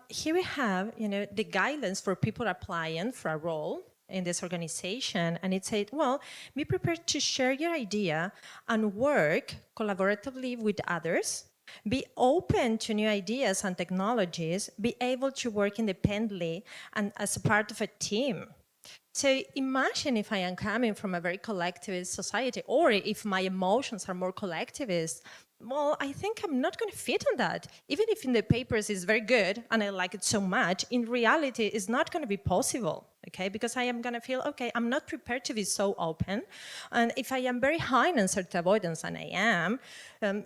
here we have, the guidelines for people applying for a role in this organization. And it said, well, be prepared to share your idea and work collaboratively with others. Be open to new ideas and technologies. Be able to work independently and as a part of a team. So imagine if I am coming from a very collectivist society, or if my emotions are more collectivist. Well, I think I'm not going to fit on that. Even if in the papers it's very good and I like it so much, in reality it's not going to be possible, okay? Because I am going to feel, okay, I'm not prepared to be so open. And if I am very high in insert avoidance, and I am,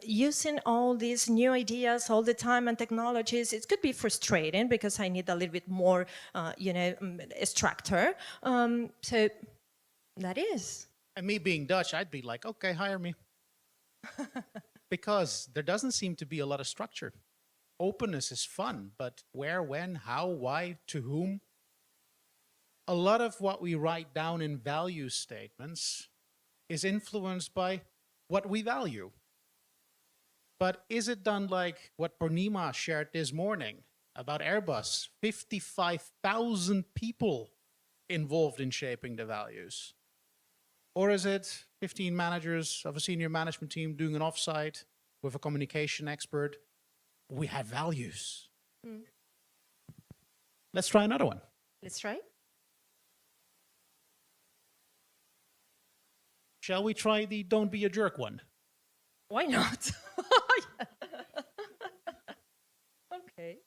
using all these new ideas all the time and technologies, it could be frustrating because I need a little bit more, structure. So that is. And me being Dutch, I'd be like, okay, hire me. Because there doesn't seem to be a lot of structure. Openness is fun, but where, when, how, why, to whom? A lot of what we write down in value statements is influenced by what we value. But is it done like what Purnima shared this morning about Airbus? 55,000 people involved in shaping the values. Or is it 15 managers of a senior management team doing an offsite with a communication expert? We have values. Let's try another one. Let's try. Shall we try the don't be a jerk one? Why not? Okay.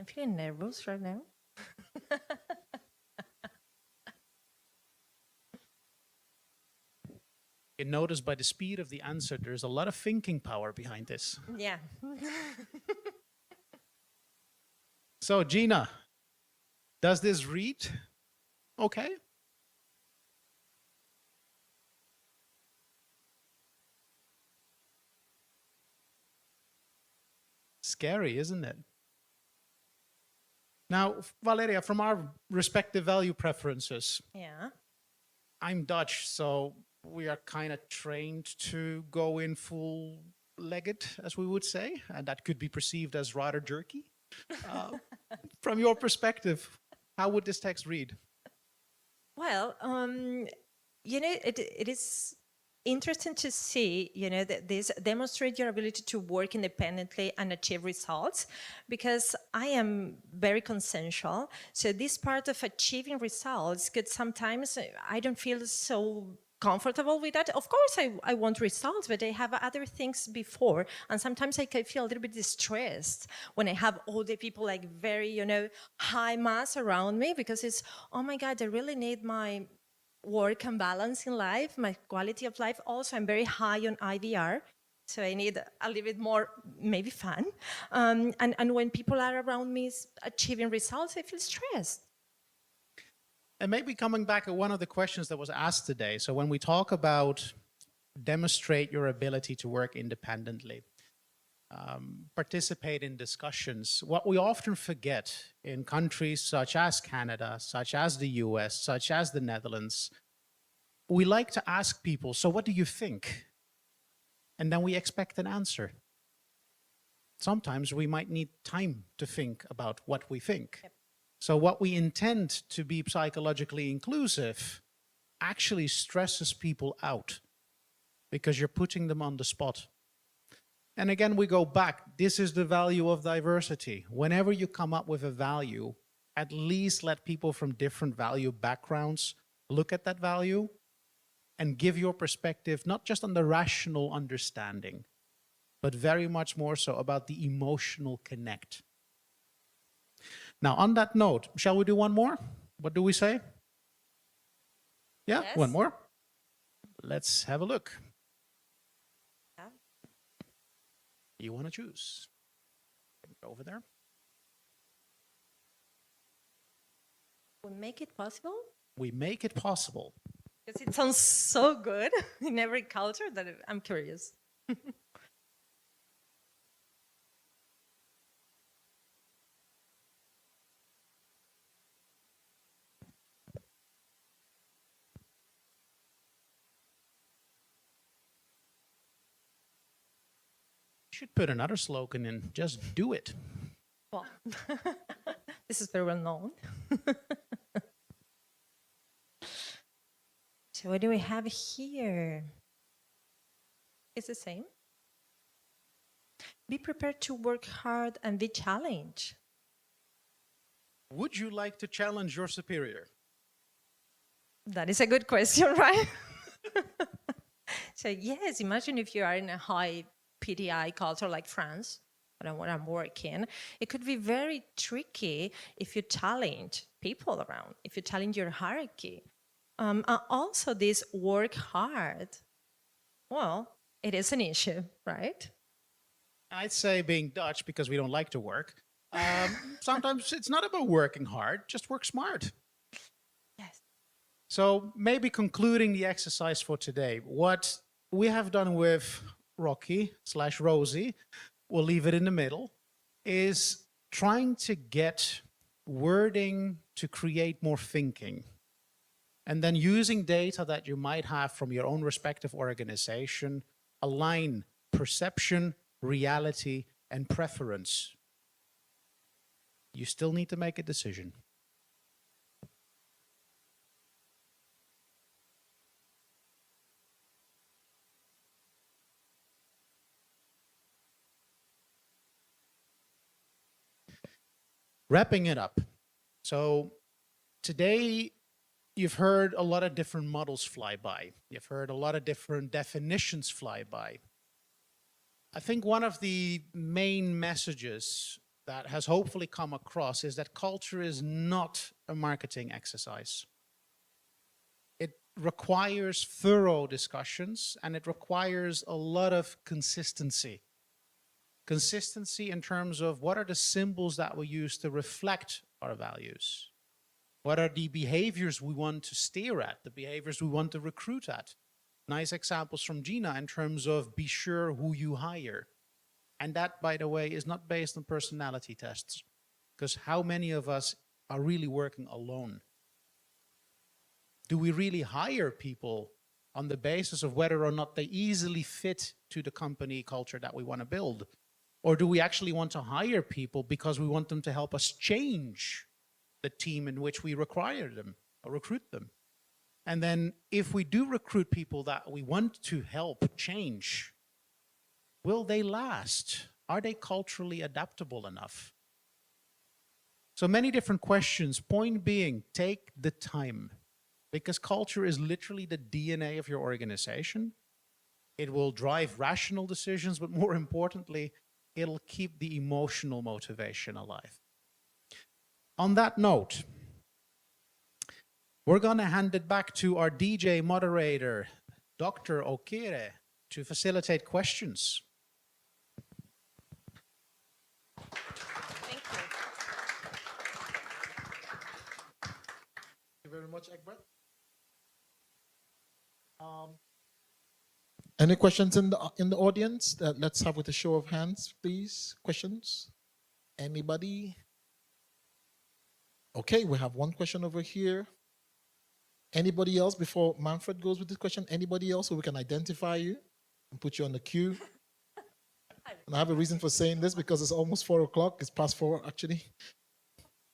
I'm feeling nervous right now. You notice by the speed of the answer, there's a lot of thinking power behind this. Yeah. So, Gina, does this read okay? Scary, isn't it? Now, Valeria, from our respective value preferences, Yeah. I'm Dutch, so we are kind of trained to go in full-legged, as we would say, and that could be perceived as rather jerky. From your perspective, how would this text read? Well, it is interesting to see, that this demonstrate your ability to work independently and achieve results, because I am very consensual. So this part of achieving results could sometimes, I don't feel so comfortable with that. Of course, I want results, but I have other things before. And sometimes I can feel a little bit distressed when I have all the people like very, high mass around me, because it's, oh my God, I really need my work and balance in life, my quality of life. Also, I'm very high on IVR, so I need a little bit more, maybe fun. And when people are around me achieving results, I feel stressed. And maybe coming back at one of the questions that was asked today. So when we talk about demonstrate your ability to work independently, participate in discussions, what we often forget in countries such as Canada, such as the US, such as the Netherlands, we like to ask people, so what do you think? And then we expect an answer. Sometimes we might need time to think about what we think. Yep. So what we intend to be psychologically inclusive actually stresses people out because you're putting them on the spot. And again, we go back. This is the value of diversity. Whenever you come up with a value, at least let people from different value backgrounds look at that value and give your perspective, not just on the rational understanding, but very much more so about the emotional connect. Now, on that note, shall we do one more? What do we say? Yeah, Yes. one more. Let's have a look. Yeah. You want to choose? Over there. We make it possible? We make it possible. Because it sounds so good in every culture that I'm curious. Should put another slogan in, just do it. Well, this is very well known. So what do we have here? It's the same. Be prepared to work hard and be challenged. Would you like to challenge your superior? That is a good question, right? So yes, imagine if you are in a high PDI culture like France, where I'm working, it could be very tricky if you challenge people around, if you challenge your hierarchy. Also, this work hard, well, it is an issue, right? I'd say being Dutch, because we don't like to work, sometimes it's not about working hard, just work smart. Yes. So maybe concluding the exercise for today, what we have done with Rocky/Rosie, we'll leave it in the middle, is trying to get wording to create more thinking. And then using data that you might have from your own respective organization, align perception, reality, and preference. You still need to make a decision. Wrapping it up. So today, you've heard a lot of different models fly by. You've heard a lot of different definitions fly by. I think one of the main messages that has hopefully come across is that culture is not a marketing exercise. It requires thorough discussions, and it requires a lot of consistency. Consistency in terms of what are the symbols that we use to reflect our values? What are the behaviors we want to steer at, the behaviors we want to recruit at? Nice examples from Gina in terms of be sure who you hire. And that, by the way, is not based on personality tests, because how many of us are really working alone? Do we really hire people on the basis of whether or not they easily fit to the company culture that we want to build? Or do we actually want to hire people because we want them to help us change the team in which we require them or recruit them? And then if we do recruit people that we want to help change, will they last? Are they culturally adaptable enough? So many different questions. Point being, take the time, because culture is literally the DNA of your organization. It will drive rational decisions, but more importantly, it'll keep the emotional motivation alive. On that note, we're going to hand it back to our DJ moderator, Dr. Okere, to facilitate questions. Thank you. Thank you very much, Egbert. Any questions in the audience? Let's have with a show of hands, please. Questions? Anybody? Okay, we have one question over here. Anybody else before Manfred goes with this question? Anybody else so we can identify you and put you on the queue? And I have a reason for saying this because it's almost 4 o'clock. It's past 4 actually.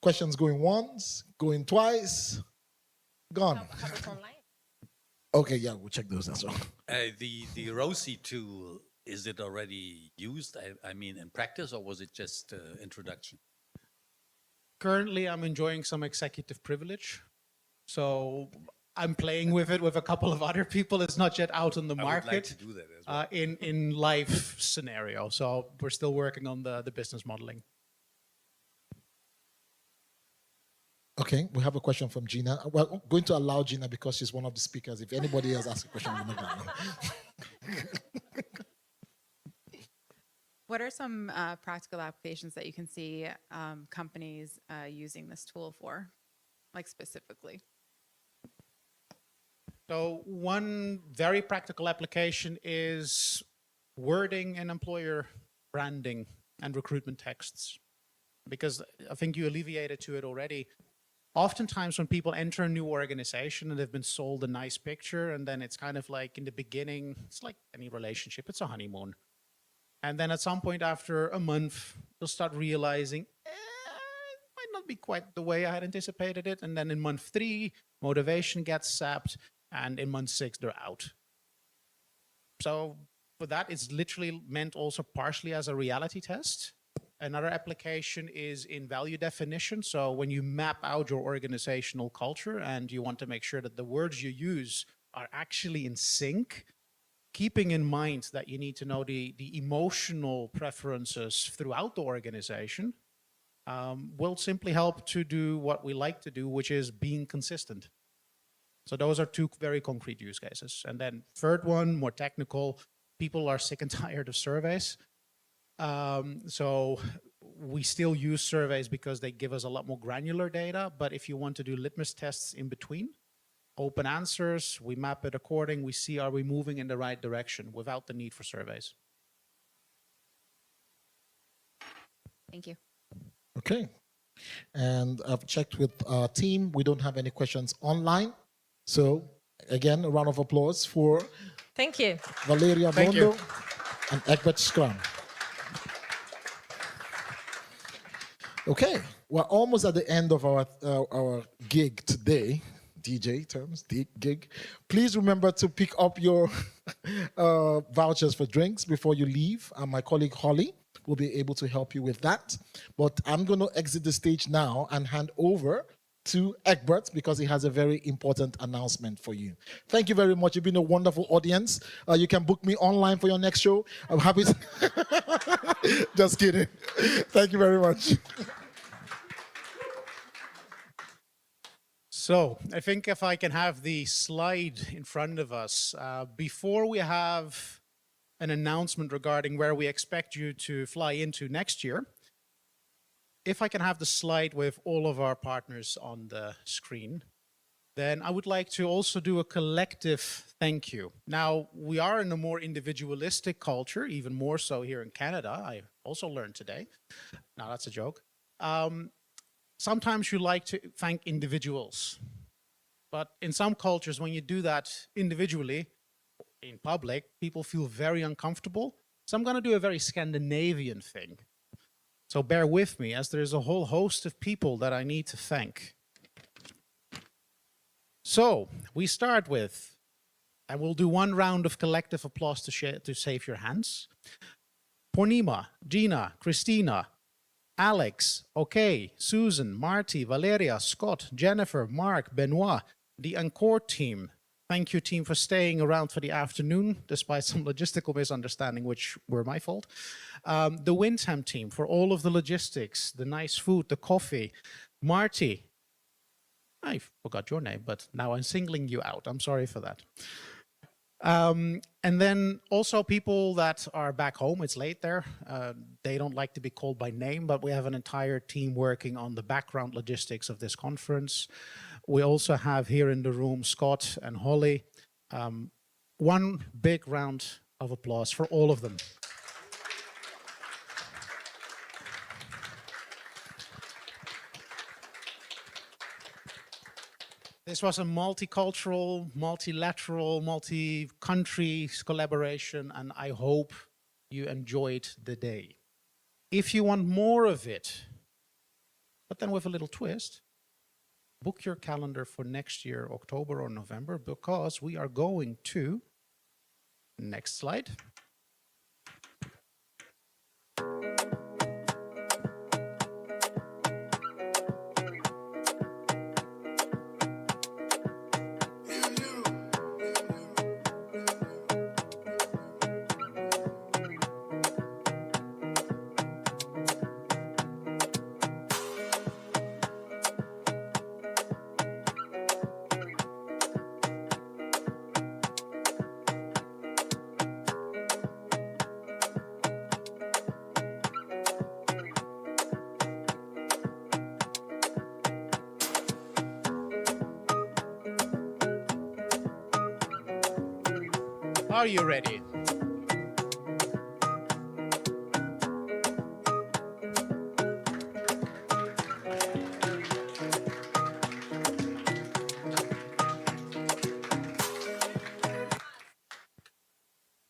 Questions going once, going twice, gone. Okay, yeah, we'll check those as well. The Rosie tool, is it already used? I mean, in practice, or was it just introduction? Currently, I'm enjoying some executive privilege. So I'm playing with it with a couple of other people. It's not yet out on the market. I would like to do that as well. In live scenario. So we're still working on the business modeling. Okay, we have a question from Gina. We're going to allow Gina because she's one of the speakers. If anybody else asks a question, we're not going to. What are some practical applications that you can see companies using this tool for, like specifically? So one very practical application is wording and employer branding and recruitment texts. Because I think you alleviated to it already. Oftentimes when people enter a new organization and they've been sold a nice picture, and then it's kind of like in the beginning, it's like any relationship, it's a honeymoon. And then at some point after a month, they'll start realizing, it might not be quite the way I had anticipated it. And then in month 3, motivation gets sapped. And in month 6, they're out. So for that, it's literally meant also partially as a reality test. Another application is in value definition. So when you map out your organizational culture and you want to make sure that the words you use are actually in sync, keeping in mind that you need to know the emotional preferences throughout the organization, will simply help to do what we like to do, which is being consistent. So those are 2 very concrete use cases. And then third one, more technical, people are sick and tired of surveys. So we still use surveys because they give us a lot more granular data. But if you want to do litmus tests in between, open answers, we map it according, we see are we moving in the right direction without the need for surveys. Thank you. Okay. And I've checked with our team. We don't have any questions online. So again, a round of applause for Thank you. Valeria Thank Bondo you. and Egbert Scrum. Okay, we're almost at the end of our gig today. DJ terms, gig. Please remember to pick up your vouchers for drinks before you leave. And my colleague Holly will be able to help you with that. But I'm going to exit the stage now and hand over to Egbert because he has a very important announcement for you. Thank you very much. You've been a wonderful audience. You can book me online for your next show. I'm happy to... Just kidding. Thank you very much. So I think if I can have the slide in front of us, before we have an announcement regarding where we expect you to fly into next year, if I can have the slide with all of our partners on the screen, then I would like to also do a collective thank you. Now, we are in a more individualistic culture, even more so here in Canada. I also learned today. No, that's a joke. Sometimes you like to thank individuals. But in some cultures, when you do that individually, in public, people feel very uncomfortable. So I'm going to do a very Scandinavian thing. So bear with me, as there's a whole host of people that I need to thank. So we start with, and we'll do one round of collective applause to save your hands. Purnima, Gina, Christina, Alex, okay, Susan, Marty, Valeria, Scott, Jennifer, Mark, Benoit, the Encore team. Thank you, team, for staying around for the afternoon, despite some logistical misunderstanding, which were my fault. The Windham team for all of the logistics, the nice food, the coffee. Marty, I forgot your name, but now I'm singling you out. I'm sorry for that. And then also people that are back home, it's late there. They don't like to be called by name, but we have an entire team working on the background logistics of this conference. We also have here in the room Scott and Holly. One big round of applause for all of them. This was a multicultural, multilateral, multi-country collaboration, and I hope you enjoyed the day. If you want more of it, but then with a little twist, book your calendar for next year, October or November, because we are going to, next slide. Are you ready?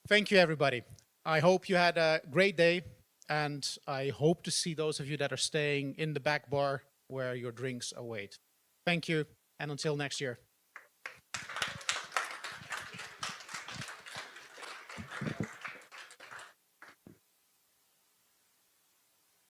Thank you, everybody. I hope you had a great day, and I hope to see those of you that are staying in the back bar where your drinks await. Thank you, and until next year.